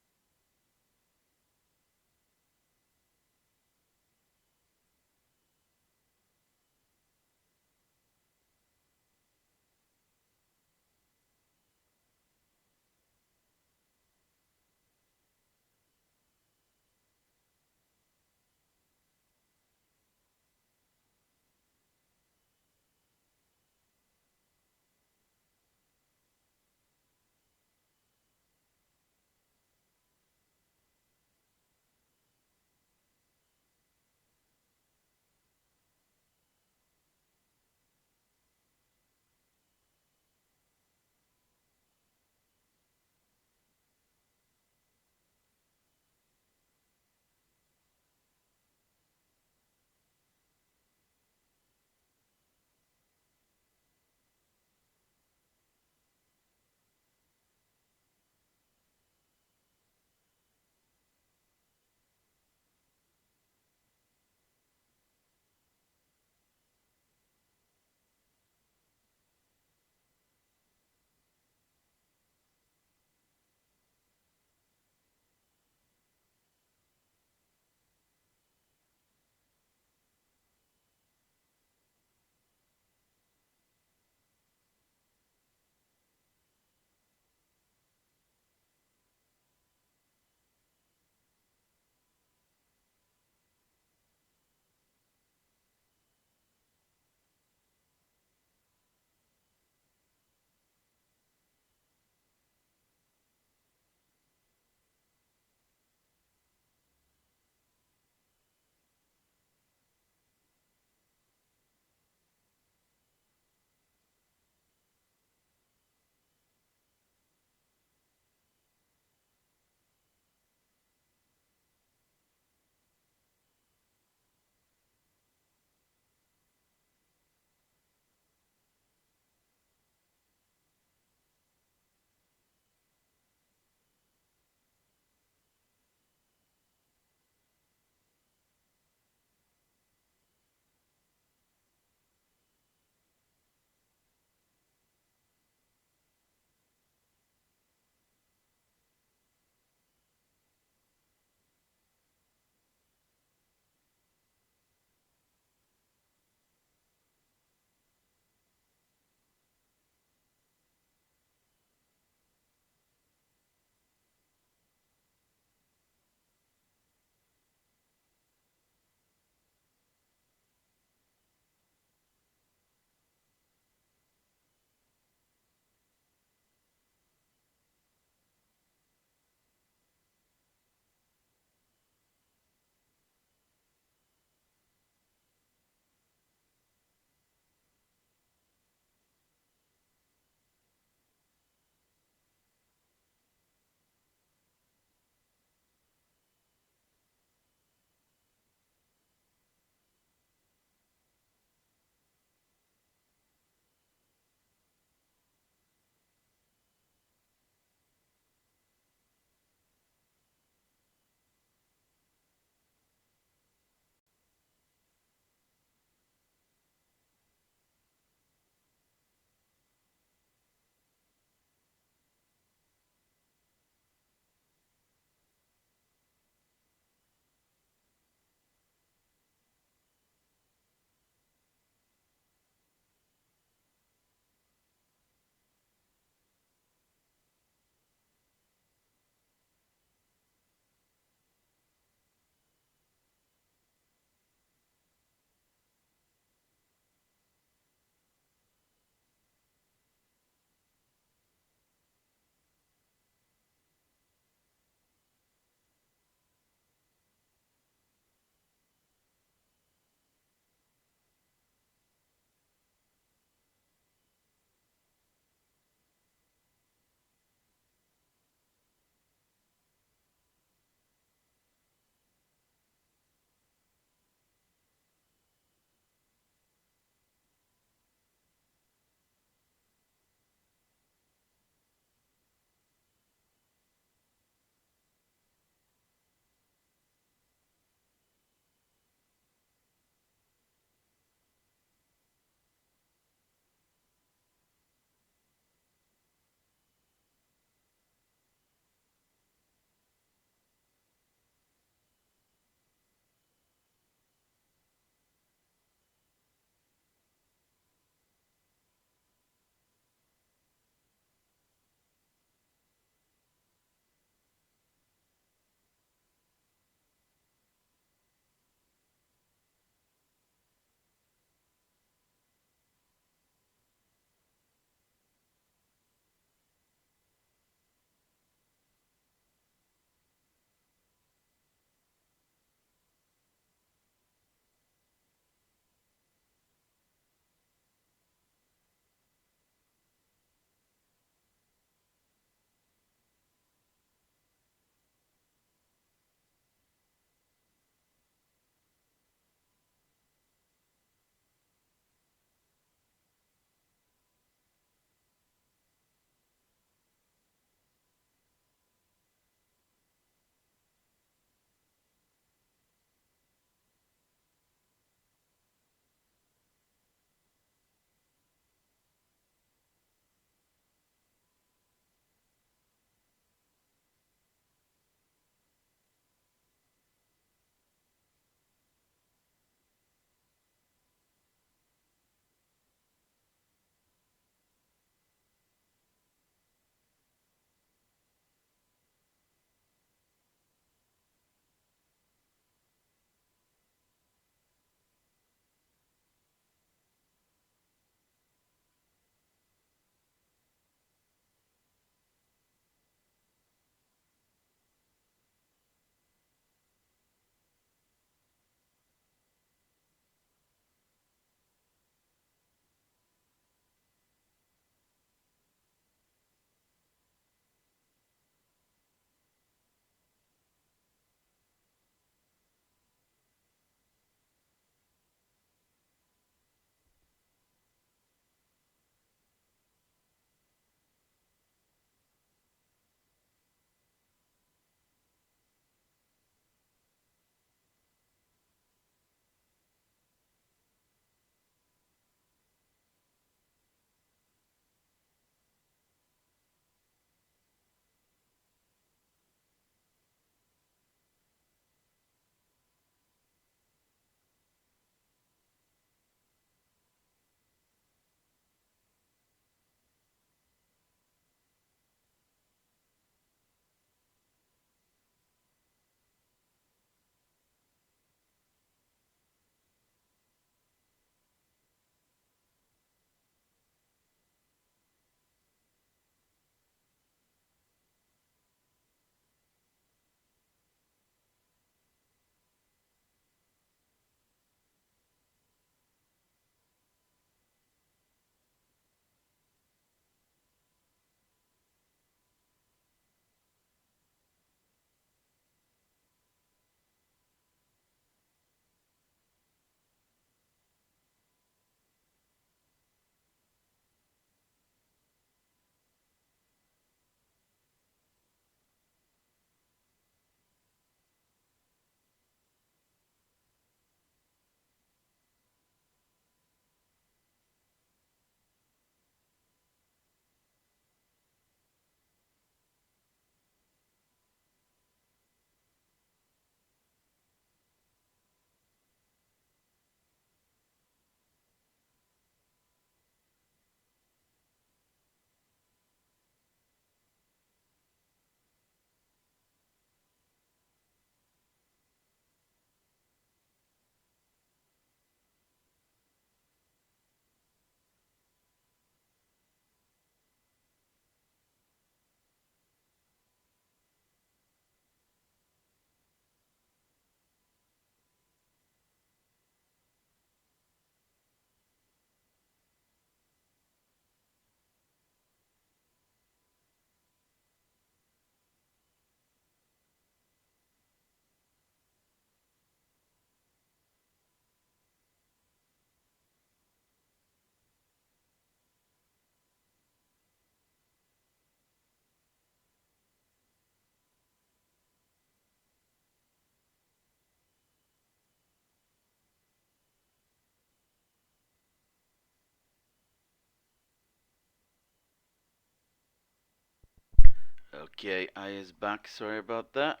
Okay, I is back. Sorry about that.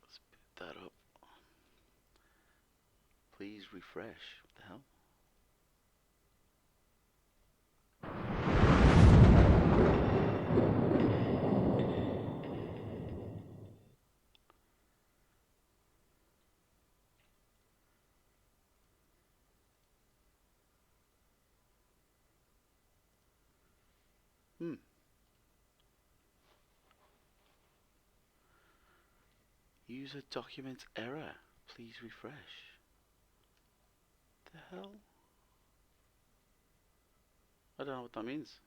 Let's put that up. Please refresh. What the hell? User document error. Please refresh. The hell? I don't know what that means.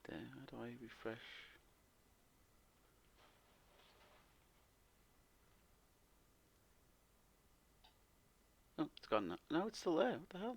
There, how do I refresh? Oh, it's gone now. No, it's still there. What the hell?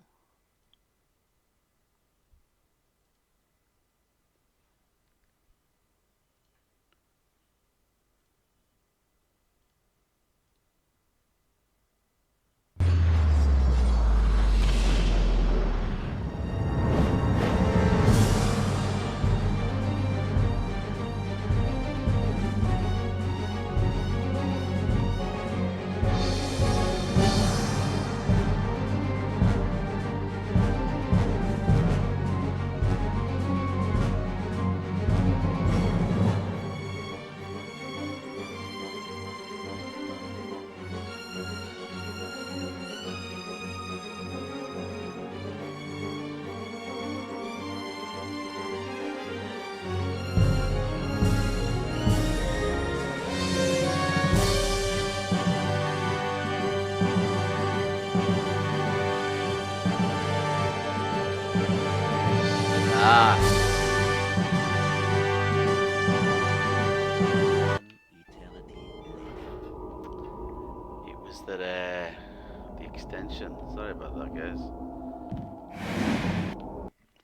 It was that the extension. Sorry about that, guys.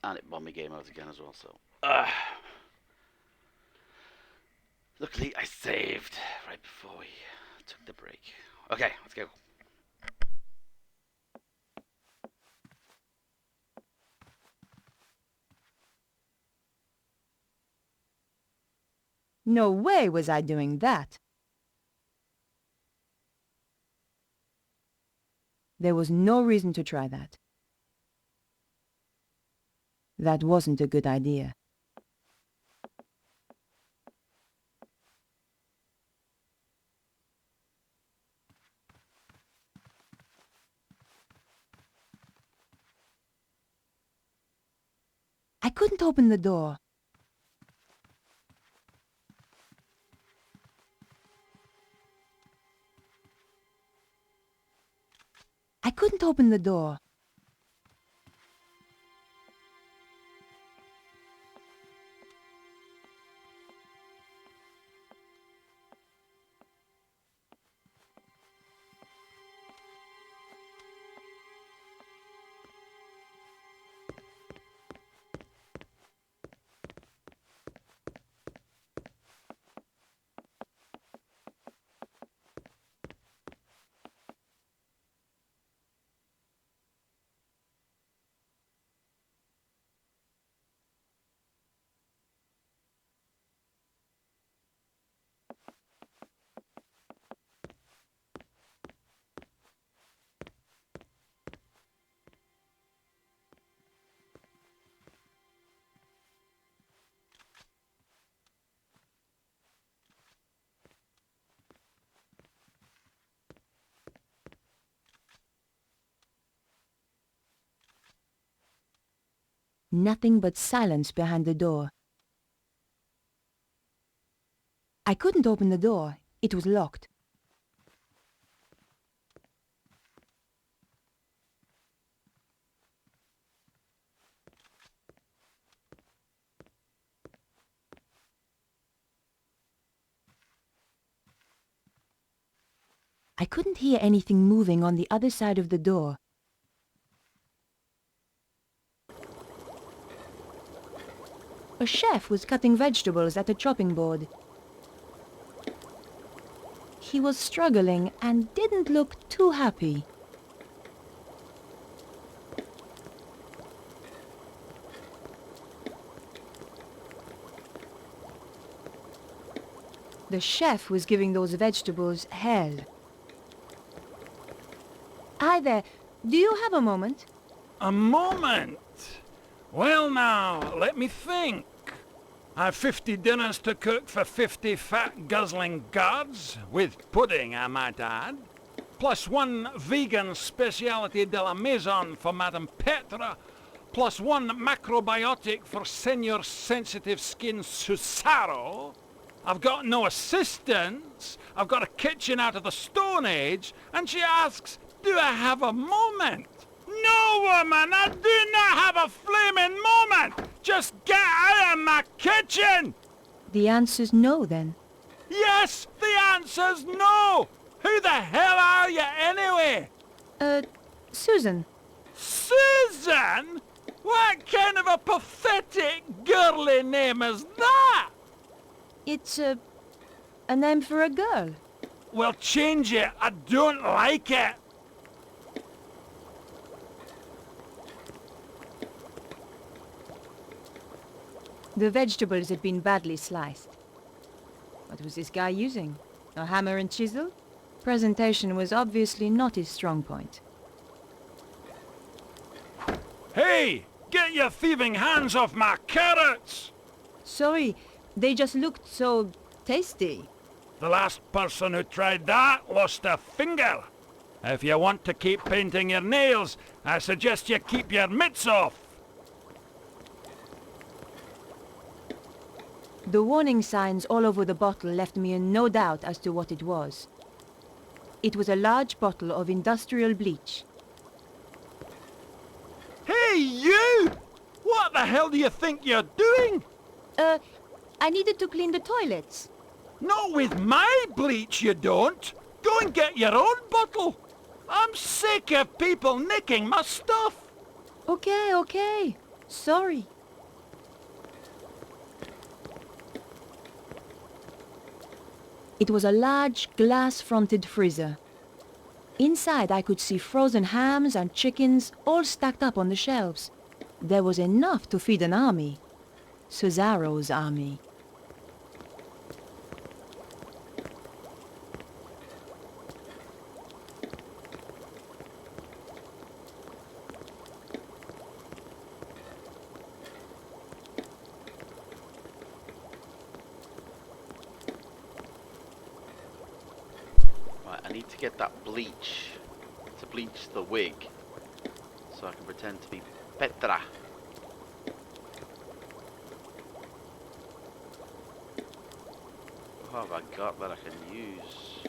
And it bombed my game out again as well. So, luckily I saved right before we took the break. Okay, let's go. No way was I doing that. There was no reason to try that. That wasn't a good idea. I couldn't open the door. I couldn't open the door. Nothing but silence behind the door. I couldn't open the door. It was locked. I couldn't hear anything moving on the other side of the door. A chef was cutting vegetables at a chopping board. He was struggling and didn't look too happy. The chef was giving those vegetables hell. Hi there. Do you have a moment? A moment? Well now, let me think. I've 50 dinners to cook for 50 fat guzzling guards, with pudding I might add, plus one vegan speciality de la maison for Madame Petra, plus one macrobiotic for Senor Sensitive Skin Susaro. I've got no assistants, I've got a kitchen out of the Stone Age, and she asks, do I have a moment? No, woman, I do not have a flaming moment! Just get out of my kitchen! The answer's no, then. Yes, the answer's no! Who the hell are you, anyway? Susan. Susan? What kind of a pathetic, girly name is that? It's a name for a girl. Well, change it. I don't like it. The vegetables had been badly sliced. What was this guy using? A hammer and chisel? Presentation was obviously not his strong point. Hey! Get your thieving hands off my carrots! Sorry, they just looked so tasty. The last person who tried that lost a finger. If you want to keep painting your nails, I suggest you keep your mitts off. The warning signs all over the bottle left me in no doubt as to what it was. It was a large bottle of industrial bleach. Hey, you! What the hell do you think you're doing? I needed to clean the toilets. Not with my bleach, you don't. Go and get your own bottle. I'm sick of people nicking my stuff. Okay. Sorry. It was a large glass-fronted freezer. Inside I could see frozen hams and chickens all stacked up on the shelves. There was enough to feed an army. Susaro's army. Right, I need to get that bleach to bleach the wig so I can pretend to be Petra. What have I got that I can use?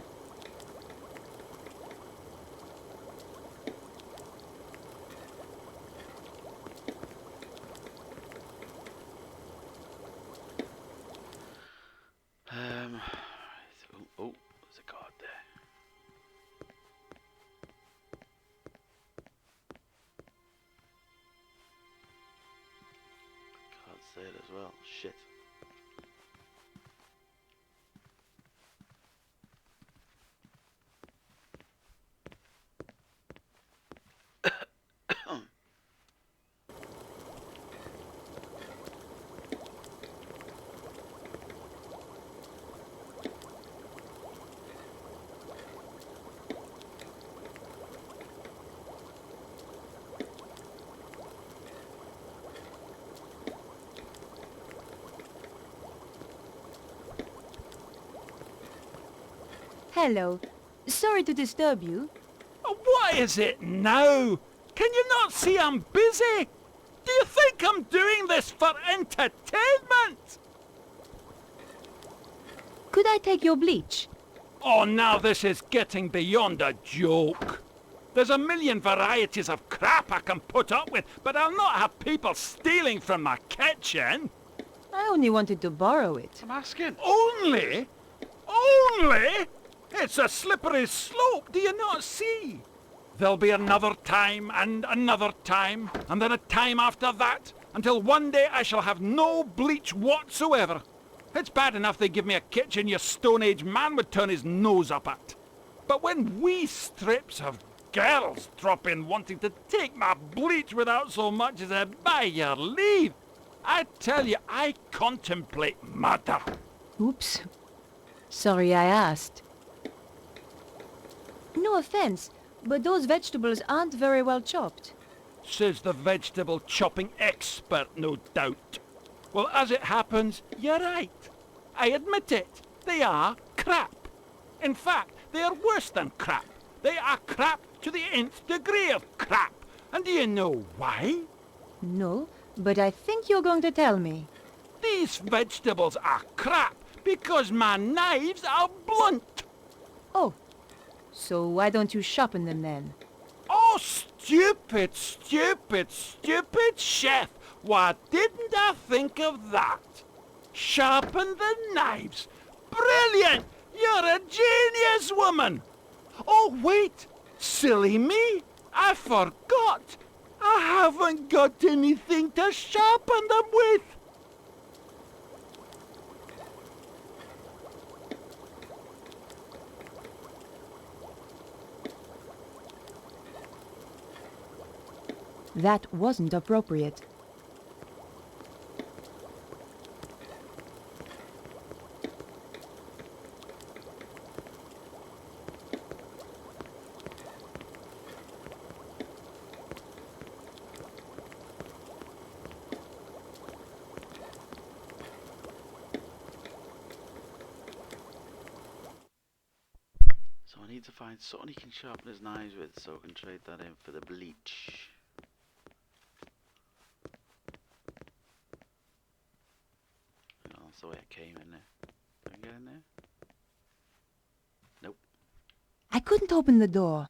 Oh, there's a card there. Card's there as well. Shit. Hello. Sorry to disturb you. What is it now? Can you not see I'm busy? Do you think I'm doing this for entertainment? Could I take your bleach? Oh, now this is getting beyond a joke. There's a million varieties of crap I can put up with, but I'll not have people stealing from my kitchen. I only wanted to borrow it. I'm asking. Only? Only? It's a slippery slope, do you not see? There'll be another time, and then a time after that, until one day I shall have no bleach whatsoever. It's bad enough they give me a kitchen your Stone Age man would turn his nose up at. But when wee strips of girls drop in wanting to take my bleach without so much as a by your leave, I tell you, I contemplate murder. Oops. Sorry I asked. No offense, but those vegetables aren't very well chopped. Says the vegetable chopping expert, no doubt. Well, as it happens, you're right. I admit it. They are crap. In fact, they are worse than crap. They are crap to the nth degree of crap. And do you know why? No, but I think you're going to tell me. These vegetables are crap because my knives are blunt. Oh, so why don't you sharpen them then? Oh, stupid, stupid, stupid chef! Why didn't I think of that? Sharpen the knives. Brilliant! You're a genius, woman! Oh, wait! Silly me! I forgot! I haven't got anything to sharpen them with! That wasn't appropriate. So I need to find something he can sharpen his knives with so I can trade that in for the bleach. Oh, that's the way it came in there. Can I get in there? Nope. I couldn't open the door.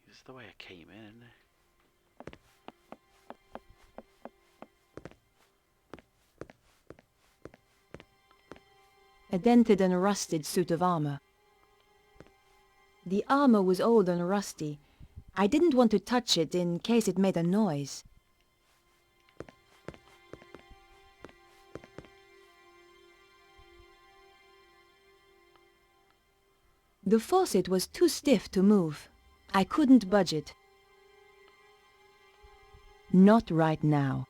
This is the way it came in, isn't it? A dented and rusted suit of armor. The armor was old and rusty. I didn't want to touch it in case it made a noise. The faucet was too stiff to move. I couldn't budge it. Not right now.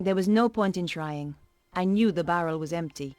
There was no point in trying. I knew the barrel was empty.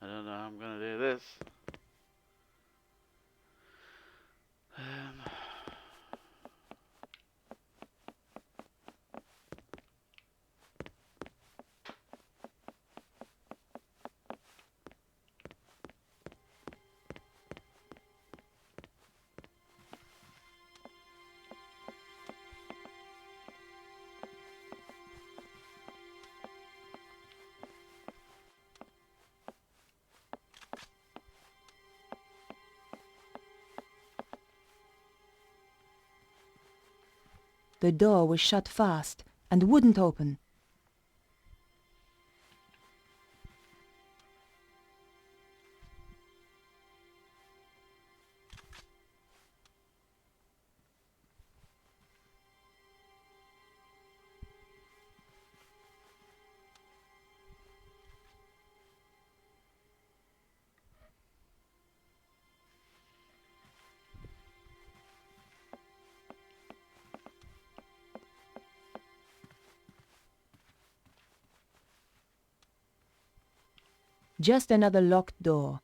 I don't know how I'm gonna do this. The door was shut fast and wouldn't open. Just another locked door.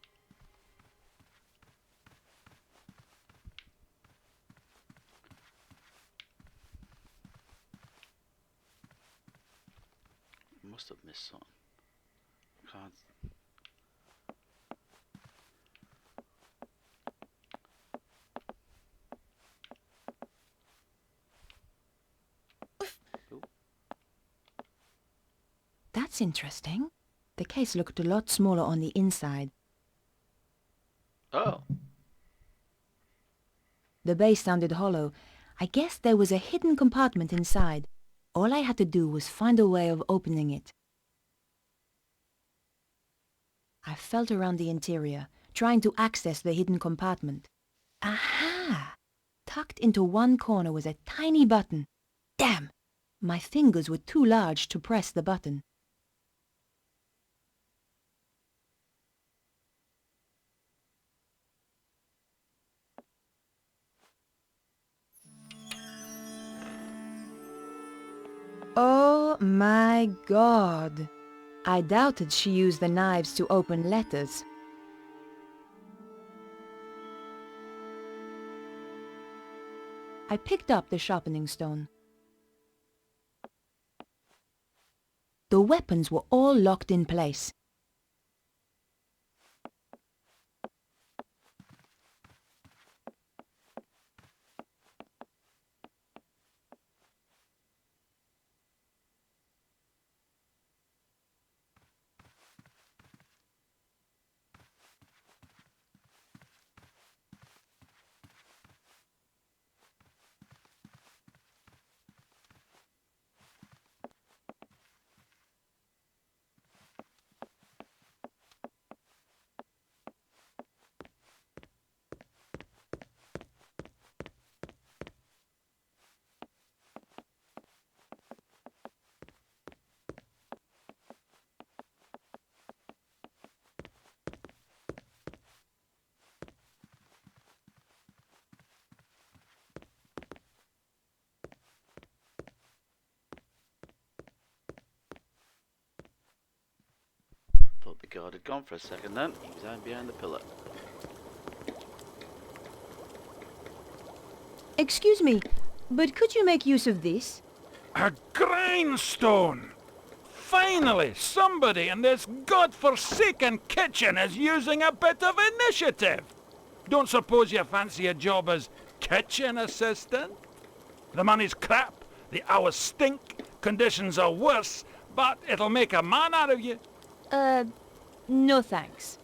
Must have missed something. Can't. That's interesting. The case looked a lot smaller on the inside. Oh. The base sounded hollow. I guess there was a hidden compartment inside. All I had to do was find a way of opening it. I felt around the interior, trying to access the hidden compartment. Aha! Tucked into one corner was a tiny button. Damn! My fingers were too large to press the button. Oh my God! I doubted she used the knives to open letters. I picked up the sharpening stone. The weapons were all locked in place. Thought the guard had gone for a second then. He was hiding behind the pillar. Excuse me, but could you make use of this? A grindstone! Finally, somebody in this godforsaken kitchen is using a bit of initiative. Don't suppose you fancy a job as kitchen assistant? The money's crap, the hours stink, conditions are worse, but it'll make a man out of you. No thanks.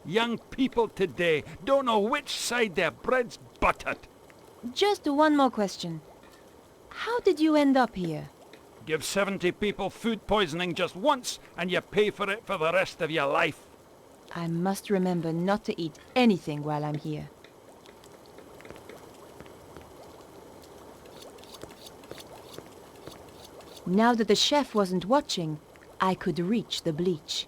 Young people today don't know which side their bread's buttered. Just one more question. How did you end up here? Give 70 people food poisoning just once and you pay for it for the rest of your life. I must remember not to eat anything while I'm here. Now that the chef wasn't watching, I could reach the bleach.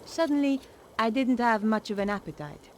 Suddenly, I didn't have much of an appetite.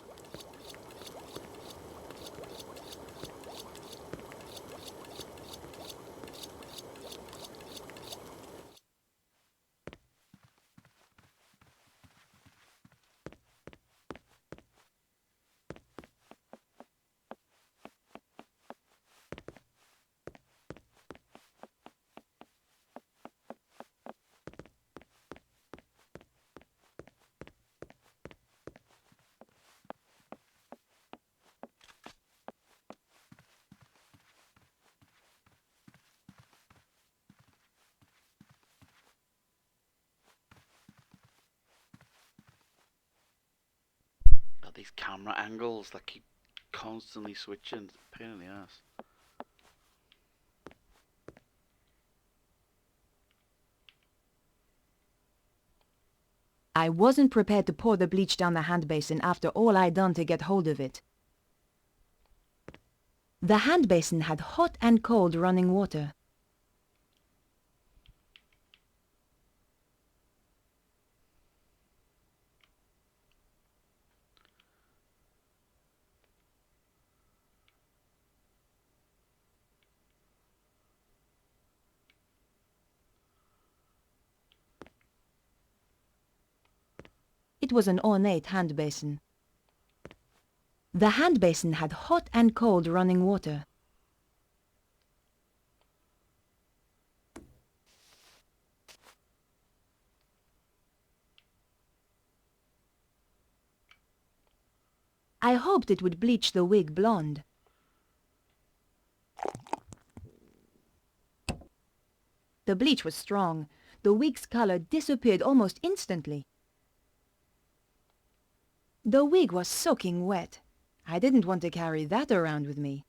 These camera angles that keep constantly switching. It's a pain in the ass. I wasn't prepared to pour the bleach down the hand basin after all I'd done to get hold of it. The hand basin had hot and cold running water. It was an ornate hand basin. The hand basin had hot and cold running water. I hoped it would bleach the wig blonde. The bleach was strong. The wig's color disappeared almost instantly. The wig was soaking wet. I didn't want to carry that around with me.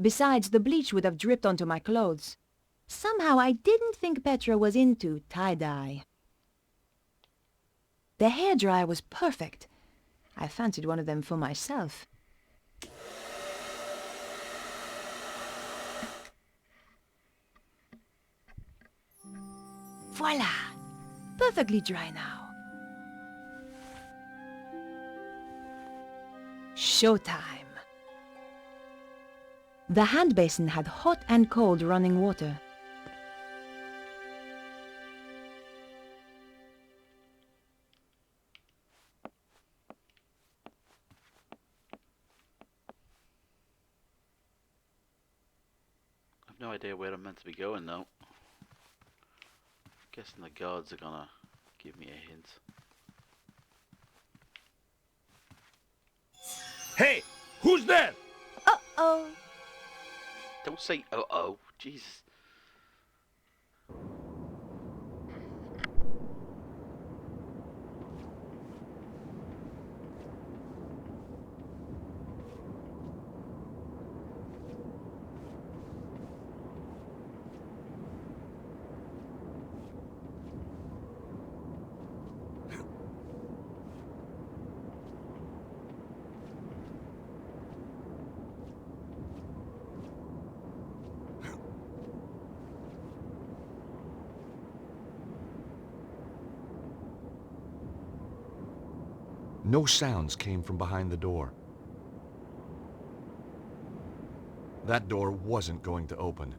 Besides, the bleach would have dripped onto my clothes. Somehow I didn't think Petra was into tie-dye. The hairdryer was perfect. I fancied one of them for myself. Voila! Perfectly dry now. Showtime! The hand basin had hot and cold running water. I've no idea where I'm meant to be going though. Guessing the guards are gonna give me a hint. Hey, who's there? Uh-oh. Don't say uh-oh. Jesus. No sounds came from behind the door. That door wasn't going to open.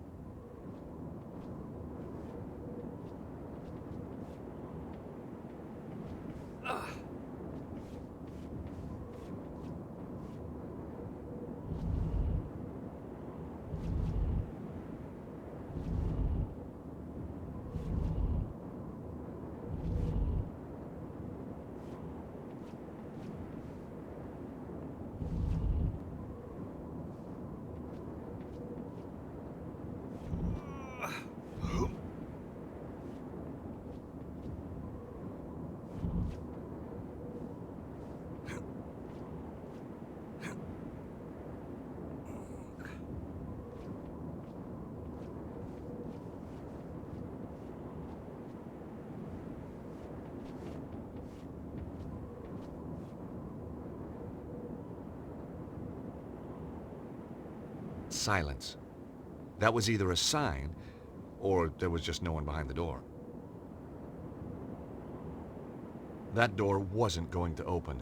Silence. That was either a sign, or there was just no one behind the door. That door wasn't going to open.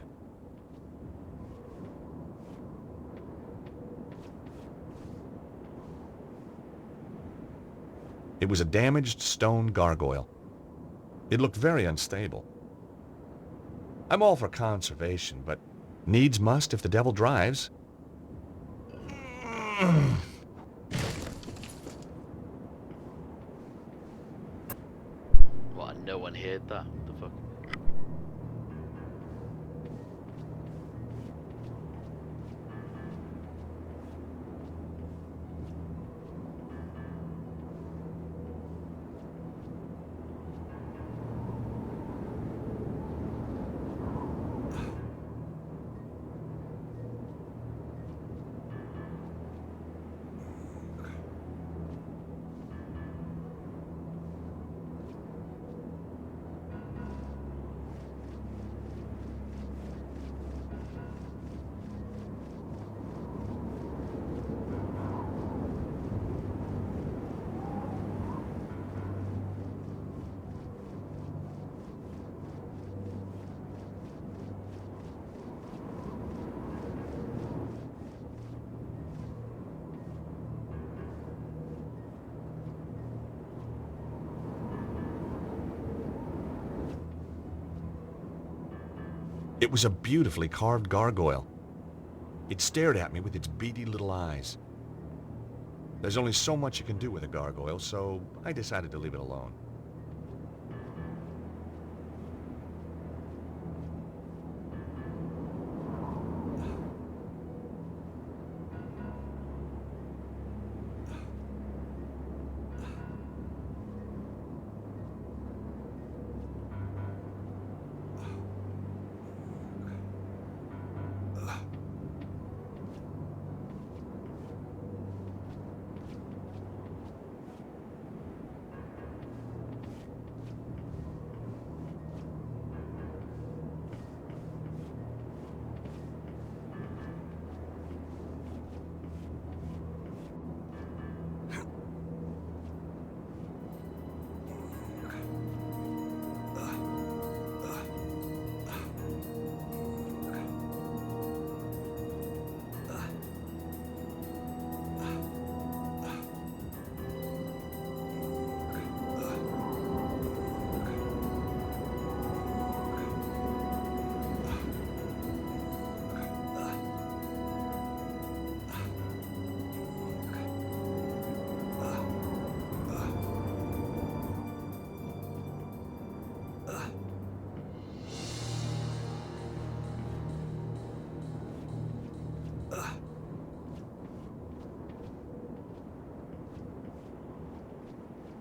It was a damaged stone gargoyle. It looked very unstable. I'm all for conservation, but needs must if the devil drives. What, no one heard that? What the fuck? It was a beautifully carved gargoyle. It stared at me with its beady little eyes. There's only so much you can do with a gargoyle, so I decided to leave it alone.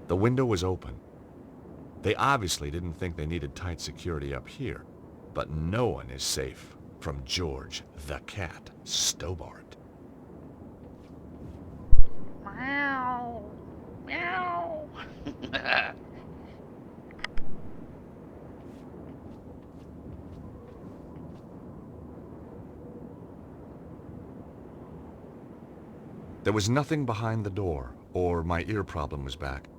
The window was open. They obviously didn't think they needed tight security up here, but no one is safe from George the Cat Stobart. Meow. Meow. There was nothing behind the door, or my ear problem was back.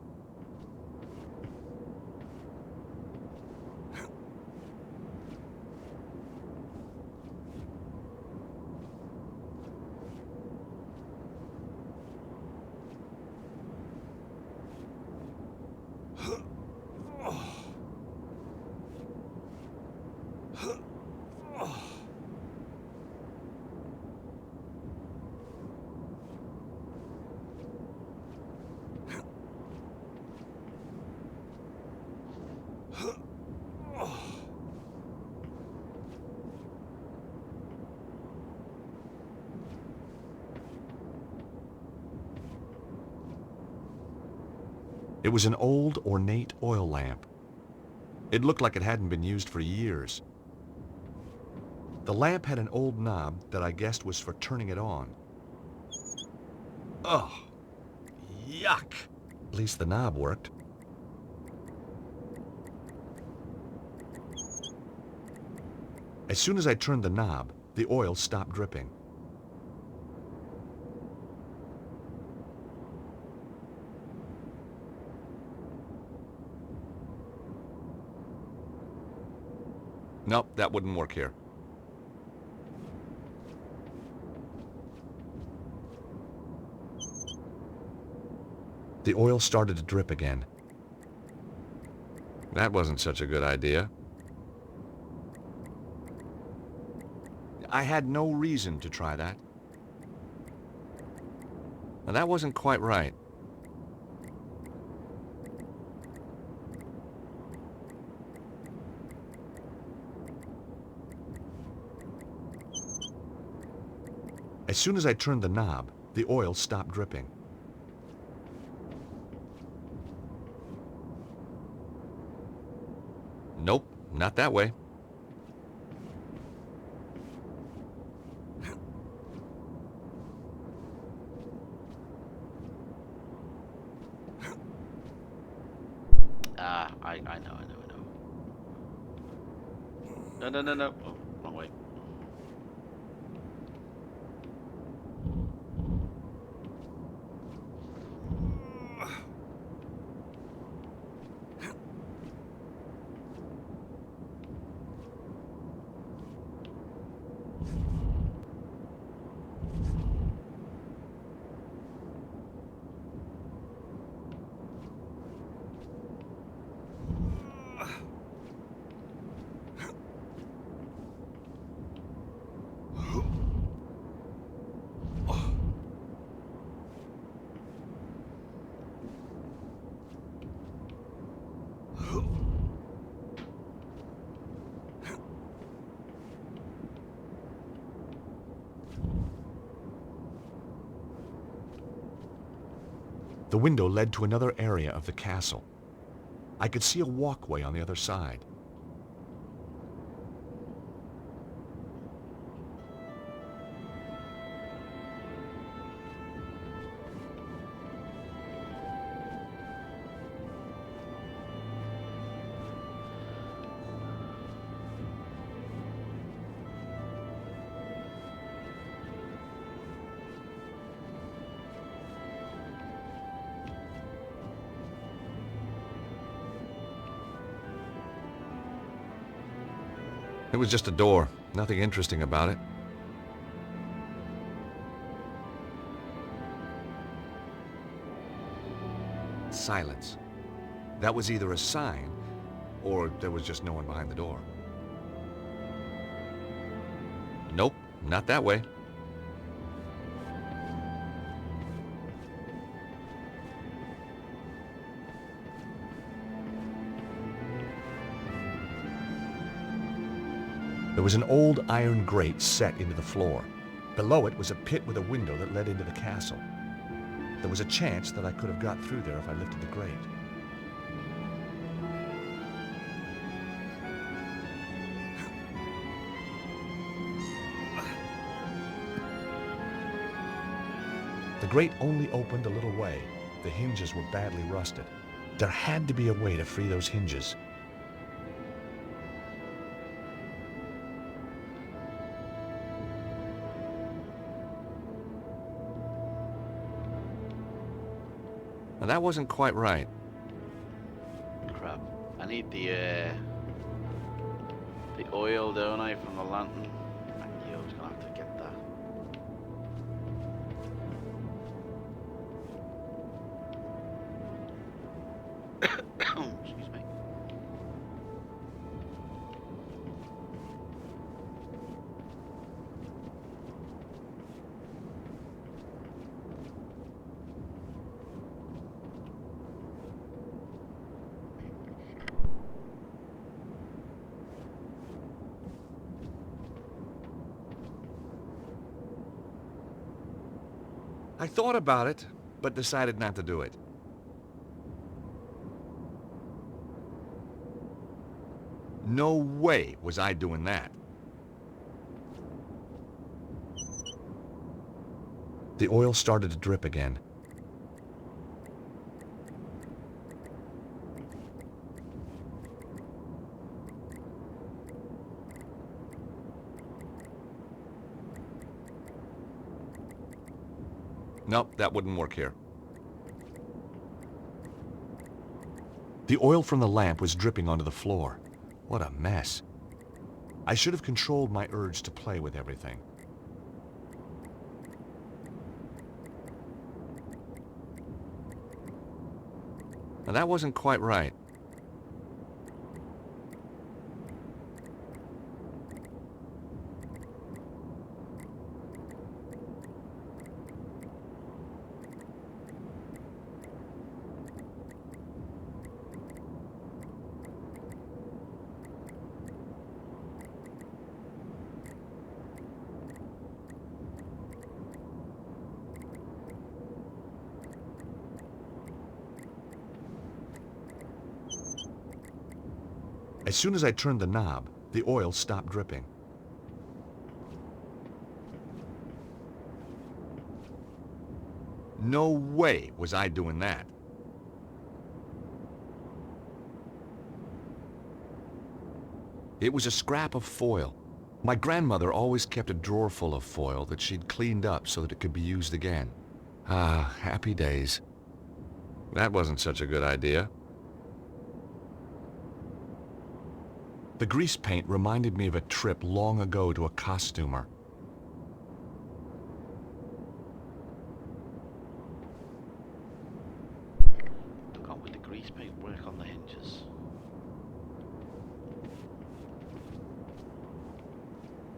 It was an old, ornate oil lamp. It looked like it hadn't been used for years. The lamp had an old knob that I guessed was for turning it on. Ugh! Yuck! At least the knob worked. As soon as I turned the knob, the oil stopped dripping. Nope, that wouldn't work here. The oil started to drip again. That wasn't such a good idea. I had no reason to try that. Now, that wasn't quite right. As soon as I turned the knob, the oil stopped dripping. Nope, not that way. I know. No. Oh, wrong way. The window led to another area of the castle. I could see a walkway on the other side. It was just a door. Nothing interesting about it. Silence. That was either a sign, or there was just no one behind the door. Nope, not that way. There was an old iron grate set into the floor. Below it was a pit with a window that led into the castle. There was a chance that I could have got through there if I lifted the grate. The grate only opened a little way. The hinges were badly rusted. There had to be a way to free those hinges. Now that wasn't quite right. Crap. I need the oil, don't I, from the lantern? I knew I was gonna have to get that. Excuse me. I thought about it, but decided not to do it. No way was I doing that. The oil started to drip again. Nope, that wouldn't work here. The oil from the lamp was dripping onto the floor. What a mess. I should have controlled my urge to play with everything. Now that wasn't quite right. As soon as I turned the knob, the oil stopped dripping. No way was I doing that. It was a scrap of foil. My grandmother always kept a drawer full of foil that she'd cleaned up so that it could be used again. Ah, happy days. That wasn't such a good idea. The grease paint reminded me of a trip long ago to a costumer. Can't with the grease paint work on the hinges?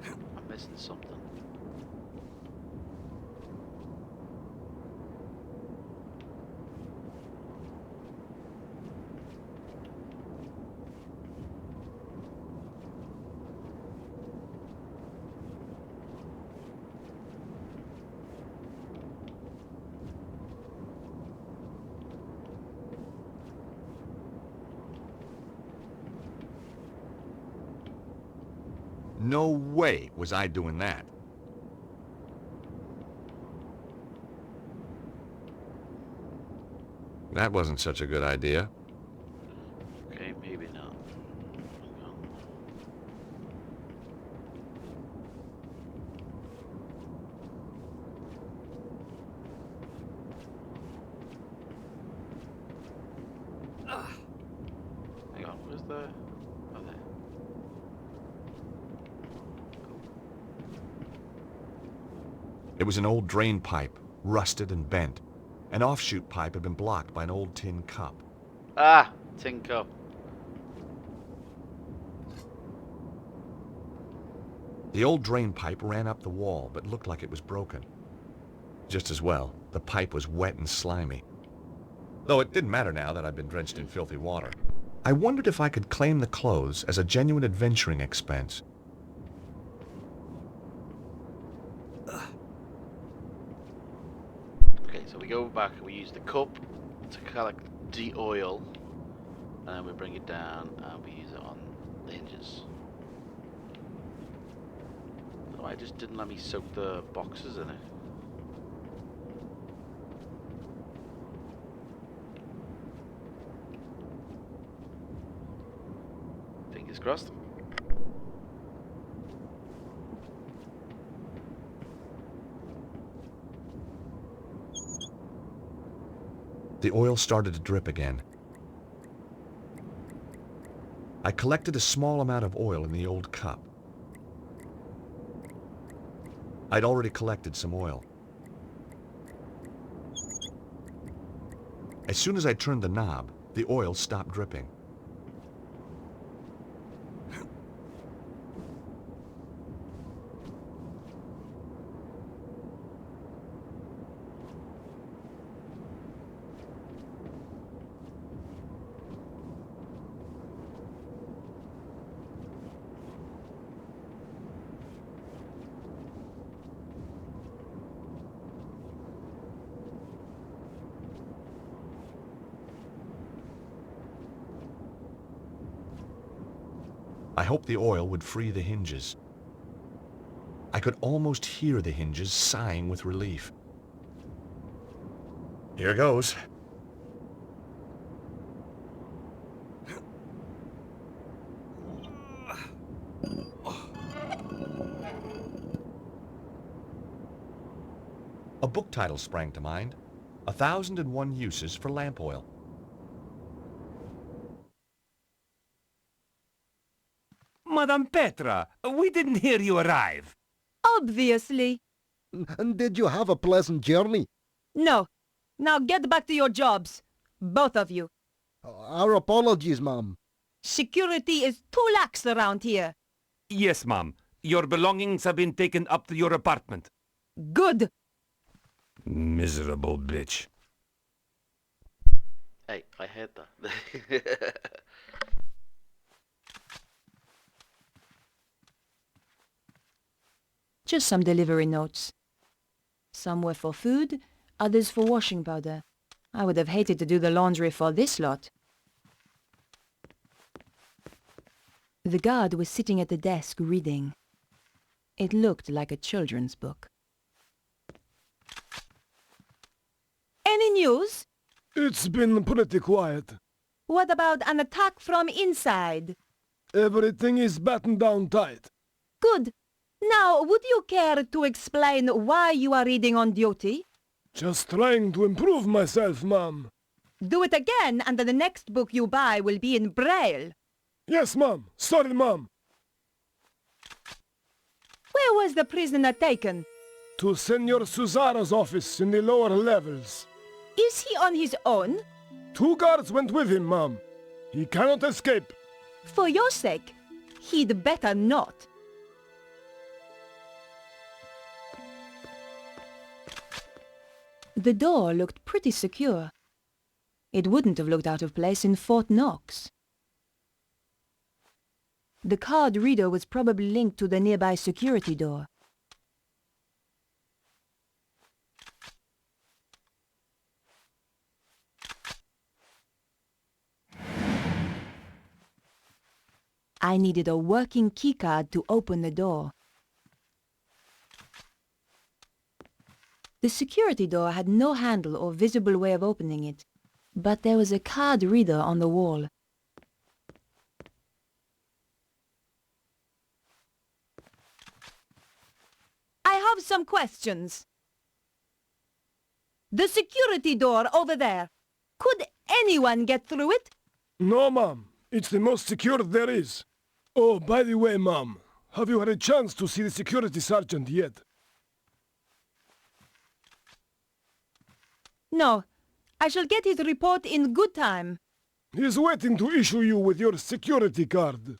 I'm missing something. No way was I doing that. That wasn't such a good idea. Okay, maybe not. Hang on, where's the... Oh, there. It was an old drain pipe, rusted and bent. An offshoot pipe had been blocked by an old tin cup. Ah! Tin cup. The old drain pipe ran up the wall, but looked like it was broken. Just as well, the pipe was wet and slimy. Though it didn't matter now that I'd been drenched in filthy water. I wondered if I could claim the clothes as a genuine adventuring expense. Okay, so we go back and we use the cup to collect the oil, and then we bring it down and we use it on the hinges. Oh, I just didn't let me soak the boxes in it. Fingers crossed. The oil started to drip again. I collected a small amount of oil in the old cup. I'd already collected some oil. As soon as I turned the knob, the oil stopped dripping. I hoped the oil would free the hinges. I could almost hear the hinges sighing with relief. Here goes. A book title sprang to mind. 1,001 Uses for Lamp Oil. Madame Petra, we didn't hear you arrive. Obviously. And did you have a pleasant journey? No. Now get back to your jobs. Both of you. Our apologies, ma'am. Security is too lax around here. Yes, ma'am. Your belongings have been taken up to your apartment. Good. Miserable bitch. Hey, I heard that. Just some delivery notes. Some were for food, others for washing powder. I would have hated to do the laundry for this lot. The guard was sitting at the desk reading. It looked like a children's book. Any news? It's been pretty quiet. What about an attack from inside? Everything is battened down tight. Good. Now, would you care to explain why you are reading on duty? Just trying to improve myself, ma'am. Do it again, and the next book you buy will be in Braille. Yes, ma'am. Sorry, ma'am. Where was the prisoner taken? To Senor Suzaro's office in the lower levels. Is he on his own? 2 guards went with him, ma'am. He cannot escape. For your sake, he'd better not. The door looked pretty secure. It wouldn't have looked out of place in Fort Knox. The card reader was probably linked to the nearby security door. I needed a working keycard to open the door. The security door had no handle or visible way of opening it, but there was a card reader on the wall. I have some questions. The security door over there. Could anyone get through it? No, Mom. It's the most secure there is. Oh, by the way, Mom, have you had a chance to see the security sergeant yet? No. I shall get his report in good time. He's waiting to issue you with your security card.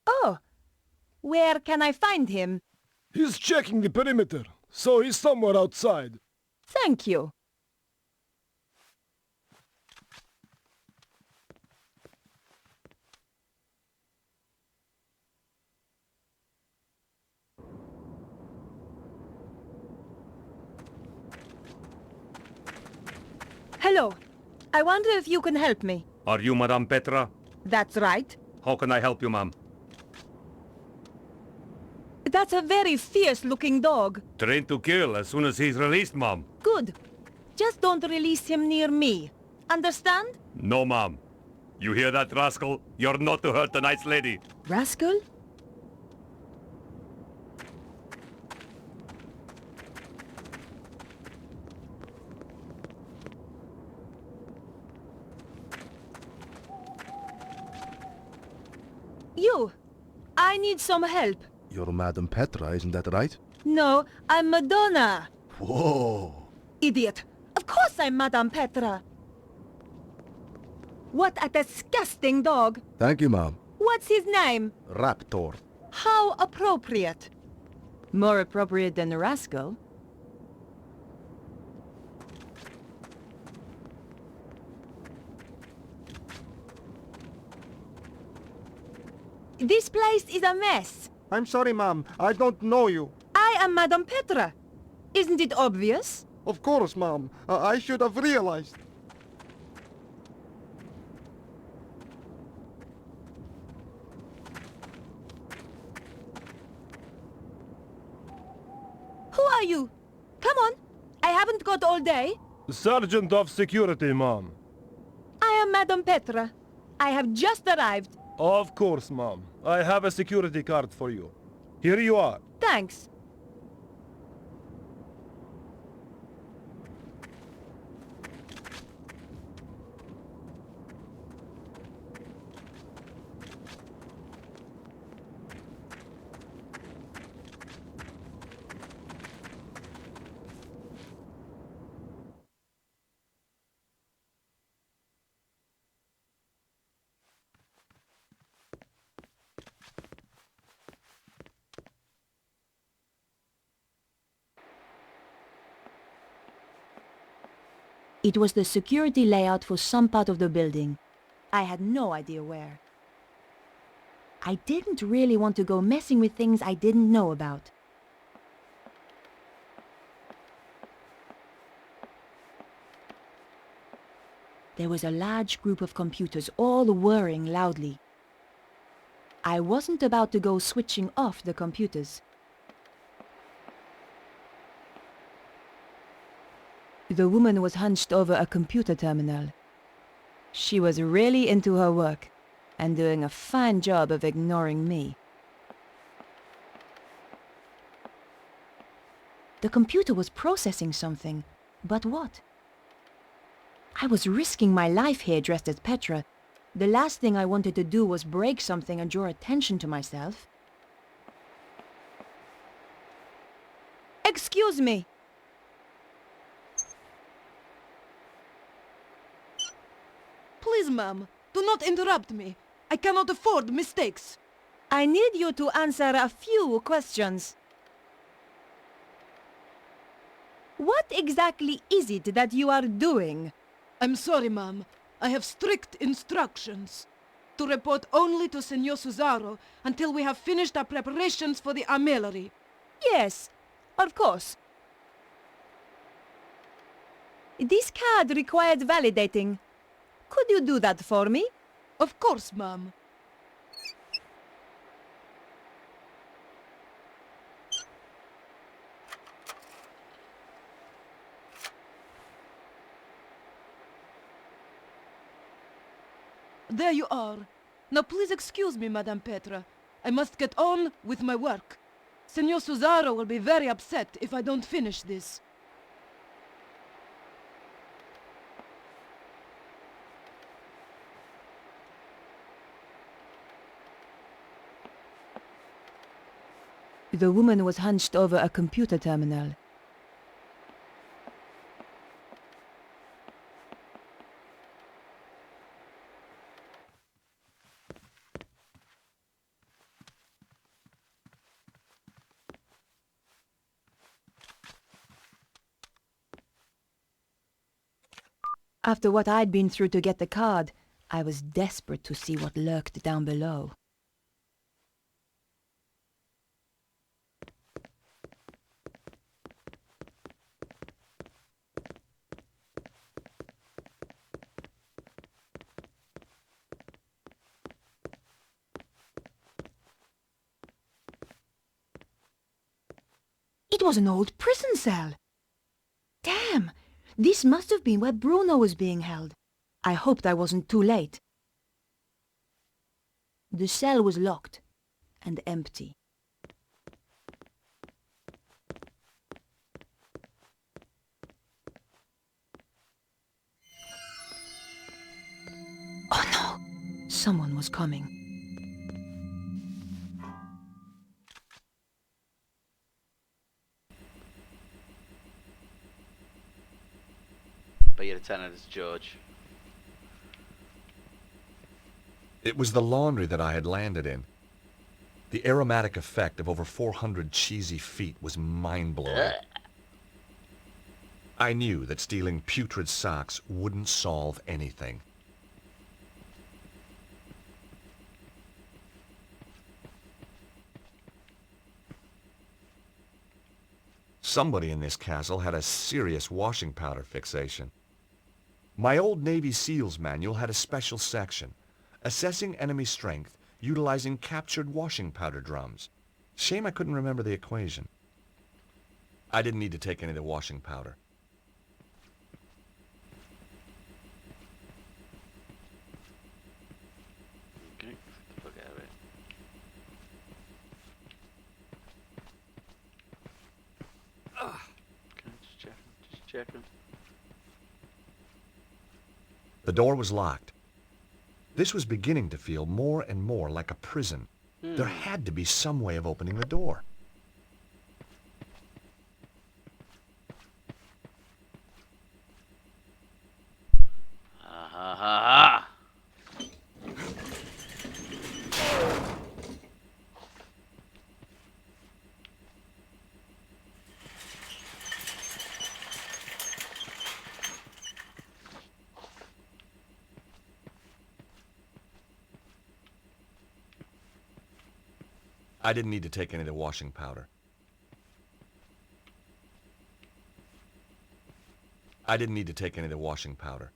Oh. Where can I find him? He's checking the perimeter, so he's somewhere outside. Thank you. Hello. I wonder if you can help me. Are you Madame Petra? That's right. How can I help you, ma'am? That's a very fierce-looking dog. Trained to kill as soon as he's released, ma'am. Good. Just don't release him near me. Understand? No, ma'am. You hear that, rascal? You're not to hurt a nice lady. Rascal? You! I need some help. You're Madame Petra, isn't that right? No, I'm Madonna. Whoa! Idiot! Of course I'm Madame Petra. What a disgusting dog. Thank you, Mom. What's his name? Raptor. How appropriate. More appropriate than a rascal. This place is a mess. I'm sorry, Mom. I don't know you. I am Madame Petra. Isn't it obvious? Of course, Mom. I should have realized. Who are you? Come on. I haven't got all day. Sergeant of Security, Mom. I am Madame Petra. I have just arrived. Of course, Mom. I have a security card for you. Here you are. Thanks. It was the security layout for some part of the building. I had no idea where. I didn't really want to go messing with things I didn't know about. There was a large group of computers all whirring loudly. I wasn't about to go switching off the computers. The woman was hunched over a computer terminal. She was really into her work and doing a fine job of ignoring me. The computer was processing something, but what? I was risking my life here dressed as Petra. The last thing I wanted to do was break something and draw attention to myself. Excuse me. Please, ma'am, do not interrupt me. I cannot afford mistakes. I need you to answer a few questions. What exactly is it that you are doing? I'm sorry, ma'am. I have strict instructions to report only to Senor Suzaro until we have finished our preparations for the armillery. Yes, of course. This card required validating. Could you do that for me? Of course, ma'am. there you are. Now please excuse me, Madame Petra. I must get on with my work. Senor Susaro will be very upset if I don't finish this. The woman was hunched over a computer terminal. After what I'd been through to get the card, I was desperate to see what lurked down below. It was an old prison cell. Damn! This must have been where Bruno was being held. I hoped I wasn't too late. The cell was locked and empty. Oh no! Someone was coming. Be a tenant as George. It was the laundry that I had landed in. The aromatic effect of over 400 cheesy feet was mind-blowing. I knew that stealing putrid socks wouldn't solve anything. Somebody in this castle had a serious washing powder fixation. My old Navy SEALs manual had a special section, assessing enemy strength utilizing captured washing powder drums. Shame I couldn't remember the equation. I didn't need to take any of the washing powder. Okay, get the fuck out of it. Okay, just checking. The door was locked. This was beginning to feel more and more like a prison. There had to be some way of opening the door. Ha ha ha! I didn't need to take any of the washing powder. I didn't need to take any of the washing powder.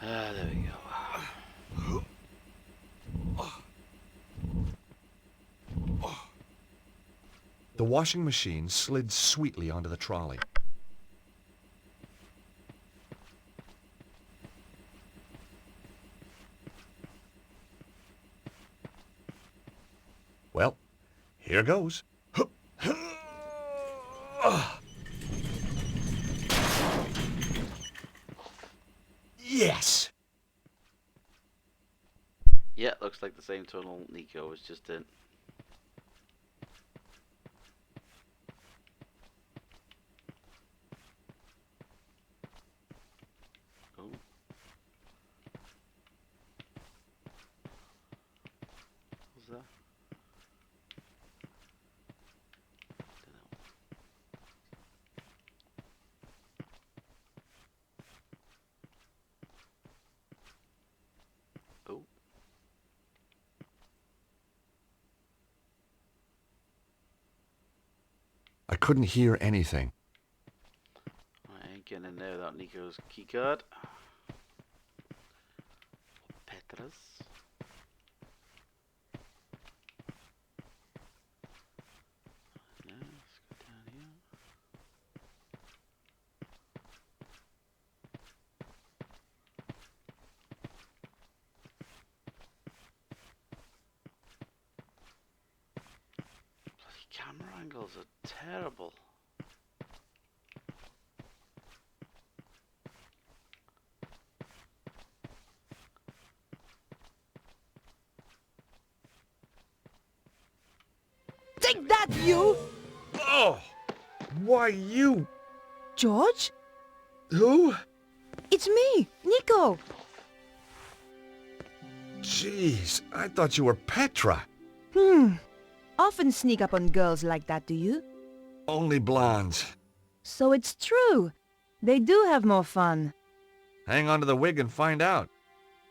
There we go. The washing machine slid sweetly onto the trolley. Well, here goes. Yes! Yeah, looks like the same tunnel Nico was just in. Oh. What's that? couldn't hear anything. I ain't getting in there without Nico's keycard. Petras. No, let's go down here. Bloody camera angles are terrible. Take that, you! Oh! Why, you... George? Who? It's me, Nico. Jeez, I thought you were Petra. Often sneak up on girls like that, do you? Only blondes. So it's true. They do have more fun. Hang on to the wig and find out.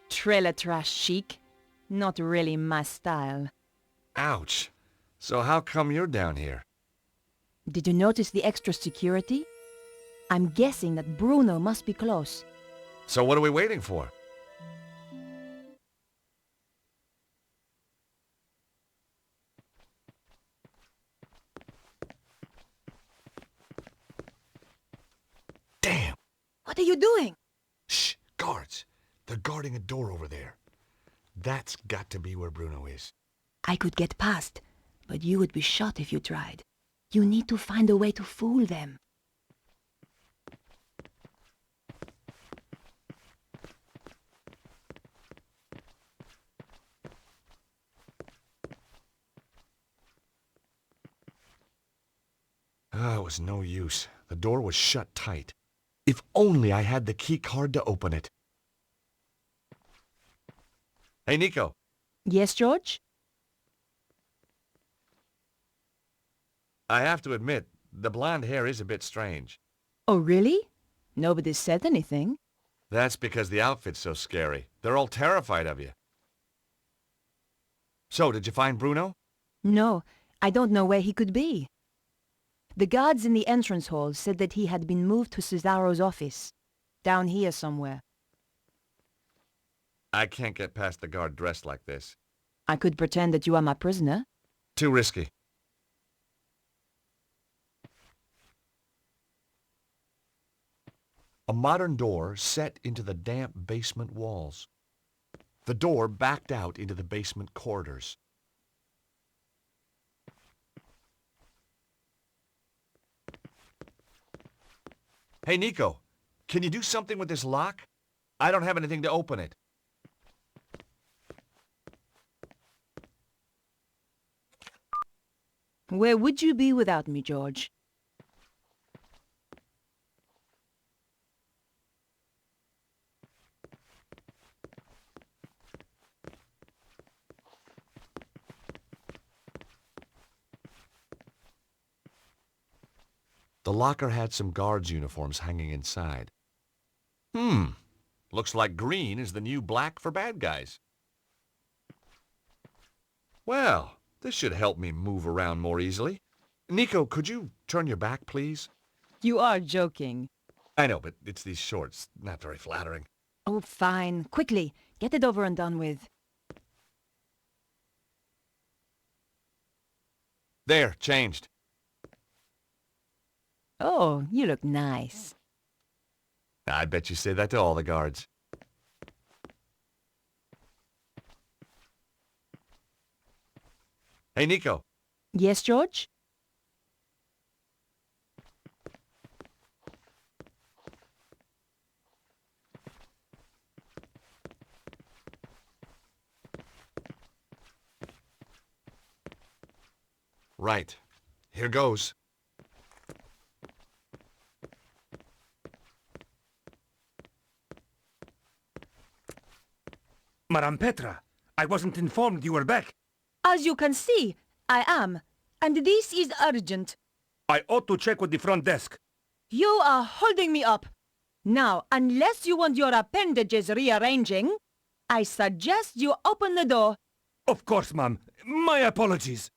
Trailer trash chic. Not really my style. Ouch. So how come you're down here? Did you notice the extra security? I'm guessing that Bruno must be close. So what are we waiting for? Damn! What are you doing? Shh! Guards! They're guarding a door over there. That's got to be where Bruno is. I could get past, but you would be shot if you tried. You need to find a way to fool them. It was no use. The door was shut tight. If only I had the key card to open it. Hey, Nico. Yes, George? I have to admit, the blonde hair is a bit strange. Oh, really? Nobody said anything. That's because the outfit's so scary. They're all terrified of you. So, did you find Bruno? No, I don't know where he could be. The guards in the entrance hall said that he had been moved to Cesaro's office. Down here somewhere. I can't get past the guard dressed like this. I could pretend that you are my prisoner. Too risky. A modern door set into the damp basement walls. The door backed out into the basement corridors. Hey, Nico, can you do something with this lock? I don't have anything to open it. Where would you be without me, George? The locker had some guards' uniforms hanging inside. Looks like green is the new black for bad guys. Well, this should help me move around more easily. Nico, could you turn your back, please? You are joking. I know, but it's these shorts. Not very flattering. Oh, fine. Quickly, get it over and done with. There, changed. Oh, you look nice. I bet you say that to all the guards. Hey, Nico. Yes, George? Right. Here goes. Madame Petra, I wasn't informed you were back. As you can see, I am. And this is urgent. I ought to check with the front desk. You are holding me up. Now, unless you want your appendages rearranging, I suggest you open the door. Of course, ma'am. My apologies.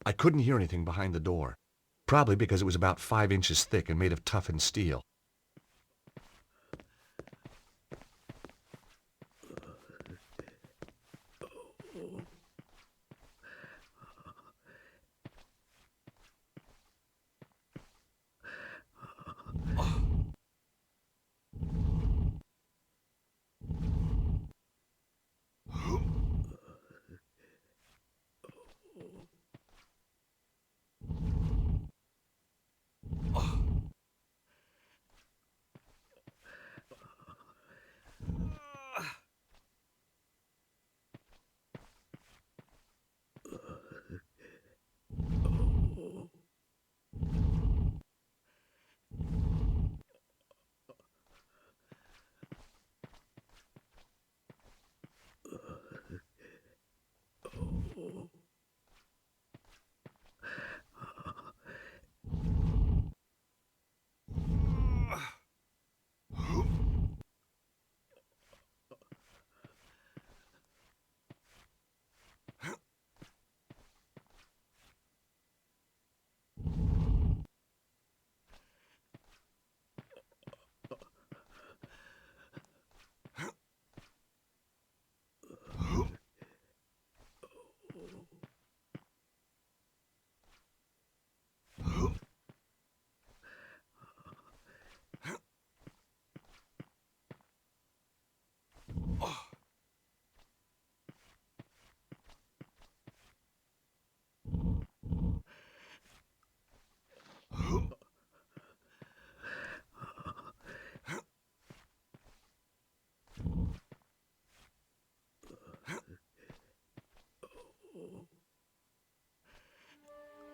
I couldn't hear anything behind the door, probably because it was about 5 inches thick and made of toughened steel.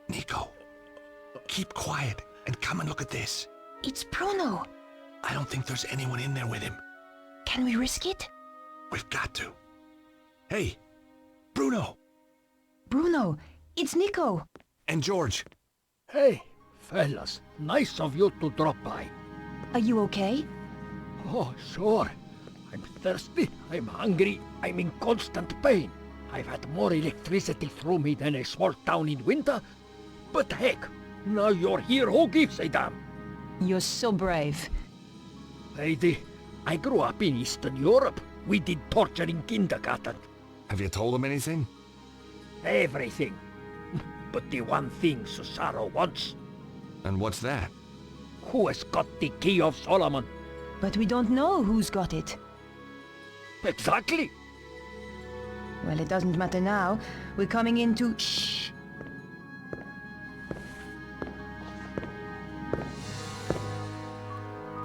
Nico, keep quiet and come and look at this. It's Bruno. I don't think there's anyone in there with him. Can we risk it? We've got to. Hey, Bruno. Bruno, it's Nico. And George. Hey, fellas. Nice of you to drop by. Are you okay? Oh, sure. I'm thirsty, I'm hungry, I'm in constant pain. I've had more electricity through me than a small town in winter. But heck, now you're here, who gives a damn? You're so brave. Lady, I grew up in Eastern Europe. We did torture in kindergarten. Have you told him anything? Everything. But the one thing Cesaro wants. And what's that? Who has got the Key of Solomon? But we don't know who's got it. Exactly. Well, it doesn't matter now. We're coming into... Shh.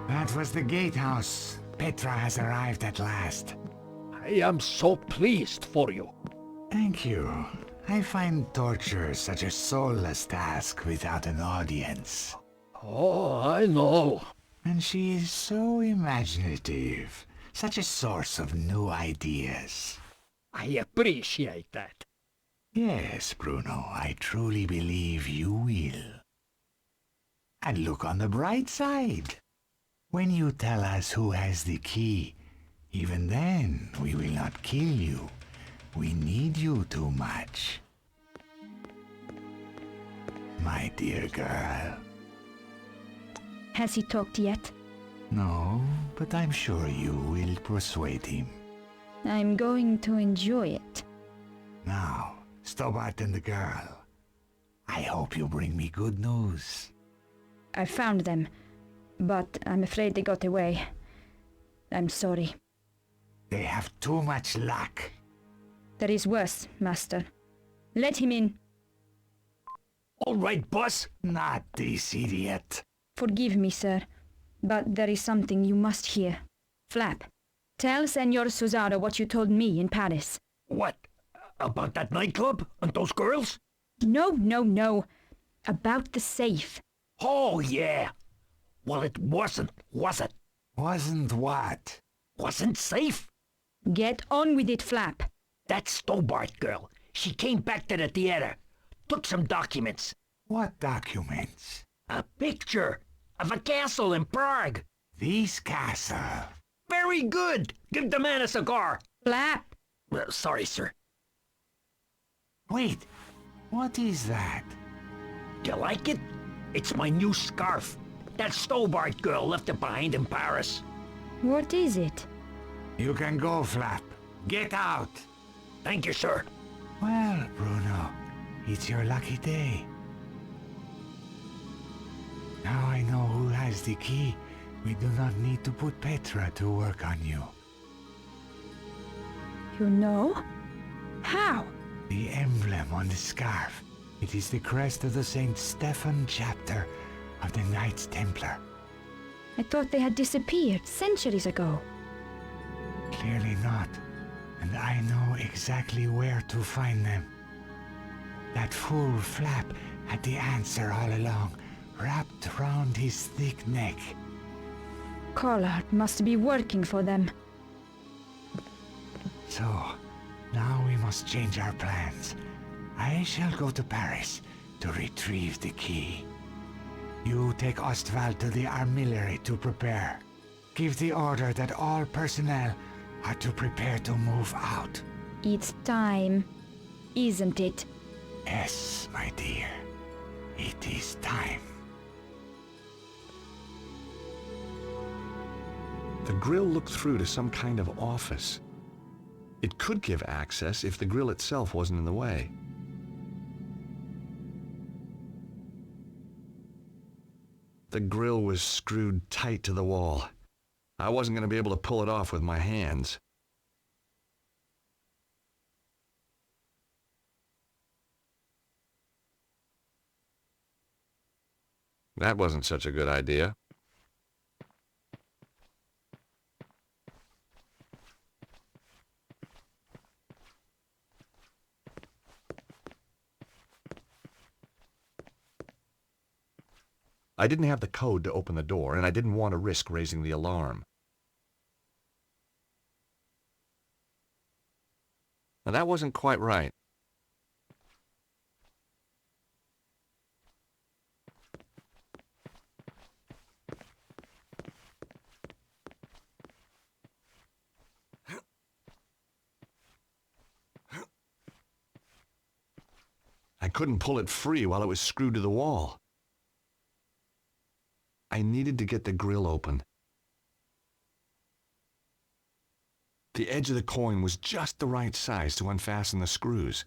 That was the gatehouse. Petra has arrived at last. I am so pleased for you. Thank you. I find torture such a soulless task without an audience. Oh, I know. And she is so imaginative. Such a source of new ideas. I appreciate that. Yes, Bruno, I truly believe you will. And look on the bright side. When you tell us who has the key, even then we will not kill you. We need you too much. My dear girl. Has he talked yet? No, but I'm sure you will persuade him. I'm going to enjoy it. Now, Stobart and the girl. I hope you bring me good news. I found them, but I'm afraid they got away. I'm sorry. They have too much luck. There is worse, Master. Let him in. All right, boss. Not this idiot. Forgive me, sir, but there is something you must hear. Flap, tell Senor Cesaro what you told me in Paris. What? About that nightclub and those girls? No. About the safe. Oh, yeah. Well, it wasn't, was it? Wasn't what? Wasn't safe? Get on with it, Flap. That Stobart girl. She came back to the theater. Took some documents. What documents? A picture of a castle in Prague. This castle. Very good. Give the man a cigar. Flap. Sorry, sir. Wait. What is that? Do you like it? It's my new scarf. That Stobart girl left it behind in Paris. What is it? You can go, Flap. Get out. Thank you, sir. Well, Bruno, it's your lucky day. Now I know who has the key. We do not need to put Petra to work on you. You know? How? The emblem on the scarf. It is the crest of the St. Stephen chapter of the Knights Templar. I thought they had disappeared centuries ago. Clearly not. And I know exactly where to find them. That fool Flap had the answer all along, wrapped round his thick neck. Collard must be working for them. So, now we must change our plans. I shall go to Paris to retrieve the key. You take Ostwald to the armillery to prepare. Give the order that all personnel are to prepare to move out. It's time, isn't it? Yes, my dear. It is time. The grill looked through to some kind of office. It could give access if the grill itself wasn't in the way. The grill was screwed tight to the wall. I wasn't going to be able to pull it off with my hands. That wasn't such a good idea. I didn't have the code to open the door, and I didn't want to risk raising the alarm. Now, that wasn't quite right. I couldn't pull it free while it was screwed to the wall. I needed to get the grill open. The edge of the coin was just the right size to unfasten the screws.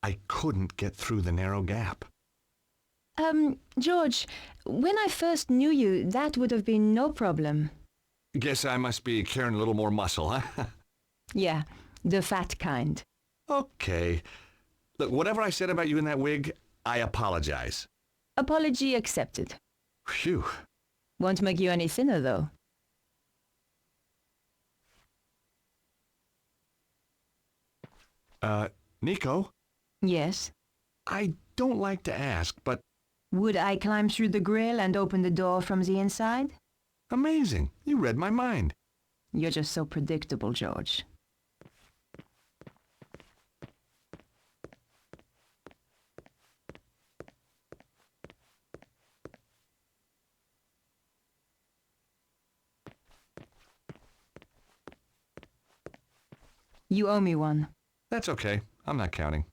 I couldn't get through the narrow gap. George, when I first knew you, that would have been no problem. Guess I must be carrying a little more muscle, huh? Yeah, the fat kind. Okay. Look, whatever I said about you in that wig, I apologize. Apology accepted. Phew. Won't make you any thinner, though. Nico? Yes? I don't like to ask, but... Would I climb through the grill and open the door from the inside? Amazing. You read my mind. You're just so predictable, George. You owe me one. That's okay. I'm not counting.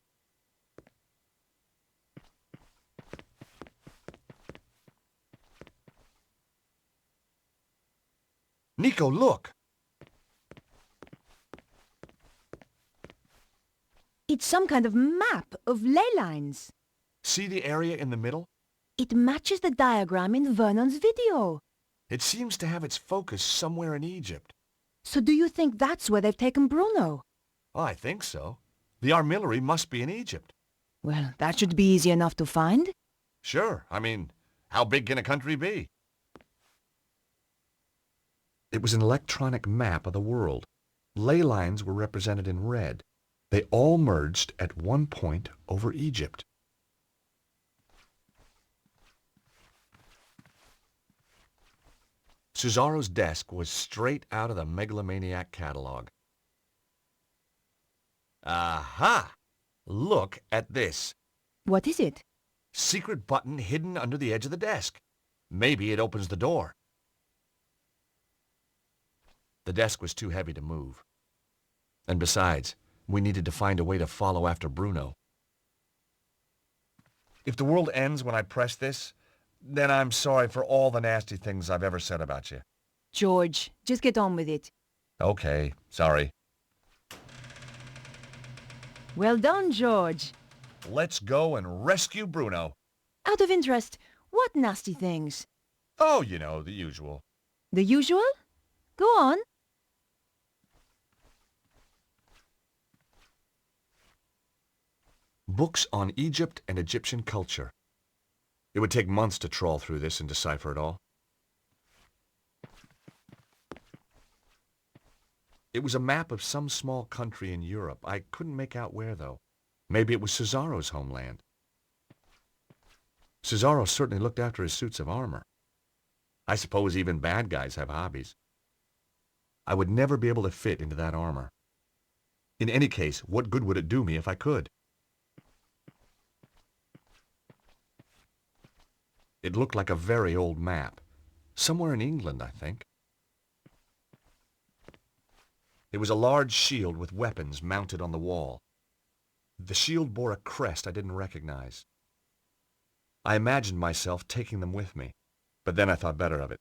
Nico, look! It's some kind of map of ley lines. See the area in the middle? It matches the diagram in Vernon's video. It seems to have its focus somewhere in Egypt. So do you think that's where they've taken Bruno? Oh, I think so. The armillery must be in Egypt. Well, that should be easy enough to find. Sure. I mean, how big can a country be? It was an electronic map of the world. Ley lines were represented in red. They all merged at one point over Egypt. Cesaro's desk was straight out of the Megalomaniac catalog. Aha! Look at this. What is it? Secret button hidden under the edge of the desk. Maybe it opens the door. The desk was too heavy to move. And besides, we needed to find a way to follow after Bruno. If the world ends when I press this, then I'm sorry for all the nasty things I've ever said about you. George, just get on with it. Okay, sorry. Well done, George. Let's go and rescue Bruno. Out of interest, what nasty things? Oh, you know, the usual. The usual? Go on. Books on Egypt and Egyptian culture. It would take months to trawl through this and decipher it all. It was a map of some small country in Europe. I couldn't make out where, though. Maybe it was Cesaro's homeland. Cesaro certainly looked after his suits of armor. I suppose even bad guys have hobbies. I would never be able to fit into that armor. In any case, what good would it do me if I could? It looked like a very old map. Somewhere in England, I think. It was a large shield with weapons mounted on the wall. The shield bore a crest I didn't recognize. I imagined myself taking them with me, but then I thought better of it.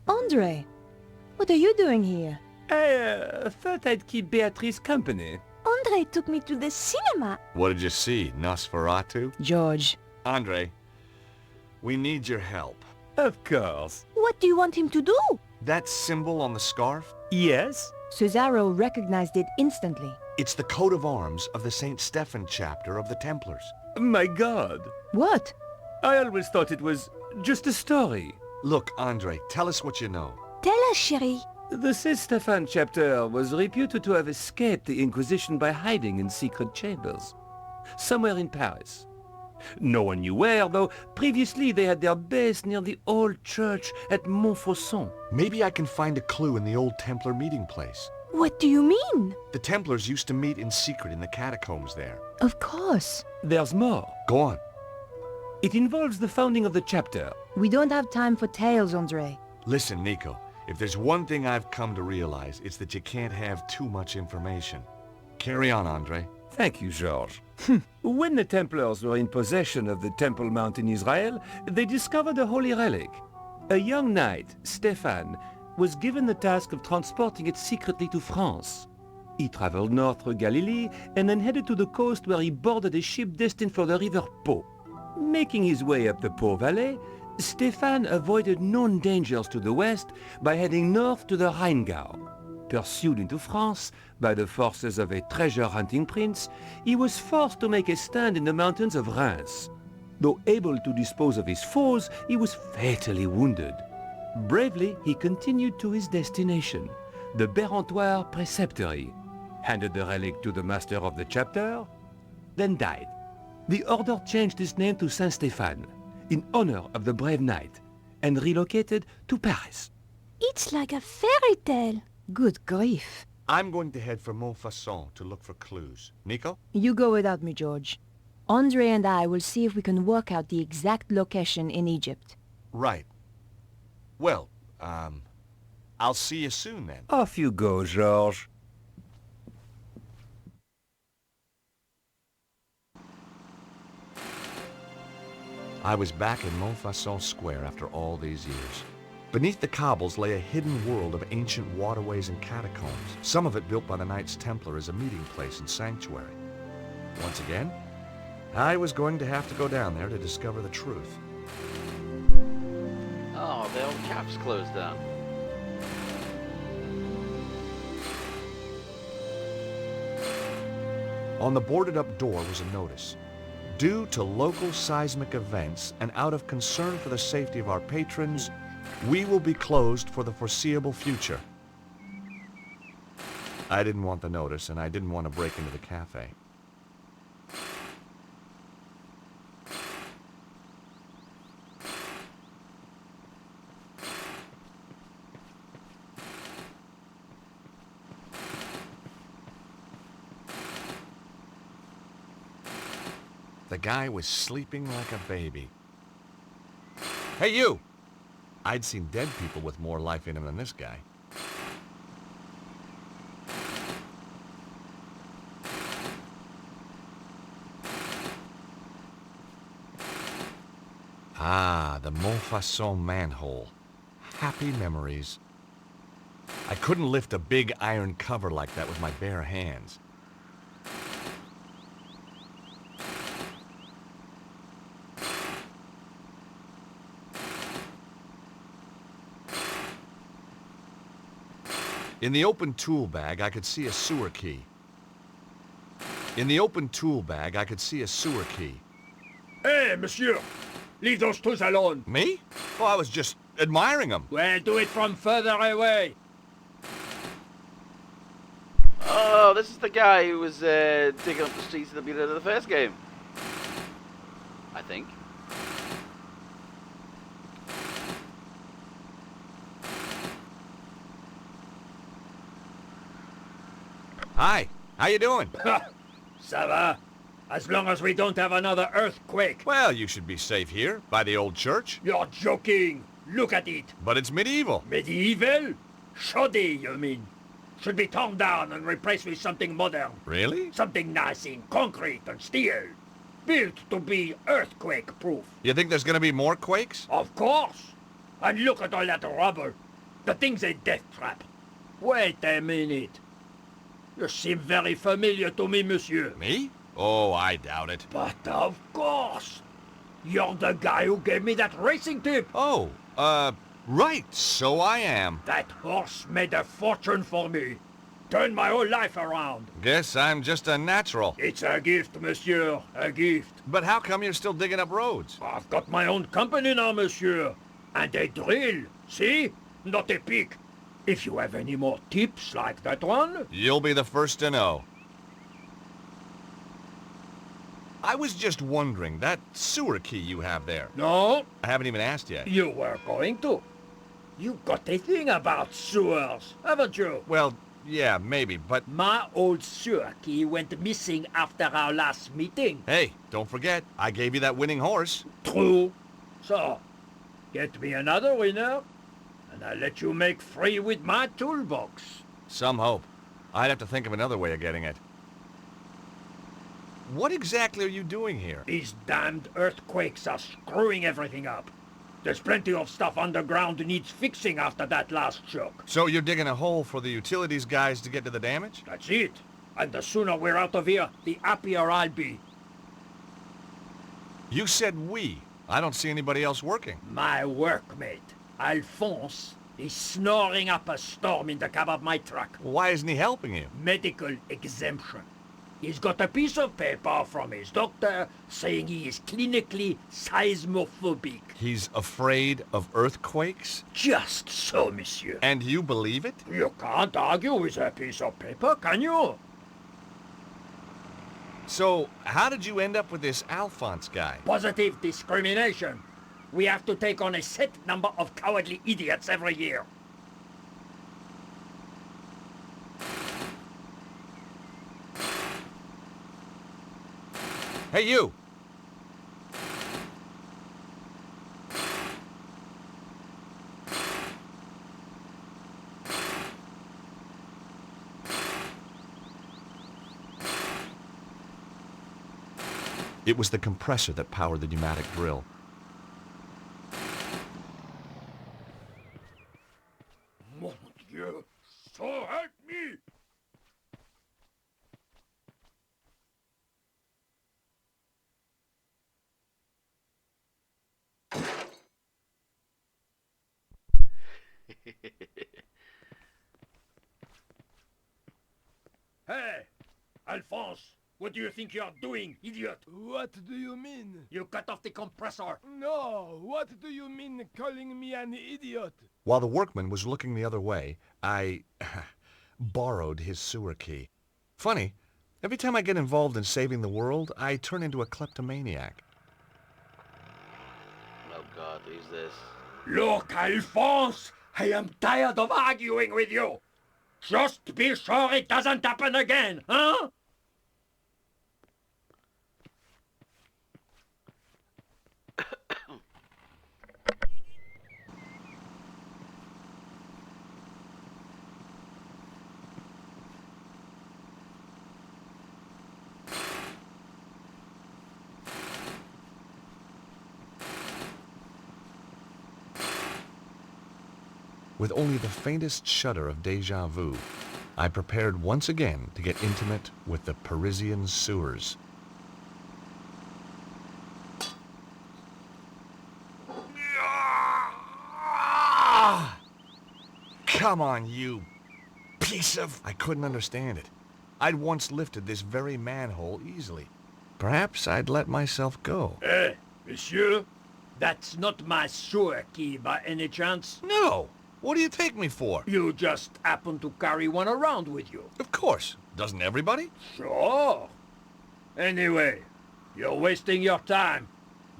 Andre, what are you doing here? I thought I'd keep Beatrice company. Andre took me to the cinema. What did you see, Nosferatu? George. Andre, we need your help. Of course. What do you want him to do? That symbol on the scarf? Yes? Cesaro recognized it instantly. It's the coat of arms of the St. Stephen chapter of the Templars. My God. What? I always thought it was just a story. Look, Andre, tell us what you know. Tell us, chérie. The St. Stephen chapter was reputed to have escaped the Inquisition by hiding in secret chambers. Somewhere in Paris. No one knew where, though previously they had their base near the old church at Montfaucon. Maybe I can find a clue in the old Templar meeting place. What do you mean? The Templars used to meet in secret in the catacombs there. Of course. There's more. Go on. It involves the founding of the chapter. We don't have time for tales, Andre. Listen, Nico, if there's one thing I've come to realize, it's that you can't have too much information. Carry on, Andre. Thank you, George. When the Templars were in possession of the Temple Mount in Israel, they discovered a holy relic. A young knight, Stefan, was given the task of transporting it secretly to France. He traveled north through Galilee and then headed to the coast where he boarded a ship destined for the river Po. Making his way up the Po Valley, Stefan avoided known dangers to the west by heading north to the Rheingau. Pursued into France by the forces of a treasure-hunting prince, he was forced to make a stand in the mountains of Reims. Though able to dispose of his foes, he was fatally wounded. Bravely, he continued to his destination, the Bérentoire Preceptory, handed the relic to the master of the chapter, then died. The order changed its name to Saint-Stéphane, in honor of the brave knight, and relocated to Paris. It's like a fairy tale. Good grief. I'm going to head for Montfaucon to look for clues. Nico? You go without me, George. Andre and I will see if we can work out the exact location in Egypt. Right. Well, I'll see you soon then. Off you go, George. I was back in Montfaucon Square after all these years. Beneath the cobbles lay a hidden world of ancient waterways and catacombs, some of it built by the Knights Templar as a meeting place and sanctuary. Once again, I was going to have to go down there to discover the truth. Oh, the old cap's closed down. On the boarded-up door was a notice. Due to local seismic events and out of concern for the safety of our patrons, we will be closed for the foreseeable future. I didn't want the notice, and I didn't want to break into the cafe. The guy was sleeping like a baby. Hey, you! I'd seen dead people with more life in them than this guy. Ah, the Montfaucon manhole. Happy memories. I couldn't lift a big iron cover like that with my bare hands. In the open tool bag, I could see a sewer key. In the open tool bag, I could see a sewer key. Hey, monsieur! Leave those tools alone! Me? Oh, I was just admiring them. Well, do it from further away! Oh, this is the guy who was digging up the streets at the beginning of the first game. I think. Hi, how you doing? Ça va? As long as we don't have another earthquake. Well, you should be safe here, by the old church. You're joking. Look at it. But it's medieval. Medieval? Shoddy, you mean? Should be torn down and replaced with something modern. Really? Something nice in concrete and steel. Built to be earthquake-proof. You think there's gonna be more quakes? Of course. And look at all that rubble. The thing's a death trap. Wait a minute. You seem very familiar to me, monsieur. Me? Oh, I doubt it. But of course. You're the guy who gave me that racing tip. Oh, right, so I am. That horse made a fortune for me. Turned my whole life around. Guess I'm just a natural. It's a gift, monsieur. A gift. But how come you're still digging up roads? I've got my own company now, monsieur. And a drill. See? Not a pick. If you have any more tips like that one... You'll be the first to know. I was just wondering, that sewer key you have there. No? I haven't even asked yet. You were going to. You got a thing about sewers, haven't you? Well, yeah, maybe, but... My old sewer key went missing after our last meeting. Hey, don't forget, I gave you that winning horse. True. So, get me another winner, and I'll let you make free with my toolbox. Some hope. I'd have to think of another way of getting it. What exactly are you doing here? These damned earthquakes are screwing everything up. There's plenty of stuff underground needs fixing after that last shock. So you're digging a hole for the utilities guys to get to the damage? That's it. And the sooner we're out of here, the happier I'll be. You said we. I don't see anybody else working. My workmate, Alphonse, is snoring up a storm in the cab of my truck. Why isn't he helping you? Medical exemption. He's got a piece of paper from his doctor saying he is clinically seismophobic. He's afraid of earthquakes? Just so, monsieur. And you believe it? You can't argue with a piece of paper, can you? So, how did you end up with this Alphonse guy? Positive discrimination. We have to take on a set number of cowardly idiots every year. Hey, you! It was the compressor that powered the pneumatic drill. Mon Dieu, so help me! Hey, Alphonse, What do you think you're doing, idiot? What do you mean? You cut off the compressor. No, what do you mean calling me an idiot? While the workman was looking the other way, I borrowed his sewer key. Funny, every time I get involved in saving the world, I turn into a kleptomaniac. Oh God, who's this? Look, Alphonse, I am tired of arguing with you. Just be sure it doesn't happen again, huh? With only the faintest shudder of déjà vu, I prepared once again to get intimate with the Parisian sewers. Come on, you piece of... I couldn't understand it. I'd once lifted this very manhole easily. Perhaps I'd let myself go. Eh, monsieur? That's not my sewer key by any chance? No! What do you take me for? You just happen to carry one around with you. Of course. Doesn't everybody? Sure. Anyway, you're wasting your time.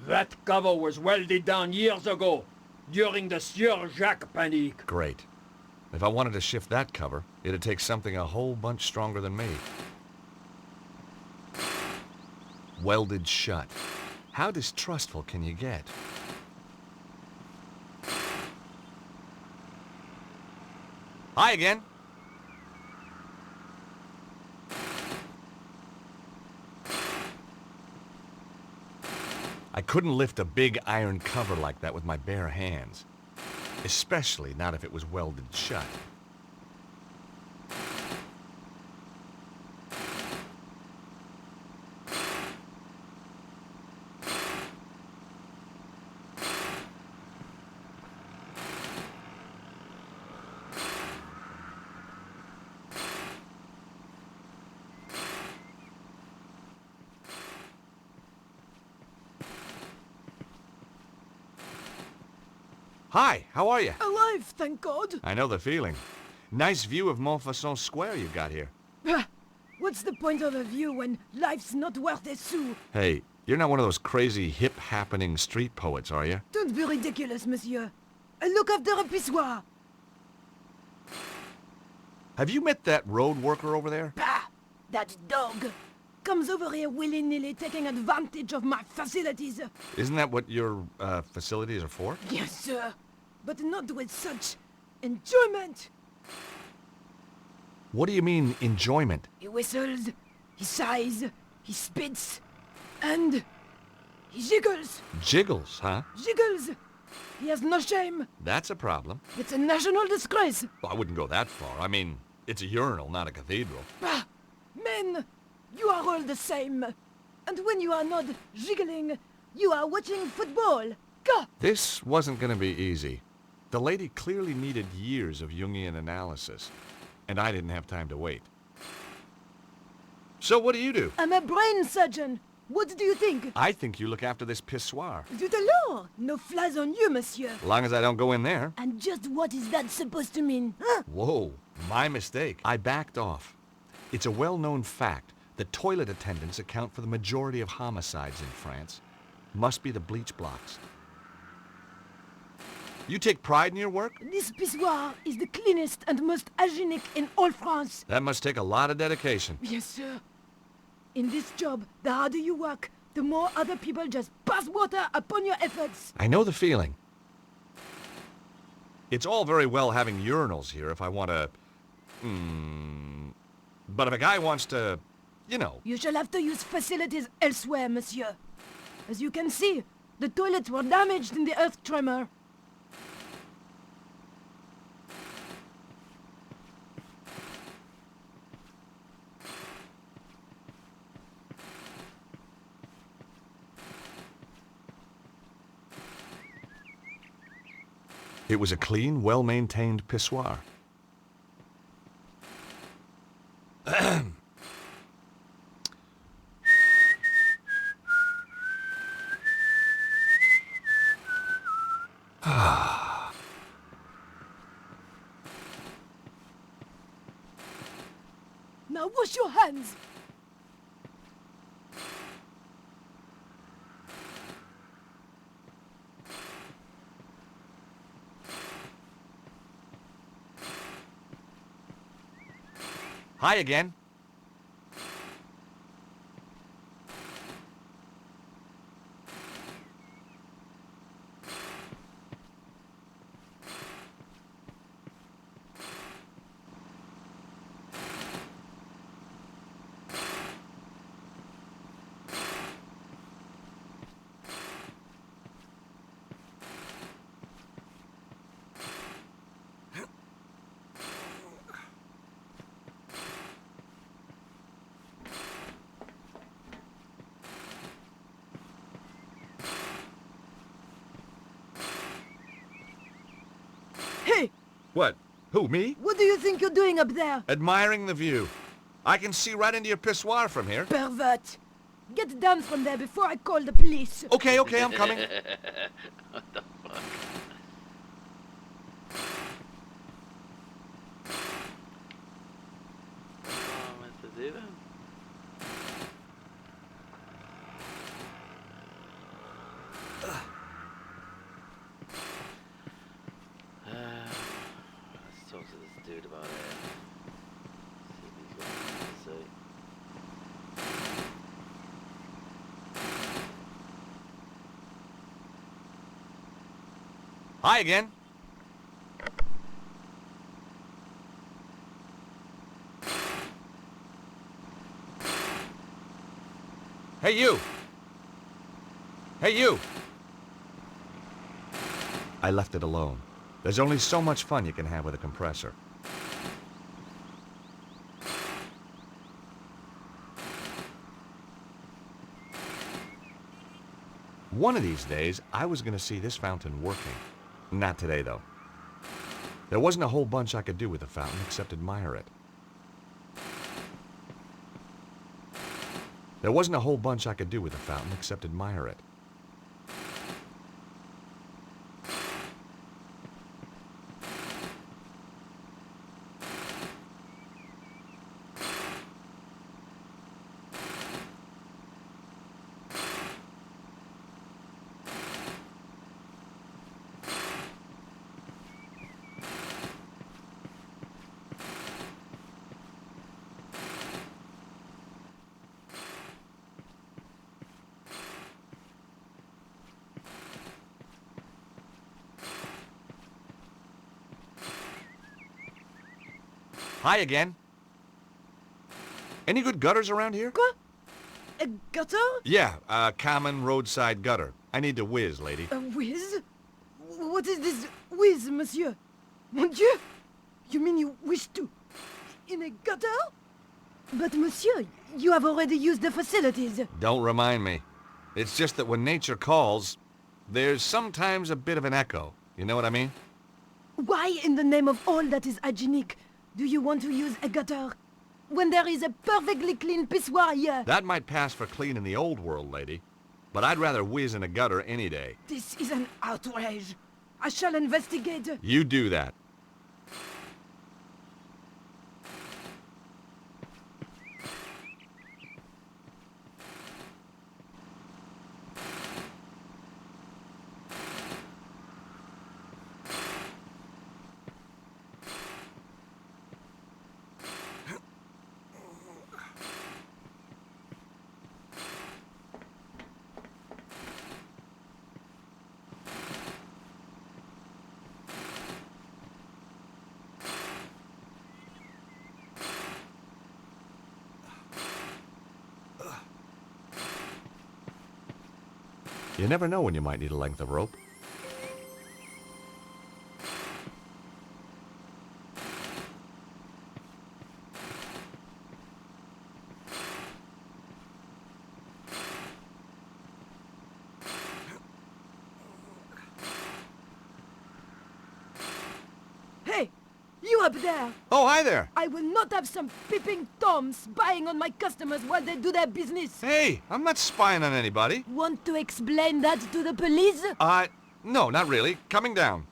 That cover was welded down years ago, during the Sieur Jacques Panique. Great. If I wanted to shift that cover, it'd take something a whole bunch stronger than me. Welded shut. How distrustful can you get? Hi again. I couldn't lift a big iron cover like that with my bare hands. Especially not if it was welded shut. Hi, how are you? Alive, thank God. I know the feeling. Nice view of Montfaucon Square you got here. What's the point of a view when life's not worth a sou? Hey, you're not one of those crazy hip-happening street poets, are you? Don't be ridiculous, monsieur. I look after a pissoir. Have you met that road worker over there? Bah! That dog comes over here willy-nilly taking advantage of my facilities. Isn't that what your facilities are for? Yes, sir. But not with such enjoyment. What do you mean, enjoyment? He whistles, he sighs, he spits, and he jiggles. Jiggles, huh? Jiggles. He has no shame. That's a problem. It's a national disgrace. Well, I wouldn't go that far. I mean, it's a urinal, not a cathedral. Bah! Men, you are all the same. And when you are not jiggling, you are watching football. Go! This wasn't going to be easy. The lady clearly needed years of Jungian analysis, and I didn't have time to wait. So what do you do? I'm a brain surgeon. What do you think? I think you look after this pissoir. Zut alors! No flies on you, monsieur. As long as I don't go in there. And just what is that supposed to mean? Huh? Whoa, my mistake. I backed off. It's a well-known fact that toilet attendants account for the majority of homicides in France. Must be the bleach blocks. You take pride in your work? This pissoir is the cleanest and most hygienic in all France. That must take a lot of dedication. Yes, sir. In this job, the harder you work, the more other people just pass water upon your efforts. I know the feeling. It's all very well having urinals here if I want to... But if a guy wants to, you know... You shall have to use facilities elsewhere, monsieur. As you can see, the toilets were damaged in the earth tremor. It was a clean, well-maintained pissoir. wash your hands! Hi again. Hey! What? Who, me? What do you think you're doing up there? Admiring the view. I can see right into your pissoir from here. Pervert! Get down from there before I call the police. Okay, I'm coming. What the fuck? Oh, Mr. Zero. Let's talk to this dude about it. See if he's got anything to say. Hi again. Hey, you! Hey, you! I left it alone. There's only so much fun you can have with a compressor. One of these days, I was going to see this fountain working. Not today, though. There wasn't a whole bunch I could do with the fountain except admire it. There wasn't a whole bunch I could do with the fountain except admire it. Hi again. Any good gutters around here? Quoi? A gutter? Yeah, a common roadside gutter. I need to whiz, lady. A whiz? What is this whiz, monsieur? Mon Dieu! You mean you wish to... in a gutter? But monsieur, you have already used the facilities. Don't remind me. It's just that when nature calls, there's sometimes a bit of an echo. You know what I mean? Why, in the name of all that is hygienic, do you want to use a gutter? When there is a perfectly clean pissoir here. That might pass for clean in the old world, lady. But I'd rather whiz in a gutter any day. This is an outrage. I shall investigate. You do that. You never know when you might need a length of rope. Hey, you up there! Oh, hi there! I will not have some peeping Toms spying on my customers while they do their business. Hey, I'm not spying on anybody. Want to explain that to the police? No, not really. Coming down.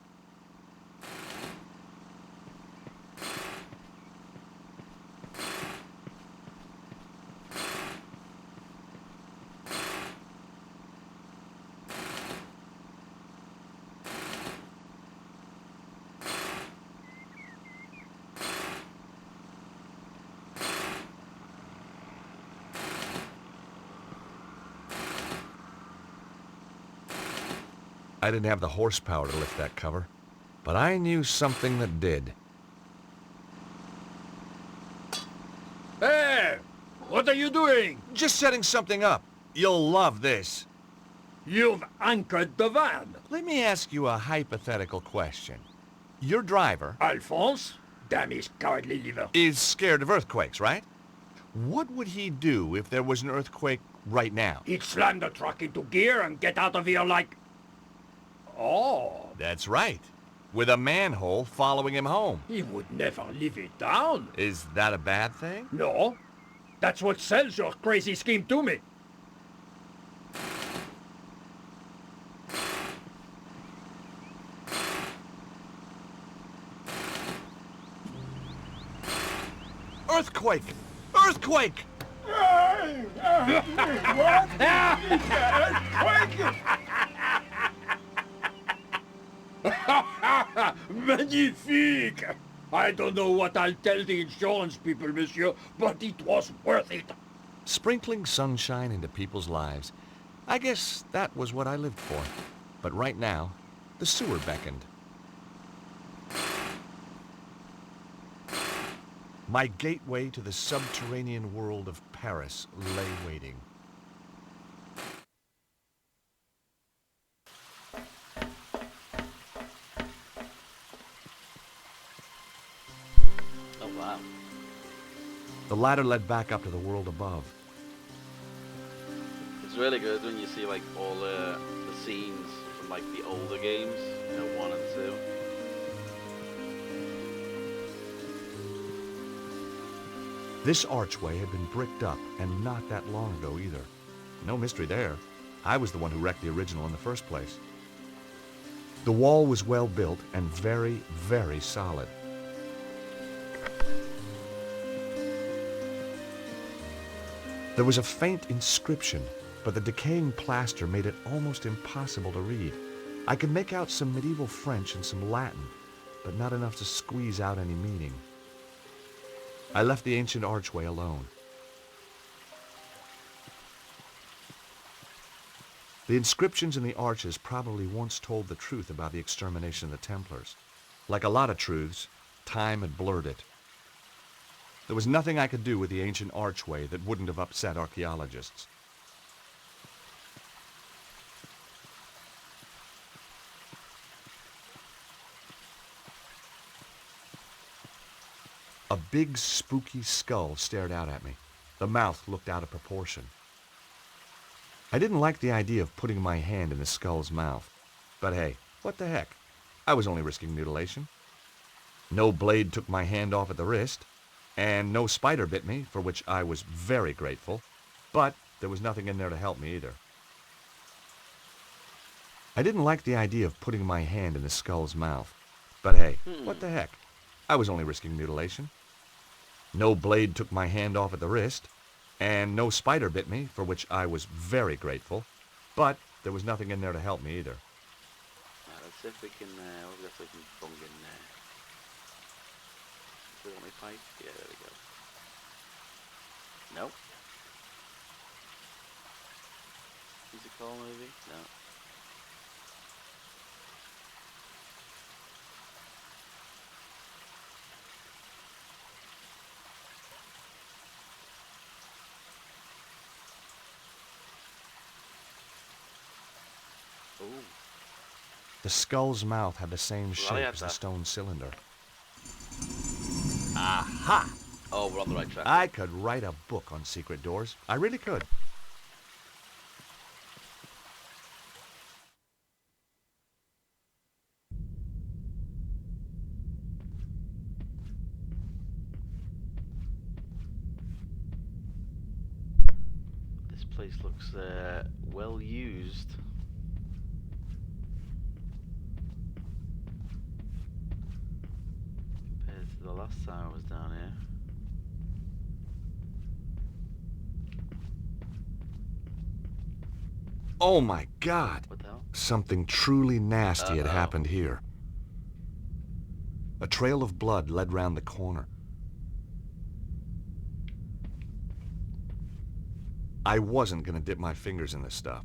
I didn't have the horsepower to lift that cover, but I knew something that did. Hey! What are you doing? Just setting something up. You'll love this. You've anchored the van. Let me ask you a hypothetical question. Your driver... Alphonse? Damn his cowardly liver. ...is scared of earthquakes, right? What would he do if there was an earthquake right now? He'd slam the truck into gear and get out of here like... Oh. That's right. With a manhole following him home. He would never live it down. Is that a bad thing? No. That's what sells your crazy scheme to me. Earthquake! Earthquake! What? Magnifique! I don't know what I'll tell the insurance people, monsieur, but it was worth it. Sprinkling sunshine into people's lives. I guess that was what I lived for. But right now, the sewer beckoned. My gateway to the subterranean world of Paris lay waiting. Oh, wow. The ladder led back up to the world above. It's really good when you see like all the scenes from like the older games, you know, 1 and 2. This archway had been bricked up, and not that long ago either. No mystery there. I was the one who wrecked the original in the first place. The wall was well built and very, very solid. There was a faint inscription, but the decaying plaster made it almost impossible to read. I could make out some medieval French and some Latin, but not enough to squeeze out any meaning. I left the ancient archway alone. The inscriptions in the arches probably once told the truth about the extermination of the Templars. Like a lot of truths, time had blurred it. There was nothing I could do with the ancient archway that wouldn't have upset archaeologists. A big, spooky skull stared out at me. The mouth looked out of proportion. I didn't like the idea of putting my hand in the skull's mouth. But hey, what the heck? I was only risking mutilation. No blade took my hand off at the wrist, and no spider bit me, for which I was very grateful. But there was nothing in there to help me either. I didn't like the idea of putting my hand in the skull's mouth. But hey, what the heck? I was only risking mutilation. No blade took my hand off at the wrist, and no spider bit me, for which I was very grateful. But there was nothing in there to help me either. Let's see if we can, let's see if we can bung in there. Do you want me pipe? Yeah, there we go. Nope. Music Hall movie? No. Ooh. The skull's mouth had the same shape as the that. stone cylinder. Aha! Oh, we're on the right track. I could write a book on secret doors. I really could. This place looks well used. Compared to the last time I was down here. Oh my God! What the hell? Something truly nasty had happened here. A trail of blood led round the corner. I wasn't gonna dip my fingers in this stuff.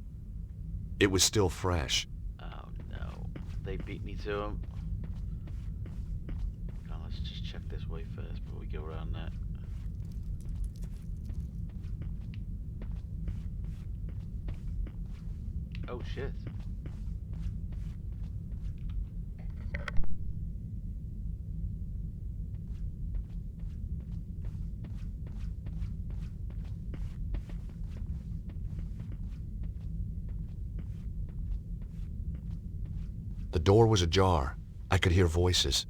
It was still fresh. Oh they beat me to him. Now let's just check this way first before we go around that. Oh shit. The door was ajar. I could hear voices.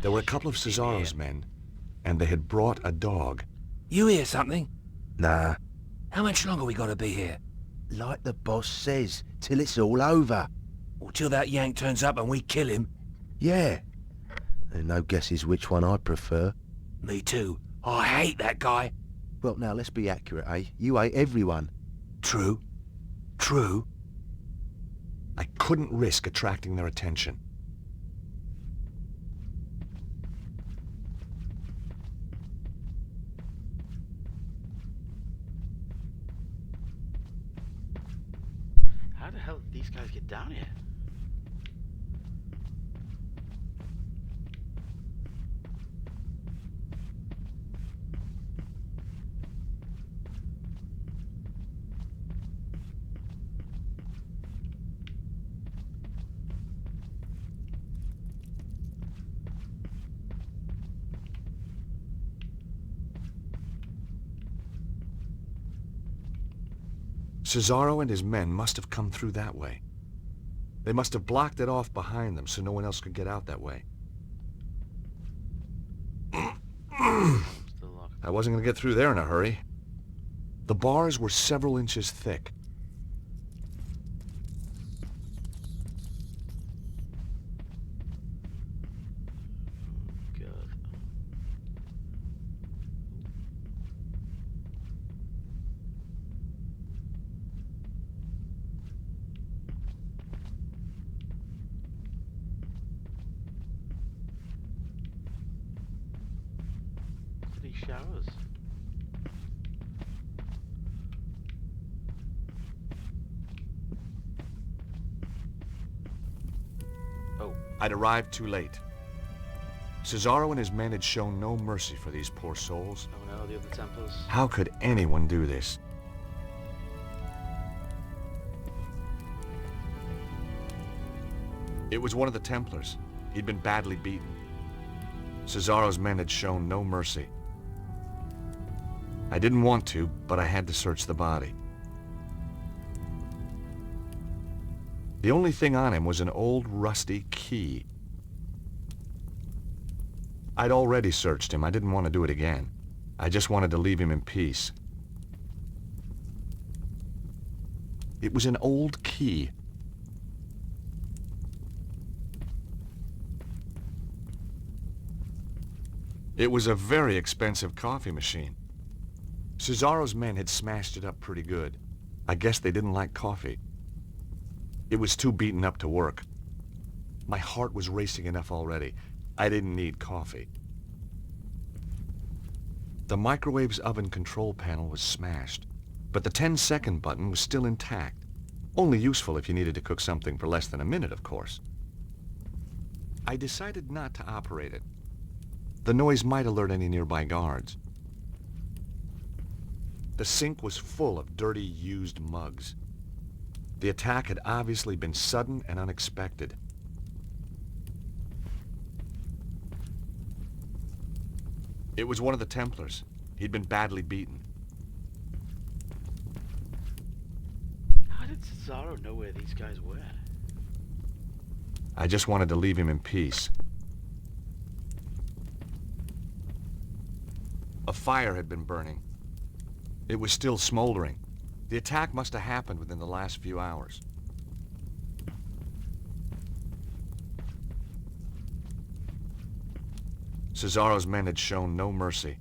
There were a couple of Cesaro's men, and they had brought a dog. You hear something? Nah. How much longer we gotta be here? Like the boss says, till it's all over. Or till that yank turns up and we kill him? Yeah. And no guesses which one I'd prefer. Me too. I hate that guy. Well, now, let's be accurate, eh? You hate everyone. True. True. I couldn't risk attracting their attention. How the hell did these guys get down here? Cesaro and his men must have come through that way. They must have blocked it off behind them so no one else could get out that way. I wasn't going to get through there in a hurry. The bars were several inches thick. Showers. Oh, I'd arrived too late. Cesaro and his men had shown no mercy for these poor souls. Oh no, the other Templars. How could anyone do this? It was one of the Templars. He'd been badly beaten. Cesaro's men had shown no mercy. I didn't want to, but I had to search the body. The only thing on him was an old rusty key. I'd already searched him. I didn't want to do it again. I just wanted to leave him in peace. It was an old key. It was a very expensive coffee machine. Cesaro's men had smashed it up pretty good. I guess they didn't like coffee. It was too beaten up to work. My heart was racing enough already. I didn't need coffee. The microwave's oven control panel was smashed, but the 10-second button was still intact. Only useful if you needed to cook something for less than a minute, of course. I decided not to operate it. The noise might alert any nearby guards. The sink was full of dirty, used mugs. The attack had obviously been sudden and unexpected. It was one of the Templars. He'd been badly beaten. How did Cesaro know where these guys were? I just wanted to leave him in peace. A fire had been burning. It was still smoldering. The attack must have happened within the last few hours. Cesaro's men had shown no mercy.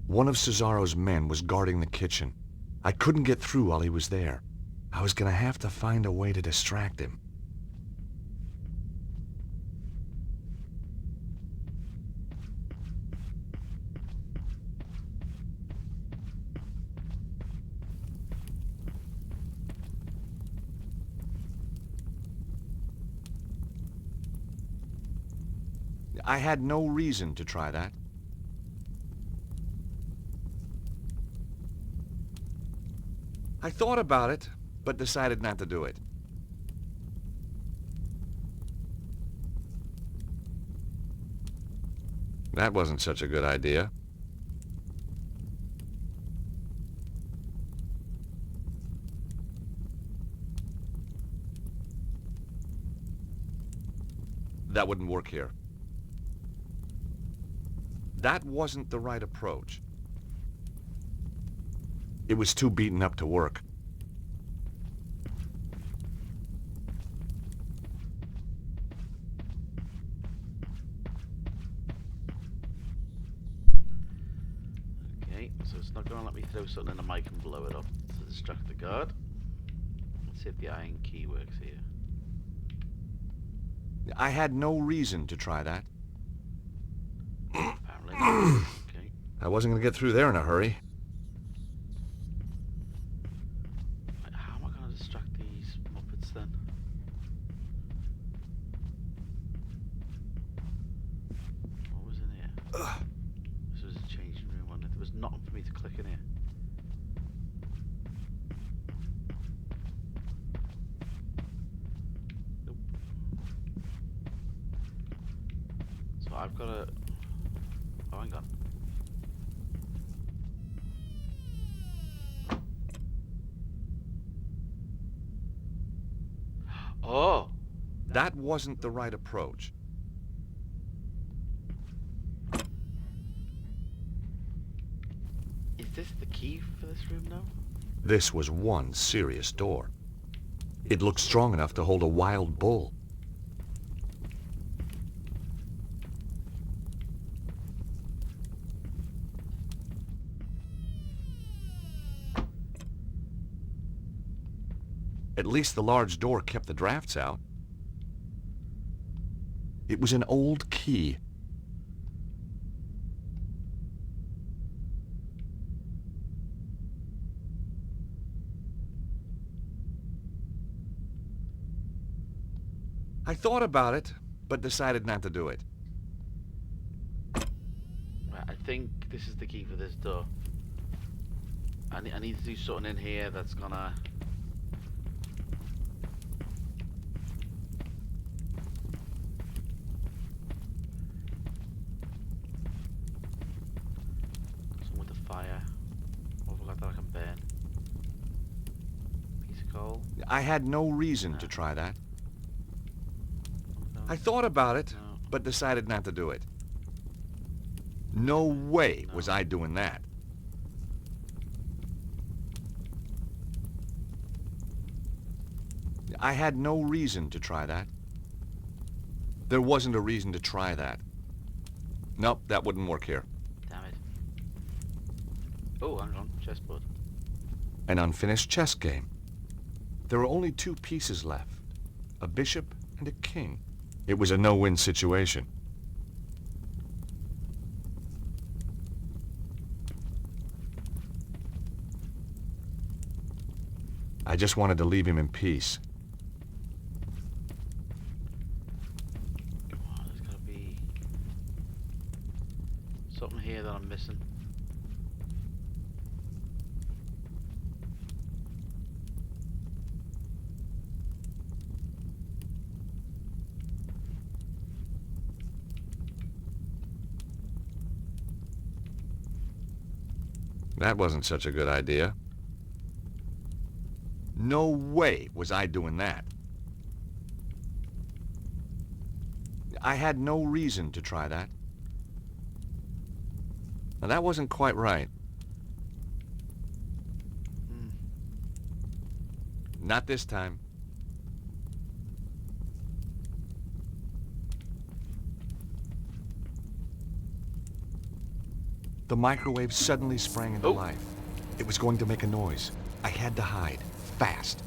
One of Cesaro's men was guarding the kitchen. I couldn't get through while he was there. I was gonna have to find a way to distract him. I had no reason to try that. I thought about it, but decided not to do it. That wasn't such a good idea. That wouldn't work here. That wasn't the right approach. It was too beaten up to work. Okay, so it's not going to let me throw something in the mic and blow it up to distract the guard. Let's see if the iron key works here. I had no reason to try that. Okay. I wasn't going to get through there in a hurry. How am I going to distract these Muppets then? What was in here? This was a changing room, wasn't it? There was nothing for me to click in here. Nope. So I've got to... Oh, hang on. Oh! That wasn't the right approach. Is this the key for this room now? This was one serious door. It looked strong enough to hold a wild bull. At least the large door kept the drafts out. It was an old key. I thought about it, but decided not to do it. Right, I think this is the key for this door. I need to do something in here that's gonna... Something with the fire. What have I got that I can burn? Piece of coal. I had no reason to try that. I thought about it, but decided not to do it. No way was I doing that. I had no reason to try that. There wasn't a reason to try that. Nope, that wouldn't work here. Damn it. Oh, hang on. Chessboard. An unfinished chess game. There were only two pieces left. A bishop and a king. It was a no-win situation. I just wanted to leave him in peace. Come on, there's gotta be something here that I'm missing. That wasn't such a good idea. No way was I doing that. I had no reason to try that. Now that wasn't quite right. Not this time. The microwave suddenly sprang into life. It was going to make a noise. I had to hide, fast.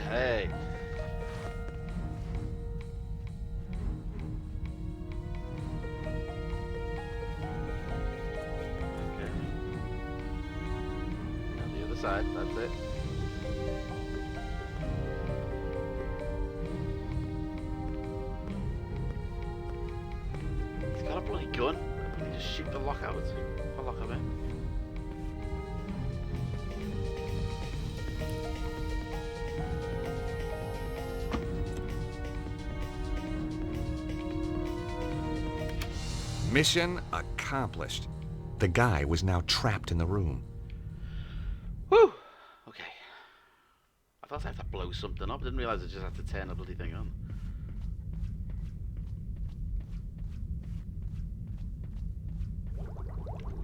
Hey. Okay. Now the other side, that's it. He's got a bloody gun. He just shoot the lock out. I'll lock him in. Mission accomplished. The guy was now trapped in the room. Whew! Okay. I thought I had to blow something up. I didn't realise I just had to turn the bloody thing on.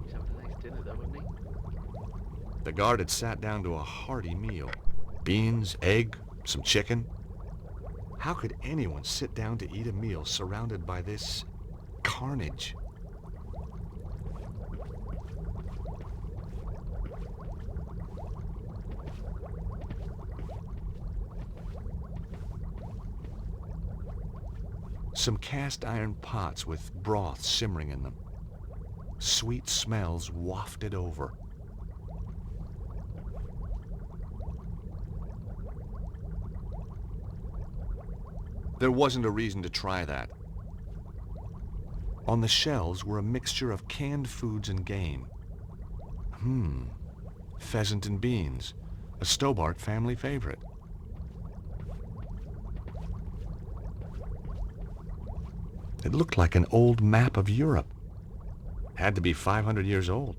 He's having a nice dinner though, wasn't he? The guard had sat down to a hearty meal. Beans, egg, some chicken. How could anyone sit down to eat a meal surrounded by this carnage? Some cast iron pots with broth simmering in them. Sweet smells wafted over. There wasn't a reason to try that. On the shelves were a mixture of canned foods and game. Pheasant and beans, a Stobart family favorite. It looked like an old map of Europe. Had to be 500 years old.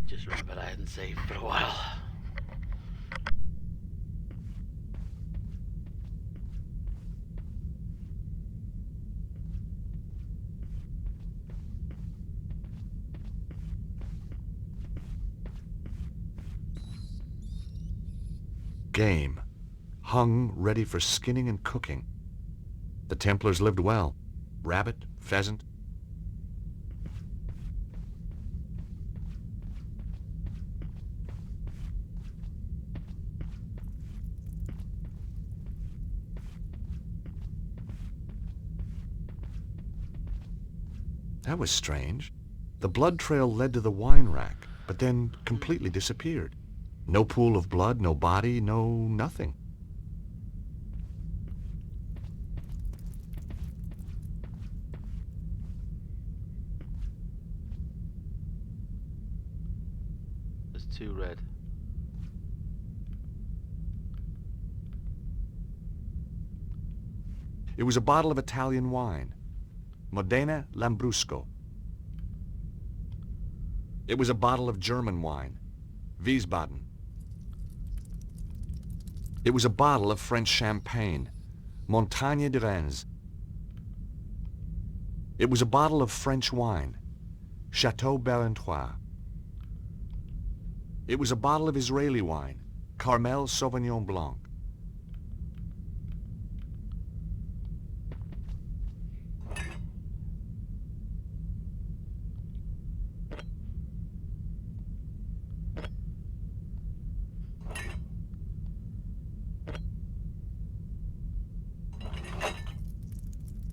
Just remembered I hadn't saved for a while. Game, hung ready for skinning and cooking. The Templars lived well. Rabbit, pheasant. That was strange. The blood trail led to the wine rack, but then completely disappeared. No pool of blood, no body, no nothing. There's two red. It was a bottle of Italian wine, Modena Lambrusco. It was a bottle of German wine, Wiesbaden. It was a bottle of French champagne, Montagne de Reims. It was a bottle of French wine, Chateau Barentois. It was a bottle of Israeli wine, Carmel Sauvignon Blanc.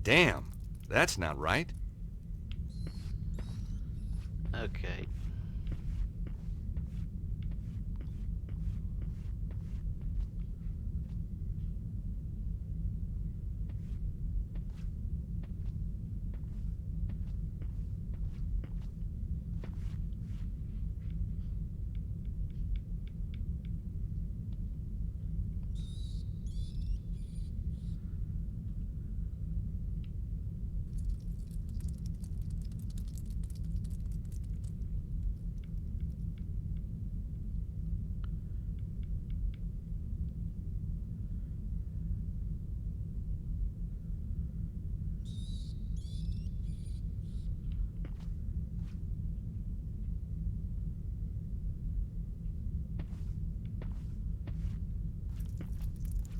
Damn, that's not right. Okay.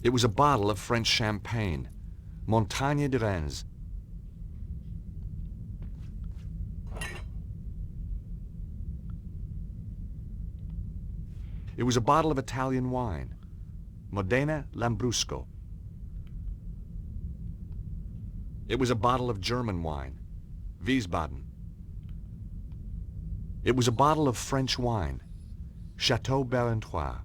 It was a bottle of French champagne, Montagne de Reims. It was a bottle of Italian wine, Modena Lambrusco. It was a bottle of German wine, Wiesbaden. It was a bottle of French wine, Chateau Berentrois.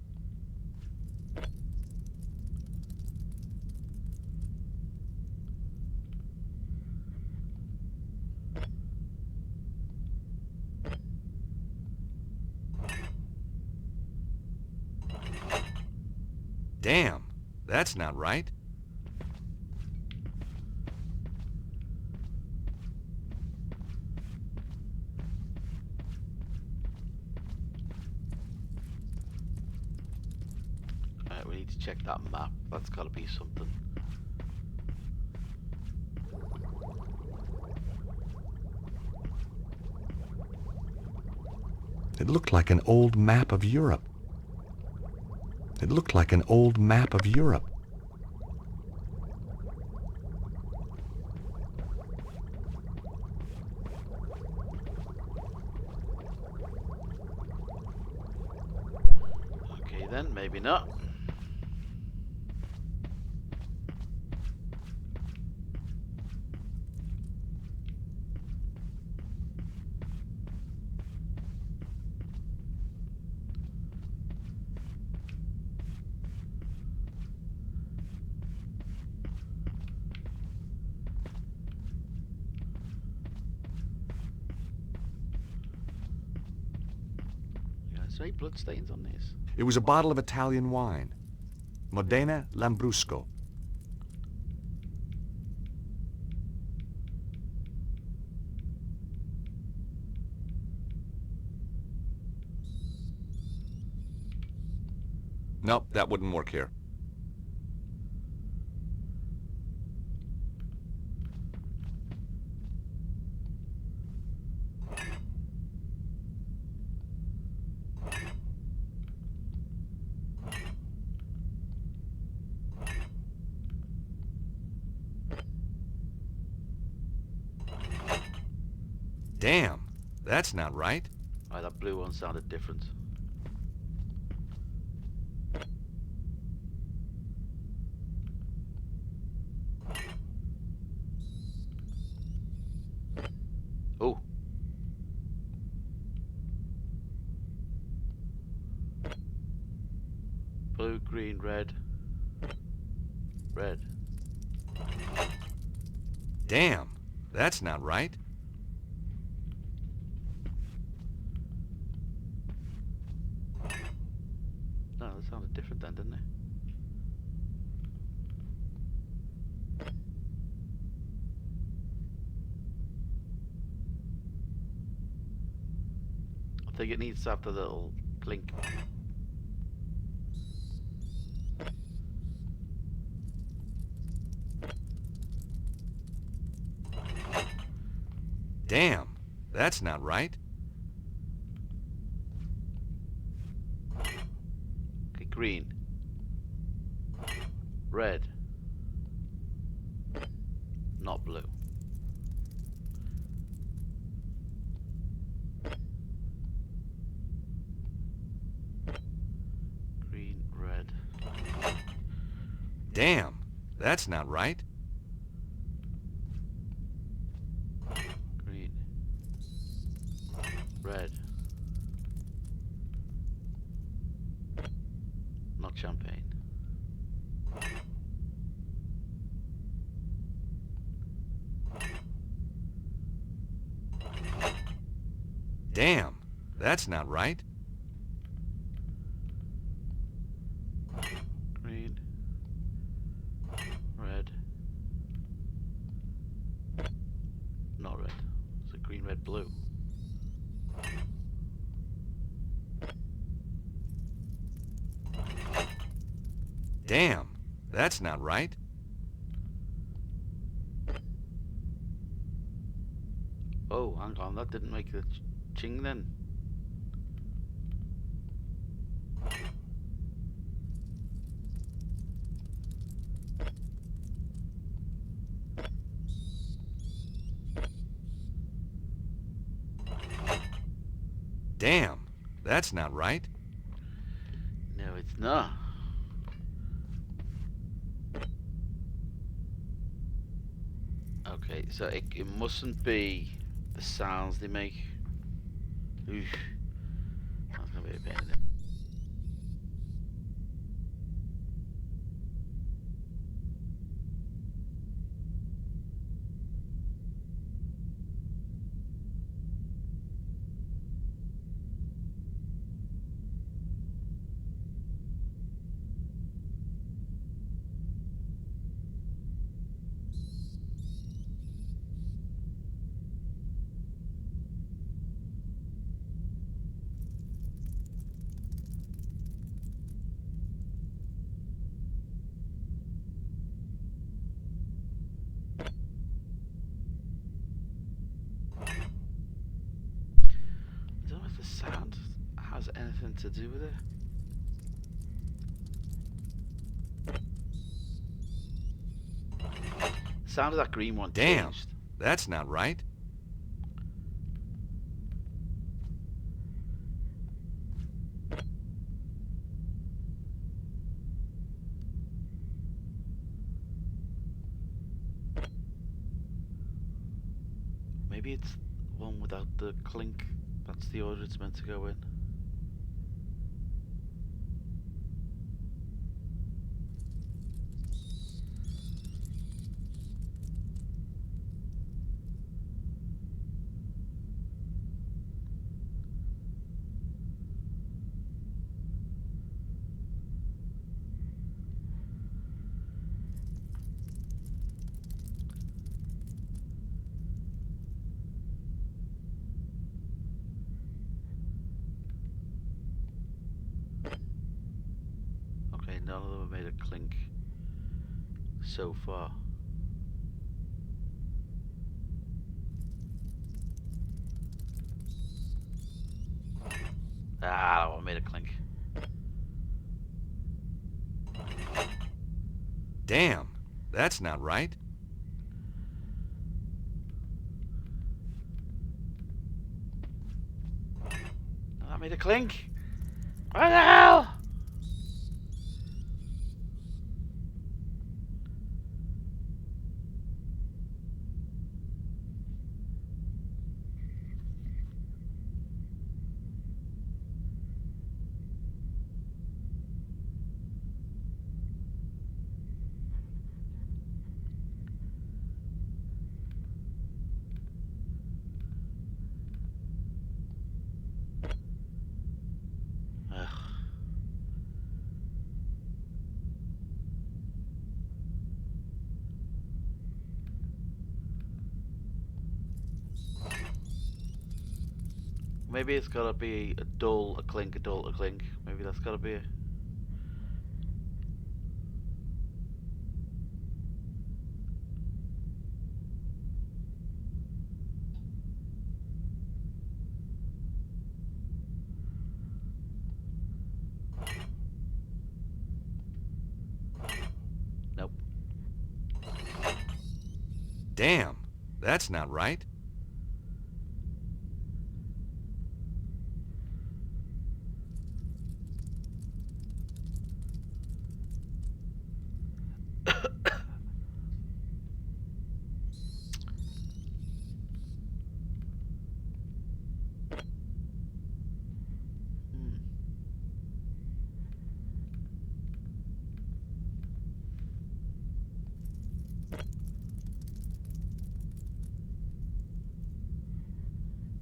Damn, that's not right. We need to check that map. That's got to be something. It looked like an old map of Europe. It looked like an old map of Europe. Okay then, maybe not. There's no bloodstains on this. It was a bottle of Italian wine, Modena Lambrusco. Nope, that wouldn't work here. Damn, that's not right. Oh, that blue one sounded different. Oh. Blue, green, red. Red. Damn, that's not right. No, that sounded different then, didn't it? I think it needs to have the little clink. Damn, that's not right. Okay, green. Red. Not blue. Green, red. Damn, that's not right. Green. Red. Not champagne. Damn, that's not right. Green. Red. Not red. It's a green, red, blue. Damn, that's not right. Oh, hang on, that didn't make the ching then. Damn, that's not right. No, it's not. Okay, so it mustn't be the sounds they make. Oof. That's gonna be a pain in the... I don't know if the sound has anything to do with it. The sound of that green one Damn, changed. that's not right. Maybe it's one without the clink. That's the order it's meant to go in. Okay, none of them have made a clink so far. Ah, that one made a clink. Damn, that's not right. That made a clink. What the hell? Maybe it's gotta be a dull, a clink, a dull, a clink. Maybe that's gotta be it. Nope. Damn, that's not right.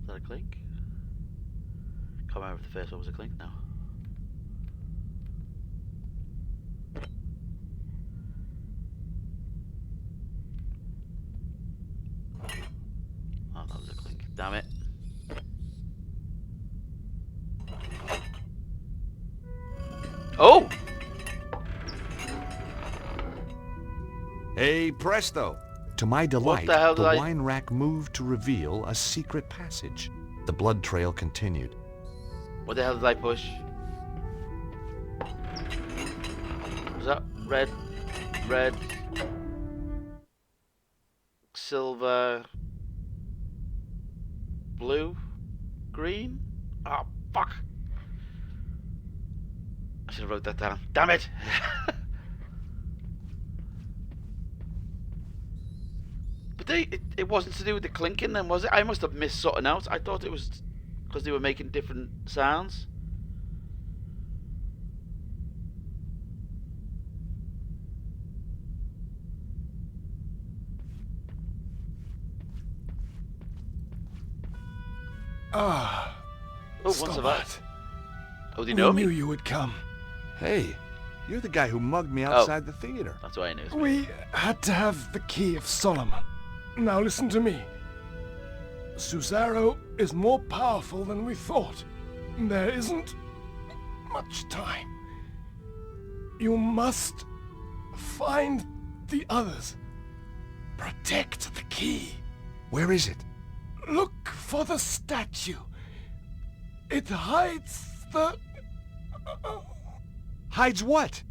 Is that a clink? Can't remember if the first one was a clink now. Oh, that was a clink. Damn it. Oh! Hey, presto! To my delight, the hell the did I- wine rack moved to reveal a secret passage. The blood trail continued. What the hell did I push? Was that red, silver, blue, green? Oh, fuck. I should have wrote that down. Damn it! But it wasn't to do with the clinking then, was it? I must have missed something else. I thought it was because they were making different sounds. Ah. Oh, what's Stop that? it. Oh, do you know We me? knew you would come. Hey, you're the guy who mugged me outside the theater. That's why I knew. We had to have the key of Solomon. Now listen to me. Susaro is more powerful than we thought. There isn't much time. You must find the others. Protect the key. Where is it? Look for the statue. It hides the... Hides what?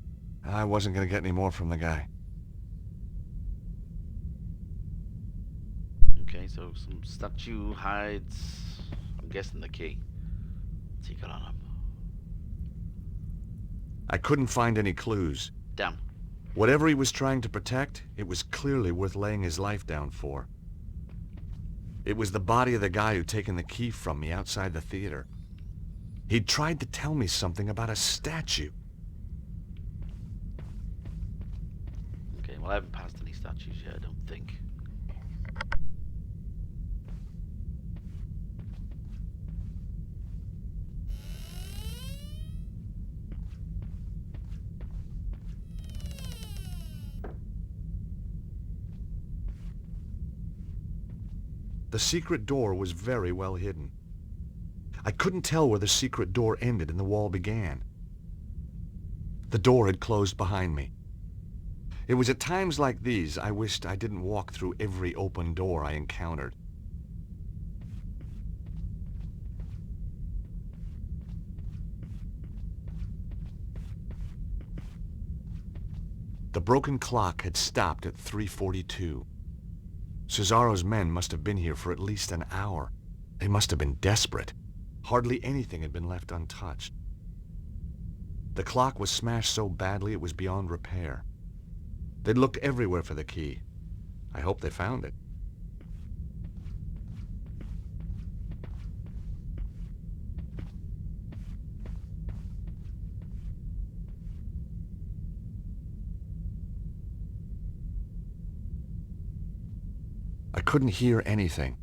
I wasn't going to get any more from the guy. Okay, so some statue hides, I'm guessing, the key. What's he got on him? I couldn't find any clues. Damn. Whatever he was trying to protect, it was clearly worth laying his life down for. It was the body of the guy who'd taken the key from me outside the theater. He'd tried to tell me something about a statue. Okay, well I haven't passed any statues yet, I don't think. The secret door was very well hidden. I couldn't tell where the secret door ended and the wall began. The door had closed behind me. It was at times like these I wished I didn't walk through every open door I encountered. The broken clock had stopped at 3:42. Cesaro's men must have been here for at least an hour. They must have been desperate. Hardly anything had been left untouched. The clock was smashed so badly it was beyond repair. They'd looked everywhere for the key. I hope they found it. I couldn't hear anything.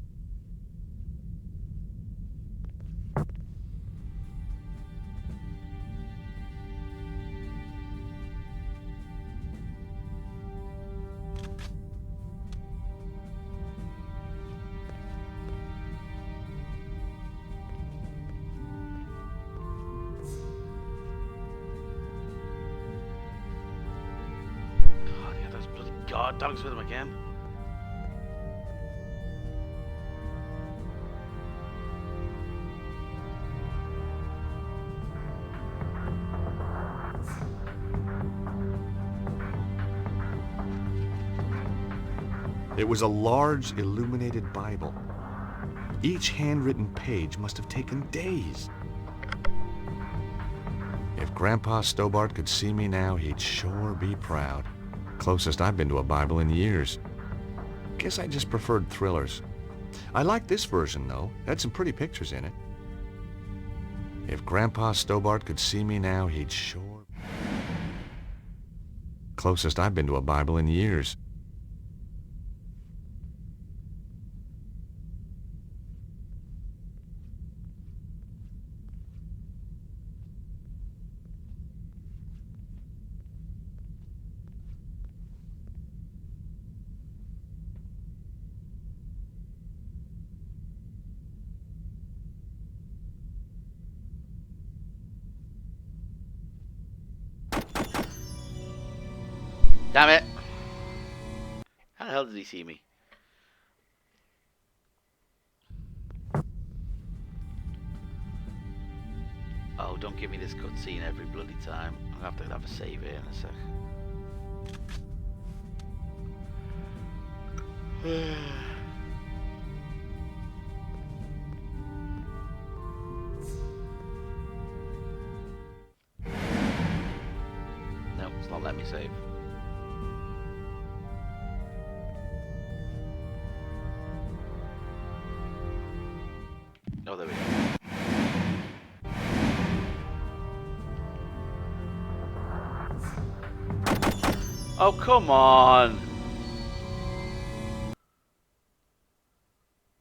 God, yeah, those bloody guard dogs with him again. It was a large, illuminated Bible. Each handwritten page must have taken days. If Grandpa Stobart could see me now, he'd sure be proud. Closest I've been to a Bible in years. Guess I just preferred thrillers. I liked this version, though. It had some pretty pictures in it. If Grandpa Stobart could see me now, he'd sure... Closest I've been to a Bible in years. Damn it! How the hell did he see me? Oh, don't give me this cutscene every bloody time. I'll have to have a save here in a sec. me save. Oh, there we go. Oh, come on!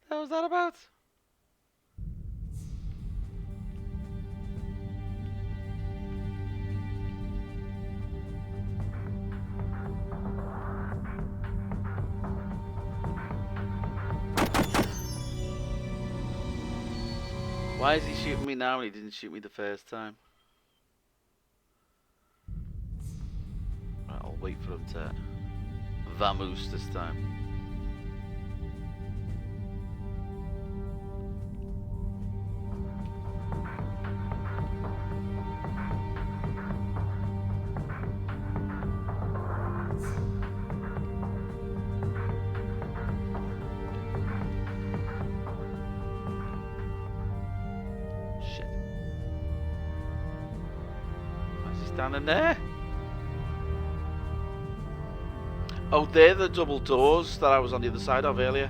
What was that about? Why is he shooting me now and he didn't shoot me the first time? Right, I'll wait for him to vamoose this time. Standing there. Oh, they're the double doors that I was on the other side of earlier.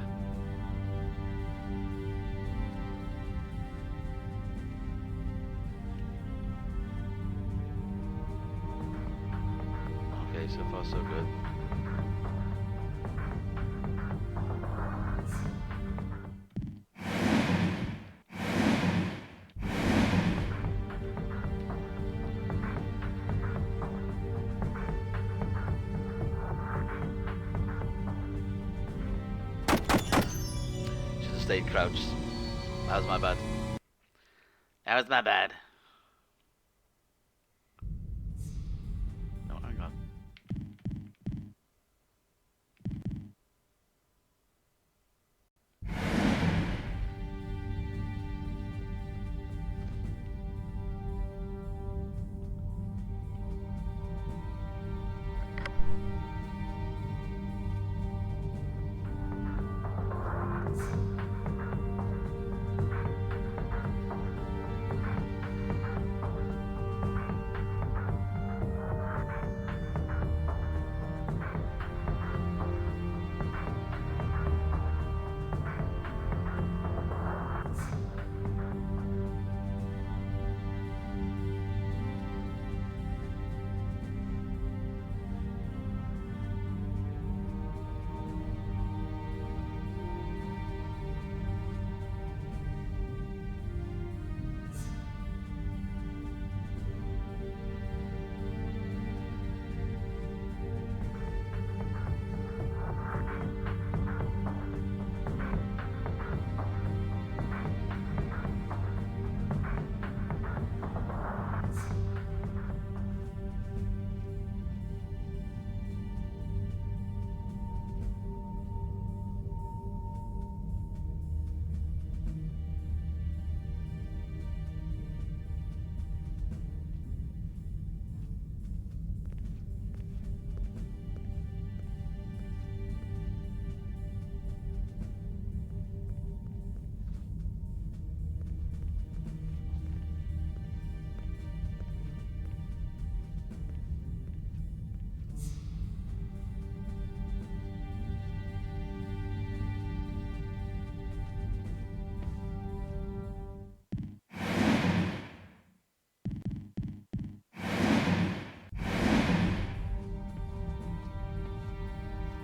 Okay, so far so good. Stayed crouched. That was my bad. That was my bad. No, hang on.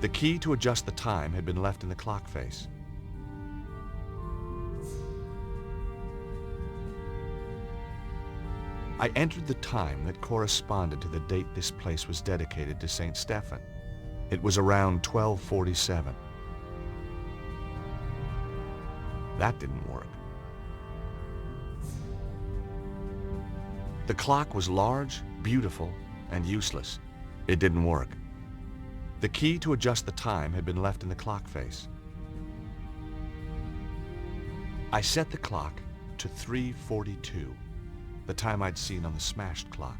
The key to adjust the time had been left in the clock face. I entered the time that corresponded to the date this place was dedicated to St. Stephen. It was around 1247. That didn't work. The clock was large, beautiful, and useless. It didn't work. The key to adjust the time had been left in the clock face. I set the clock to 3:42, the time I'd seen on the smashed clock.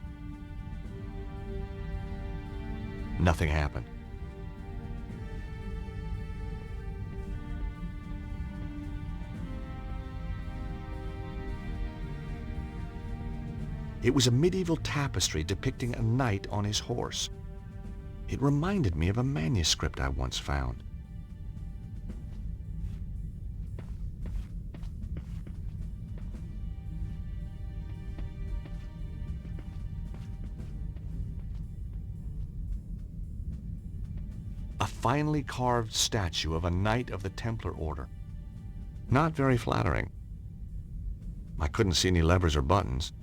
Nothing happened. It was a medieval tapestry depicting a knight on his horse, It reminded me of a manuscript I once found. A finely carved statue of a knight of the Templar Order. Not very flattering. I couldn't see any levers or buttons.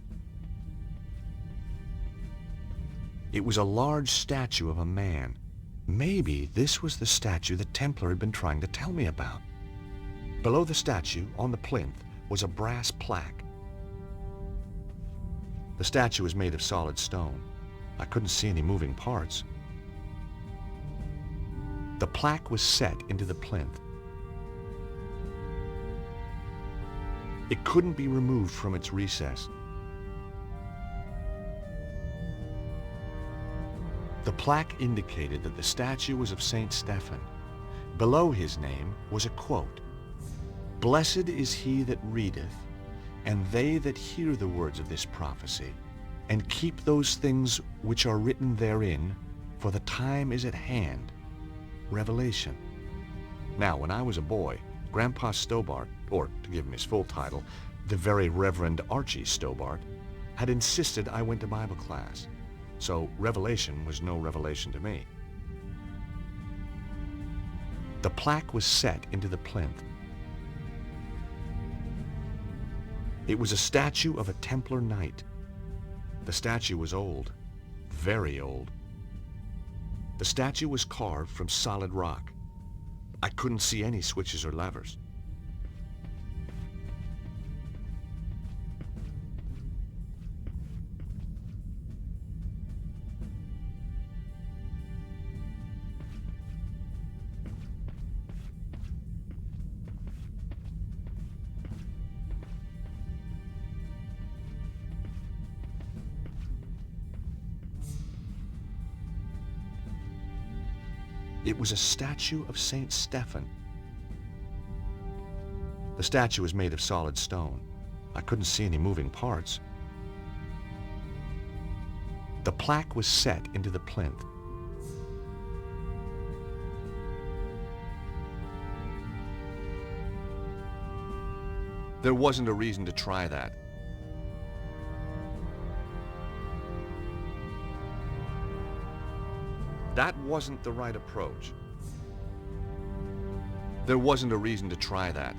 It was a large statue of a man. Maybe this was the statue the Templar had been trying to tell me about. Below the statue, on the plinth, was a brass plaque. The statue was made of solid stone. I couldn't see any moving parts. The plaque was set into the plinth. It couldn't be removed from its recess. The plaque indicated that the statue was of Saint Stephen. Below his name was a quote, "Blessed is he that readeth, and they that hear the words of this prophecy, and keep those things which are written therein, for the time is at hand." Revelation. Now, when I was a boy, Grandpa Stobart, or to give him his full title, the Very Reverend Archie Stobart, had insisted I went to Bible class. So Revelation was no revelation to me. The plaque was set into the plinth. It was a statue of a Templar knight. The statue was old, very old. The statue was carved from solid rock. I couldn't see any switches or levers. It was a statue of Saint Stephen. The statue was made of solid stone. I couldn't see any moving parts. The plaque was set into the plinth. There wasn't a reason to try that. That wasn't the right approach. There wasn't a reason to try that.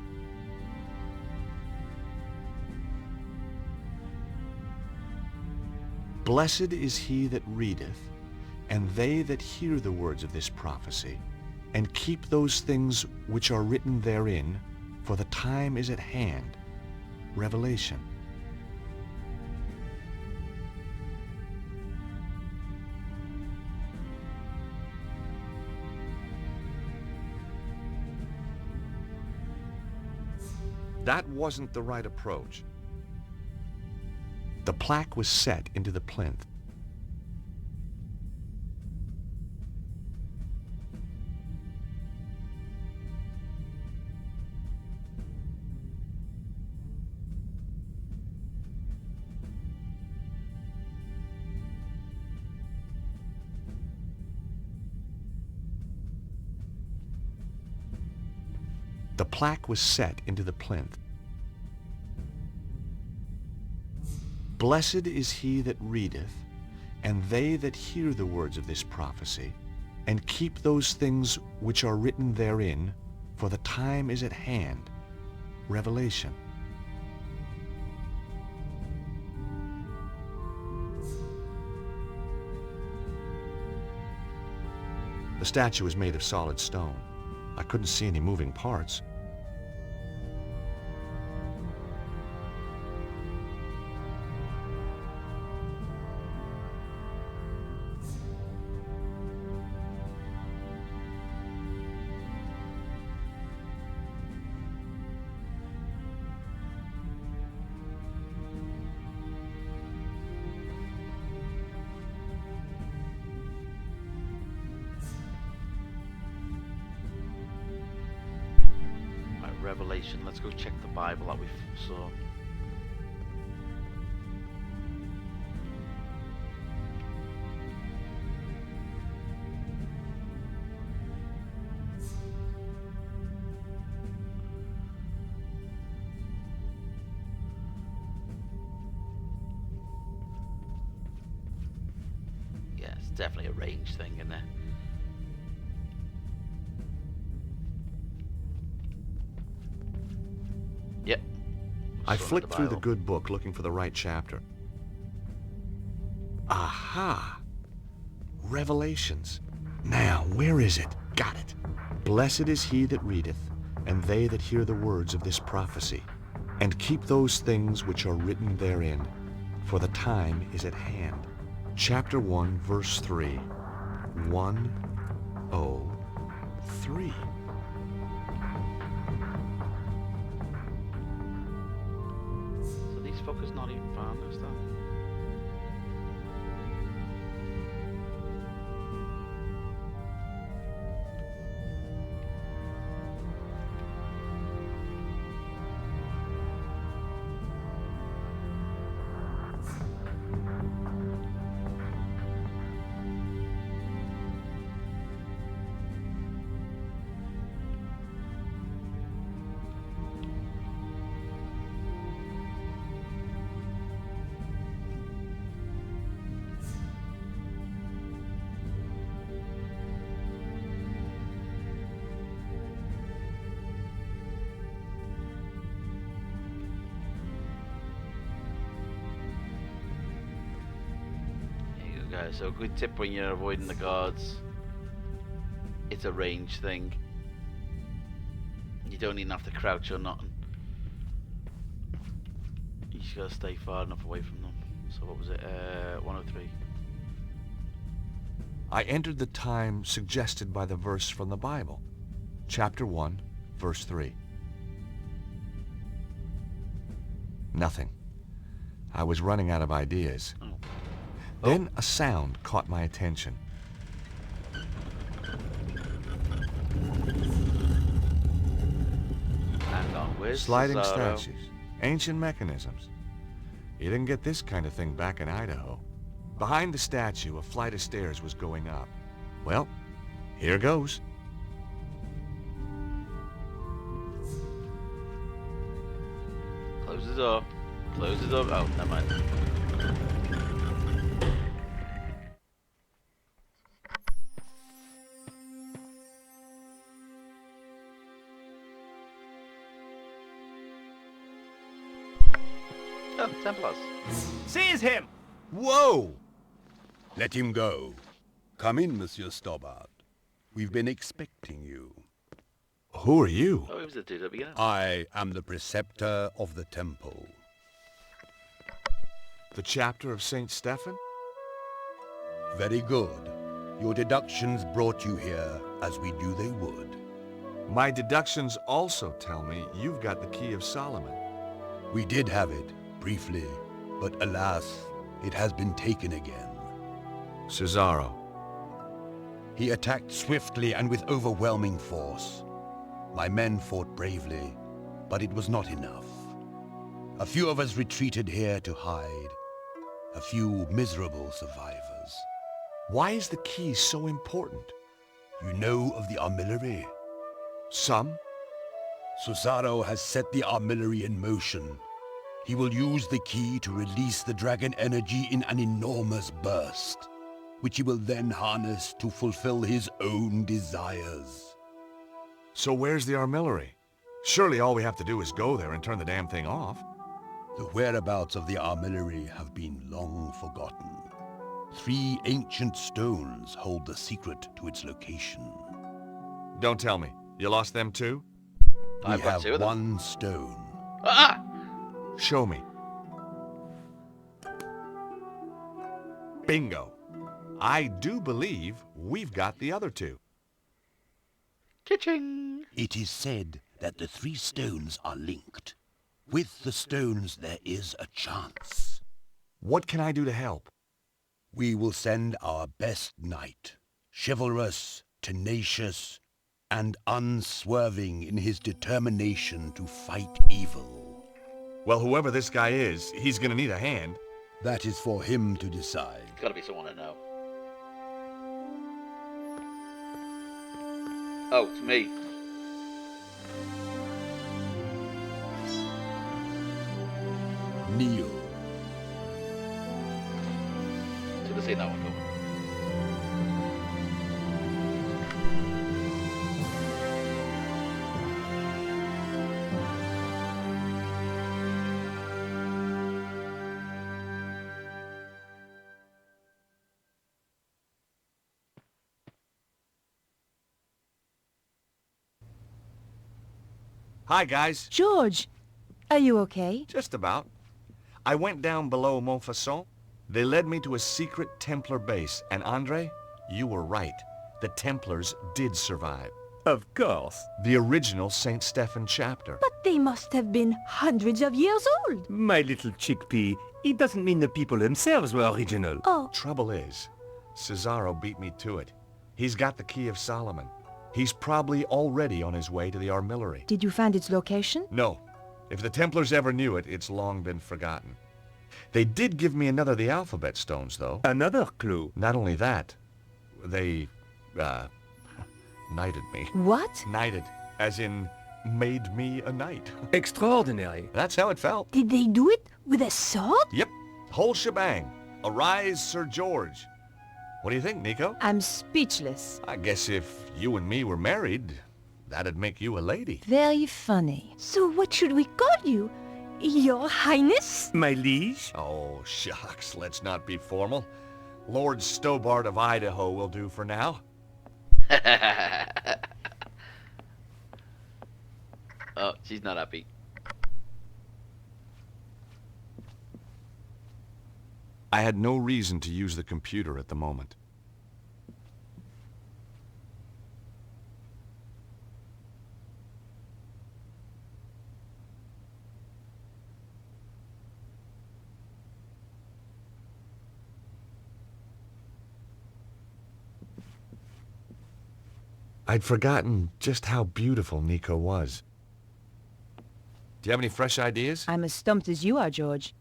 Blessed is he that readeth, and they that hear the words of this prophecy, and keep those things which are written therein, for the time is at hand. Revelation. That wasn't the right approach. The plaque was set into the plinth. The plaque was set into the plinth. Blessed is he that readeth, and they that hear the words of this prophecy, and keep those things which are written therein, for the time is at hand. Revelation. The statue was made of solid stone. I couldn't see any moving parts. Revelation. Let's go check the Bible that we saw. It's definitely a range thing, isn't it? Yep. I Just flicked through the Bible. good book looking for the right chapter. Aha! Revelations. Now, where is it? Got it. Blessed is he that readeth, and they that hear the words of this prophecy, and keep those things which are written therein, for the time is at hand. Chapter 1, verse 3. 103. So these fuckers not even found us then? Guys, so a good tip when you're avoiding the guards, it's a range thing. You don't even have to crouch or nothing. You just gotta stay far enough away from them. So what was it? 103. I entered the time suggested by the verse from the Bible. Chapter 1, verse 3. Nothing. I was running out of ideas. Then a sound caught my attention. Hang on, where's Sliding Cesaro? statues. Ancient mechanisms. You didn't get this kind of thing back in Idaho. Behind the statue, a flight of stairs was going up. Well, here goes. Close the door. Close the door. Oh, never mind. Oh, Templars. Seize him! Whoa! Let him go. Come in, Monsieur Stobbart. We've been expecting you. Who are you? Oh, he was the dude at the beginning. I am the preceptor of the temple. The chapter of St. Stephen? Very good. Your deductions brought you here, as we knew they would. My deductions also tell me you've got the key of Solomon. We did have it, briefly, but alas, it has been taken again. Cesaro. He attacked swiftly and with overwhelming force. My men fought bravely, but it was not enough. A few of us retreated here to hide. A few miserable survivors. Why is the key so important? You know of the armillary? Some? Cesaro has set the armillary in motion. He will use the key to release the dragon energy in an enormous burst, which he will then harness to fulfill his own desires. So where's the armillary? Surely all we have to do is go there and turn the damn thing off. The whereabouts of the armillary have been long forgotten. 3 ancient stones hold the secret to its location. Don't tell me. You lost them too? We have one stone. Ah! Show me. Bingo. I do believe we've got the other 2. Kitching. It is said that the 3 stones are linked. With the stones there is a chance. What can I do to help? We will send our best knight, chivalrous, tenacious, and unswerving in his determination to fight evil. Well, whoever this guy is, he's gonna need a hand. That is for him to decide. It's gotta be someone I know. Oh, it's me. Kneel. Should have seen that one coming. Hi, guys. George, are you okay? Just about. I went down below Montfaucon. They led me to a secret Templar base, and Andre, you were right. The Templars did survive. Of course. The original St. Stephen chapter. But they must have been hundreds of years old. My little chickpea, it doesn't mean the people themselves were original. Oh. Trouble is, Cesaro beat me to it. He's got the Key of Solomon. He's probably already on his way to the Armillary. Did you find its location? No. If the Templars ever knew it, it's long been forgotten. They did give me another of the alphabet stones, though. Another clue? Not only that, they, knighted me. What? Knighted, as in made me a knight. Extraordinary. That's how it felt. Did they do it with a sword? Yep, whole shebang. Arise, Sir George. What do you think, Nico? I'm speechless. I guess if you and me were married, that'd make you a lady. Very funny. So what should we call you? Your Highness? My liege? Oh, shucks, let's not be formal. Lord Stobart of Idaho will do for now. Oh, she's not happy. I had no reason to use the computer at the moment. I'd forgotten just how beautiful Nico was. Do you have any fresh ideas? I'm as stumped as you are, George.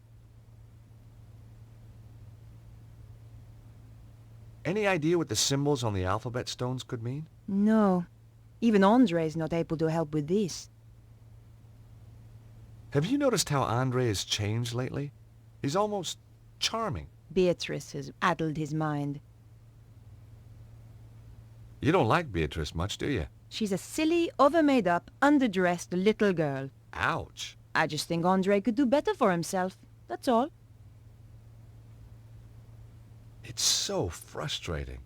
Any idea what the symbols on the alphabet stones could mean? No. Even Andre's not able to help with this. Have you noticed how Andre has changed lately? He's almost charming. Beatrice has addled his mind. You don't like Beatrice much, do you? She's a silly, over-made-up, underdressed little girl. Ouch. I just think Andre could do better for himself. That's all. It's so frustrating.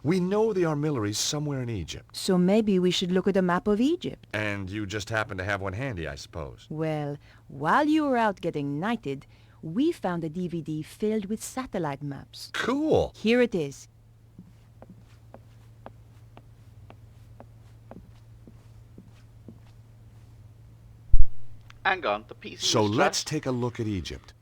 We know the Armillary's somewhere in Egypt. So maybe we should look at a map of Egypt. And you just happen to have one handy, I suppose. Well, while you were out getting knighted, we found a DVD filled with satellite maps. Cool. Here it is. Hang on, the PC So was let's trashed. take a look at Egypt.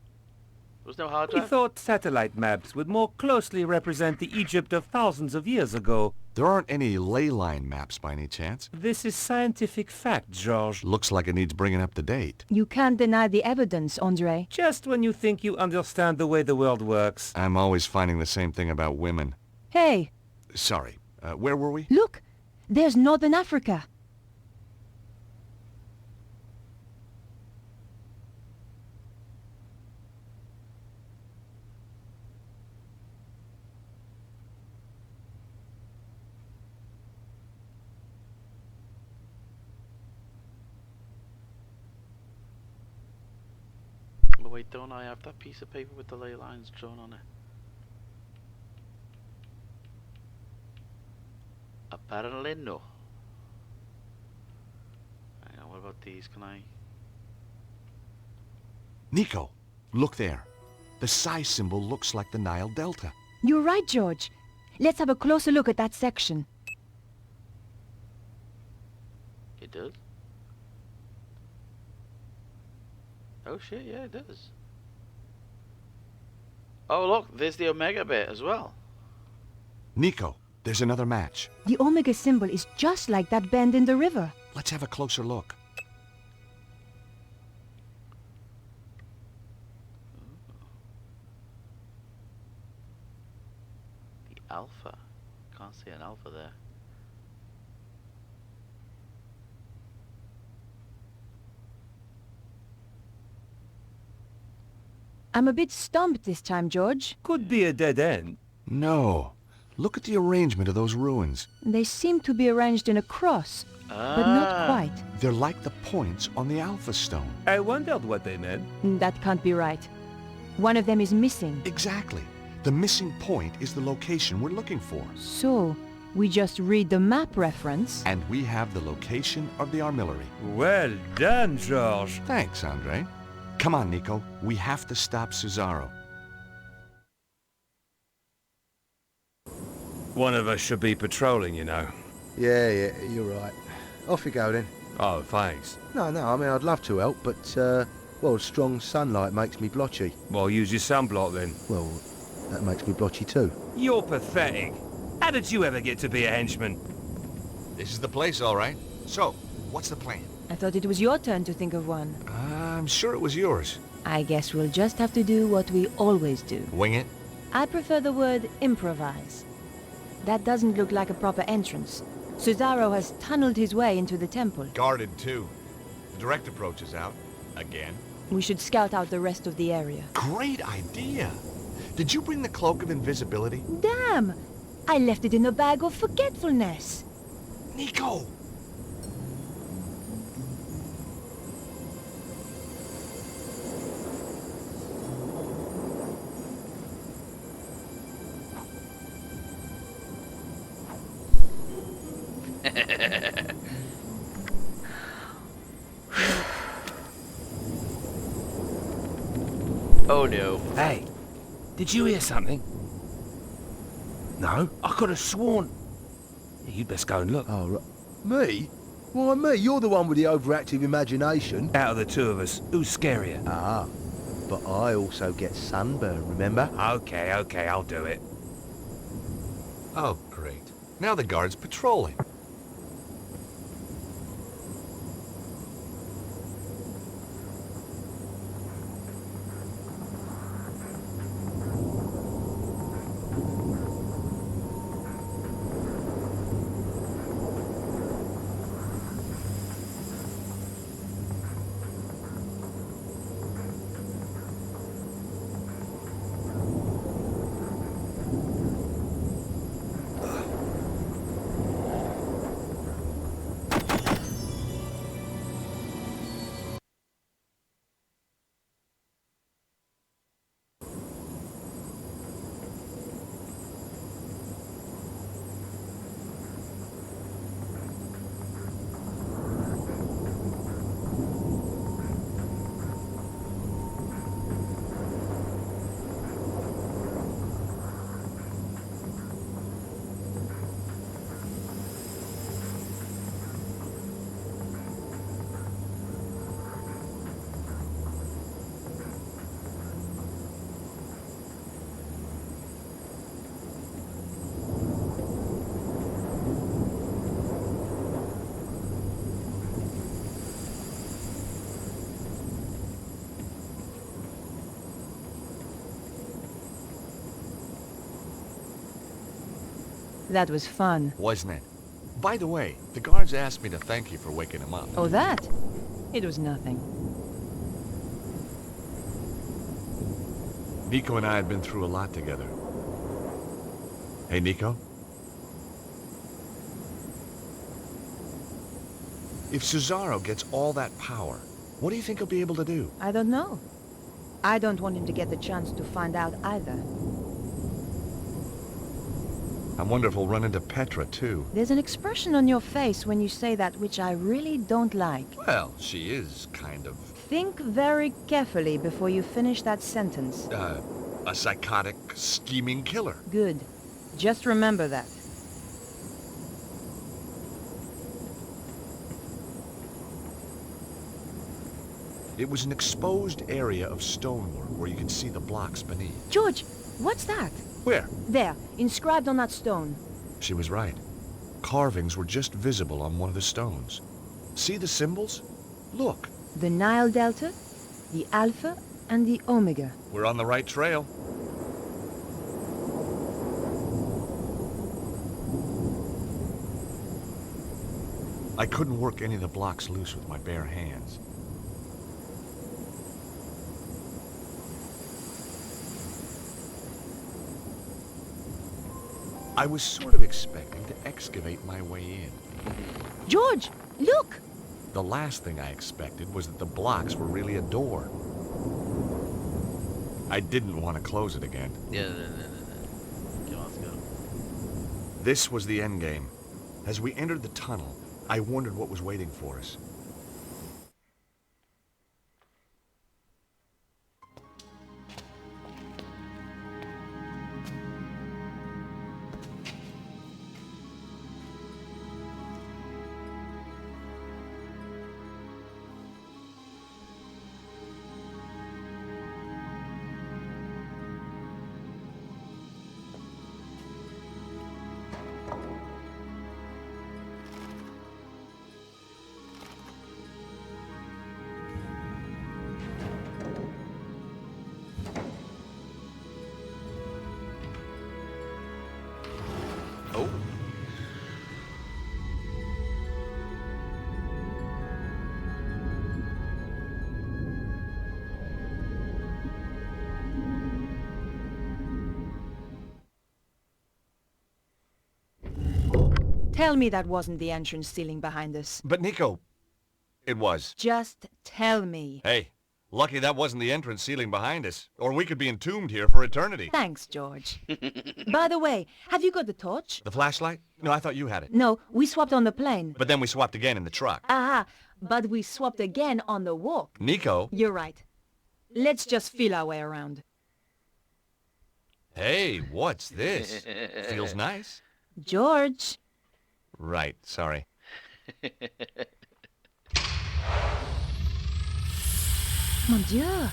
There was no hard We drive? thought satellite maps would more closely represent the Egypt of thousands of years ago. There aren't any ley line maps by any chance. This is scientific fact, George. Looks like it needs bringing up to date. You can't deny the evidence, Andre. Just when you think you understand the way the world works. I'm always finding the same thing about women. Hey, Sorry, where were we? look! There's Northern Africa. Oh, wait, don't I have that piece of paper with the ley lines drawn on it? Apparently no. Hang on, what about these? Can I? Nico, look there. The psi symbol looks like the Nile Delta. You're right, George. Let's have a closer look at that section. It does? Oh shit, yeah, it does. Oh look, there's the Omega bit as well. Nico, there's another match. The Omega symbol is just like that bend in the river. Let's have a closer look. The Alpha. Can't see an Alpha there. I'm a bit stumped this time, George. Could be a dead end. No. Look at the arrangement of those ruins. They seem to be arranged in a cross, but not quite. They're like the points on the Alpha Stone. I wondered what they meant. That can't be right. One of them is missing. Exactly. The missing point is the location we're looking for. So, We just read the map reference. And we have the location of the armillery. Well done, George. Thanks, Andre. Come on, Nico. We have to stop Cesaro. One of us should be patrolling, you know. Yeah, you're right. Off you go then. Oh, thanks. No, I mean, I'd love to help, but, well, strong sunlight makes me blotchy. Well, use your sunblock then. Well, that makes me blotchy too. You're pathetic. How did you ever get to be a henchman? This is the place, all right. So, what's the plan? I thought it was your turn to think of one. I'm sure it was yours. I guess we'll just have to do what we always do. Wing it? I prefer the word improvise. That doesn't look like a proper entrance. Cesaro has tunneled his way into the temple. Guarded, too. The direct approach is out. Again. We should scout out the rest of the area. Great idea! Did you bring the Cloak of Invisibility? Damn! I left it in a bag of forgetfulness. Nico! Oh no. Hey, did you hear something? No? I could have sworn. You'd best go and look. Oh, right. Me? Why me? You're the one with the overactive imagination. Out of the two of us, who's scarier? Ah, but I also get sunburn, remember? Okay, I'll do it. Oh, great. Now the guard's patrolling. That was fun. Wasn't it? By the way, the guards asked me to thank you for waking him up. Oh, that? It was nothing. Nico and I had been through a lot together. Hey, Nico? If Cesaro gets all that power, what do you think he'll be able to do? I don't know. I don't want him to get the chance to find out either. I wonder if we'll run into Petra, too. There's an expression on your face when you say that which I really don't like. Well, she is kind of... Think very carefully before you finish that sentence. A psychotic, scheming killer. Good. Just remember that. It was an exposed area of stonework where you could see the blocks beneath. George, what's that? Where? There, inscribed on that stone. She was right. Carvings were just visible on one of the stones. See the symbols? Look. The Nile Delta, the Alpha, and the Omega. We're on the right trail. I couldn't work any of the blocks loose with my bare hands. I was sort of expecting to excavate my way in. George, look! The last thing I expected was that the blocks were really a door. I didn't want to close it again. Yeah, no. Come on, let's go. This was the endgame. As we entered the tunnel, I wondered what was waiting for us. Tell me that wasn't the entrance ceiling behind us. But Nico, it was. Just tell me. Hey, lucky that wasn't the entrance ceiling behind us, or we could be entombed here for eternity. Thanks, George. By the way, have you got the torch? The flashlight? No, I thought you had it. No, we swapped on the plane. But then we swapped again in the truck. Aha, but we swapped again on the walk. Nico? You're right. Let's just feel our way around. Hey, what's this? Feels nice. George. Right, sorry. Mon Dieu.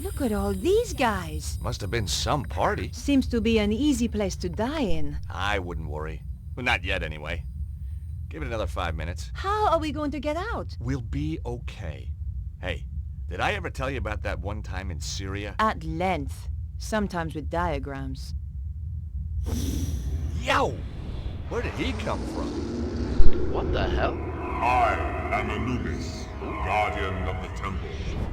Look at all these guys. Must have been some party. Seems to be an easy place to die in. I wouldn't worry. Well, not yet, anyway. Give it another 5 minutes. How are we going to get out? We'll be okay. Hey, did I ever tell you about that one time in Syria? At length. Sometimes with diagrams. Yo! Where did he come from? What the hell? I am Anubis, guardian of the temple.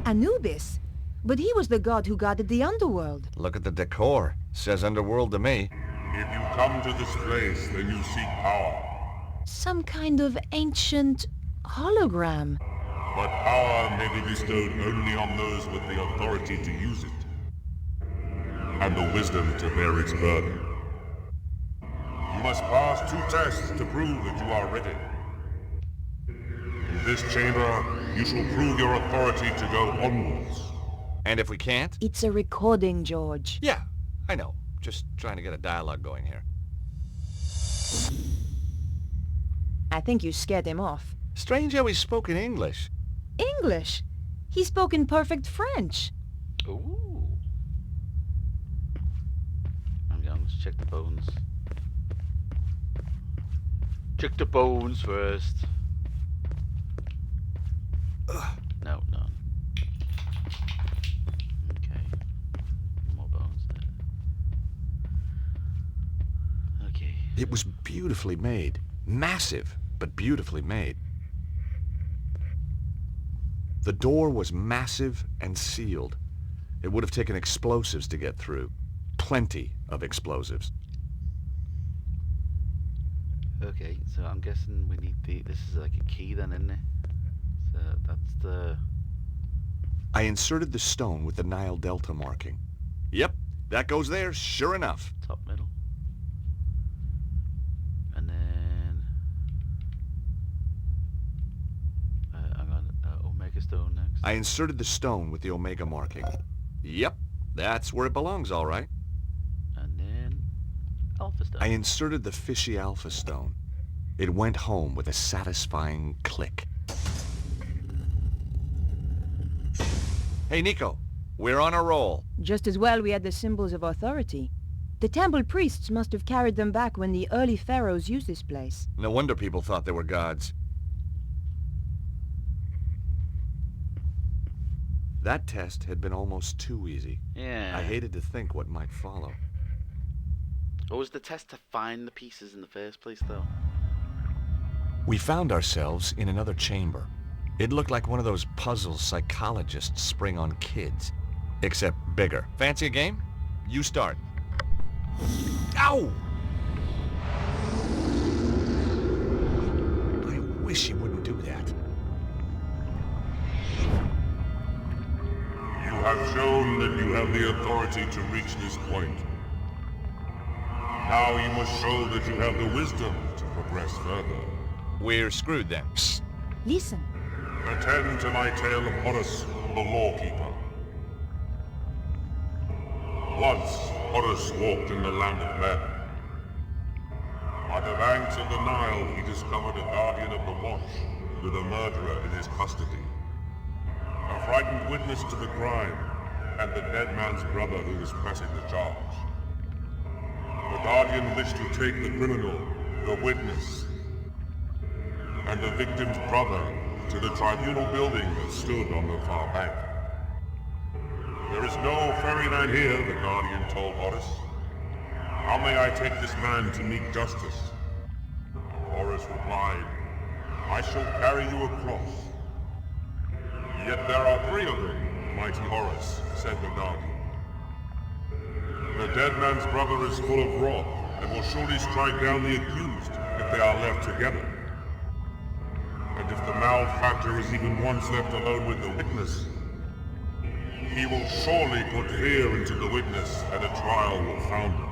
Anubis? But he was the god who guarded the underworld. Look at the decor. Says underworld to me. If you come to this place, then you seek power. Some kind of ancient hologram. But power may be bestowed only on those with the authority to use it. And the wisdom to bear its burden. You must pass 2 tests to prove that you are ready. In this chamber, you shall prove your authority to go onwards. And if we can't? It's a recording, George. Yeah, I know. Just trying to get a dialogue going here. I think you scared him off. Strange how he spoke in English. English? He spoke in perfect French. Ooh. I'm going to check the bones. Check the bones first. No, none. Okay. More bones there. Okay. It was beautifully made. Massive, but beautifully made. The door was massive and sealed. It would have taken explosives to get through. Plenty of explosives. Okay, so I'm guessing we need this is like a key then, isn't it? So that's the... I inserted the stone with the Nile Delta marking. Yep, that goes there, sure enough. Top middle. And then... I'm on Omega Stone next. I inserted the stone with the Omega marking. Yep, that's where it belongs, all right. And then... Alpha Stone. I inserted the fishy Alpha Stone. It went home with a satisfying click. Hey, Nico, we're on a roll. Just as well we had the symbols of authority. The temple priests must have carried them back when the early pharaohs used this place. No wonder people thought they were gods. That test had been almost too easy. Yeah. I hated to think what might follow. What was the test to find the pieces in the first place, though? We found ourselves in another chamber. It looked like one of those puzzles psychologists spring on kids. Except bigger. Fancy a game? You start. Ow! I wish you wouldn't do that. You have shown that you have the authority to reach this point. Now you must show that you have the wisdom to progress further. We're screwed then. Listen. Attend to my tale of Horus, the Lawkeeper. Once, Horus walked in the land of men. By the banks of the Nile, he discovered a guardian of the watch with a murderer in his custody. A frightened witness to the crime, and the dead man's brother who was pressing the charge. The guardian wished to take the criminal, the witness, and the victim's brother to the tribunal building that stood on the far bank. There is no ferryman here, the guardian told Horus. How may I take this man to meet justice? Horus replied, I shall carry you across. Yet there are 3 of them, mighty Horus, said the guardian. The dead man's brother is full of wrath, and will surely strike down the accused if they are left together. And if the malefactor is even once left alone with the witness, he will surely put fear into the witness, and a trial will founder.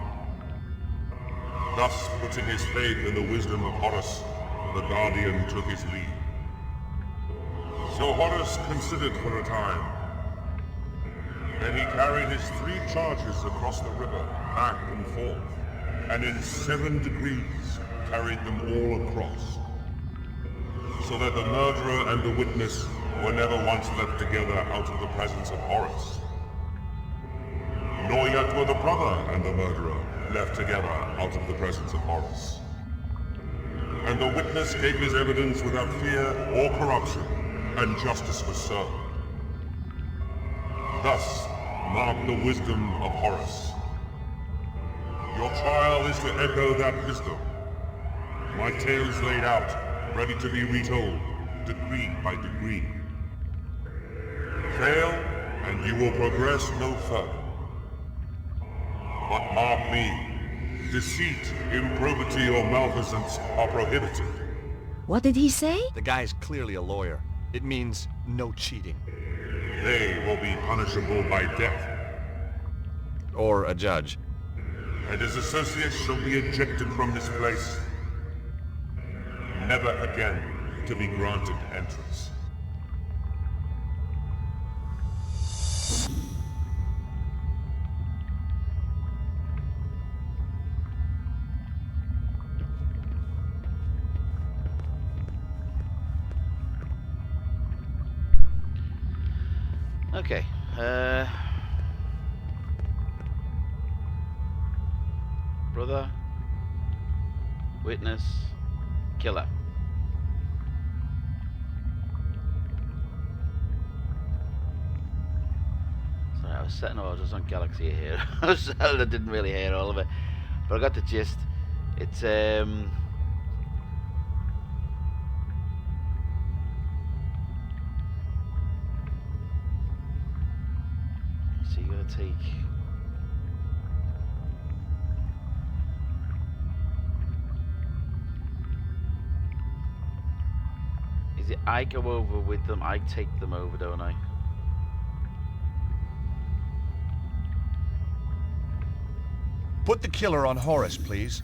Thus, putting his faith in the wisdom of Horus, the guardian took his leave. So Horus considered for a time. Then he carried his 3 charges across the river, back and forth, and in 7 degrees carried them all across, so that the murderer and the witness were never once left together out of the presence of Horus. Nor yet were the brother and the murderer left together out of the presence of Horus. And the witness gave his evidence without fear or corruption, and justice was served. Thus, mark the wisdom of Horus. Your trial is to echo that wisdom. My tale is laid out, ready to be retold, degree by degree. Fail, and you will progress no further. But mark me, deceit, improbity, or malfeasance are prohibited. What did he say? The guy's clearly a lawyer. It means no cheating. They will be punishable by death. Or a judge. And his associates shall be ejected from this place, never again to be granted entrance. Okay, brother, witness, killer. Sorry, I was setting orders on Galaxy here. I didn't really hear all of it, but I got the gist. It's so you gotta take. Is it I go over with them, I take them over, don't I? Put the killer on Horus, please.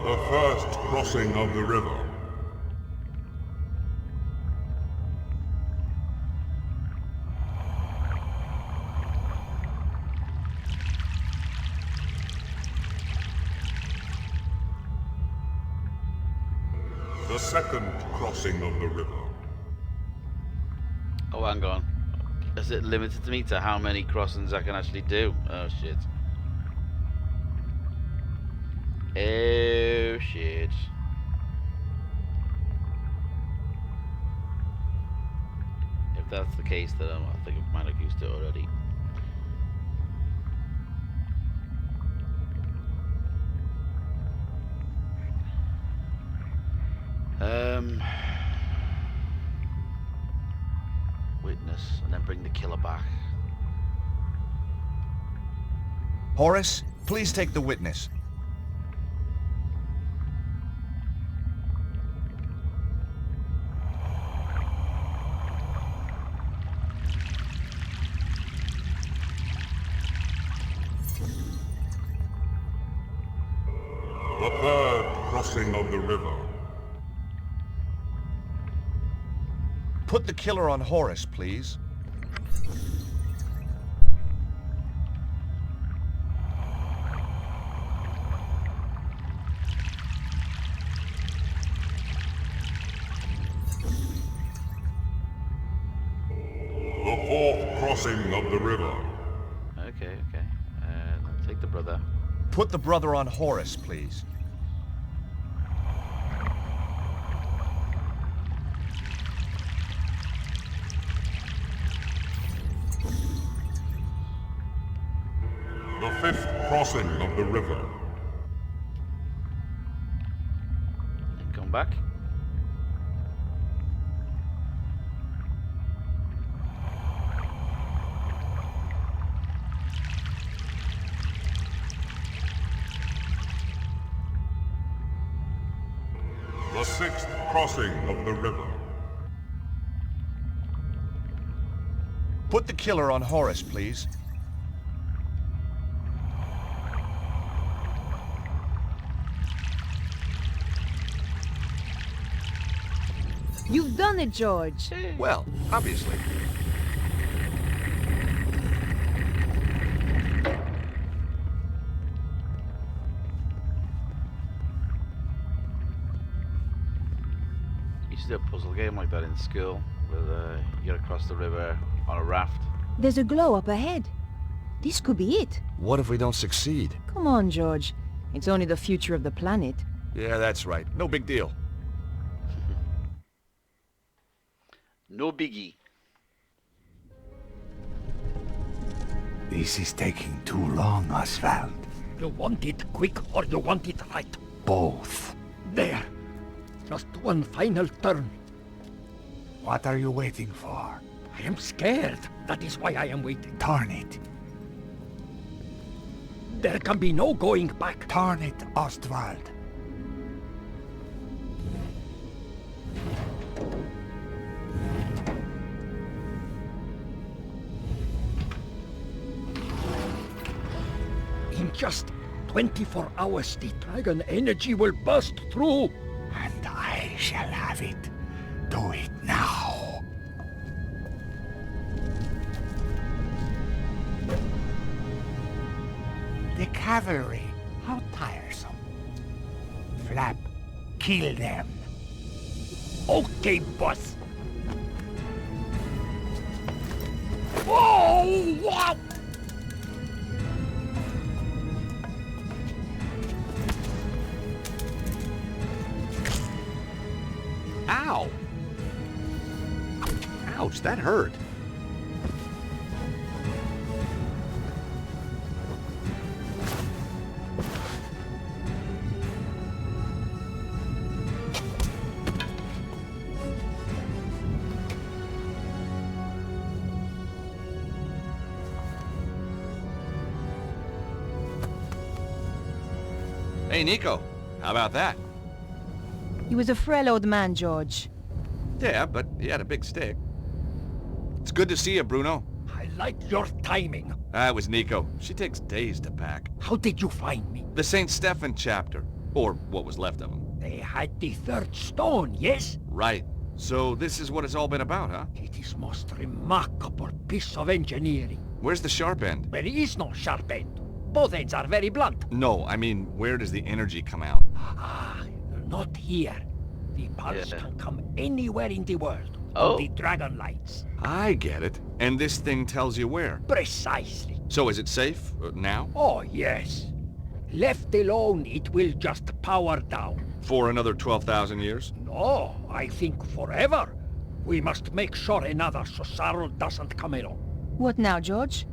The first crossing of the river. The second crossing of the river. Oh, hang on. Is it limited to me to how many crossings I can actually do? Oh, shit. Oh, shit. If that's the case, then I think I might have used it already. Witness, and then bring the killer back. Horace, please take the witness. The third crossing of the river. Put the killer on Horace, please. The fourth crossing of the river. Okay. Take the brother. Put the brother on Horace, please. The fifth crossing of the river. And come back. The sixth crossing of the river. Put the killer on Horace, please. You've done it, George. Well, obviously. Used to do a puzzle game like that in school, where you gotta cross the river on a raft. There's a glow up ahead. This could be it. What if we don't succeed? Come on, George. It's only the future of the planet. Yeah, that's right. No big deal. No biggie. This is taking too long, Oswald. You want it quick or you want it right? Both. There. Just one final turn. What are you waiting for? I am scared. That is why I am waiting. Turn it. There can be no going back. Turn it, Ostwald. In just 24 hours, the dragon energy will burst through. And I shall have it. Do it now. The cavalry, how tiresome. Flap, kill them. Okay, boss. Oh, wow! Ow! Ouch, that hurt. Hey, Nico. How about that? He was a frail old man, George. Yeah, but he had a big stick. It's good to see you, Bruno. I like your timing. That was Nico. She takes days to pack. How did you find me? The St. Stephen chapter. Or what was left of him. They had the third stone, yes? Right. So this is what it's all been about, huh? It is most remarkable piece of engineering. Where's the sharp end? There is no sharp end. Both ends are very blunt. No, I mean, where does the energy come out? Ah, not here. The pulse can come anywhere in the world. Oh. On the dragon lights. I get it. And this thing tells you where? Precisely. So is it safe? Now? Oh, yes. Left alone, it will just power down. For another 12,000 years? No, I think forever. We must make sure another Cesaro doesn't come along. What now, George?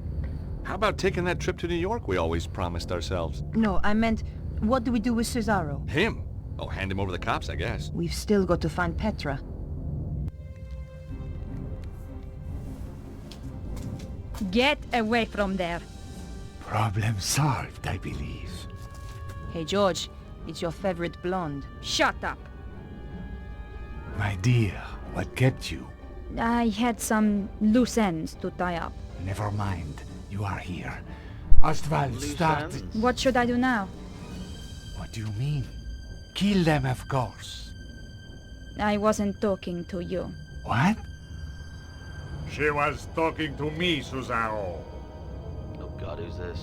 How about taking that trip to New York we always promised ourselves? No, I meant, what do we do with Cesaro? Him? Oh, hand him over the cops, I guess. We've still got to find Petra. Get away from there. Problem solved, I believe. Hey, George, it's your favorite blonde. Shut up. My dear, what kept you? I had some loose ends to tie up. Never mind. You are here. Ostwald started... What should I do now? What do you mean? Kill them, of course. I wasn't talking to you. What? She was talking to me, Susano. Oh God, who's this?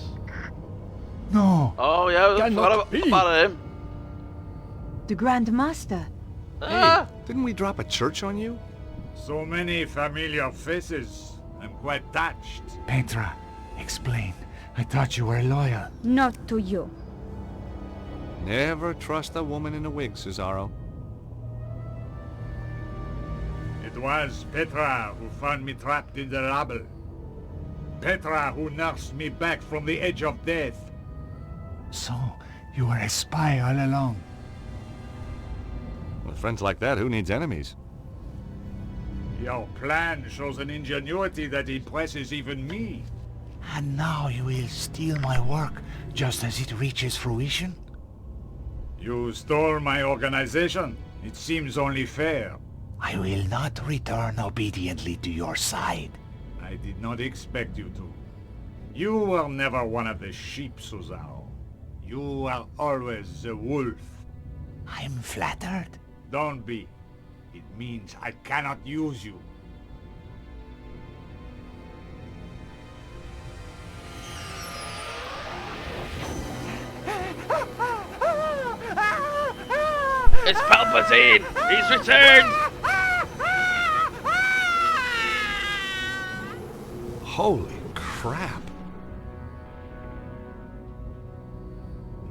No. Oh yeah, I forgot about him. The Grand Master. Ah! Hey, didn't we drop a church on you? So many familiar faces. I'm quite touched. Petra, explain. I thought you were loyal. Not to you. Never trust a woman in a wig, Cesaro. It was Petra who found me trapped in the rubble. Petra who nursed me back from the edge of death. So, you were a spy all along. With friends like that, who needs enemies? Your plan shows an ingenuity that impresses even me. And now you will steal my work just as it reaches fruition? You stole my organization. It seems only fair. I will not return obediently to your side. I did not expect you to. You were never one of the sheep, Susano. You were always the wolf. I'm flattered. Don't be. It means I cannot use you. It's Palpatine! He's returned! Holy crap.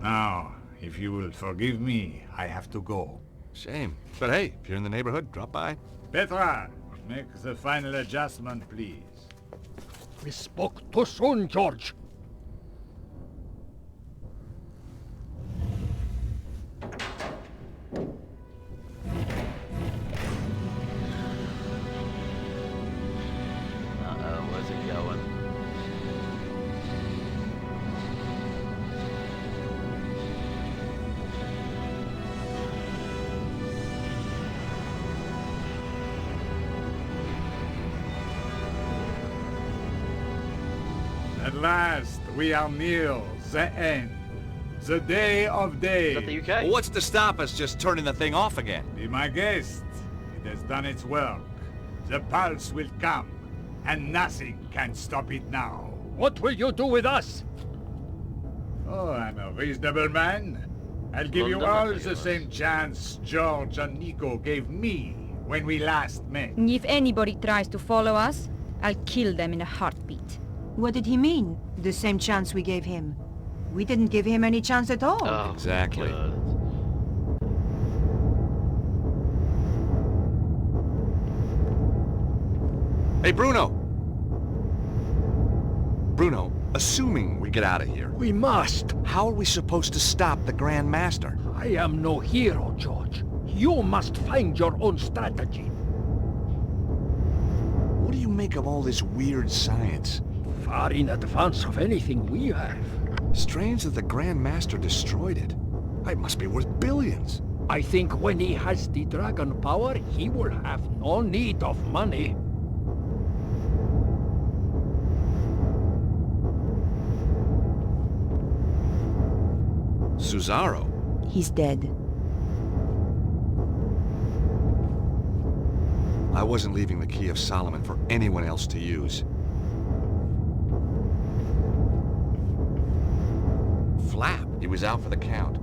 Now, if you will forgive me, I have to go. Shame. But hey, if you're in the neighborhood, drop by. Petra, make the final adjustment, please. We spoke too soon, George. Uh-oh, where's it going? At last, we are near the end. The day of days. Is that the UK? Well, what's to stop us just turning the thing off again? Be my guest. It has done its work. The pulse will come, and nothing can stop it now. What will you do with us? Oh, I'm a reasonable man. I'll give you all the same chance George and Nico gave me when we last met. If anybody tries to follow us, I'll kill them in a heartbeat. What did he mean? The same chance we gave him. We didn't give him any chance at all. Oh, exactly. God. Hey, Bruno! Bruno, assuming we get out of here, We must. how are we supposed to stop the Grand Master? I am no hero, George. You must find your own strategy. What do you make of all this weird science? Far in advance of anything we have. Strange that the Grand Master destroyed it. It must be worth billions. I think when he has the dragon power, he will have no need of money. Cesaro? He's dead. I wasn't leaving the Key of Solomon for anyone else to use. Flap, he was out for the count.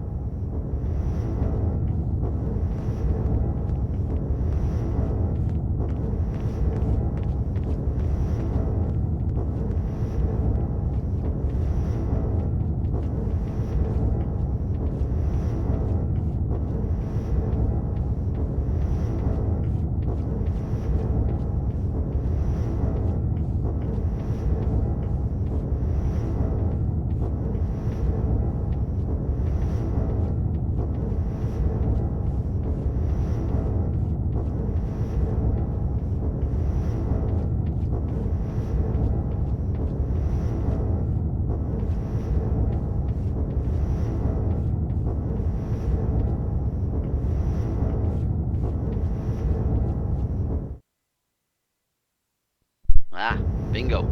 Ah, bingo.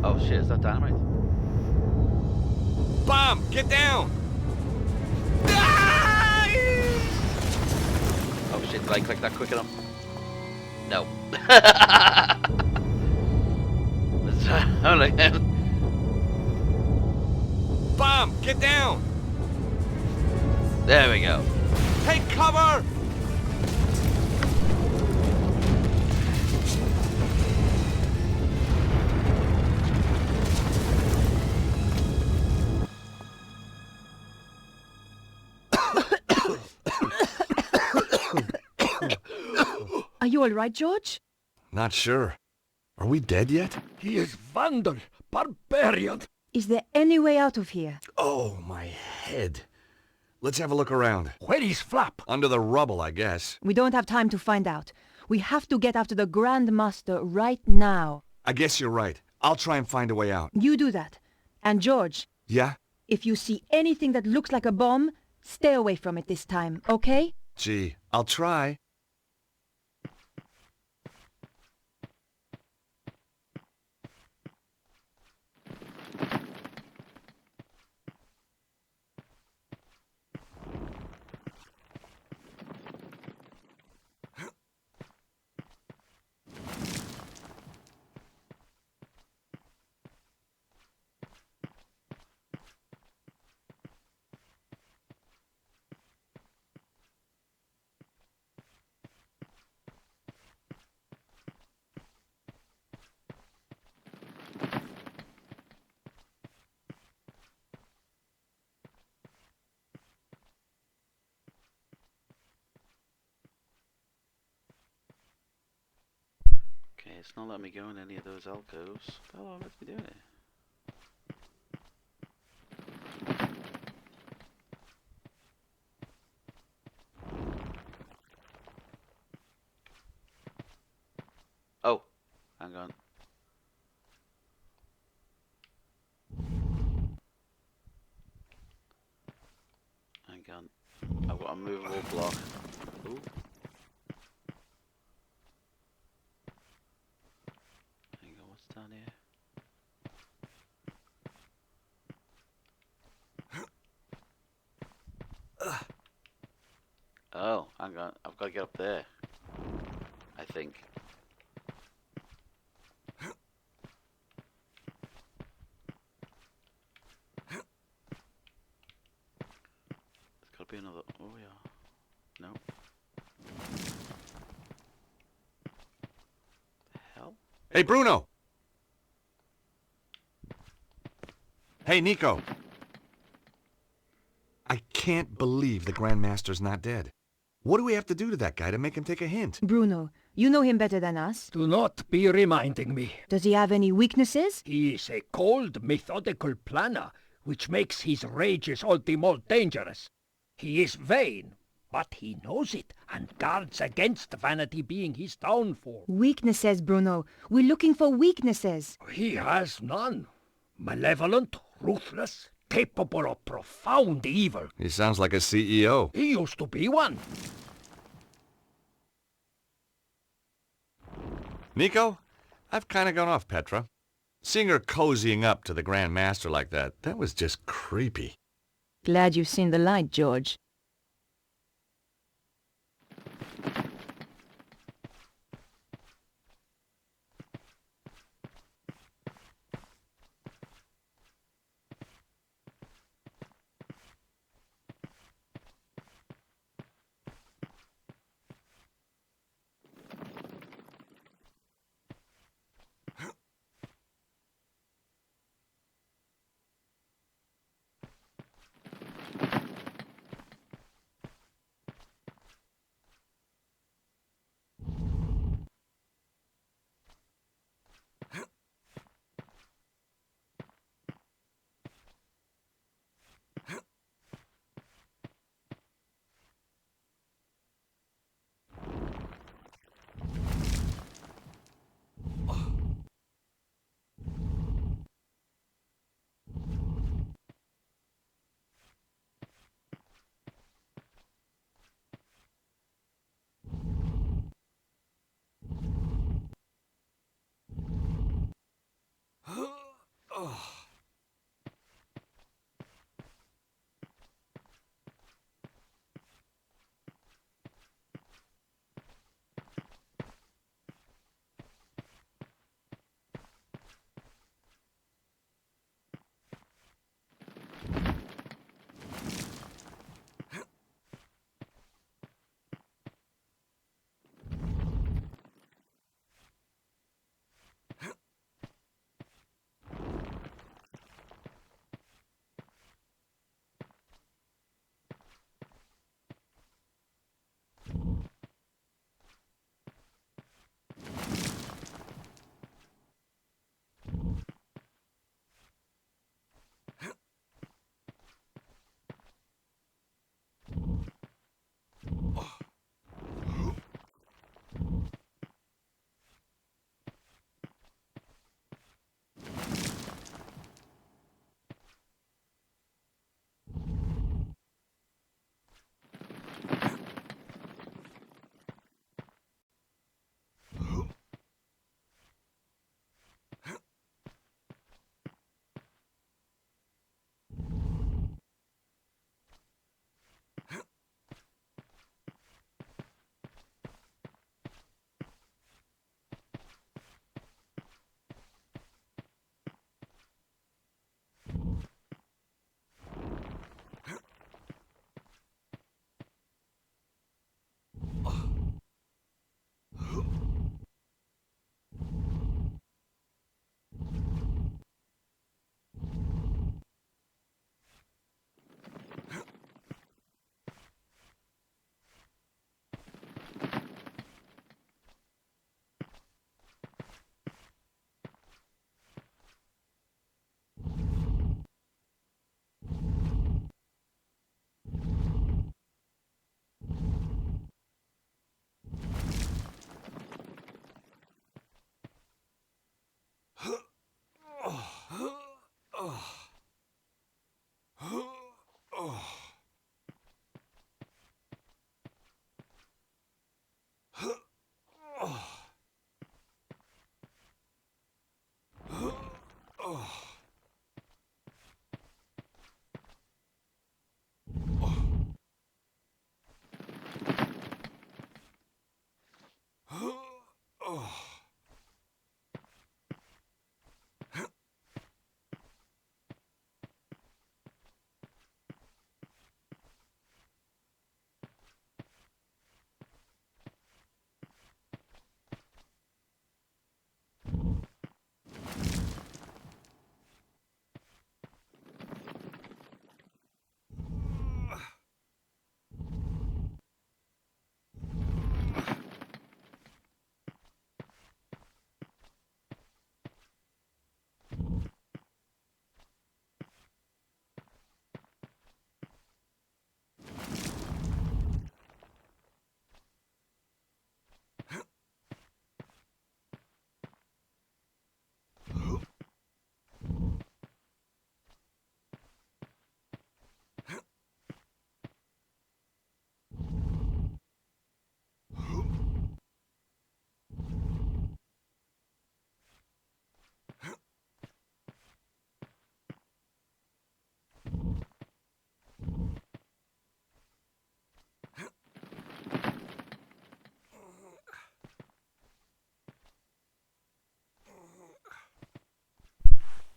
Oh shit, is that dynamite? Bomb! Get down! Oh shit, did I click that quick enough? No. Oh, look. Bomb! Get down! There we go. Take cover! Are you all right, George? Not sure. Are we dead yet? He is vandal, barbarian. Is there any way out of here? Oh, my head. Let's have a look around. Where is Flap? Under the rubble, I guess. We don't have time to find out. We have to get after the Grand Master right now. I guess you're right. I'll try and find a way out. You do that. And George, Yeah? if you see anything that looks like a bomb, stay away from it this time, okay? Gee, I'll try. Okay, it's not letting me go in any of those alcoves. How long let me do it? Oh, hang on. Hang on. I've got a movable block. Ooh. Hang on, what's down here? Oh, hang on. I've got to get up there. I think. There's got to be another. Oh, yeah. No. The hell? Hey, Bruno! Hey, Nico! I can't believe the Grandmaster's not dead. What do we have to do to that guy to make him take a hint? Bruno, you know him better than us. Do not be reminding me. Does he have any weaknesses? He is a cold, methodical planner, which makes his rages all the more dangerous. He is vain, but he knows it, and guards against vanity being his downfall. Weaknesses, Bruno. We're looking for weaknesses. He has none. Malevolent, ruthless, capable of profound evil. He sounds like a CEO. He used to be one. Nico, I've kind of gone off Petra. Seeing her cozying up to the Grand Master like that was just creepy. Glad you've seen the light, George.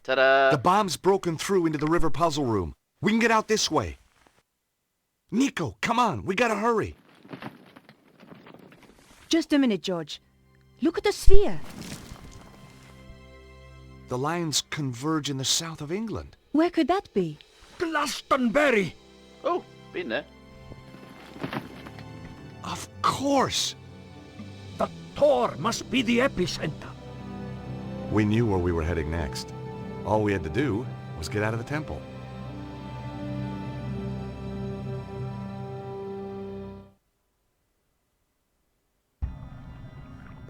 Ta-da! The bomb's broken through into the river puzzle room. We can get out this way. Nico, come on, we gotta hurry. Just a minute, George. Look at the sphere. The lines converge in the south of England. Where could that be? Glastonbury! Oh, been there. Of course! The Tor must be the epicenter. We knew where we were heading next. All we had to do was get out of the temple.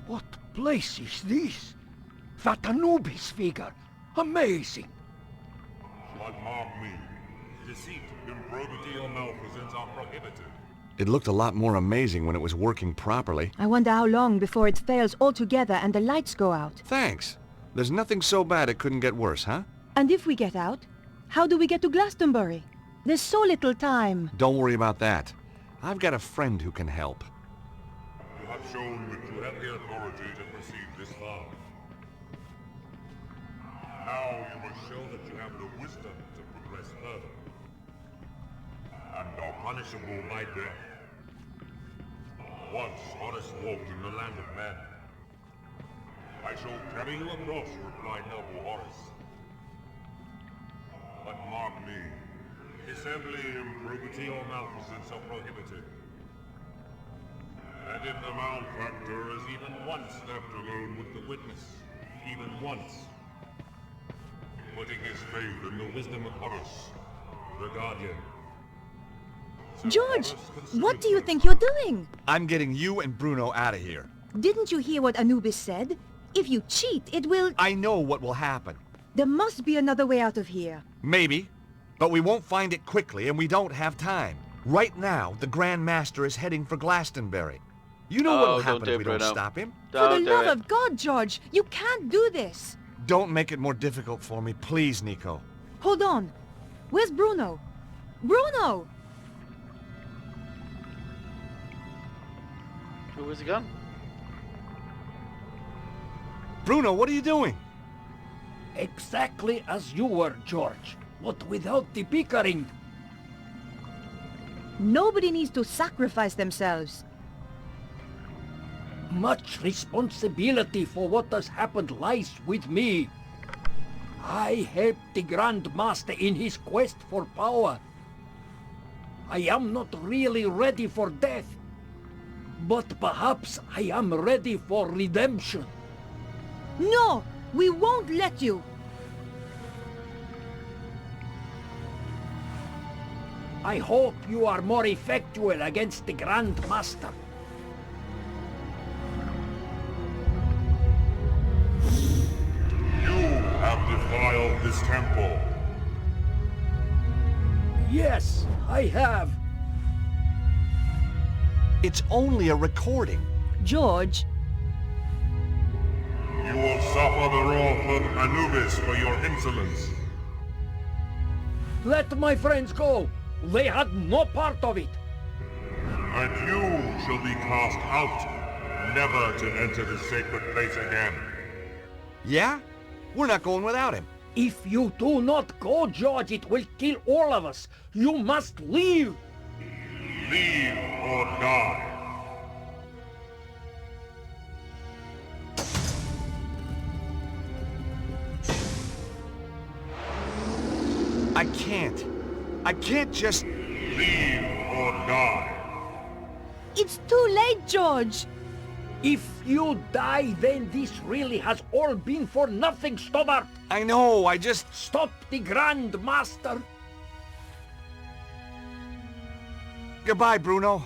What place is this? That Anubis figure. Amazing. But mark me, deceit, improbity, or malfeasance are prohibited. It looked a lot more amazing when it was working properly. I wonder how long before it fails altogether and the lights go out. Thanks. There's nothing so bad it couldn't get worse, huh? And if we get out, how do we get to Glastonbury? There's so little time. Don't worry about that. I've got a friend who can help. You have shown that you have the authority to proceed this far. Now you must show that you have the wisdom to progress further. And are punishable by death. Once Horace walked in the land of men. I shall carry you across, replied noble Horace. But mark me, dissembly, improbity, or malfeasance are prohibited. And if the malefactor is even once left alone with the witness, even once, putting his faith in the wisdom of Horus, the Guardian. George, what do you think you're doing? I'm getting you and Bruno out of here. Didn't you hear what Anubis said? If you cheat, it will... I know what will happen. There must be another way out of here. Maybe, but we won't find it quickly and we don't have time. Right now, the Grand Master is heading for Glastonbury. You know what'll happen if we don't stop him? For the love of God, George, you can't do this. Don't make it more difficult for me, please, Nico. Hold on. Where's Bruno? Bruno! Where's he gone? Bruno, what are you doing? Exactly as you were, George, but without the bickering. Nobody needs to sacrifice themselves. Much responsibility for what has happened lies with me. I helped the Grand Master in his quest for power. I am not really ready for death, but perhaps I am ready for redemption. No! We won't let you! I hope you are more effectual against the Grand Master. You have defiled this temple. Yes, I have. It's only a recording. George. You will suffer the wrath of Anubis for your insolence. Let my friends go. They had no part of it. And you shall be cast out, never to enter the sacred place again. Yeah? We're not going without him. If you do not go, George, it will kill all of us. You must leave. Leave or die. I can't. I can't just... Leave or die. It's too late, George. If you die, then this really has all been for nothing, Stoddart. I know, I just... Stop the Grand Master. Goodbye, Bruno.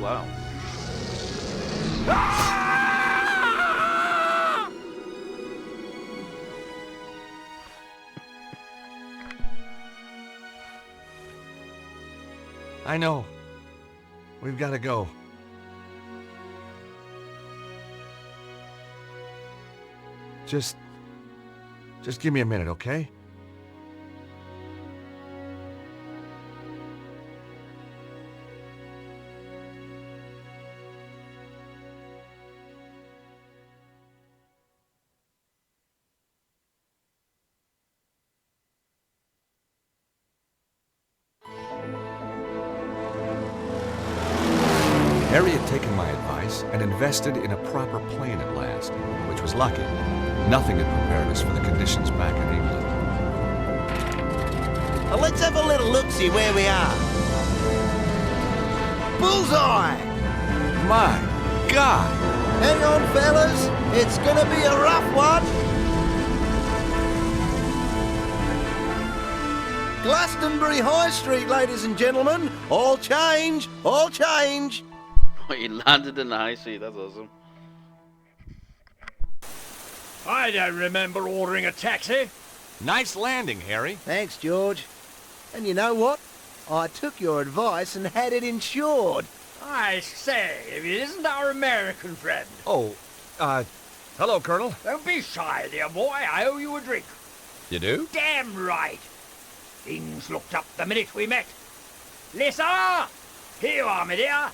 wow. I know. We've got to go. Just give me a minute, okay? Harry had taken my advice and invested in a proper plane at last, which was lucky. Nothing had prepared us for the conditions back in England. Well, let's have a little look-see where we are. Bullseye! My God! Hang on, fellas. It's gonna be a rough one. Glastonbury High Street, ladies and gentlemen. All change, all change. You landed in the high street, that's awesome. I don't remember ordering a taxi. Nice landing, Harry. Thanks, George. And you know what? I took your advice and had it insured. I say, if it isn't our American friend. Oh, hello, Colonel. Don't be shy, dear boy. I owe you a drink. You do? Damn right. Things looked up the minute we met. Lisa! Here you are, my dear.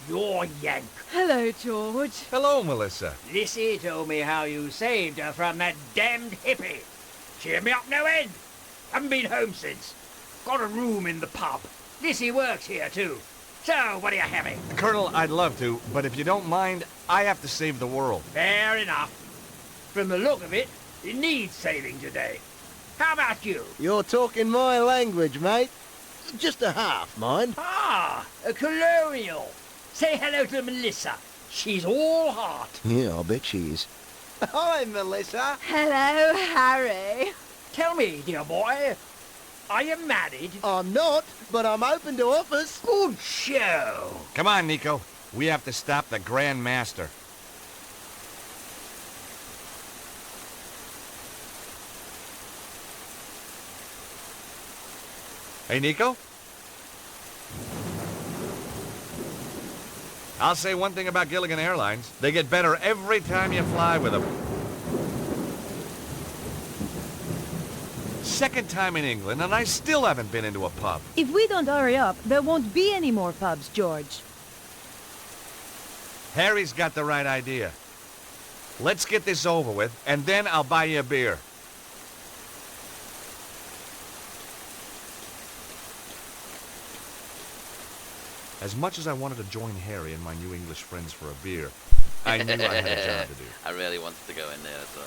Your Yank. Hello, George. Hello, Melissa. Lissy told me how you saved her from that damned hippie. Cheered me up no end. Haven't been home since. Got a room in the pub. Lissy works here, too. So, what are you having? Colonel, I'd love to, but if you don't mind, I have to save the world. Fair enough. From the look of it, it needs saving today. How about you? You're talking my language, mate. Just a half, mind. Ah, a colonial. Say hello to Melissa. She's all heart. Yeah, I bet she is. Hi, Melissa. Hello, Harry. Tell me, dear boy, are you married? I'm not, but I'm open to offers. Good show. Come on, Nico. We have to stop the Grand Master. Hey, Nico? I'll say one thing about Gilligan Airlines. They get better every time you fly with them. Second time in England, and I still haven't been into a pub. If we don't hurry up, there won't be any more pubs, George. Harry's got the right idea. Let's get this over with, and then I'll buy you a beer. As much as I wanted to join Harry and my new English friends for a beer, I knew I had a job to do. I really wanted to go in there, so...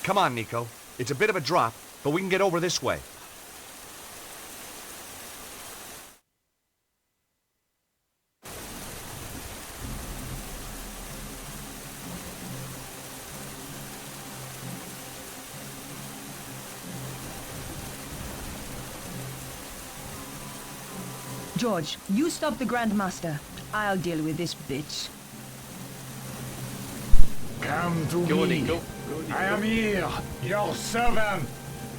Come on, Nico. It's a bit of a drop, but we can get over this way. George, you stop the Grandmaster. I'll deal with this bitch. Come to Go, me. Nico. I am here, your servant.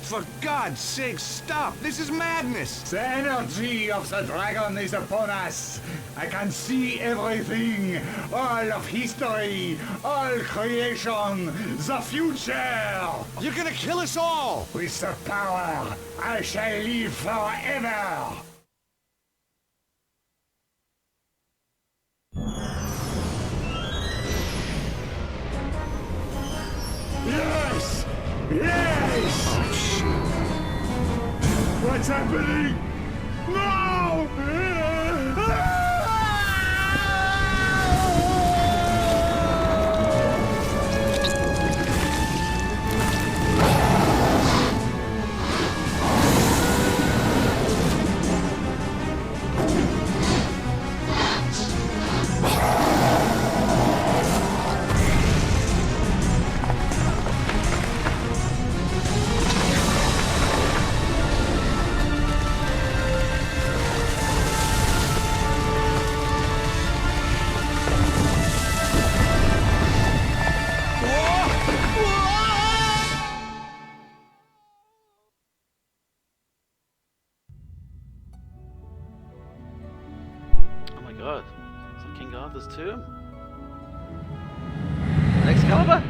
For God's sake, stop! This is madness! The energy of the dragon is upon us. I can see everything. All of history, all creation, the future. You're gonna kill us all! With the power, I shall live forever. Yes! Yes! Oh, shit. What's happening? No! Oh my god. Is that King Arthur's tomb? Excalibur?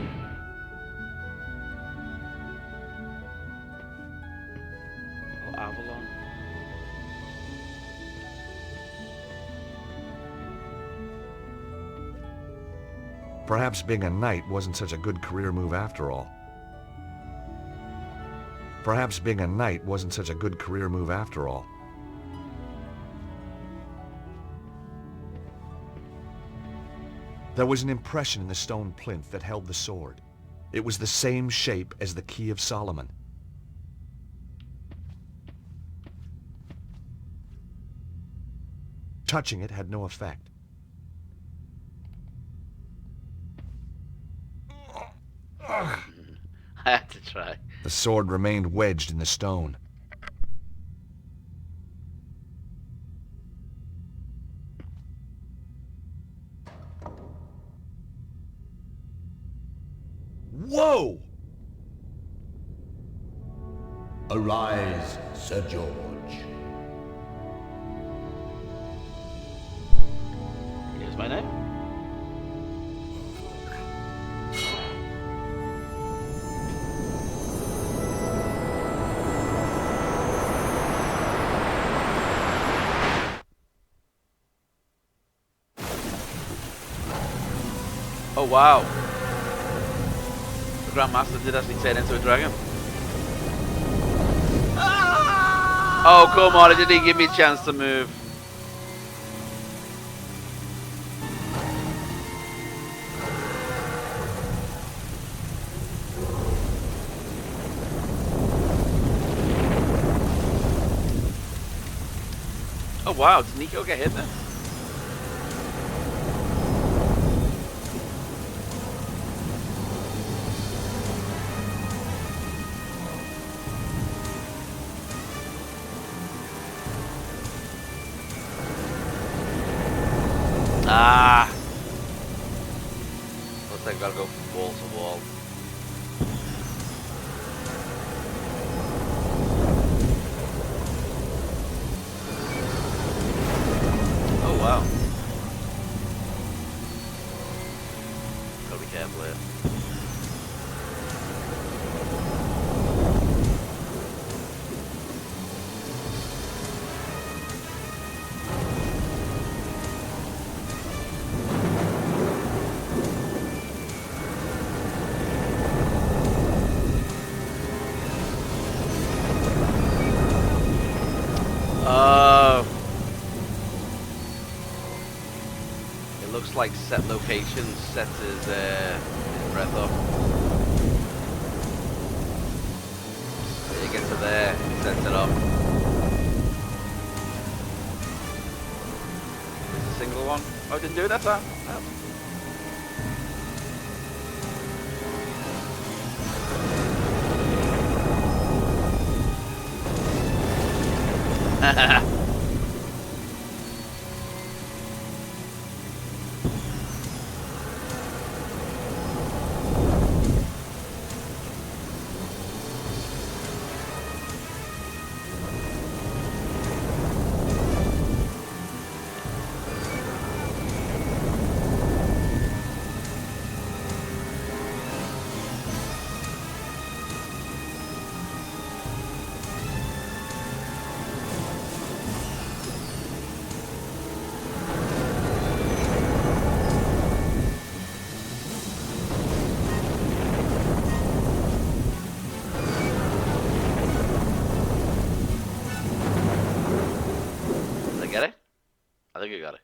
Or Avalon? Perhaps being a knight wasn't such a good career move after all. Perhaps being a knight wasn't such a good career move after all. There was an impression in the stone plinth that held the sword. It was the same shape as the Key of Solomon. Touching it had no effect. I had to try. The sword remained wedged in the stone. Whoa! Arise, Sir George. Here's my name. Oh wow. The Grandmaster did actually turn into a dragon. Oh come on, it didn't give me a chance to move. Oh wow, did Nico get hit then? Ah! Looks like I've got to go from wall to wall. Oh wow. Gotta be careful here. It looks like set locations sets his breath off. When you get to there, it sets it up. It's a single one. Oh, it didn't do that time. Oh. Get it? I think I got it.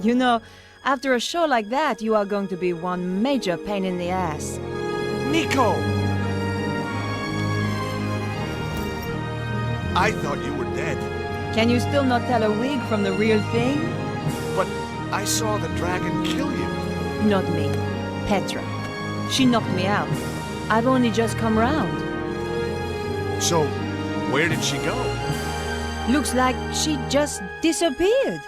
You know, after a show like that, you are going to be one major pain in the ass. Nico! I thought you were dead. Can you still not tell a wig from the real thing? But I saw the dragon kill you. Not me. Petra. She knocked me out. I've only just come round. So, where did she go? Looks like she just disappeared.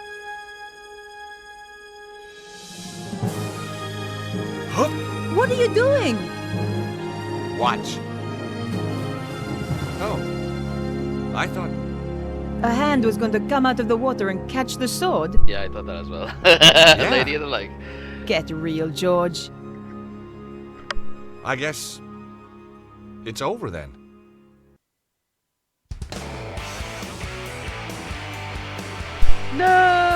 Huh? What are you doing? Watch. Oh. I thought... A hand was going to come out of the water and catch the sword. Yeah, I thought that as well. Yeah. Lady of the Lake. Get real, George. I guess... it's over then. No!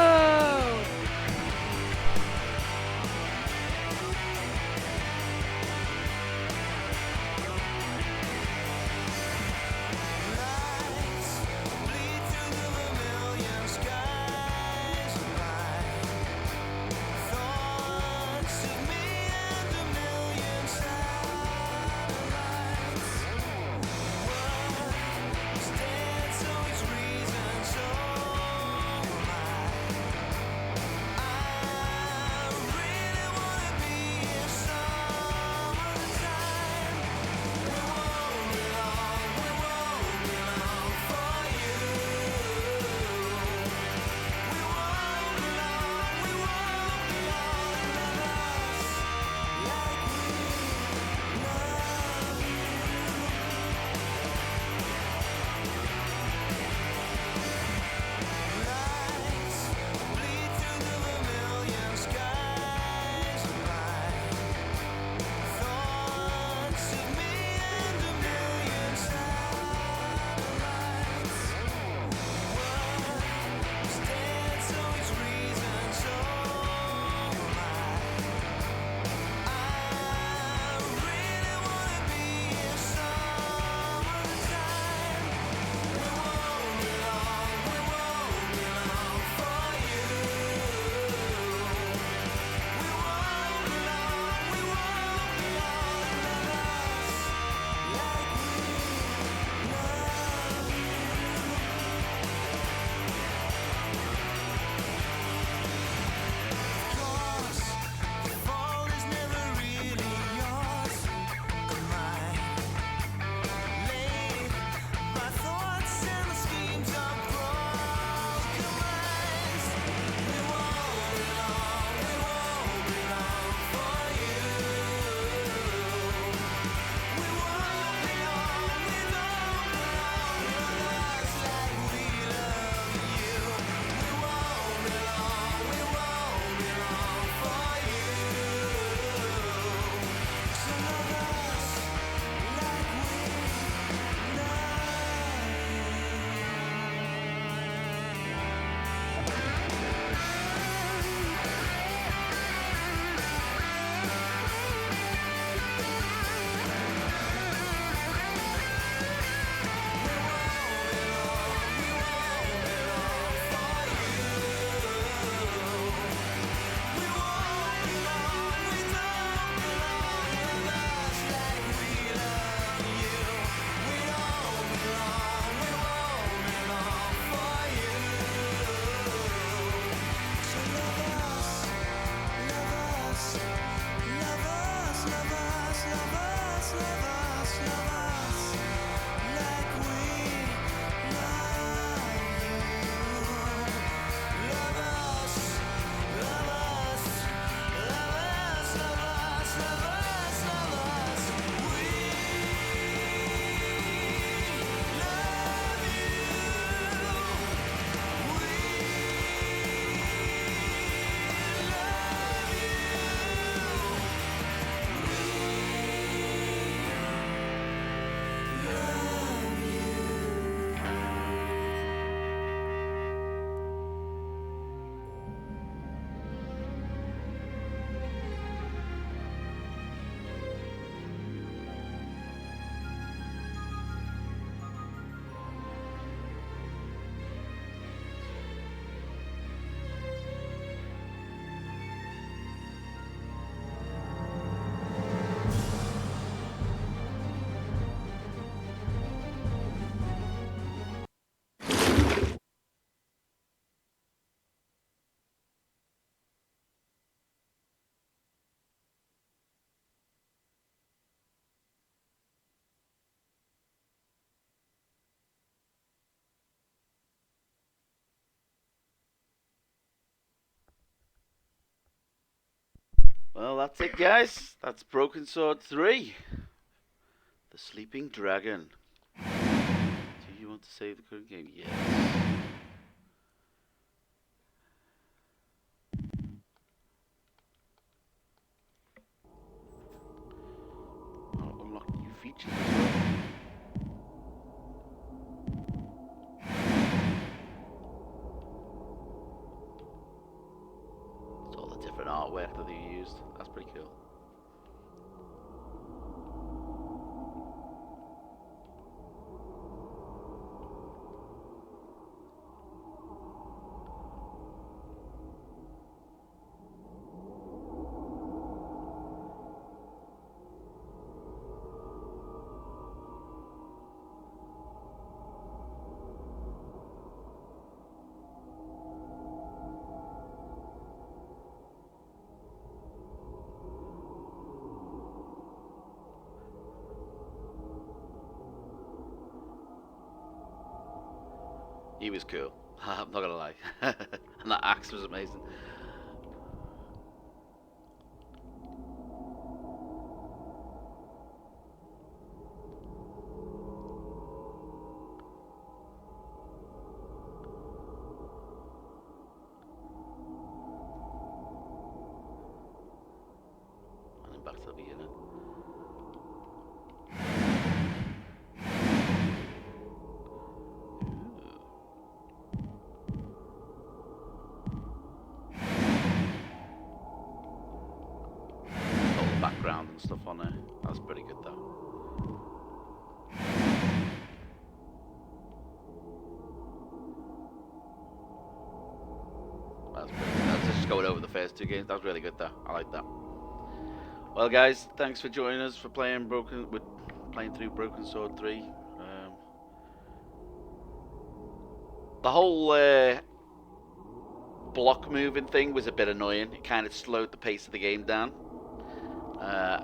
Well, that's it, guys. That's Broken Sword 3. The Sleeping Dragon. Do you want to save the current game? Yes. I'll unlock new features as well. It's all the different artwork that they used. That's pretty cool. He was cool. I'm not gonna lie. And that axe was amazing. And then back to the beginning. Background and stuff on there. That's pretty good though. That's pretty good. That's just going over the first two games. That was really good though. I like that. Well, guys, thanks for joining us for playing through Broken Sword 3. The whole block moving thing was a bit annoying. It kind of slowed the pace of the game down.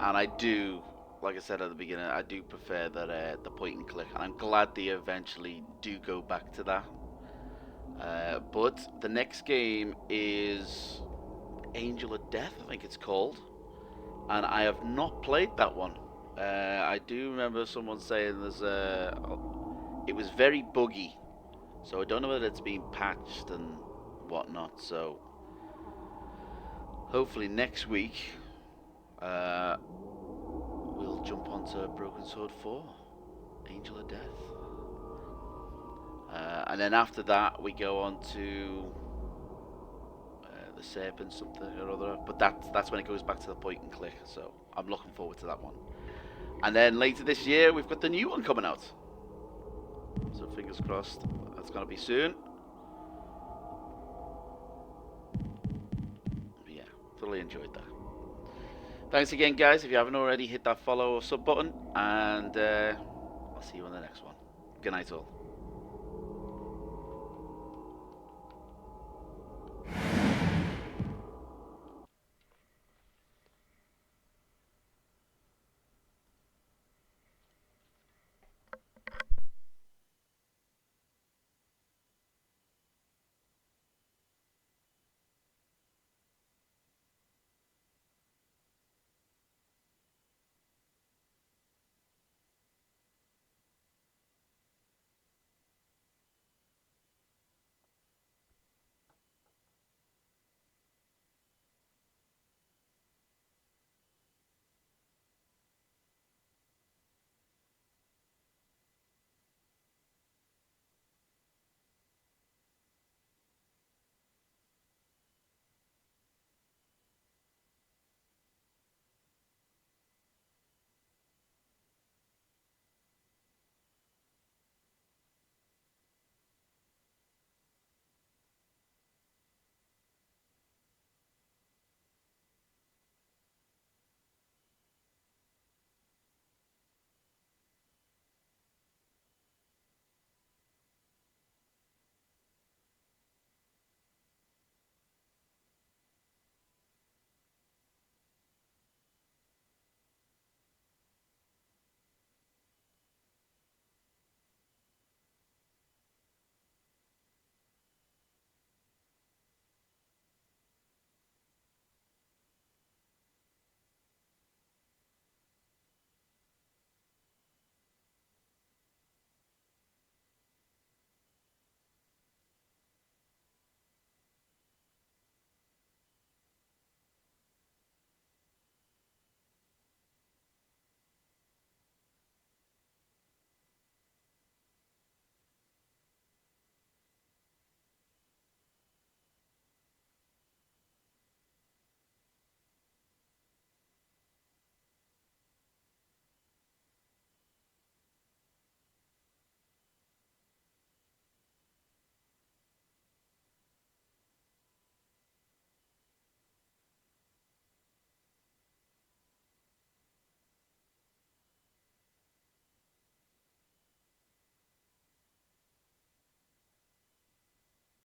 And I do, like I said at the beginning, I do prefer that the point and click, and I'm glad they eventually do go back to that. But the next game is Angel of Death, I think it's called, and I have not played that one. I do remember someone saying it was very buggy, so I don't know whether it's been patched and whatnot. So hopefully next week. We'll jump onto Broken Sword 4, Angel of Death. And then after that, we go on to the Serpent something or other. But that's when it goes back to the point and click. So I'm looking forward to that one. And then later this year, we've got the new one coming out. So fingers crossed, that's going to be soon. But yeah, totally enjoyed that. Thanks again, guys. If you haven't already, hit that follow or sub button, and I'll see you on the next one. Good night, all.